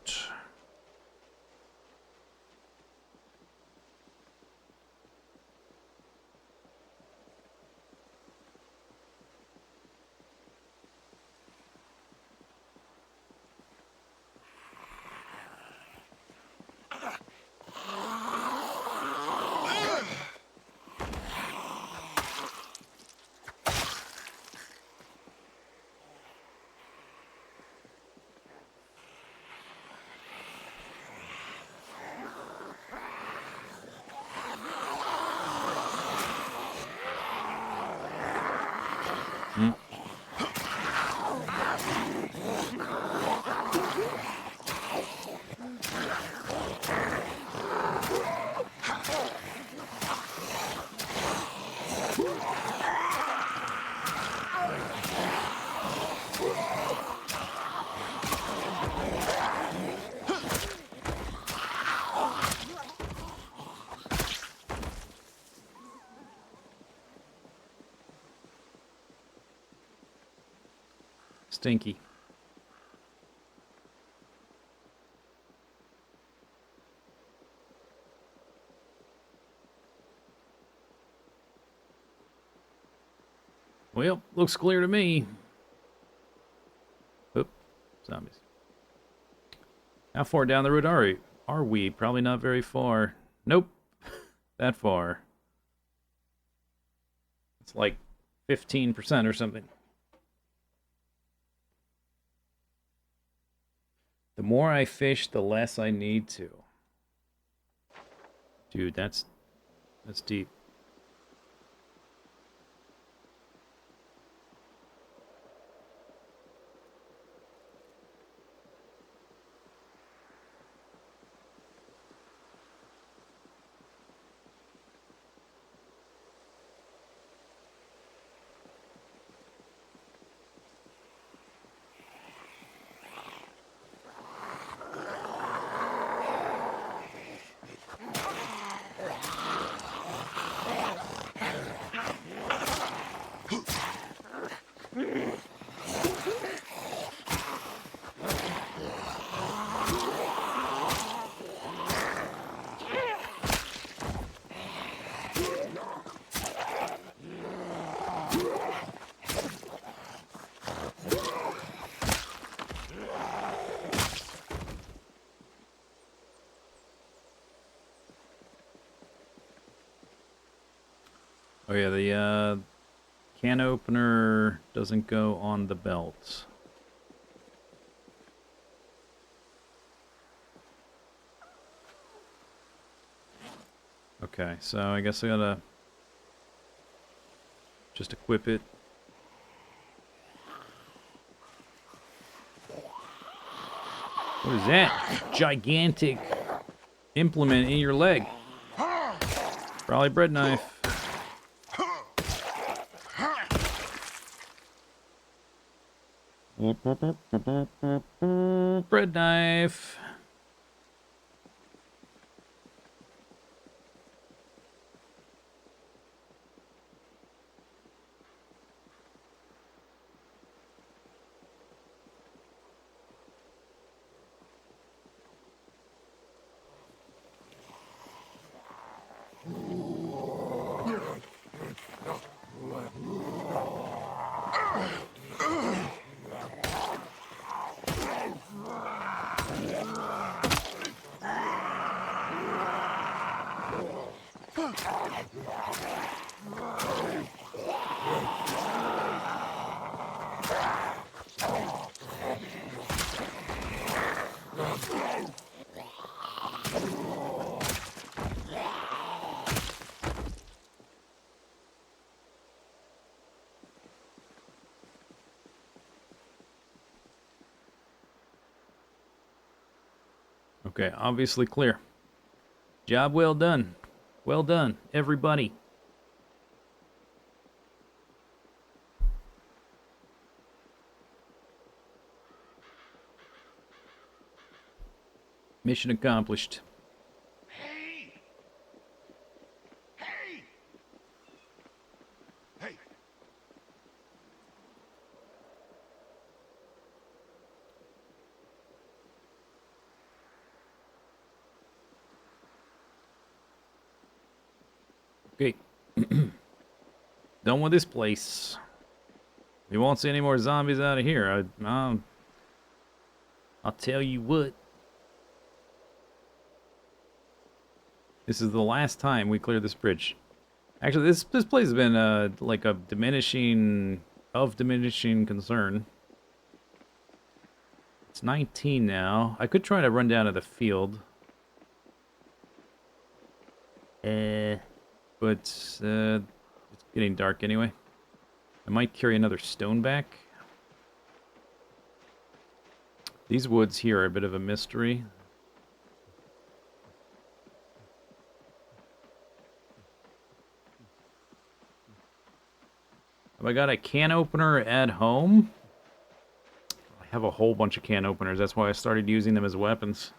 Stinky. Well, looks clear to me. Oop, zombies. How far down the road are we? Probably not very far. Nope. That far. It's like 15% or something. The more I fish, the less I need to. Dude, that's deep. Oh yeah, the can opener doesn't go on the belt. Okay, so I guess I gotta just equip it. What is that? Gigantic implement in your leg. Probably bread knife. Bread knife. Okay, obviously clear. Job well done. Well done, everybody. Mission accomplished. Hey! Hey! Hey! Okay. Done with this place. We won't see any more zombies out of here. I'll tell you what. This is the last time we clear this bridge. Actually, this place has been like a diminishing concern. It's 19 now. I could try to run down to the field. But it's getting dark anyway. I might carry another stone back. These woods here are a bit of a mystery. Have I got a can opener at home? I have a whole bunch of can openers. That's why I started using them as weapons.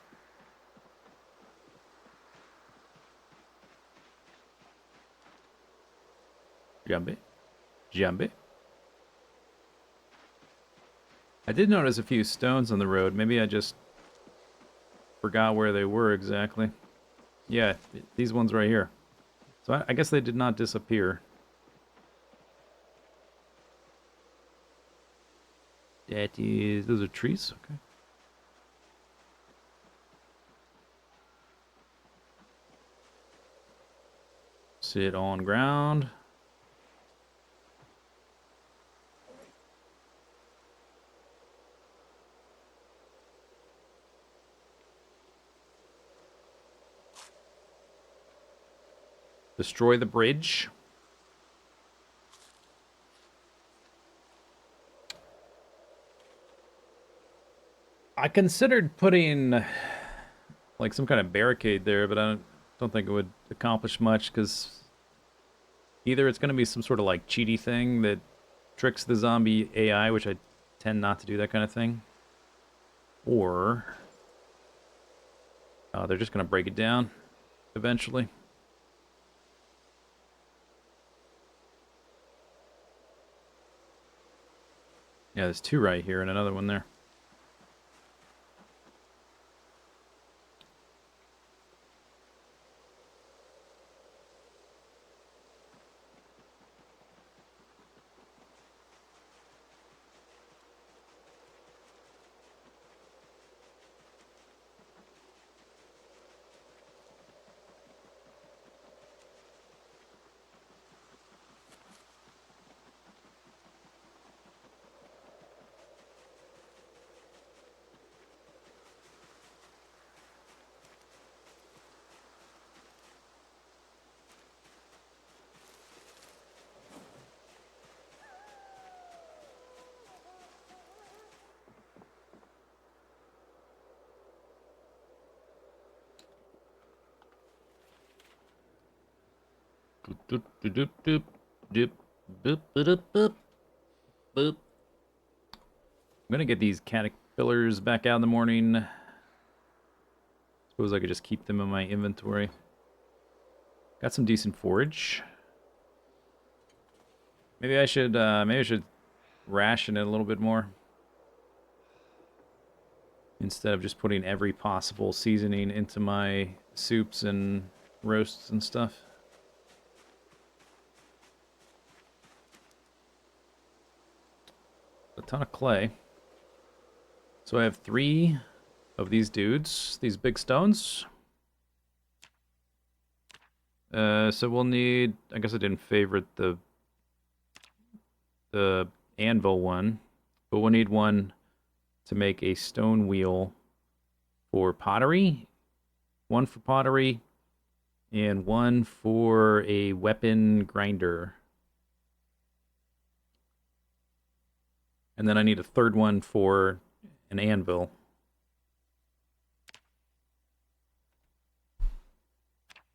Jump it. Jump it. I did notice a few stones on the road. Maybe I just forgot where they were exactly. Yeah, these ones right here. So I guess they did not disappear. That is... Those are trees? Okay. Sit on ground. Destroy the bridge. I considered putting like some kind of barricade there, but I don't think it would accomplish much because either it's going to be some sort of like cheaty thing that tricks the zombie AI, which I tend not to do that kind of thing, or they're just going to break it down eventually. Yeah, there's two right here and another one there. Doop, doop, doop, doop, doop, boop, boop, boop, boop. I'm gonna get these caterpillars back out in the morning. Suppose I could just keep them in my inventory. Got some decent forage. Maybe I should ration it a little bit more instead of just putting every possible seasoning into my soups and roasts and stuff. A ton of clay. So I have 3 of these dudes, these big stones. So we'll need, I guess I didn't favorite the anvil one, but we'll need one to make a stone wheel for pottery, one for pottery, and one for a weapon grinder. And then I need a third one for an anvil.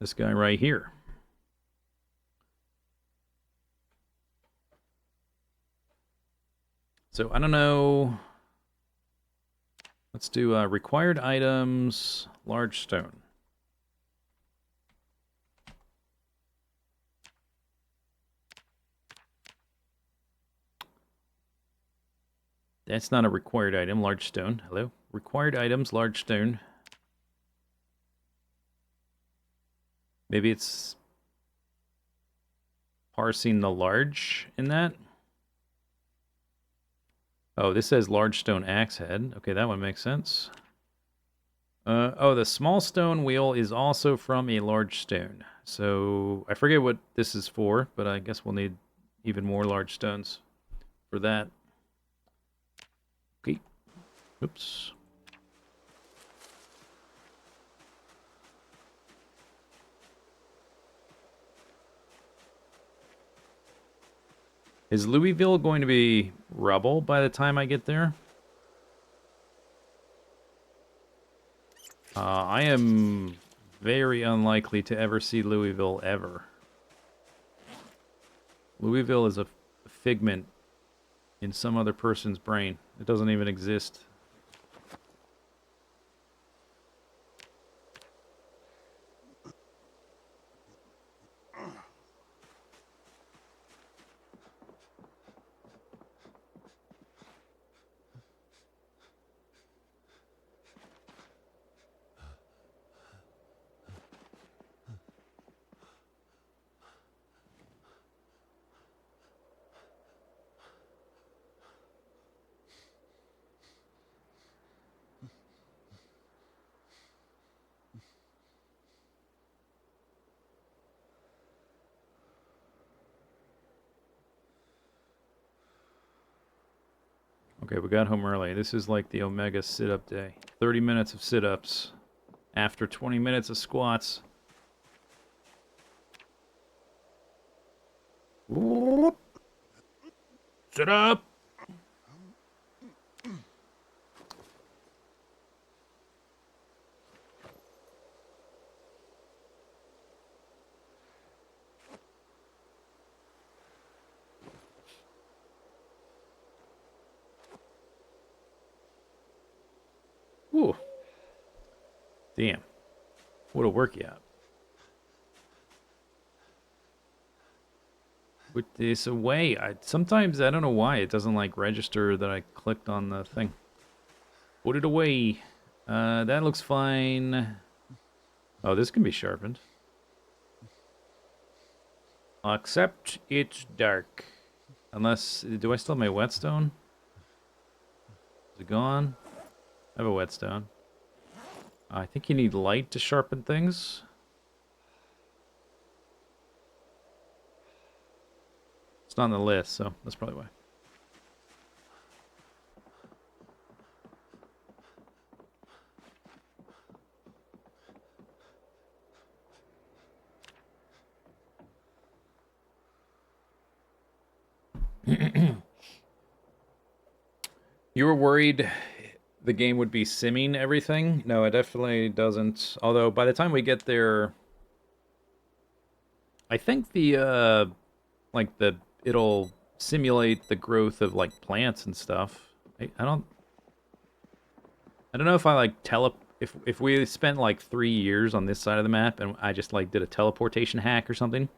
This guy right here. So I don't know. Let's do required items, large stone. That's not a required item, large stone. Hello? Required items, large stone. Maybe it's parsing the large in that. Oh, this says large stone axe head. Okay, that one makes sense. Oh, the small stone wheel is also from a large stone. So I forget what this is for, but I guess we'll need even more large stones for that. Okay. Oops. Is Louisville going to be rubble by the time I get there? I am very unlikely to ever see Louisville ever. Louisville is a figment in some other person's brain. It doesn't even exist. Okay, we got home early. This is like the Omega sit-up day. 30 minutes of sit-ups after 20 minutes of squats. Sit up. Ooh. Damn. What'll work you out? Put this away. Sometimes, I don't know why, it doesn't, like, register that I clicked on the thing. Put it away. That looks fine. Oh, this can be sharpened. Except it's dark. Unless, do I still have my whetstone? Is it gone? I have a whetstone. I think you need light to sharpen things. It's not on the list, so that's probably why. You were worried the game would be simming everything? No, it definitely doesn't. Although, by the time we get there... I think the, it'll simulate the growth of, like, plants and stuff. I don't know if I, like, if we spent, like, 3 years on this side of the map and I just, like, did a teleportation hack or something,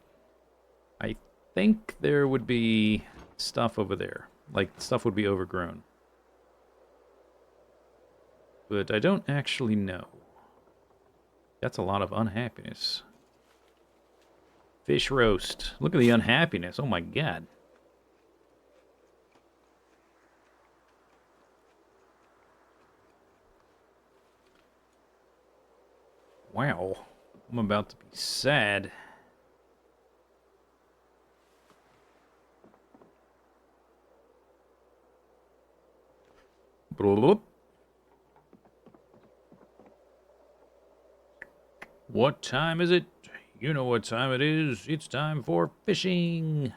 I think there would be stuff over there. Like, stuff would be overgrown. But I don't actually know. That's a lot of unhappiness. Fish roast. Look at the unhappiness. Oh my god. Wow. I'm about to be sad. Bloop. What time is it? You know what time it is. It's time for fishing.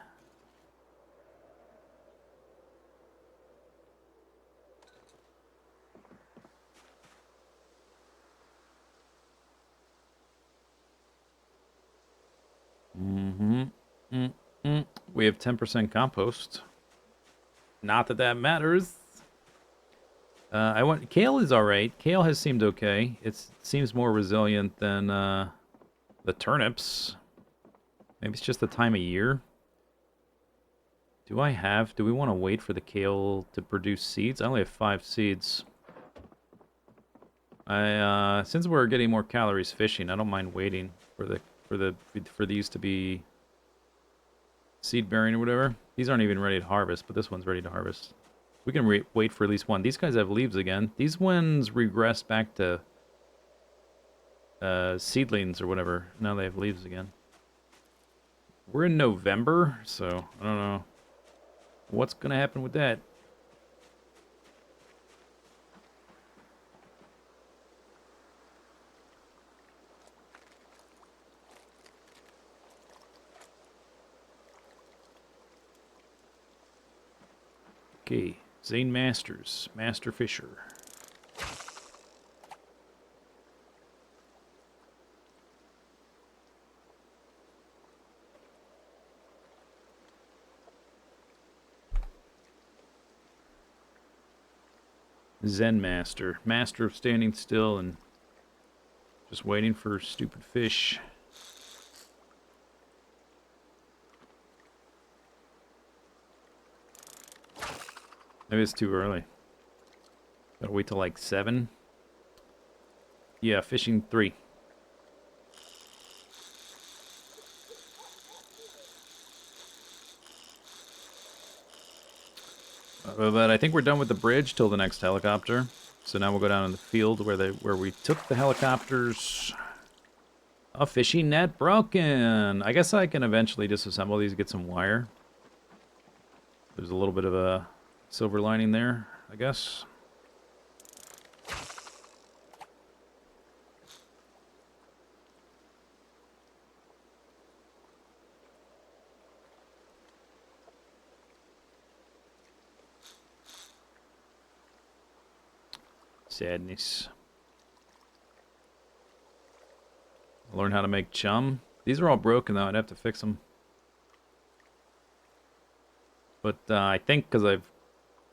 We have 10% compost. Not that that matters. Kale is alright. Kale has seemed okay. It seems more resilient than the turnips. Maybe it's just the time of year. Do we want to wait for the kale to produce seeds? I only have 5 seeds. Since we're getting more calories fishing, I don't mind waiting for these to be seed bearing or whatever. These aren't even ready to harvest, but this one's ready to harvest. We can wait for at least one. These guys have leaves again. These ones regress back to seedlings or whatever. Now they have leaves again. We're in November, so I don't know what's gonna happen with that. Okay, Zane Masters, Master Fisher. Zen Master, Master of standing still and just waiting for stupid fish. Maybe it's too early. Gotta wait till like 7. Yeah, fishing 3. But I think we're done with the bridge till the next helicopter. So now we'll go down in the field where we took the helicopters. A fishing net broken. I guess I can eventually disassemble these and get some wire. There's a little bit of a silver lining there, I guess. Sadness. Learn how to make chum. These are all broken though. I'd have to fix them. But I think because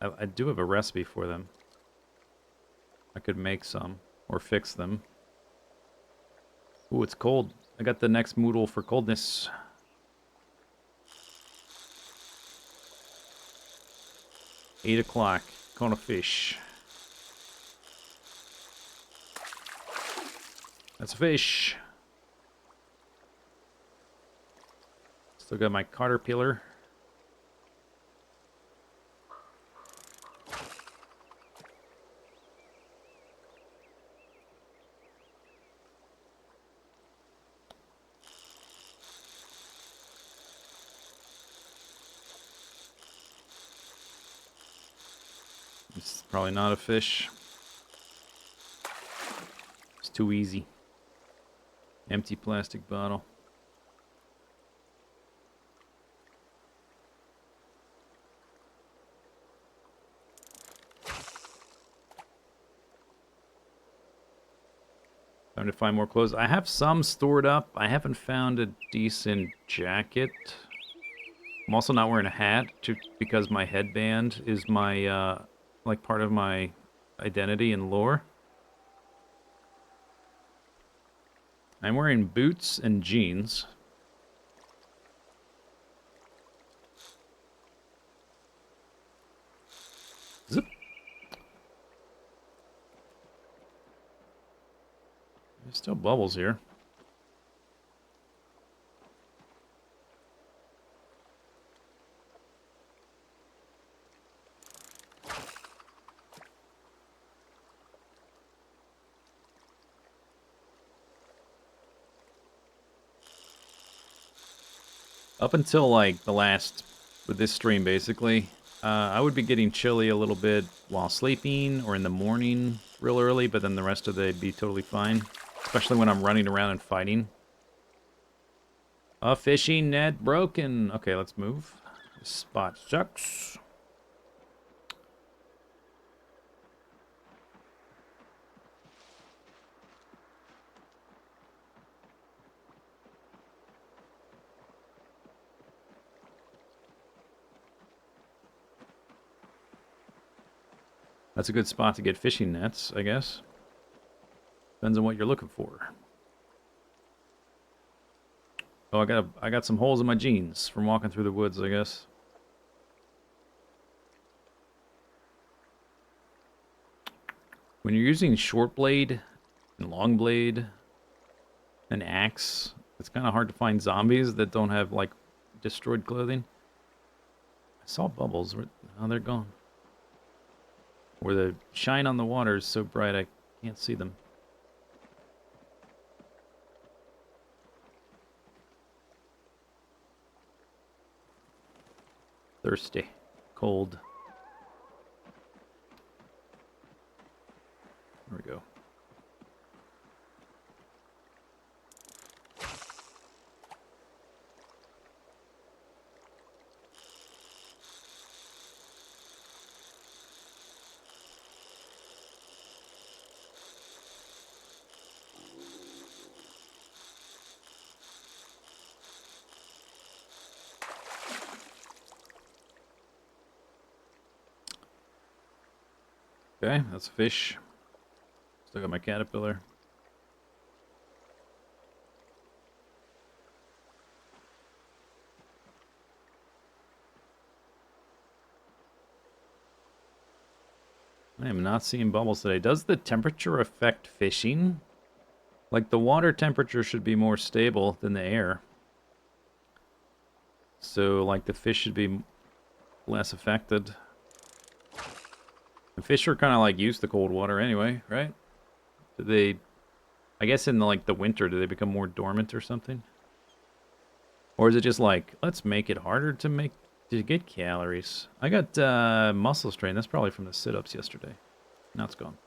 I do have a recipe for them. I could make some or fix them. Ooh, it's cold. I got the next moodle for coldness. $8 caught a fish. That's a fish. Still got my caterpillar. It's probably not a fish. It's too easy. Empty plastic bottle. Time to find more clothes. I have some stored up. I haven't found a decent jacket. I'm also not wearing a hat because my headband is my, like part of my identity and lore. I'm wearing boots and jeans. Zip. There's still bubbles here. Up until like the last, with this stream basically, I would be getting chilly a little bit while sleeping or in the morning real early, but then the rest of the day would be totally fine. Especially when I'm running around and fighting. A fishing net broken. Okay, let's move. This spot sucks. That's a good spot to get fishing nets, I guess. Depends on what you're looking for. Oh, I got some holes in my jeans from walking through the woods, I guess. When you're using short blade and long blade and axe, it's kind of hard to find zombies that don't have like destroyed clothing. I saw bubbles. Oh, they're gone. Where the shine on the water is so bright I can't see them. Thirsty. Cold. There we go. Okay, that's a fish. Still got my caterpillar. I am not seeing bubbles today. Does the temperature affect fishing? Like, the water temperature should be more stable than the air. So, like, the fish should be less affected. The fish are kind of, like, used to cold water anyway, right? Do they... I guess in, like, the winter, do they become more dormant or something? Or is it just like, let's make it harder to get calories? I got muscle strain. That's probably from the sit-ups yesterday. Now it's gone.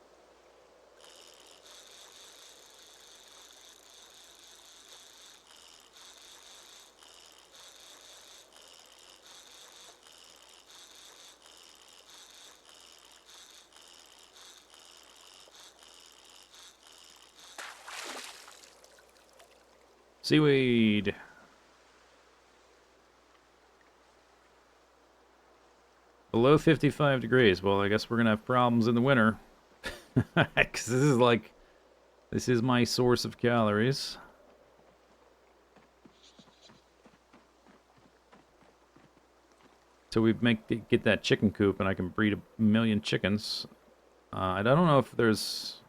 Seaweed. Below 55 degrees. Well, I guess we're gonna have problems in the winter. Because this is my source of calories. So we get that chicken coop, and I can breed a million chickens. I don't know if there's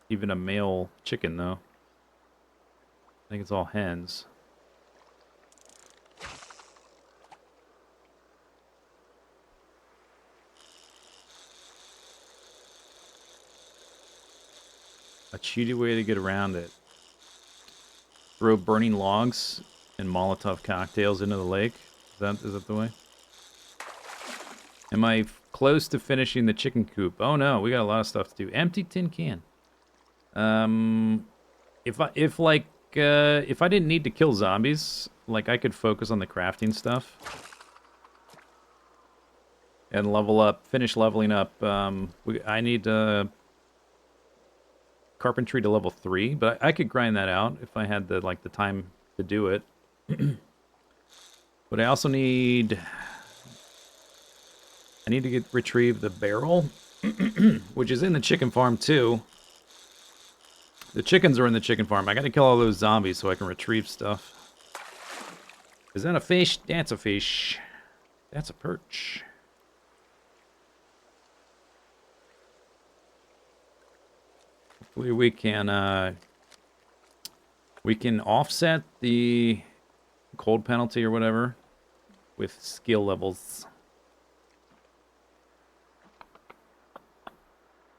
even a male chicken, though. I think it's all hens. A cheaty way to get around it. Throw burning logs and Molotov cocktails into the lake. Is that the way? Am I close to finishing the chicken coop? Oh no, we got a lot of stuff to do. Empty tin can. If I didn't need to kill zombies, like I could focus on the crafting stuff and finish leveling up. I need carpentry to level 3, but I could grind that out if I had the time to do it. But I also need to retrieve the barrel, which is in the chicken farm too. The chickens are in the chicken farm. I gotta kill all those zombies so I can retrieve stuff. Is that a fish? That's a fish. That's a perch. Hopefully we can offset the cold penalty or whatever with skill levels.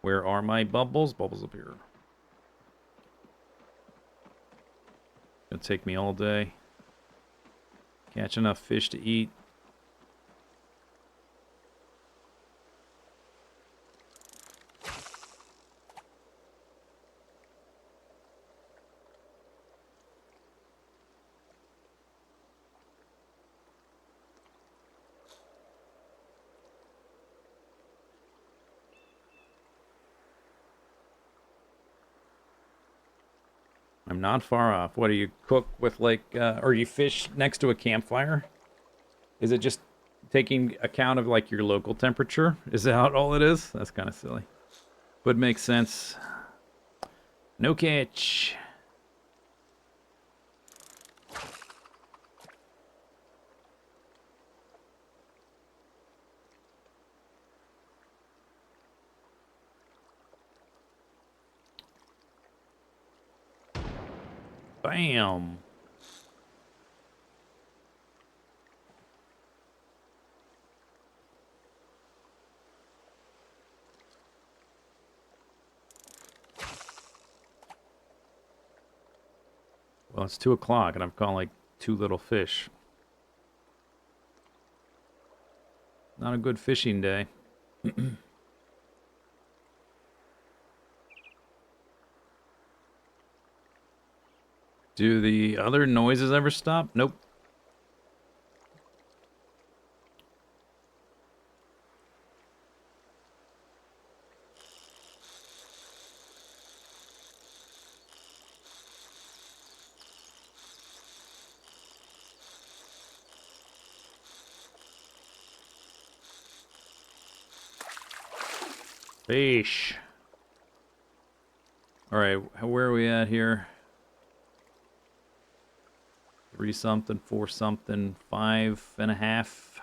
Where are my bubbles? Bubbles up here. Gonna take me all day. Catch enough fish to eat. I'm not far off. What do you cook with, or you fish next to a campfire? Is it just taking account of, your local temperature? Is that all it is? That's kind of silly. But makes sense. No catch. Bam. Well, it's 2 o'clock and I've caught 2 little fish. Not a good fishing day. Do the other noises ever stop? Nope. Fish. Alright, where are we at here? 3 something, 4 something, 5.5.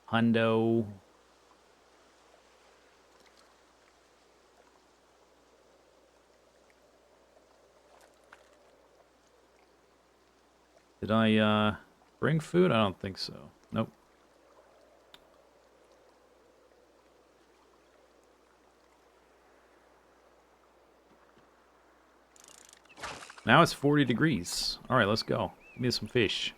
Hundo. Did I bring food? I don't think so. Nope. Now it's 40 degrees. All right, let's go. Give me some fish.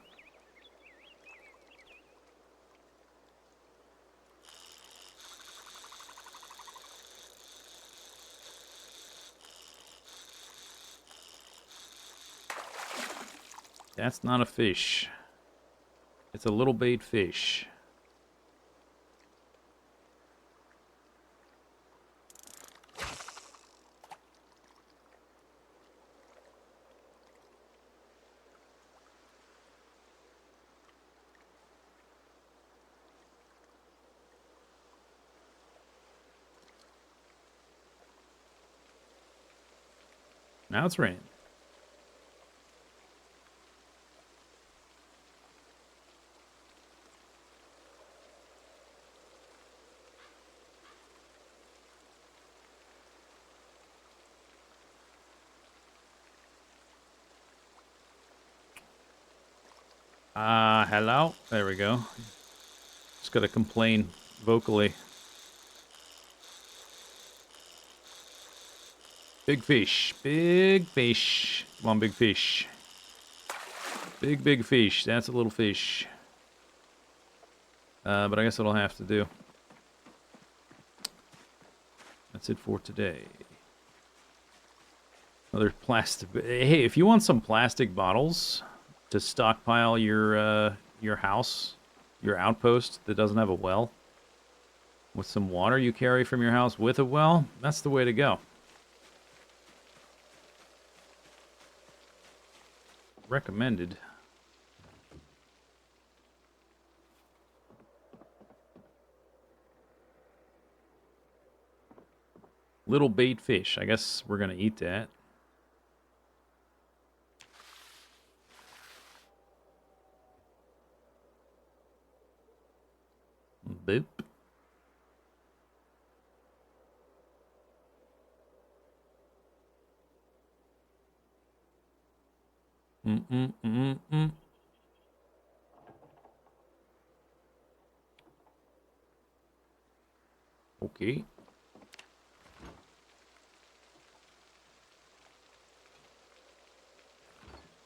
That's not a fish. It's a little bait fish. Now it's raining. Hello? There we go. Just gotta complain vocally. Big fish. Big fish. Come on, big fish. Big fish. That's a little fish. But I guess it'll have to do. That's it for today. Another plastic. Hey, if you want some plastic bottles to stockpile your house, your outpost that doesn't have a well, with some water you carry from your house with a well, that's the way to go. Recommended. Little bait fish. I guess we're gonna eat that. Boop. Mm-mm-mm-mm. Okay.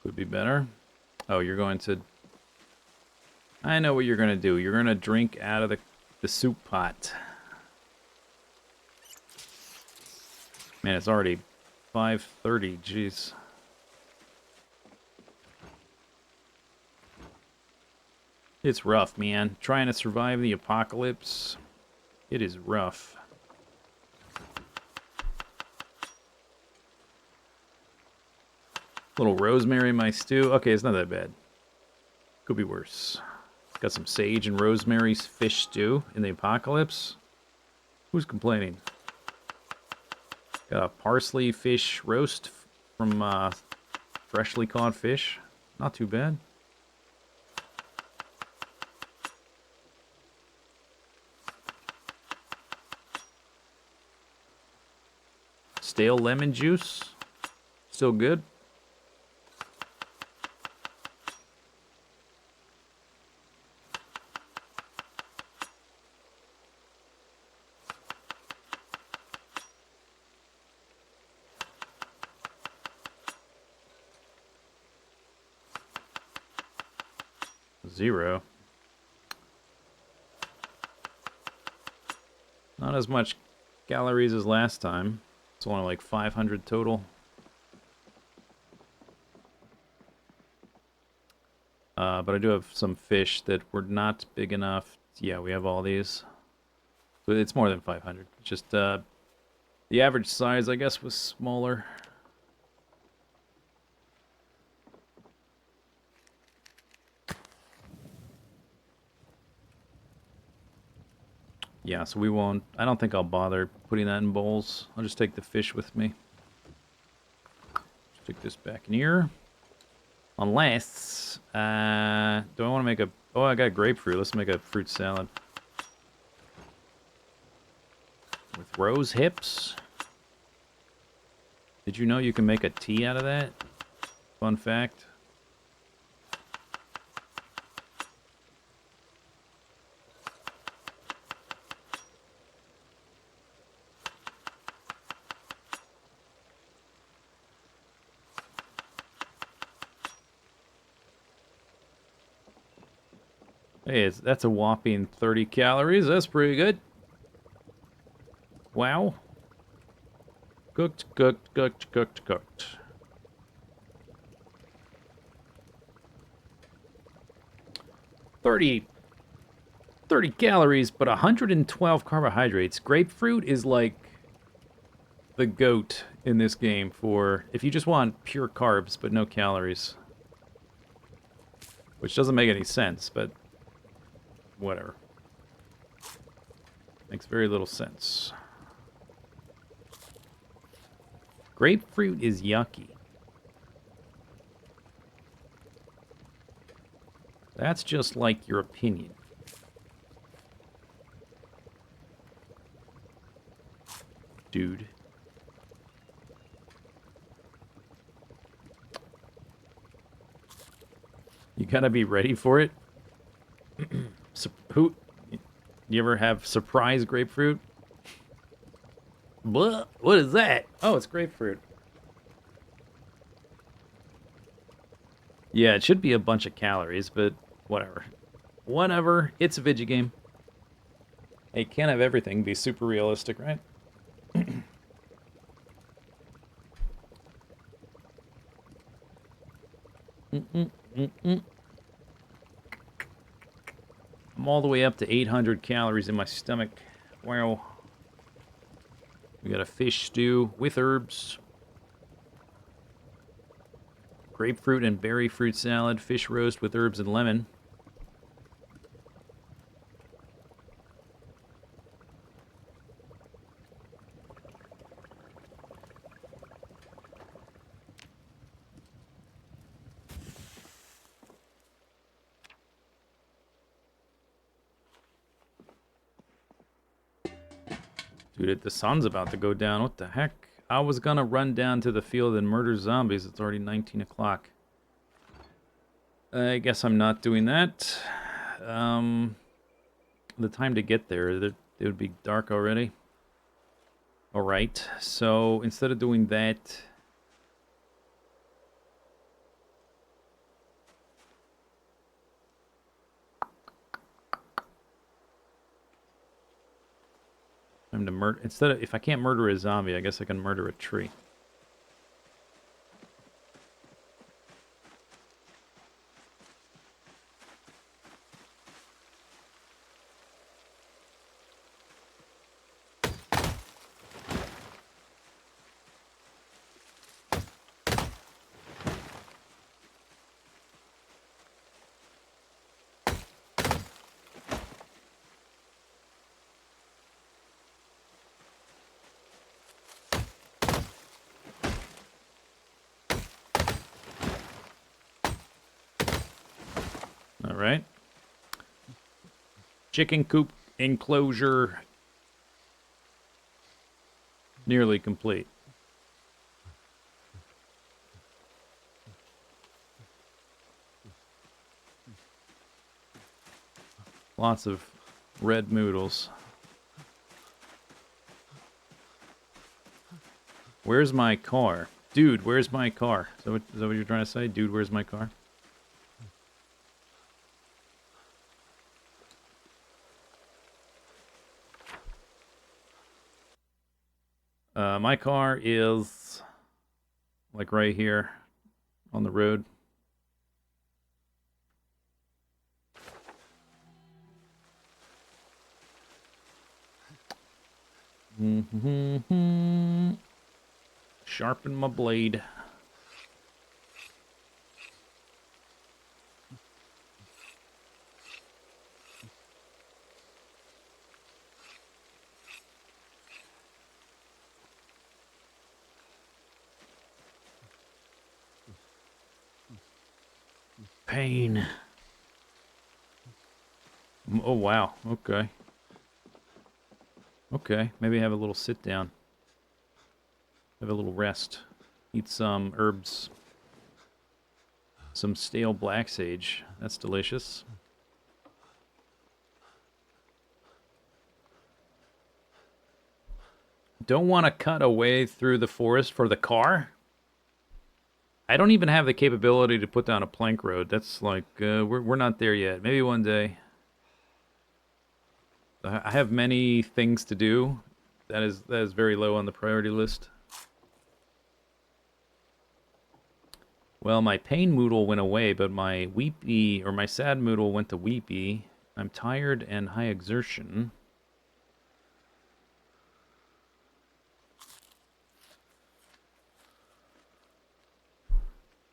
Could be better. Oh, you're going to... I know what you're going to do. You're going to drink out of the soup pot. Man, it's already 5:30. Jeez. It's rough, man. Trying to survive the apocalypse. It is rough. Little rosemary in my stew. Okay, it's not that bad. Could be worse. Got some sage and rosemary fish stew in the apocalypse. Who's complaining? Got a parsley fish roast from freshly caught fish. Not too bad. Stale lemon juice. Still good. Zero. Not as much calories as last time. It's only like 500 total. But I do have some fish that were not big enough. Yeah, we have all these. So it's more than 500. Just the average size, I guess, was smaller. Yeah, so we won't... I don't think I'll bother putting that in bowls. I'll just take the fish with me. Stick this back in here. Unless... do I want to make a... Oh, I got grapefruit. Let's make a fruit salad. With rose hips. Did you know you can make a tea out of that? Fun fact. Hey, that's a whopping 30 calories. That's pretty good. Wow. Cooked, cooked, cooked, cooked, cooked. Thirty calories, but 112 carbohydrates. Grapefruit is like the goat in this game for if you just want pure carbs but no calories. Which doesn't make any sense, but whatever. Makes very little sense. Grapefruit is yucky. That's just like your opinion. Dude. You gotta be ready for it. You ever have surprise grapefruit? What is that? Oh, it's grapefruit. Yeah, it should be a bunch of calories, but whatever. Whatever. It's a video game. Hey, can't have everything be super realistic, right? I'm all the way up to 800 calories in my stomach. Wow. We got a fish stew with herbs. Grapefruit and berry fruit salad. Fish roast with herbs and lemon. Dude, the sun's about to go down. What the heck? I was gonna run down to the field and murder zombies. It's already 19 o'clock. I guess I'm not doing that. The time to get there, it would be dark already. Alright, so instead of doing that... Time to murder... Instead of... If I can't murder a zombie, I guess I can murder a tree. Alright. Chicken coop enclosure nearly complete. Lots of red moodles. Where's my car? Dude, where's my car? Is that what you're trying to say? Dude, where's my car? My car is like right here on the road. Sharpen my blade. Pain. Oh, wow. Okay. Okay. Maybe have a little sit down. Have a little rest. Eat some herbs. Some stale black sage. That's delicious. Don't want to cut away through the forest for the car? I don't even have the capability to put down a plank road. That's like, we're not there yet. Maybe one day. I have many things to do. That is very low on the priority list. Well, my pain moodle went away, but my weepy, or my sad moodle went to weepy. I'm tired and high exertion.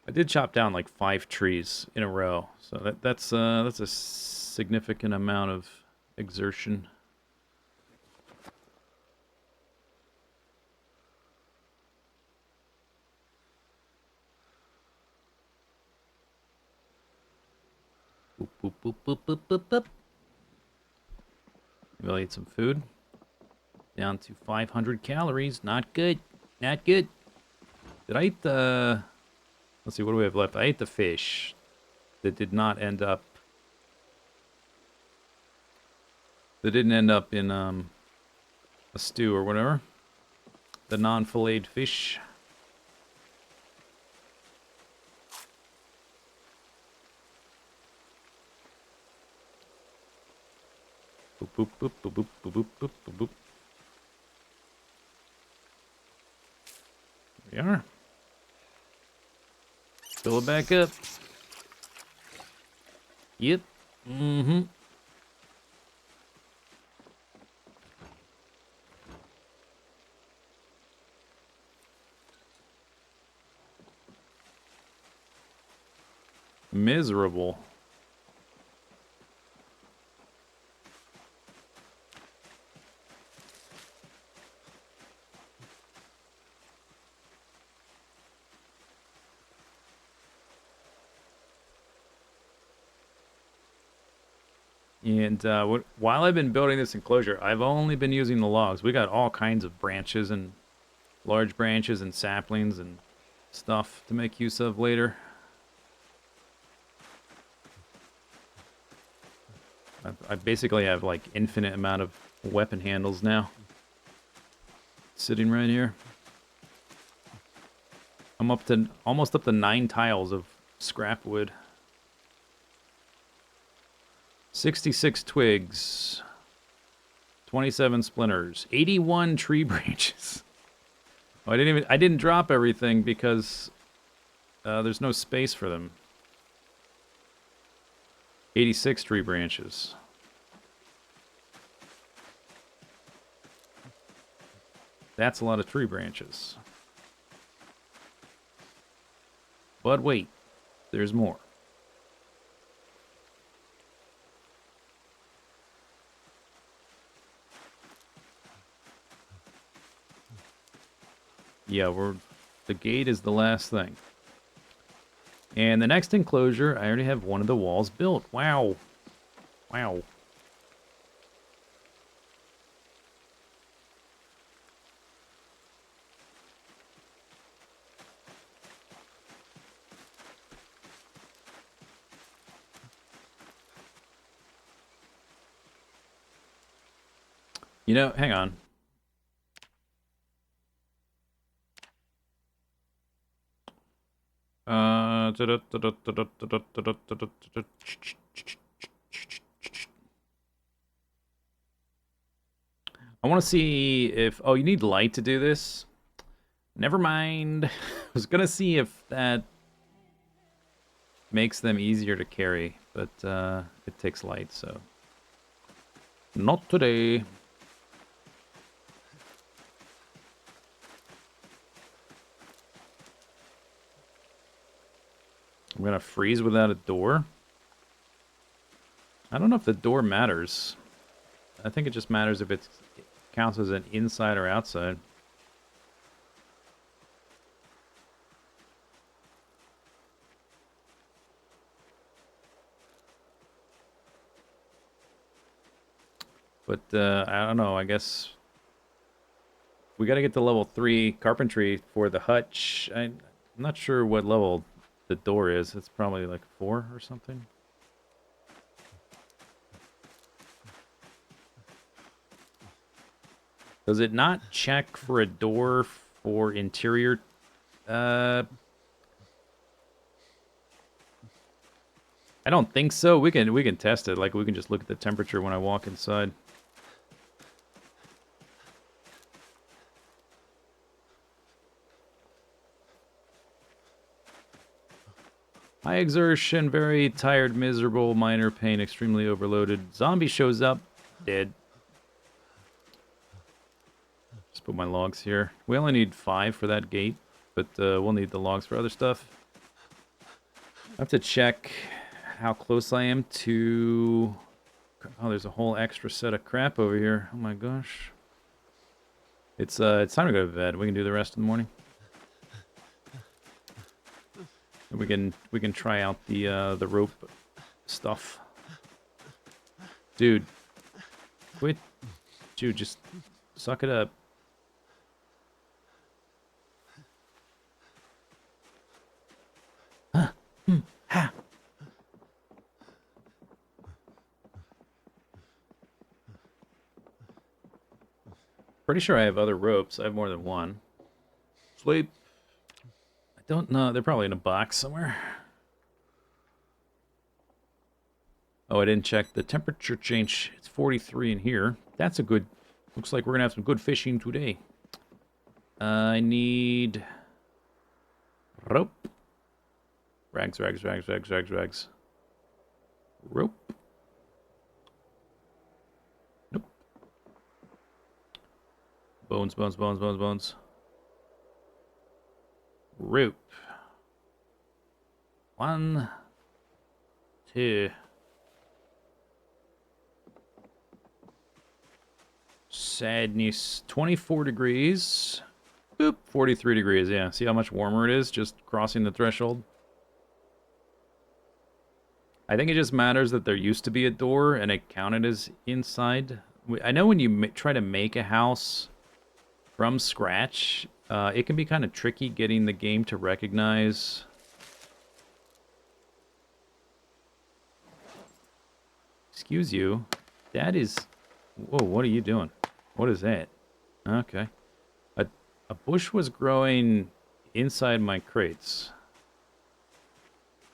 I did chop down like 5 trees in a row, so that's a significant amount of exertion. Boop, boop, boop, boop, boop, boop, boop. Maybe I'll eat some food. Down to 500 calories. Not good. Not good. Did I eat the... Let's see, what do we have left? I ate the fish. That did not end up... That didn't end up in a stew or whatever. The non-filleted fish. Boop, boop, boop, boop, boop, boop, boop, boop, boop, boop. There we are. Fill it back up. Yep. Mm-hmm. Miserable. And while I've been building this enclosure, I've only been using the logs. We got all kinds of branches and large branches and saplings and stuff to make use of later. I basically have like infinite amount of weapon handles now. Sitting right here. I'm up to almost up to 9 tiles of scrap wood. 66 twigs. 27 splinters. 81 tree branches. Oh, I didn't drop everything because there's no space for them. 86 tree branches. That's a lot of tree branches. But wait, there's more. Yeah, the gate is the last thing. And the next enclosure, I already have one of the walls built. Wow. Wow. You know, hang on. I want to see if... Oh, you need light to do this? Never mind. I was going to see if that makes them easier to carry, but it takes light, so... Not today. I'm gonna freeze without a door. I don't know if the door matters. I think it just matters if it counts as an inside or outside. But I don't know, I guess we gotta get to level 3 carpentry for the hutch. I'm not sure what level the door is. It's probably like 4 or something. Does it not check for a door for interior? I don't think so. We can test it. Like, we can just look at the temperature when I walk inside. High exertion, very tired, miserable, minor pain, extremely overloaded. Zombie shows up, dead. Just put my logs here. We only need 5 for that gate, but we'll need the logs for other stuff. I have to check how close I am to... Oh, there's a whole extra set of crap over here. Oh my gosh. It's time to go to bed. We can do the rest in the morning. And we can try out the rope stuff. Dude. Quit. Dude, just suck it up. Ha. Pretty sure I have other ropes. I have more than one. Sleep. I don't know. They're probably in a box somewhere. Oh, I didn't check the temperature change. It's 43 in here. That's a good... Looks like we're going to have some good fishing today. I need... rope. Rags, rags, rags, rags, rags, rags. Rope. Nope. Bones, bones, bones, bones, bones. Rope. 1, 2. Sadness. 24 degrees. Boop. 43 degrees, yeah. See how much warmer it is just crossing the threshold? I think it just matters that there used to be a door and it counted as inside. I know when you try to make a house from scratch, it can be kind of tricky getting the game to recognize... Excuse you. That is... Whoa, what are you doing? What is that? Okay. A bush was growing inside my crates.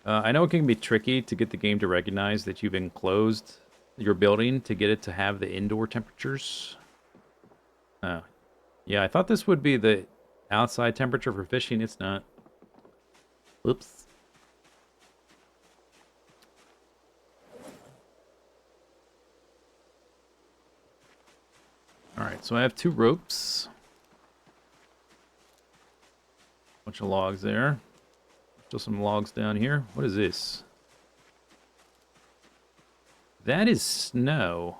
I know it can be tricky to get the game to recognize that you've enclosed your building to get it to have the indoor temperatures. Yeah, I thought this would be the outside temperature for fishing. It's not. Whoops. Alright, so I have 2 ropes. Bunch of logs there. Still some logs down here. What is this? That is snow.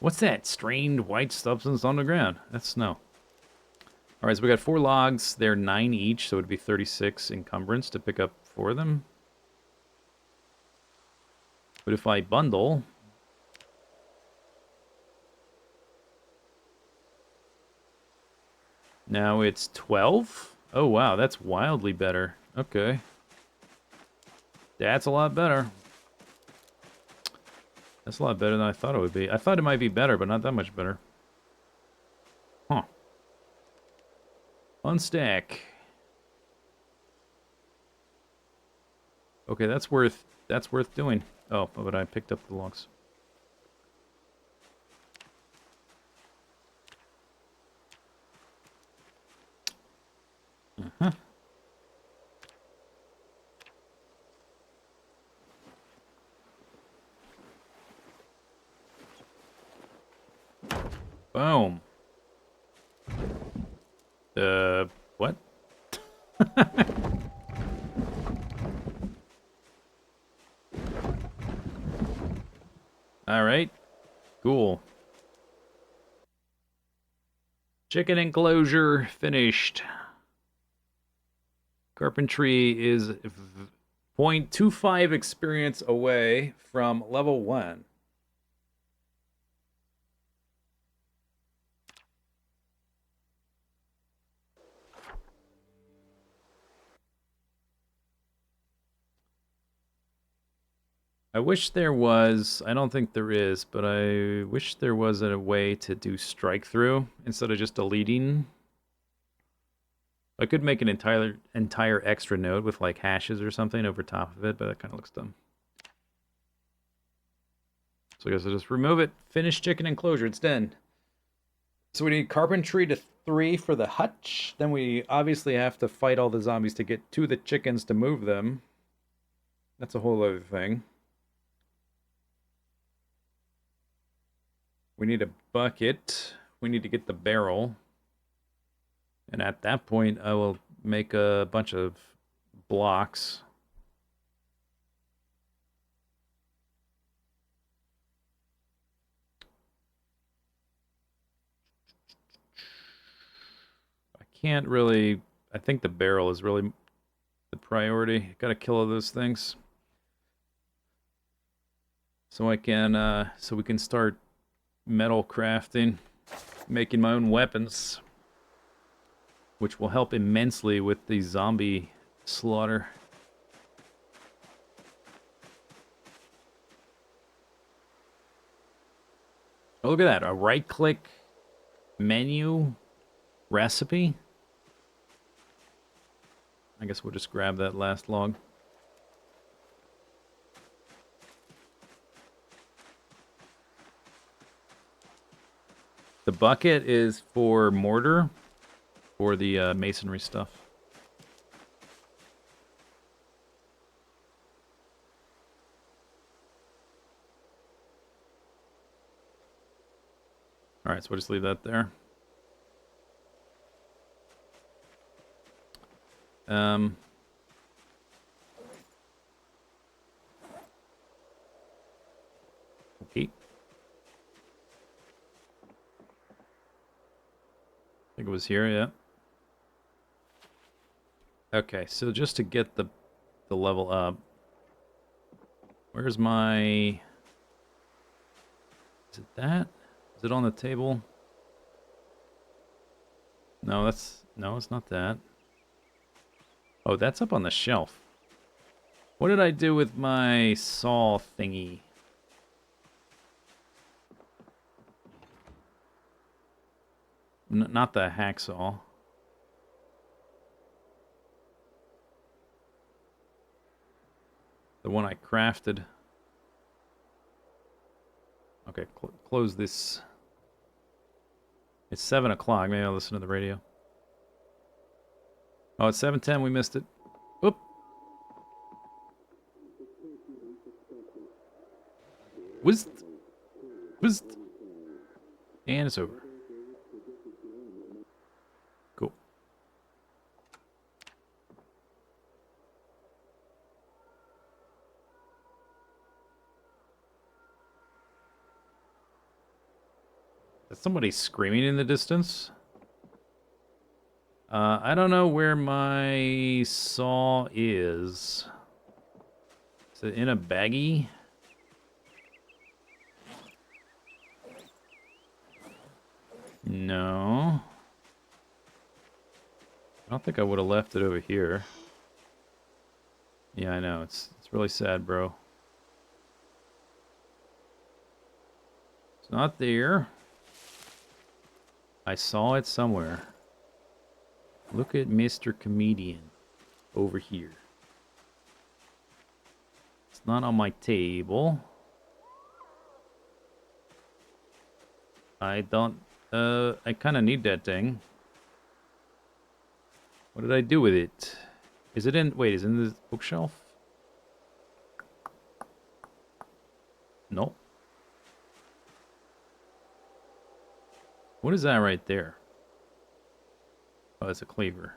What's that strained white substance on the ground? That's snow. Alright, so we got 4 logs. They're 9 each, so it'd be 36 encumbrance to pick up 4 of them. But if I bundle... Now it's 12? Oh, wow, that's wildly better. Okay. That's a lot better. That's a lot better than I thought it would be. I thought it might be better, but not that much better. Huh. Unstack. Okay, that's worth doing. Oh, but I picked up the logs. Uh-huh. Boom. What? All right. Cool. Chicken enclosure finished. Carpentry is 0.25 experience away from level 1. I wish there was, I don't think there is, but I wish there was a way to do strike through instead of just deleting. I could make an entire extra node with like hashes or something over top of it, but that kind of looks dumb. So I guess I'll just remove it. Finish chicken enclosure, it's done. So we need carpentry to 3 for the hutch. Then we obviously have to fight all the zombies to get to the chickens to move them. That's a whole other thing. We need a bucket. We need to get the barrel. And at that point, I will make a bunch of blocks. I can't really... I think the barrel is really the priority. Gotta kill all those things. so so we can start metal crafting, making my own weapons, which will help immensely with the zombie slaughter. Oh, look at that, a right-click menu recipe. I guess we'll just grab that last log. The bucket is for mortar, for the masonry stuff. Alright, so we'll just leave that there. Okay. I think it was here, yeah. Okay, so just to get the level up, where's my... Is it that? Is it on the table? No, it's not that. Oh, that's up on the shelf. What did I do with my saw thingy? Not the hacksaw. The one I crafted. Okay, close this. It's 7 o'clock. Maybe I'll listen to the radio. Oh, it's 7:10. We missed it. Oop. Whizzed. And it's over. Cool. Is somebody screaming in the distance? I don't know where my saw is. Is it in a baggie? No. I don't think I would have left it over here. Yeah, I know. It's really sad, bro. It's not there. I saw it somewhere. Look at Mr. Comedian over here. It's not on my table. I kind of need that thing. What did I do with it? Is it in... Wait, is it in the bookshelf? Nope. What is that right there? Oh, it's a cleaver.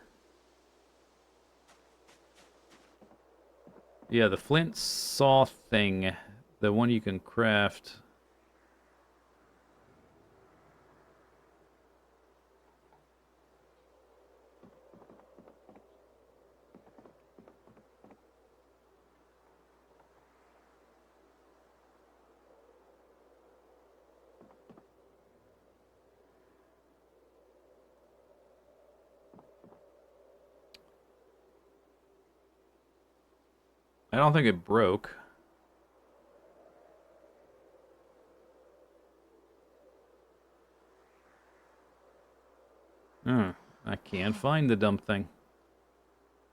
Yeah, the flint saw thing. The one you can craft. I don't think it broke. I can't find the dumb thing.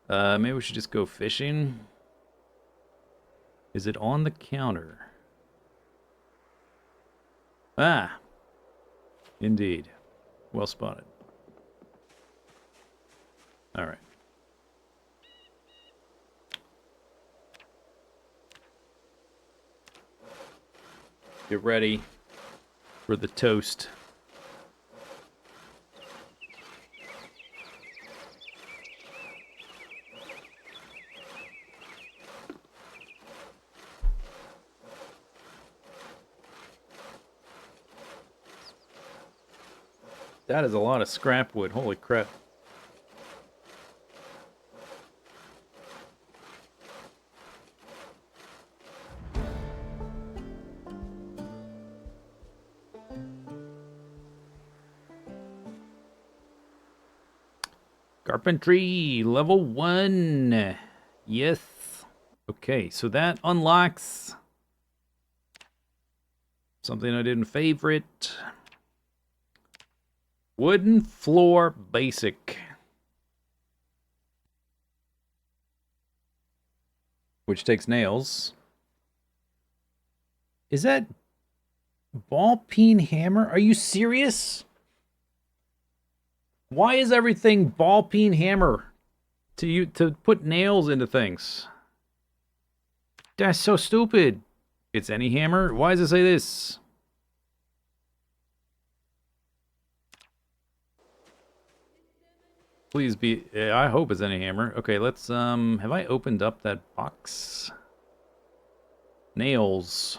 Maybe we should just go fishing. Is it on the counter? Ah! Indeed. Well spotted. Alright. Get ready for the toast. That is a lot of scrap wood. Holy crap. Carpentry, level 1. Yes. Okay, so that unlocks something I didn't favorite. Wooden floor basic. Which takes nails. Is that ball peen hammer? Are you serious? Why is everything ball peen hammer to put nails into things? That's so stupid. It's any hammer? Why does it say this? Please be, I hope it's any hammer. Okay, let's, have I opened up that box? Nails.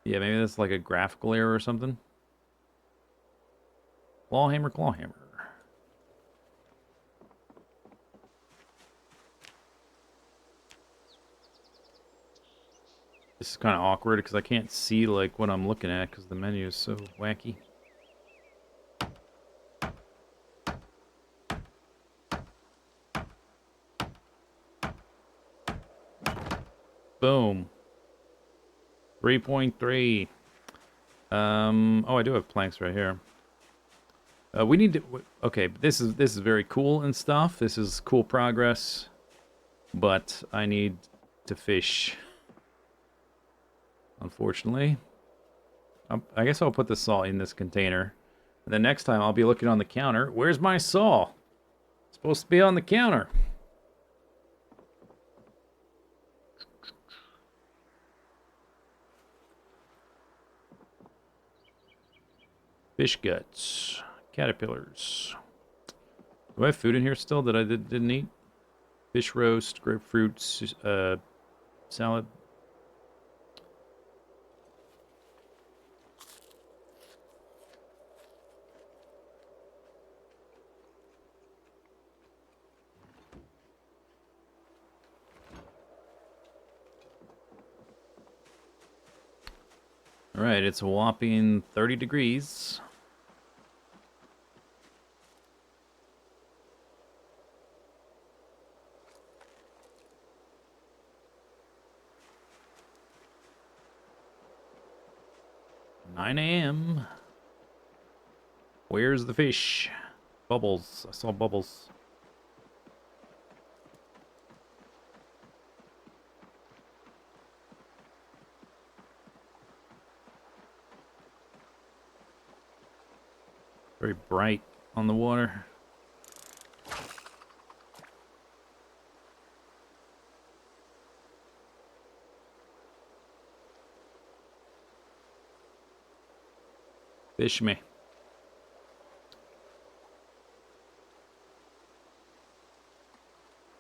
Yeah, maybe that's like a graphical error or something. Claw hammer, claw hammer. This is kind of awkward because I can't see like what I'm looking at because the menu is so wacky. Boom. 3.3. Oh, I do have planks right here. We need to. Okay, this is very cool and stuff. This is cool progress, but I need to fish. Unfortunately, I guess I'll put the saw in this container. And then next time I'll be looking on the counter. Where's my saw? It's supposed to be on the counter. Fish guts, caterpillars. Do I have food in here still that I didn't eat? Fish roast, grapefruit, salad. All right, it's a whopping 30 degrees. $9 a.m. Where's the fish? Bubbles. I saw bubbles. Very bright on the water. Fish me. Am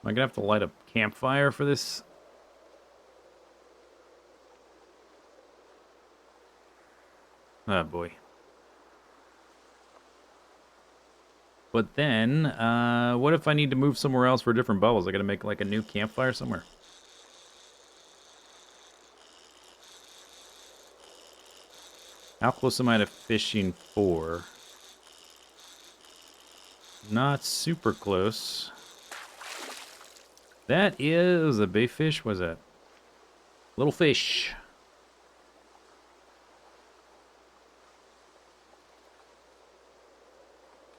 I gonna have to light a campfire for this? Oh boy. But then, what if I need to move somewhere else for different bubbles? I gotta make like a new campfire somewhere. How close am I to fishing for? Not super close. That is a bait fish. What's that? Little fish.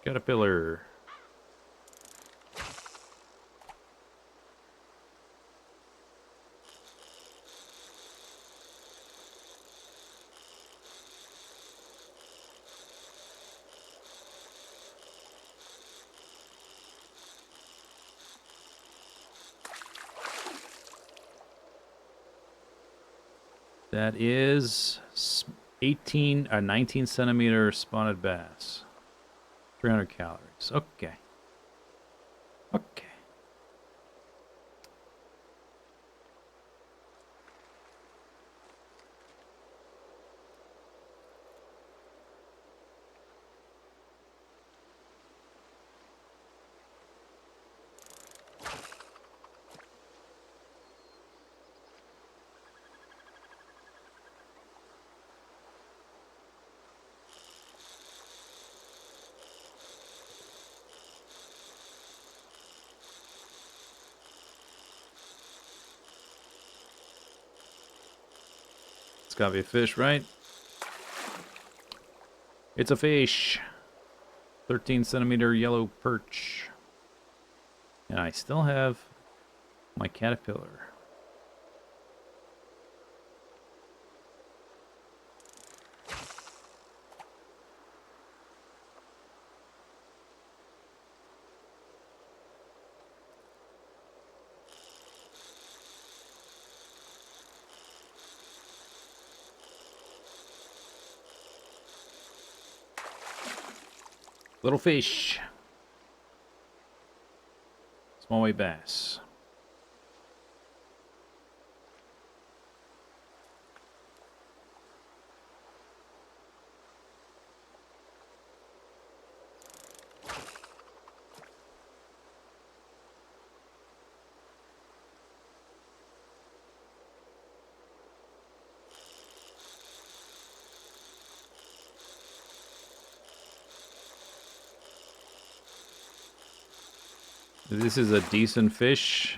Caterpillar. That is 19 centimeter spotted bass. 300 calories. Okay. Okay. gotta be a fish, right? It's a fish. 13 centimeter yellow perch. And I still have my caterpillar. Little fish. Small white bass. This is a decent fish.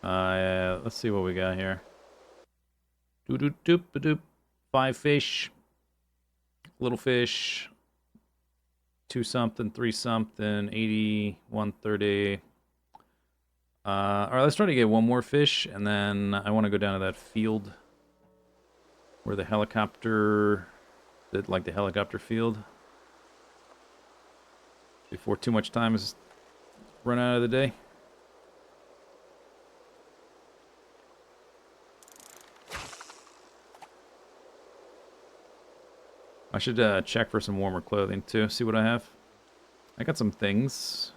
Let's see what we got here. Doop-a-doop-a-doop. 5 fish. Little fish. 2 something, 3 something, 80, 130. Alright, let's try to get one more fish, and then I want to go down to that field where the helicopter, like the helicopter field, before too much time is run out of the day. I should check for some warmer clothing too, see what I have. I got some things.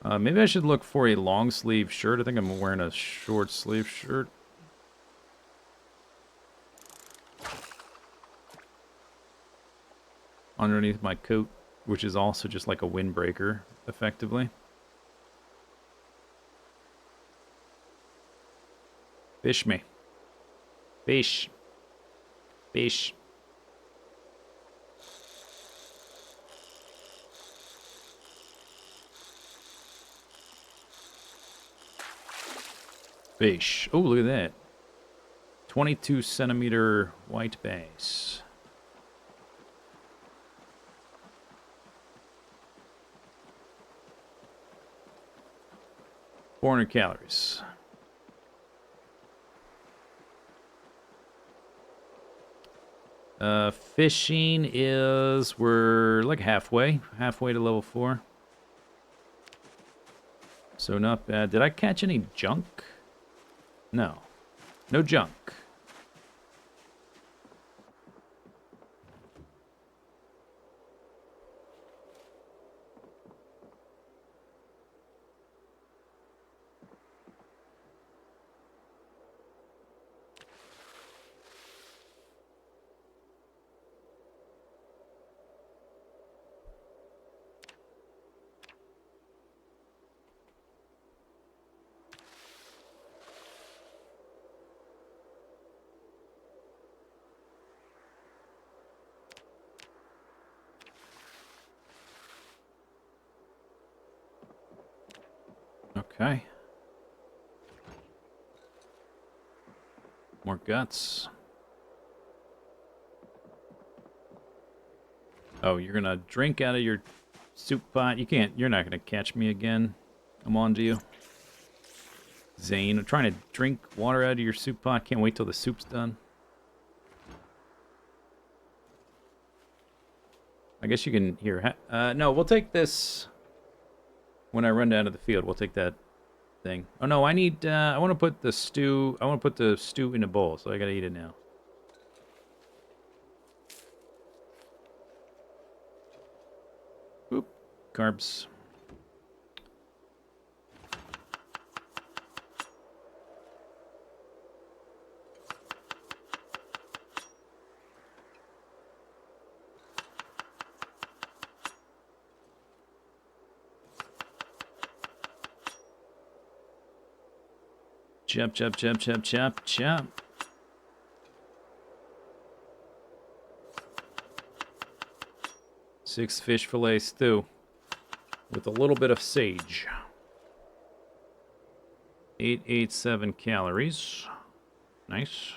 Maybe I should look for a long sleeve shirt. I think I'm wearing a short sleeve shirt. Underneath my coat, which is also just like a windbreaker, effectively. Fish me. Fish. Fish. Fish. Oh, look at that. 22 centimeter white bass. $400 calories. Fishing is, we're like halfway to level 4. So not bad. Did I catch any junk? No. No junk. Okay. More guts. Oh, you're gonna drink out of your soup pot? You're not gonna catch me again. I'm on to you. Zane, I'm trying to drink water out of your soup pot. Can't wait till the soup's done. I guess you can hear. No, we'll take this when I run down to the field. We'll take that thing. Oh no, I need. I want to put the stew. I want to put the stew in a bowl, so I gotta eat it now. Oop, carbs. Chop, chop, chop, chop, chop, chop. Six fish fillet stew with a little bit of sage. 887 calories. Nice.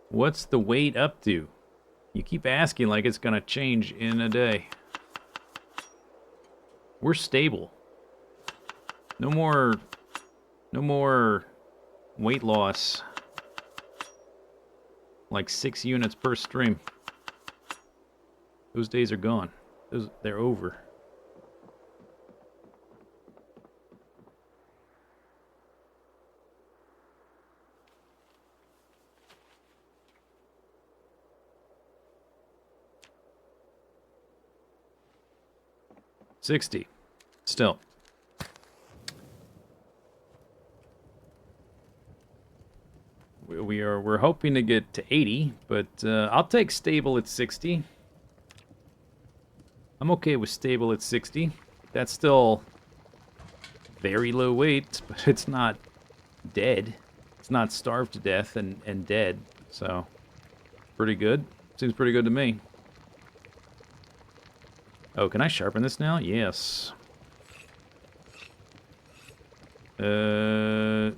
What's the weight up to? You keep asking like it's gonna change in a day. We're stable. No more weight loss. Like 6 units per stream. Those days are gone. They're over. $60. Still. We're hoping to get to 80, but I'll take stable at 60. I'm okay with stable at 60. That's still very low weight, but it's not dead. It's not starved to death and dead. So, pretty good. Seems pretty good to me. Oh, can I sharpen this now? Yes. At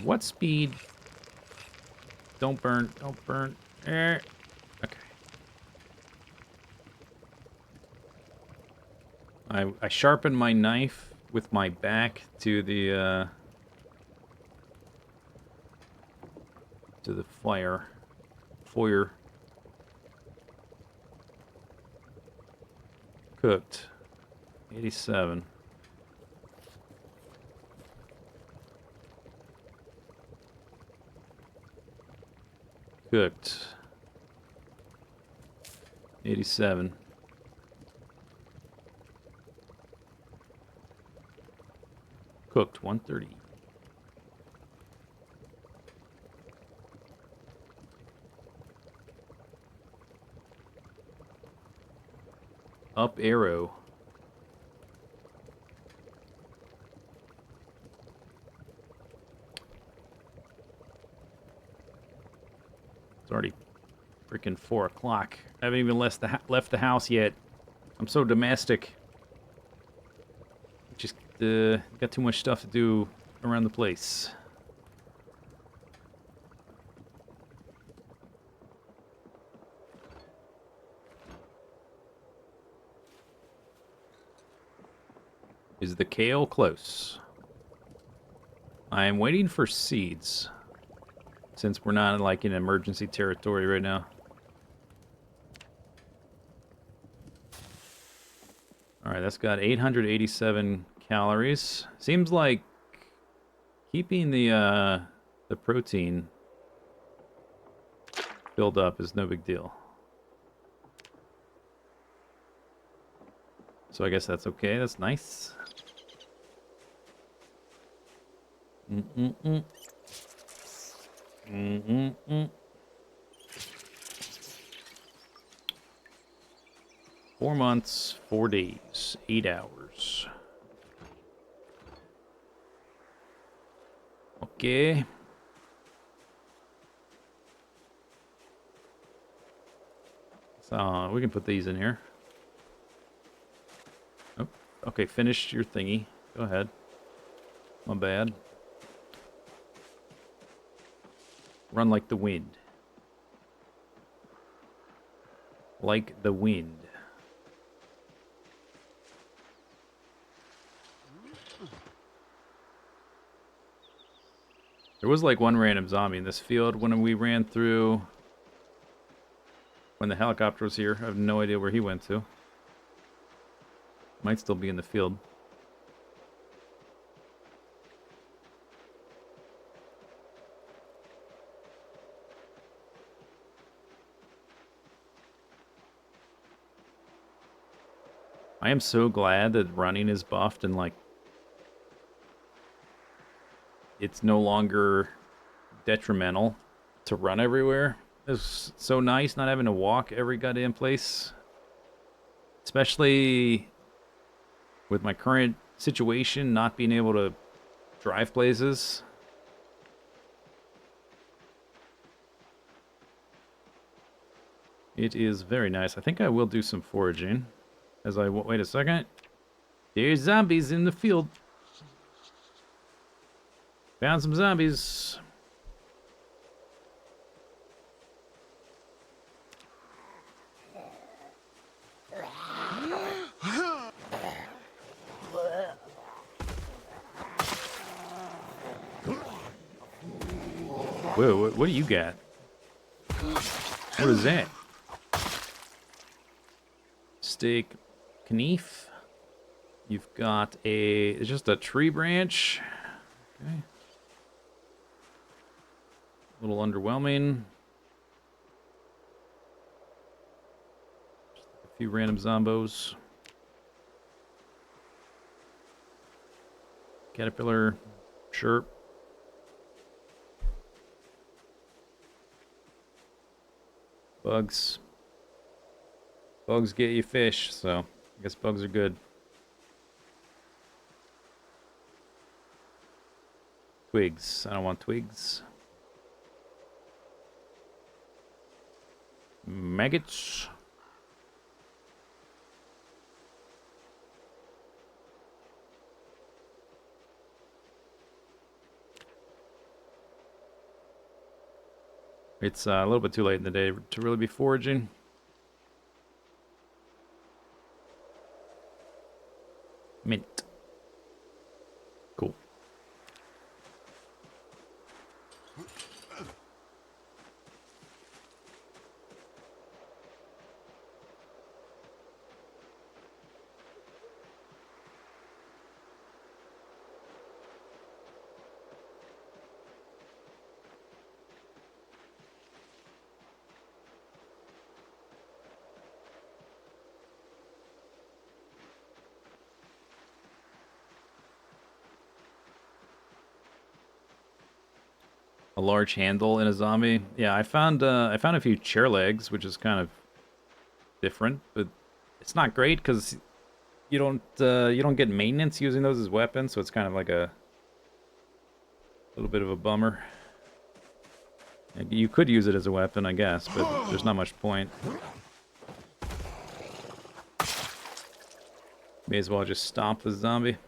what speed? Don't burn. Don't burn. Okay. I sharpen my knife with my back to the fire. Foyer. Cooked. 87. Cooked. 87. Cooked. 130. Up arrow. It's already freaking 4 o'clock. I haven't even left the house yet. I'm so domestic. Just got too much stuff to do around the place. Is the kale close? I am waiting for seeds. Since we're not like in emergency territory right now. Alright, that's got 887 calories. Seems like keeping the protein filled up is no big deal. So I guess that's okay. That's nice. Mm-mm-mm. Mm-mm-mm. 4 months, 4 days, 8 hours. Okay. So we can put these in here. Oh, okay, finish your thingy. Go ahead. My bad. Run like the wind. Like the wind. There was like one random zombie in this field when we ran through. When the helicopter was here. I have no idea where he went to. Might still be in the field. I am so glad that running is buffed and like it's no longer detrimental to run everywhere. It's so nice not having to walk every goddamn place. Especially with my current situation, not being able to drive places. It is very nice. I think I will do some foraging. As I wait a second. There's zombies in the field. Found some zombies. Whoa, what do you got? What is that? Steak knife. You've got it's just a tree branch. Okay. A little underwhelming. Just a few random zombos. Caterpillar, sure. Bugs. Bugs get you fish, so I guess bugs are good. Twigs. I don't want twigs. Maggots. It's a little bit too late in the day to really be foraging. Mint. Cool. A large handle in a zombie. Yeah, I found a few chair legs, which is kind of different, but it's not great because you don't get maintenance using those as weapons, so it's kind of like a little bit of a bummer. You could use it as a weapon, I guess, but there's not much point. May as well just stomp the zombie.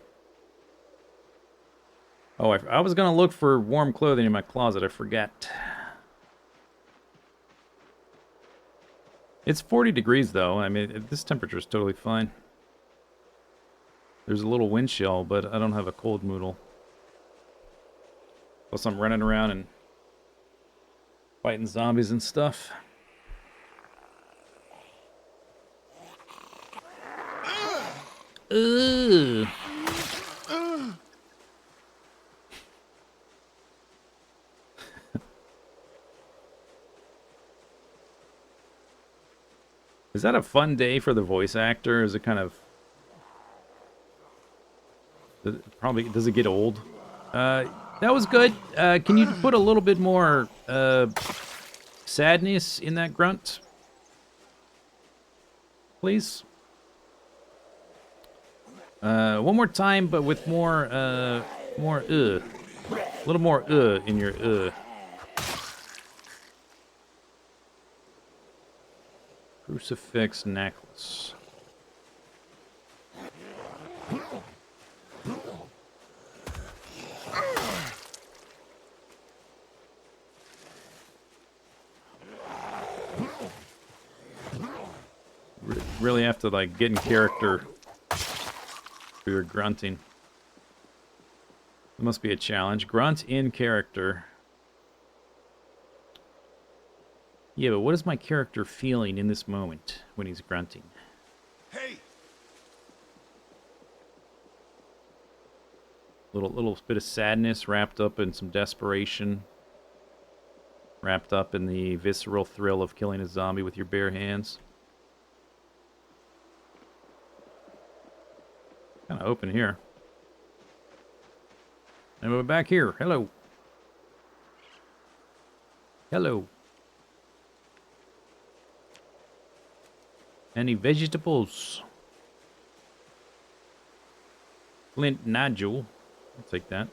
Oh, I was gonna look for warm clothing in my closet. I forget. It's 40 degrees, though. I mean, this temperature is totally fine. There's a little wind chill, but I don't have a cold moodle. Plus, I'm running around and fighting zombies and stuff. Ugh. Is that a fun day for the voice actor? Is it kind of... Probably, does it get old? That was good. Can you put a little bit more sadness in that grunt? Please? One more time, but with more A little more in your Crucifix necklace. Really have to, like, get in character for your grunting. It must be a challenge. Grunt in character. Yeah, but what is my character feeling in this moment when he's grunting? Hey! Little bit of sadness wrapped up in some desperation. Wrapped up in the visceral thrill of killing a zombie with your bare hands. Kind of open here. And we're back here. Hello. Hello. Any vegetables? Flint nodule. I'll take that.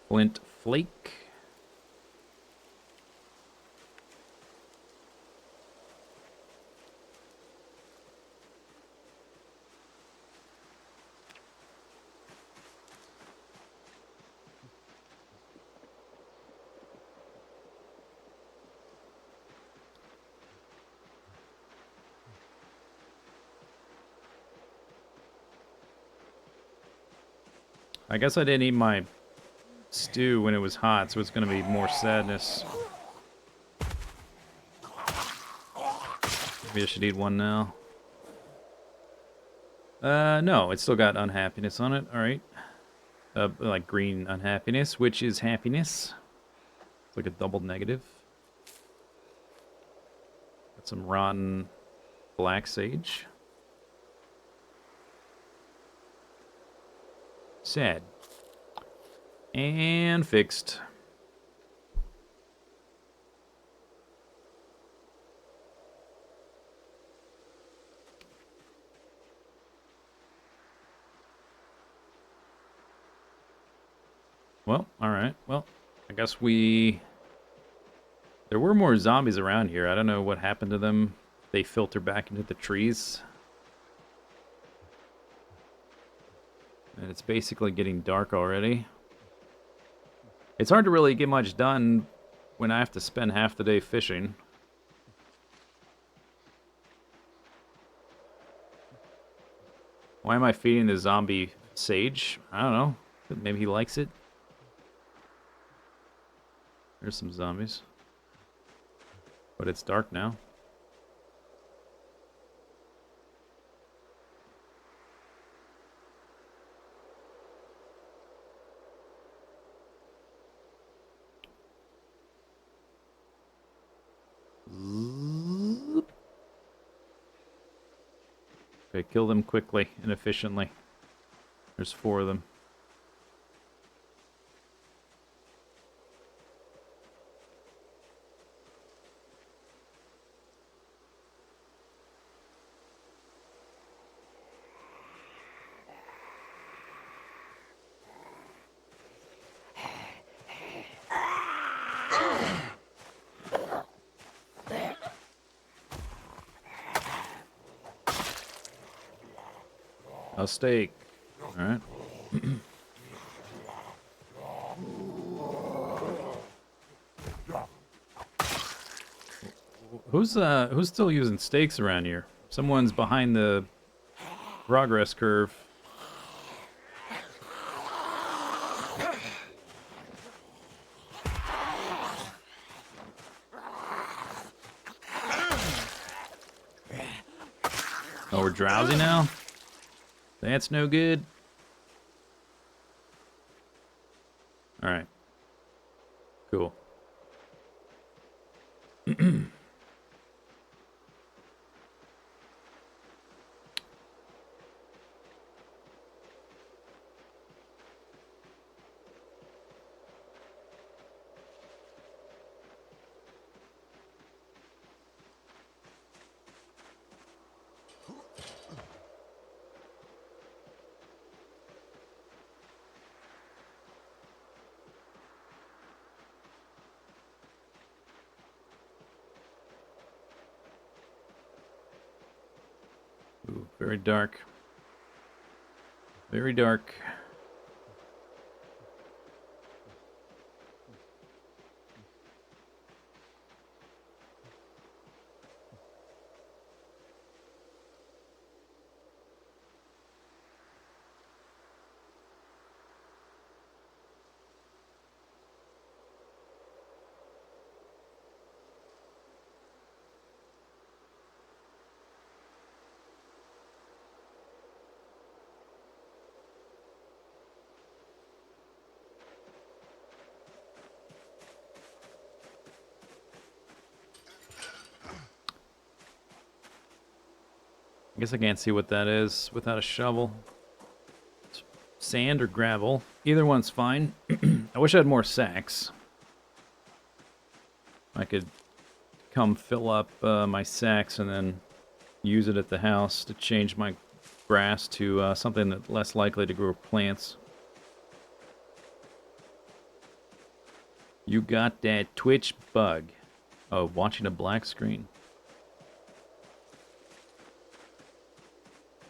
Flint flake. I guess I didn't eat my stew when it was hot, so it's going to be more sadness. Maybe I should eat one now. No, it's still got unhappiness on it. All right. Like green unhappiness, which is happiness. It's like a double negative. Got some rotten black sage. Sad. And fixed. Well, alright. Well, I guess there were more zombies around here. I don't know what happened to them. They filter back into the trees. And it's basically getting dark already. It's hard to really get much done when I have to spend half the day fishing. Why am I feeding the zombie sage? I don't know. Maybe he likes it. There's some zombies. But it's dark now. Okay, kill them quickly and efficiently. There's 4 of them. A steak. All right. Who's still using steaks around here? Someone's behind the progress curve. Oh, we're drowsy now? That's no good. Alright. Cool. Ooh, very dark. Very dark. I guess I can't see what that is without a shovel. It's sand or gravel. Either one's fine. I wish I had more sacks. I could come fill up my sacks and then use it at the house to change my grass to something that's less likely to grow plants. You got that Twitch bug. Oh, watching a black screen.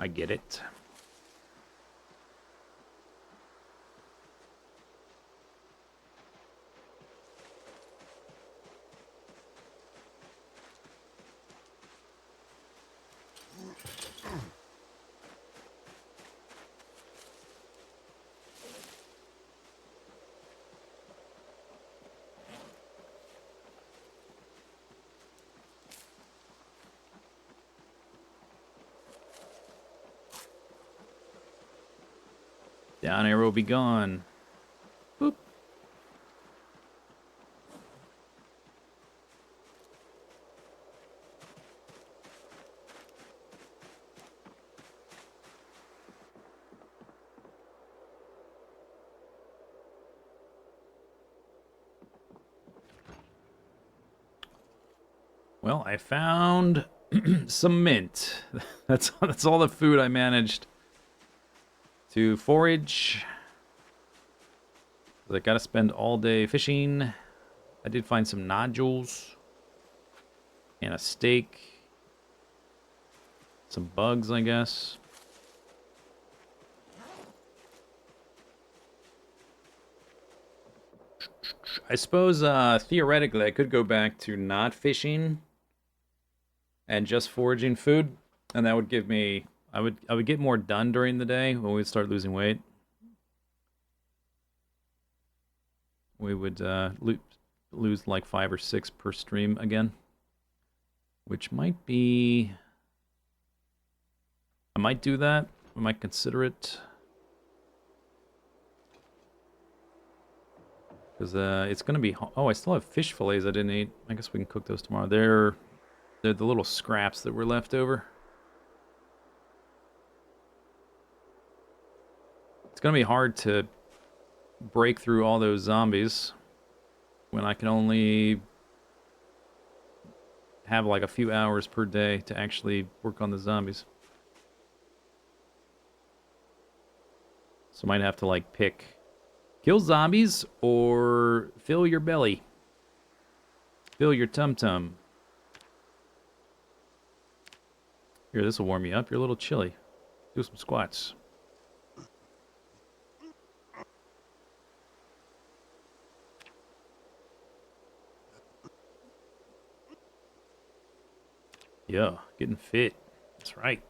I get it. Down arrow be gone. Boop. Well, I found some mint. That's all the food I managed to forage. I gotta spend all day fishing. I did find some nodules and a steak. Some bugs, I guess. I suppose theoretically I could go back to not fishing and just foraging food, and that would give me I would get more done during the day when we'd start losing weight. We would lose like 5 or 6 per stream again, which might be. I might do that. I might consider it. Because it's going to be... Oh, I still have fish fillets I didn't eat. I guess we can cook those tomorrow. They're the little scraps that were left over. It's going to be hard to break through all those zombies when I can only have like a few hours per day to actually work on the zombies. So I might have to like pick kill zombies or fill your belly. Fill your tum-tum. Here, this will warm you up. You're a little chilly. Do some squats. Yeah, getting fit. That's right.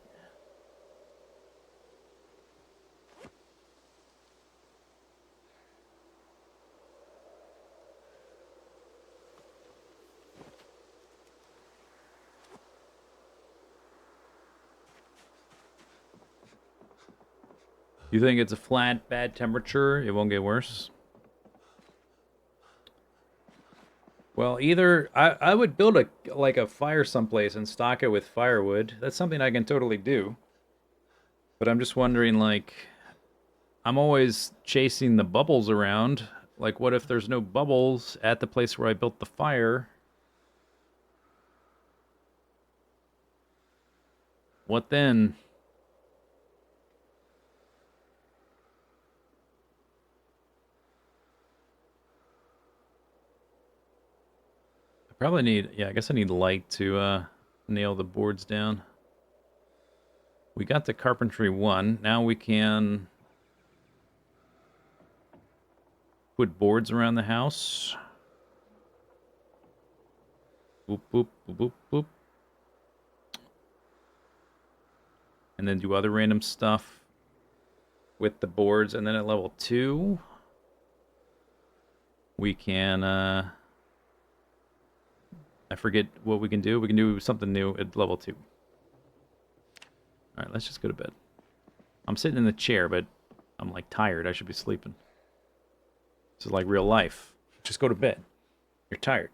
You think it's a flat, bad temperature? It won't get worse? Well, either I would build a fire someplace and stock it with firewood. That's something I can totally do. But I'm just wondering, like, I'm always chasing the bubbles around. Like, what if there's no bubbles at the place where I built the fire? What then? Probably need, yeah, I guess I need light to nail the boards down. We got the carpentry 1. Now we can put boards around the house. Boop, boop, boop, boop, boop. And then do other random stuff with the boards. And then at level 2, we can, I forget what we can do. We can do something new at level 2. Alright, let's just go to bed. I'm sitting in the chair, but I'm like tired. I should be sleeping. This is like real life. Just go to bed. You're tired.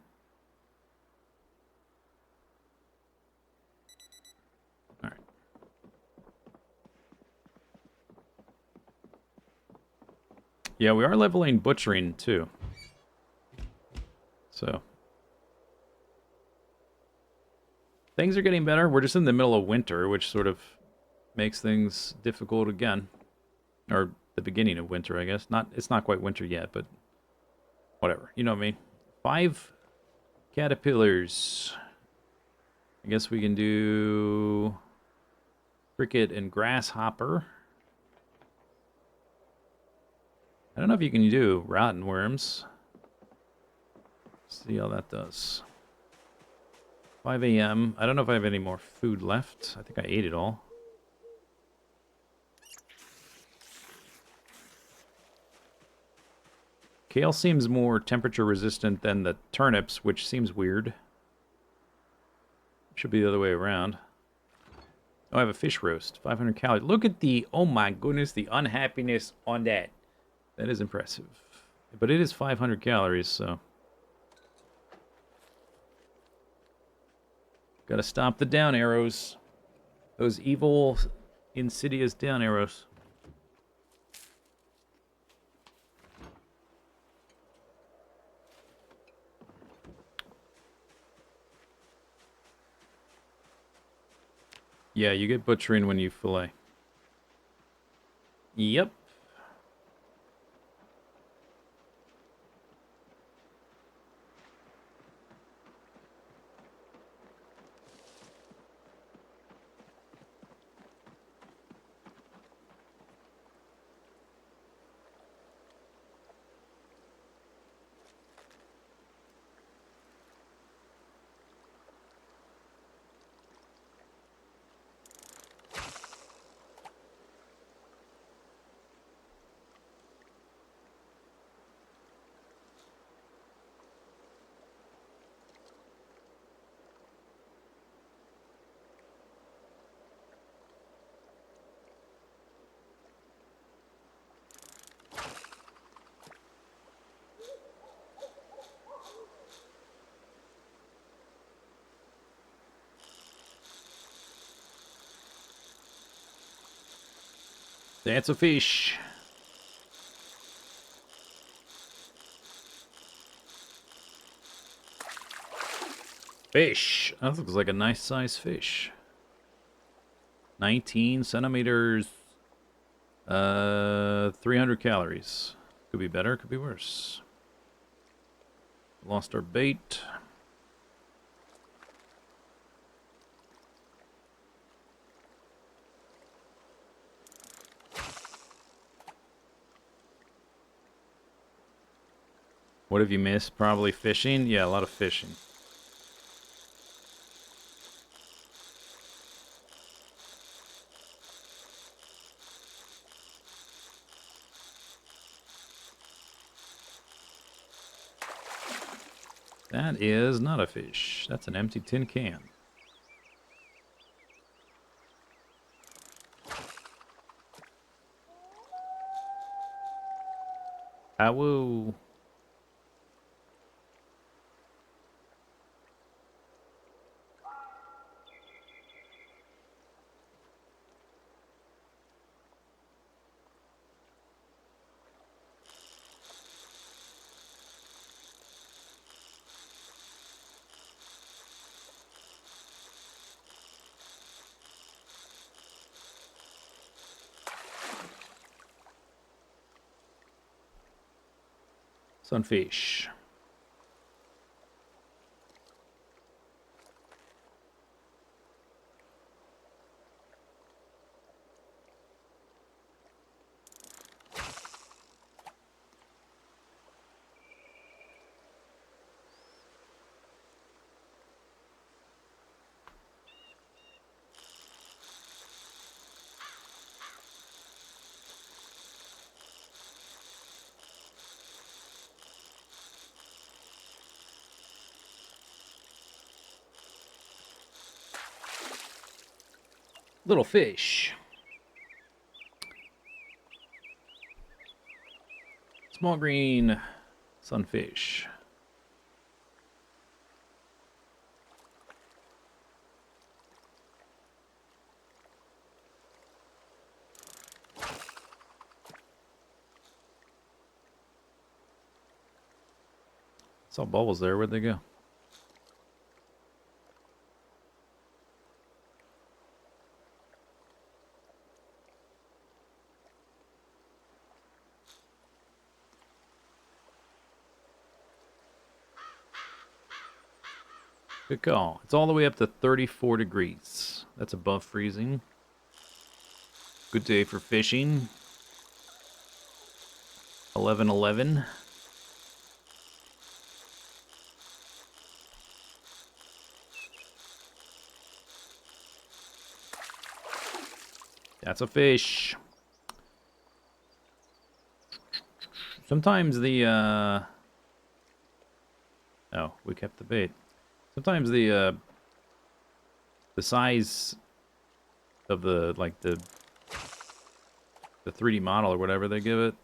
Alright. Yeah, we are leveling butchering too. So things are getting better. We're just in the middle of winter, which sort of makes things difficult again. Or the beginning of winter, I guess. It's not quite winter yet, but whatever. You know what I mean? 5 caterpillars. I guess we can do cricket and grasshopper. I don't know if you can do rotten worms. See how that does. 5 a.m. I don't know if I have any more food left. I think I ate it all. Kale seems more temperature resistant than the turnips, which seems weird. Should be the other way around. Oh, I have a fish roast. 500 calories. Look at the, oh my goodness, the unhappiness on that. That is impressive. But it is 500 calories, so. Gotta stop the down arrows. Those evil, insidious down arrows. Yeah, you get butchering when you fillet. Yep. That's a fish. Fish. That looks like a nice size fish. 19 centimeters. 300 calories. Could be better, could be worse. Lost our bait. What have you missed? Probably fishing? Yeah, a lot of fishing. That is not a fish. That's an empty tin can. Awoo. Sunfish. Little fish. Small green sunfish. Saw bubbles there. Where'd they go? Good call. It's all the way up to 34 degrees. That's above freezing. Good day for fishing. 11:11. That's a fish. Sometimes the oh, we kept the bait. Sometimes the size of the like the 3D model or whatever they give it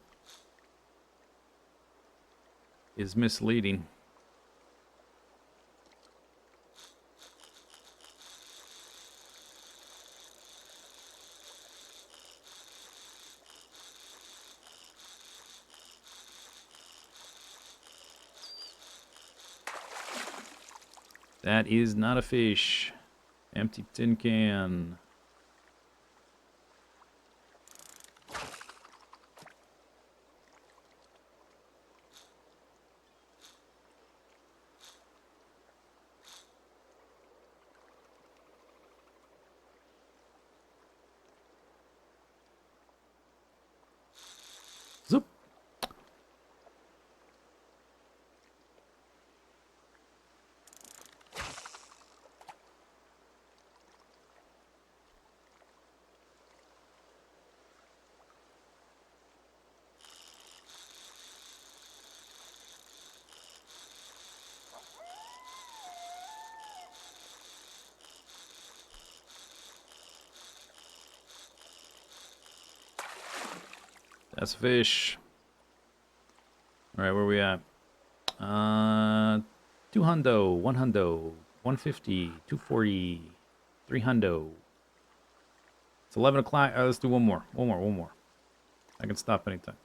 is misleading. That is not a fish. Empty tin can. Zoop. That's a fish. Alright, where we at? 2 hundo, 1 hundo, 150, 240, 3 hundo. It's 11 o'clock. Let's do one more. One more. I can stop anytime.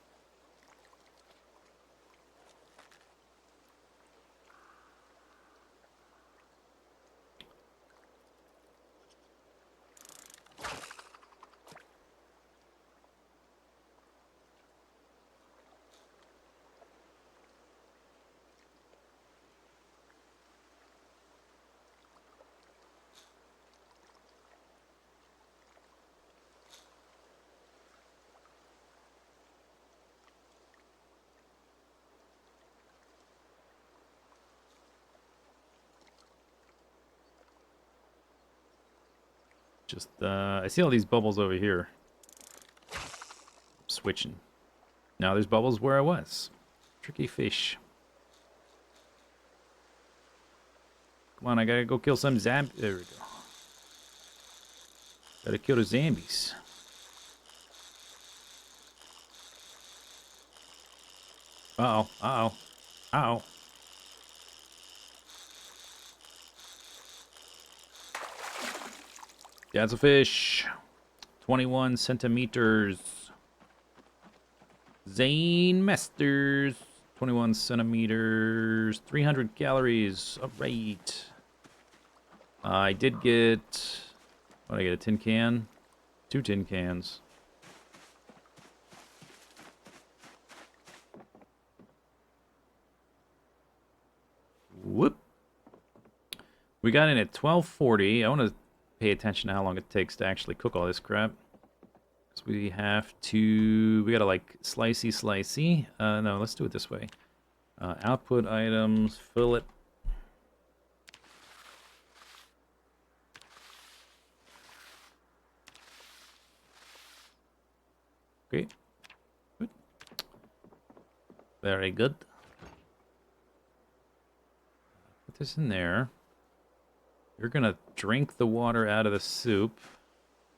Just, I see all these bubbles over here. I'm switching. Now there's bubbles where I was. Tricky fish. Come on, I gotta go kill some zombies. There we go. Gotta kill the zombies. Uh-oh, uh-oh, uh-oh. That's a fish. 21 centimeters. Zane Masters. 21 centimeters. 300 calories. All right. I did get... What did I get? A tin can? 2 tin cans. Whoop. We got in at 12:40. I want to pay attention to how long it takes to actually cook all this crap. So we have to... We gotta like slicey. No, let's do it this way. Output items, fillet. Okay. Good. Very good. Put this in there. You're gonna drink the water out of the soup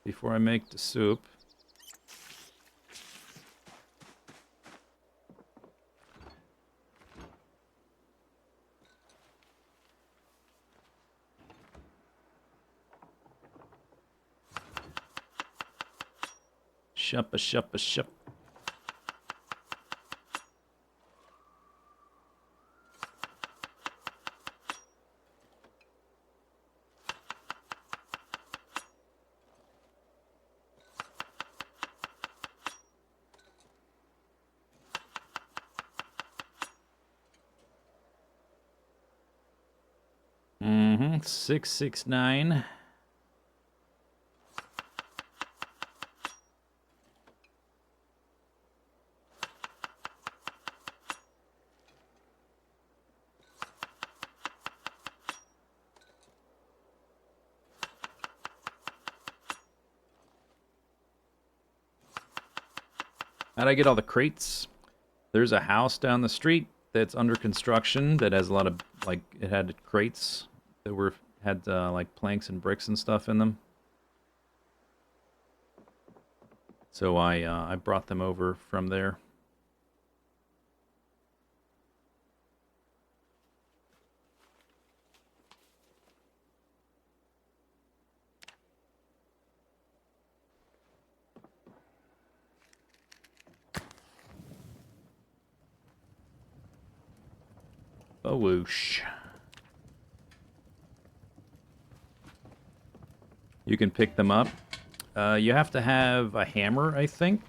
before I make the soup. Shup. Mm-hmm. 669. How'd I get all the crates? There's a house down the street that's under construction that has a lot of, like, it had crates that had like planks and bricks and stuff in them. So I brought them over from there. A whoosh. You can pick them up. You have to have a hammer, I think.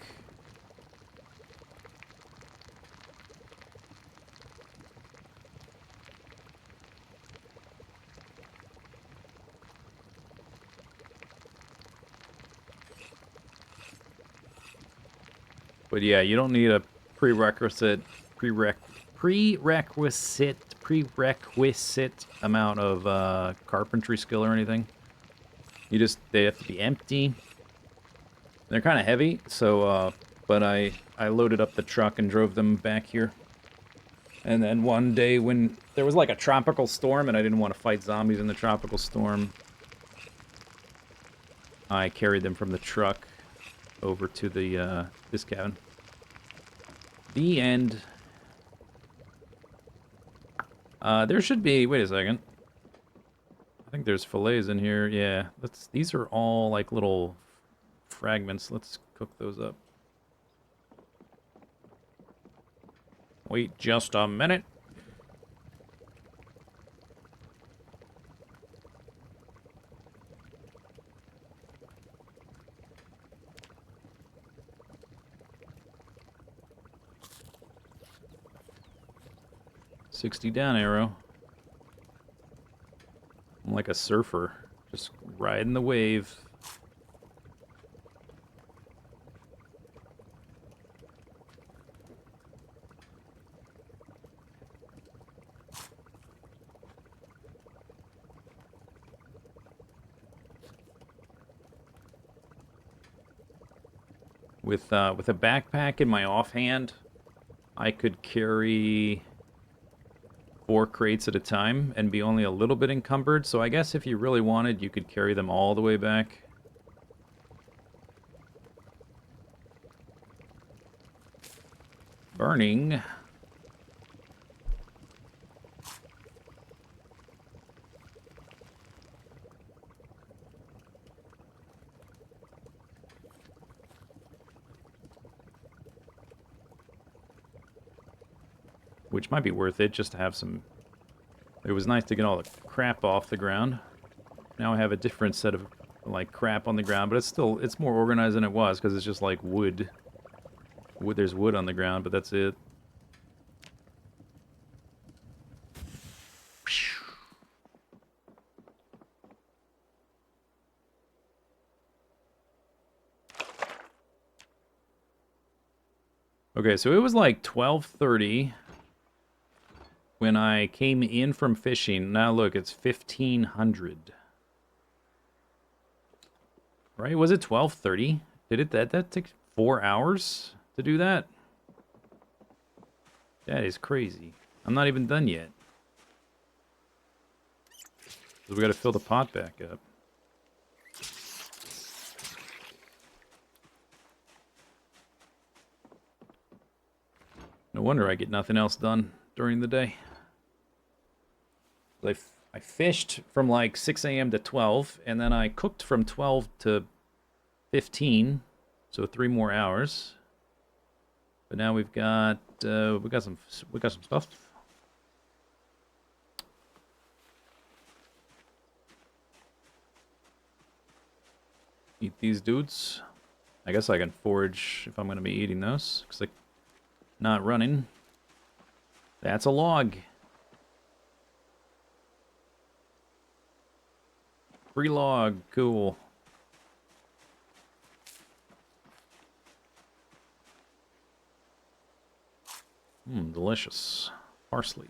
But yeah, you don't need a prerequisite amount of carpentry skill or anything. They have to be empty. They're kind of heavy, so but I loaded up the truck and drove them back here. And then one day when there was like a tropical storm and I didn't want to fight zombies in the tropical storm, I carried them from the truck over to the this cabin. The end. There should be. Wait a second. I think there's fillets in here. Yeah, these are all like little fragments. Let's cook those up. Wait just a minute. $60 down arrow. I'm like a surfer, just riding the wave. With a backpack in my offhand, I could carry 4 crates at a time and be only a little bit encumbered. So I guess if you really wanted, you could carry them all the way back. Burning. Which might be worth it, just to have some... It was nice to get all the crap off the ground. Now I have a different set of, like, crap on the ground, but it's more organized than it was, because it's just, like, wood. There's wood on the ground, but that's it. Okay, so it was like 12:30 when I came in from fishing. Now look, it's 1500. Right? Was it 12:30? Did it that took 4 hours to do that? That is crazy. I'm not even done yet. So we got to fill the pot back up. No wonder I get nothing else done during the day. I fished from like 6 a.m. to 12, and then I cooked from 12 to 15, so 3 more hours. But now we got some stuff. Eat these dudes. I guess I can forage if I'm going to be eating those, because they're not running. That's a log. Free log, cool. Delicious. Parsley.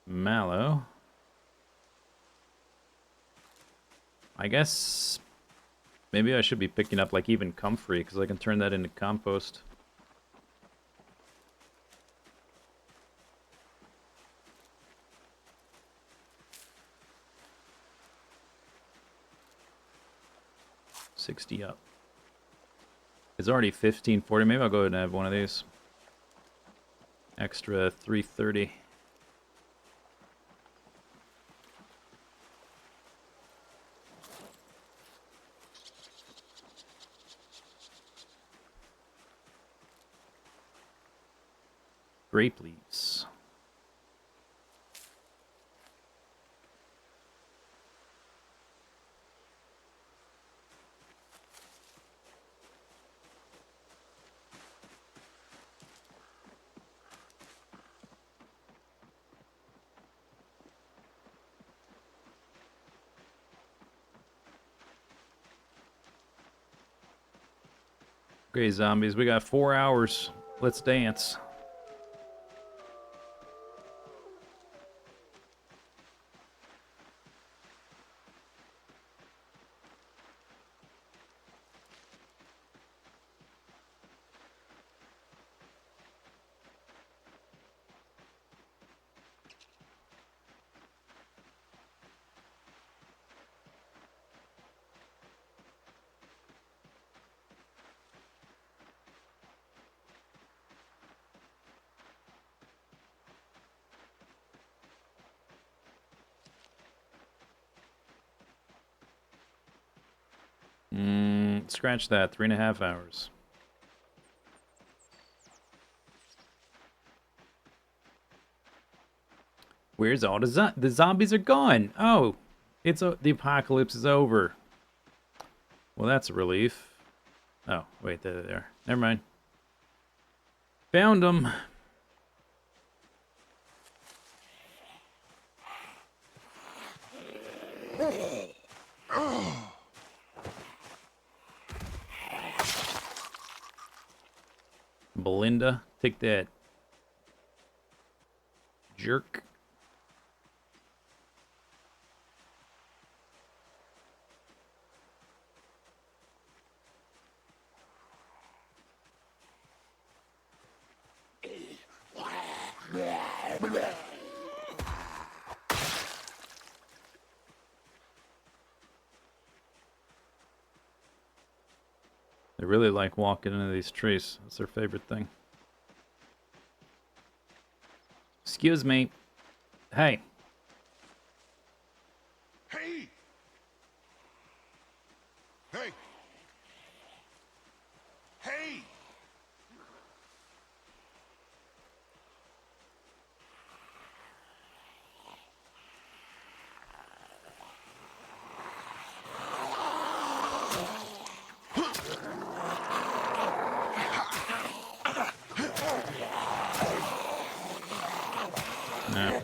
Mallow. I guess maybe I should be picking up like even comfrey, because I can turn that into compost. 60 up. It's already 1540. Maybe I'll go ahead and have one of these. Extra 330. Grape leaves. Okay, zombies, we got 4 hours. Let's dance. Scratch that. 3.5 hours. Where's all the zombies are gone? Oh, the apocalypse is over. Well, that's a relief. Oh, wait, there. Never mind. Found them. Belinda, take that. Jerk. They really like walking into these trees. That's their favorite thing. Excuse me. Hey. Hey! Hey! Hey! No.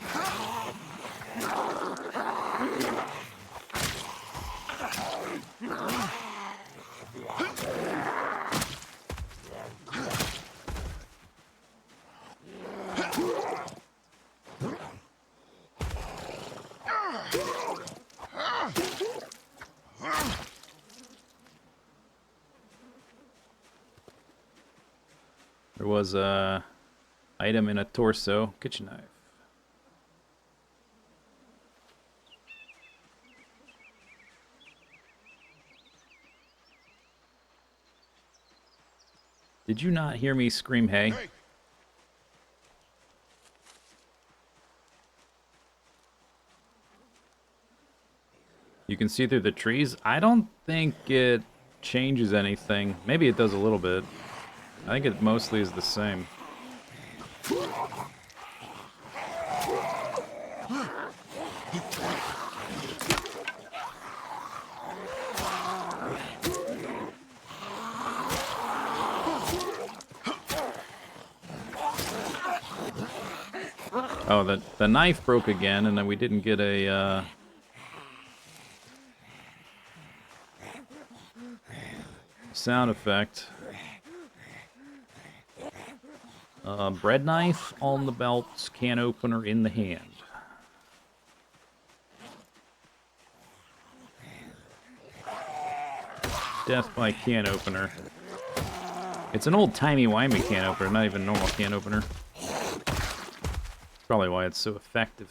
There was a item in a torso. Kitchen knife. Did you not hear me scream, hey? Hey! You can see through the trees? I don't think it changes anything. Maybe it does a little bit. I think it mostly is the same. Oh, the knife broke again, and then we didn't get a sound effect. Bread knife on the belt, can opener in the hand. Death by can opener. It's an old-timey-wimey can opener, not even a normal can opener. That's probably why it's so effective.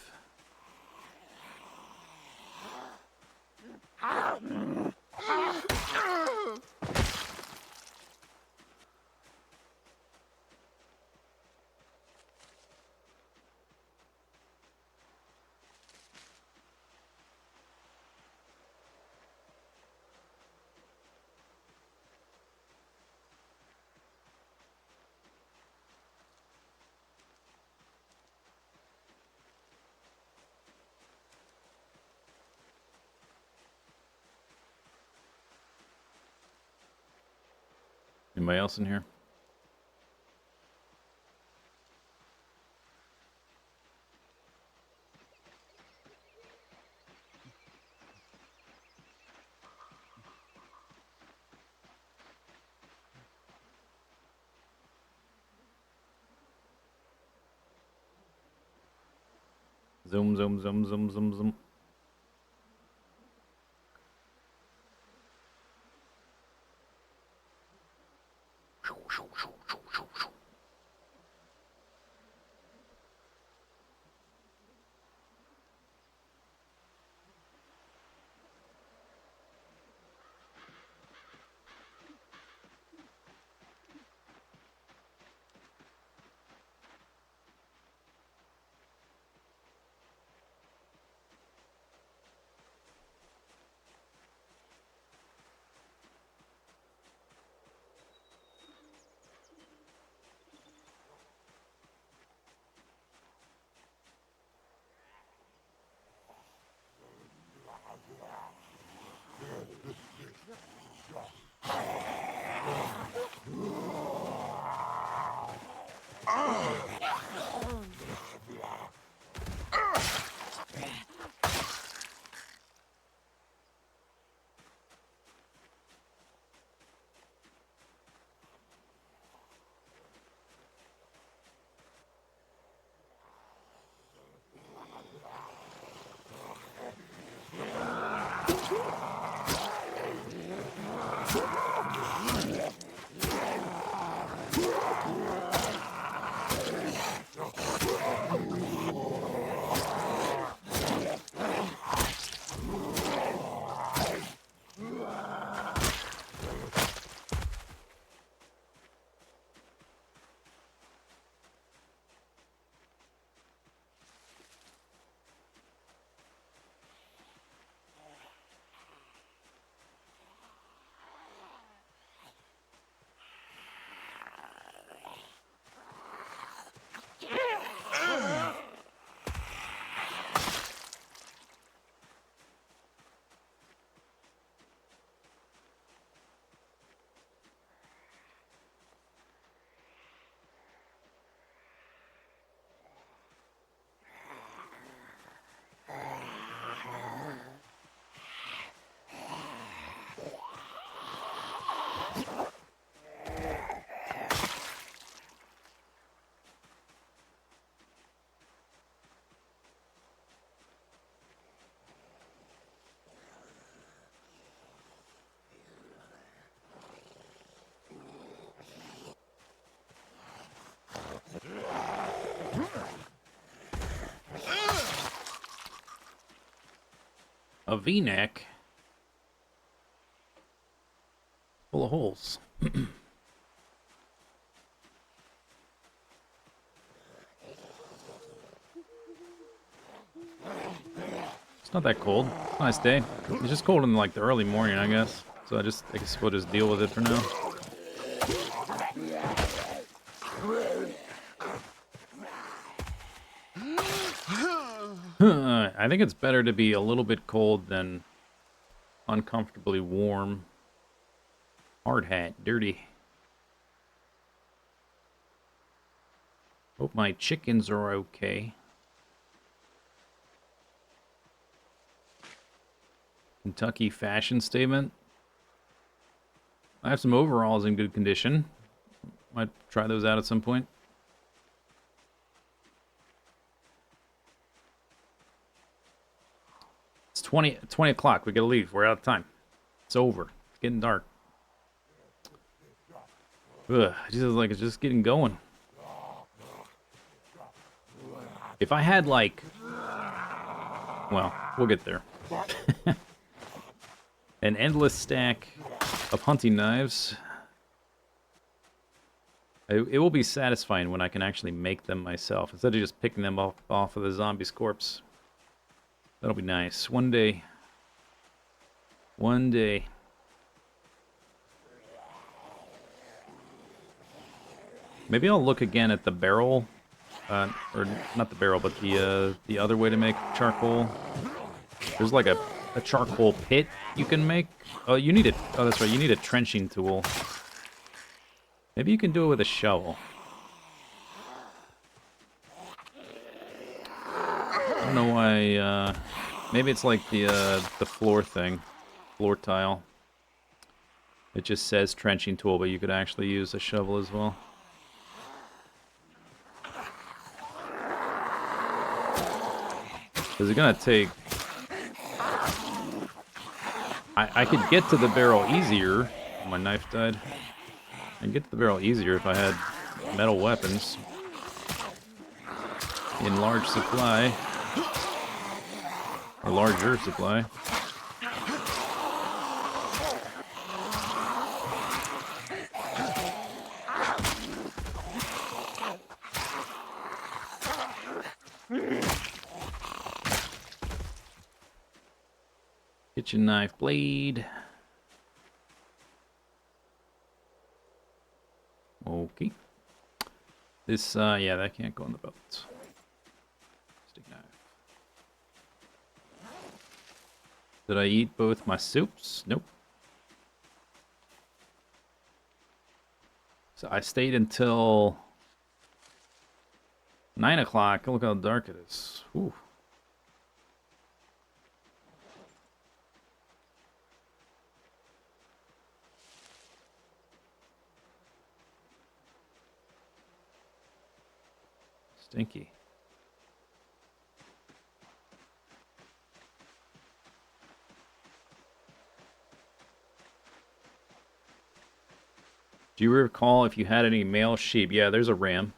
Anybody else in here? Zoom, zoom, zoom, zoom, zoom, zoom. A V-neck full of holes. It's not that cold. Nice day. It's just cold in like the early morning, I guess. So I guess we'll just deal with it for now. I think it's better to be a little bit cold than uncomfortably warm. Hard hat, dirty. Hope my chickens are okay. Kentucky fashion statement. I have some overalls in good condition. Might try those out at some point. It's 20 o'clock. We gotta leave. We're out of time. It's over. It's getting dark. Ugh, it's just getting going. If I had like, well, we'll get there. An endless stack of hunting knives. It will be satisfying when I can actually make them myself instead of just picking them off of the zombie's corpse. That'll be nice. One day. One day. Maybe I'll look again at the barrel, or not the barrel, but the other way to make charcoal. There's like a charcoal pit you can make. Oh, you need it. Oh, that's right. You need a trenching tool. Maybe you can do it with a shovel. I don't know why, maybe it's like the floor thing. Floor tile. It just says trenching tool, but you could actually use a shovel as well. Is it gonna take... I could get to the barrel easier. My knife died. I could get to the barrel easier if I had metal weapons in large supply. Or larger supply. Kitchen knife blade. Okay. This, yeah, that can't go in the belt. Stick knife. Did I eat both my soups? Nope. So I stayed until 9 o'clock. Look how dark it is. Ooh. Stinky. Do you recall if you had any male sheep? Yeah, there's a ram.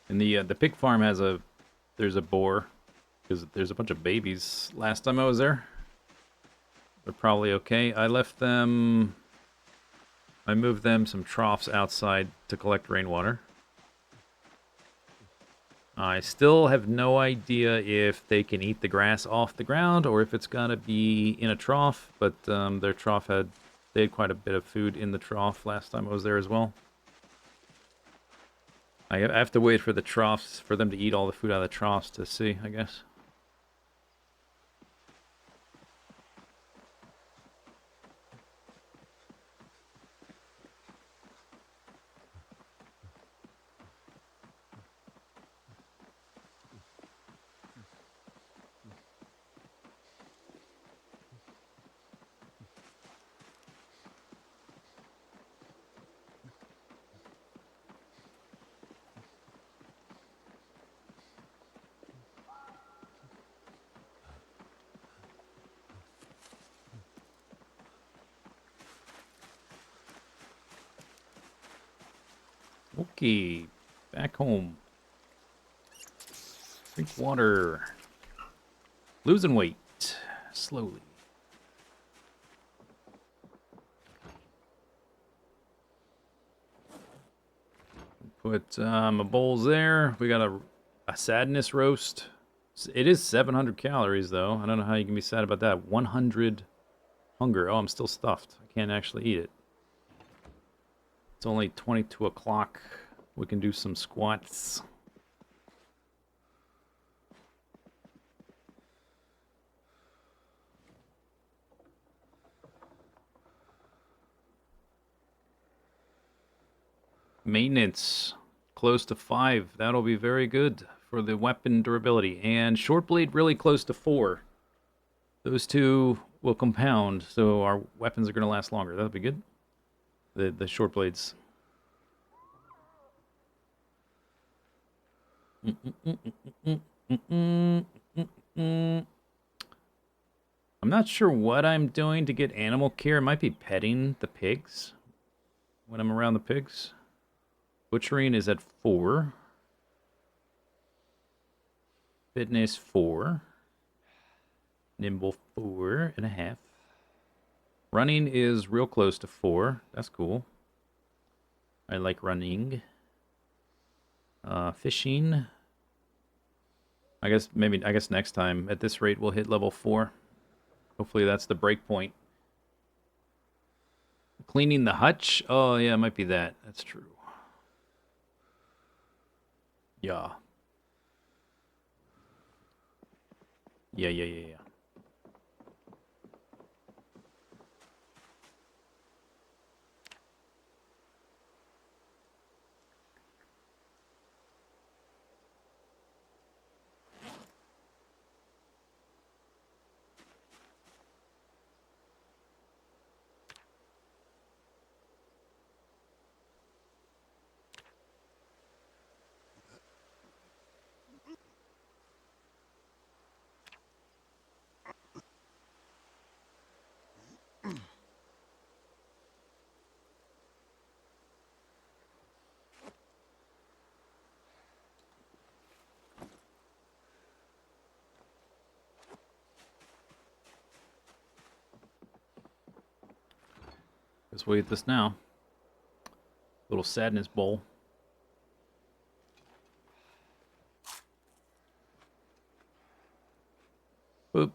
And the pig farm has there's a boar, because there's a bunch of babies last time I was there. They're probably okay. I left them, I moved them some troughs outside to collect rainwater. I still have no idea if they can eat the grass off the ground or if it's gotta be in a trough, but their trough they had quite a bit of food in the trough last time I was there as well. I have to wait for the troughs, for them to eat all the food out of the troughs to see, I guess. Okay, back home. Drink water. Losing weight. Slowly. Put my bowls there. We got a sadness roast. It is 700 calories, though. I don't know how you can be sad about that. 100 hunger. Oh, I'm still stuffed. I can't actually eat it. It's only 22 o'clock. We can do some squats. Maintenance. Close to 5. That'll be very good for the weapon durability. And short blade really close to 4. Those two will compound, so our weapons are going to last longer. That'll be good. The short blades. I'm not sure what I'm doing to get animal care. It might be petting the pigs when I'm around the pigs. Butchering is at 4. Fitness 4. Nimble 4.5. Running is real close to 4. That's cool. I like running. Fishing. I guess next time at this rate we'll hit level 4. Hopefully that's the break point. Cleaning the hutch? Oh, yeah, it might be that. That's true. Yeah. Yeah. Guess we'll eat this now. Little sadness bowl. Boop.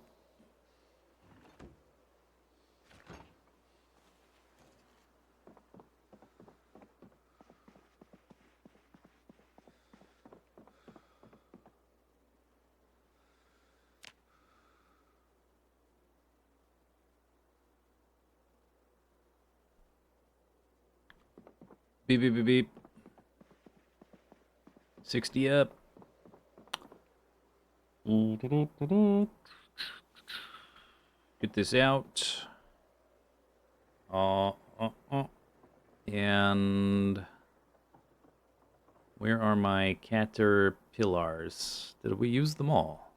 Beep, beep, beep, beep. 60 up. Get this out. And where are my caterpillars? Did we use them all?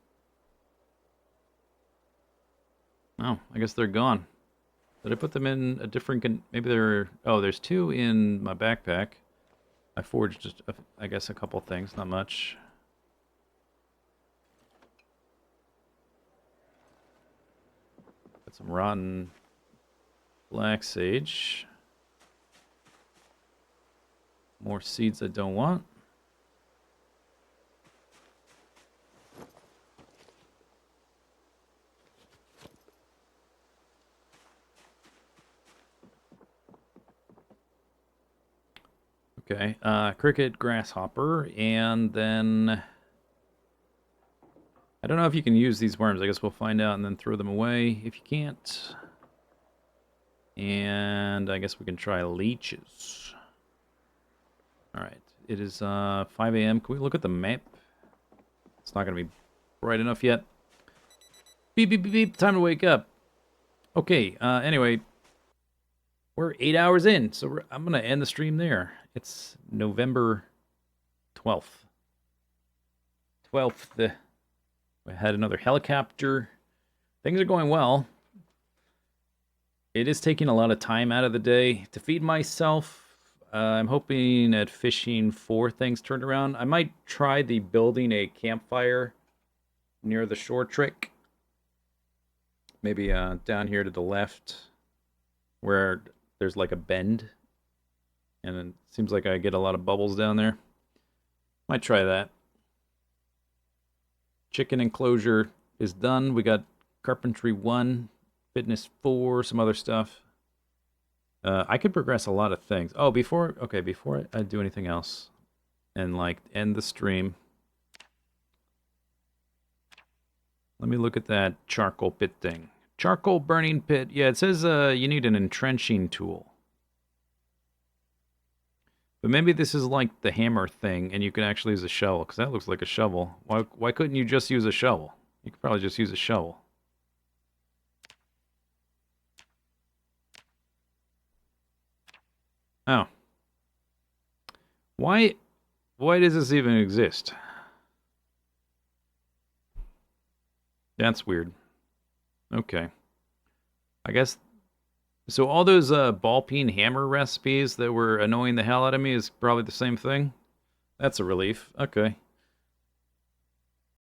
Oh, I guess they're gone. Did I put them in a different... maybe they're... oh, there's 2 in my backpack. I forged, just, I guess, a couple things. Not much. Got some rotten black sage. More seeds I don't want. Okay, cricket, grasshopper, and then... I don't know if you can use these worms. I guess we'll find out and then throw them away if you can't. And I guess we can try leeches. Alright, it is 5 a.m. Can we look at the map? It's not going to be bright enough yet. Beep, beep, beep, beep. Time to wake up. Okay, anyway. We're 8 hours in, so I'm going to end the stream there. It's November 12th. 12th. We had another helicopter. Things are going well. It is taking a lot of time out of the day to feed myself. I'm hoping at fishing 4 things turned around. I might try the building a campfire near the shore trick. Maybe down here to the left where there's like a bend. And it seems like I get a lot of bubbles down there. Might try that. Chicken enclosure is done. We got carpentry 1, fitness 4, some other stuff. I could progress a lot of things. Oh, before I do anything else and like end the stream, let me look at that charcoal pit thing. Charcoal burning pit. Yeah, it says you need an entrenching tool. But maybe this is like the hammer thing, and you can actually use a shovel, because that looks like a shovel. Why couldn't you just use a shovel? You could probably just use a shovel. Oh. Why does this even exist? That's weird. Okay. I guess... so all those ball peen hammer recipes that were annoying the hell out of me is probably the same thing? That's a relief. Okay.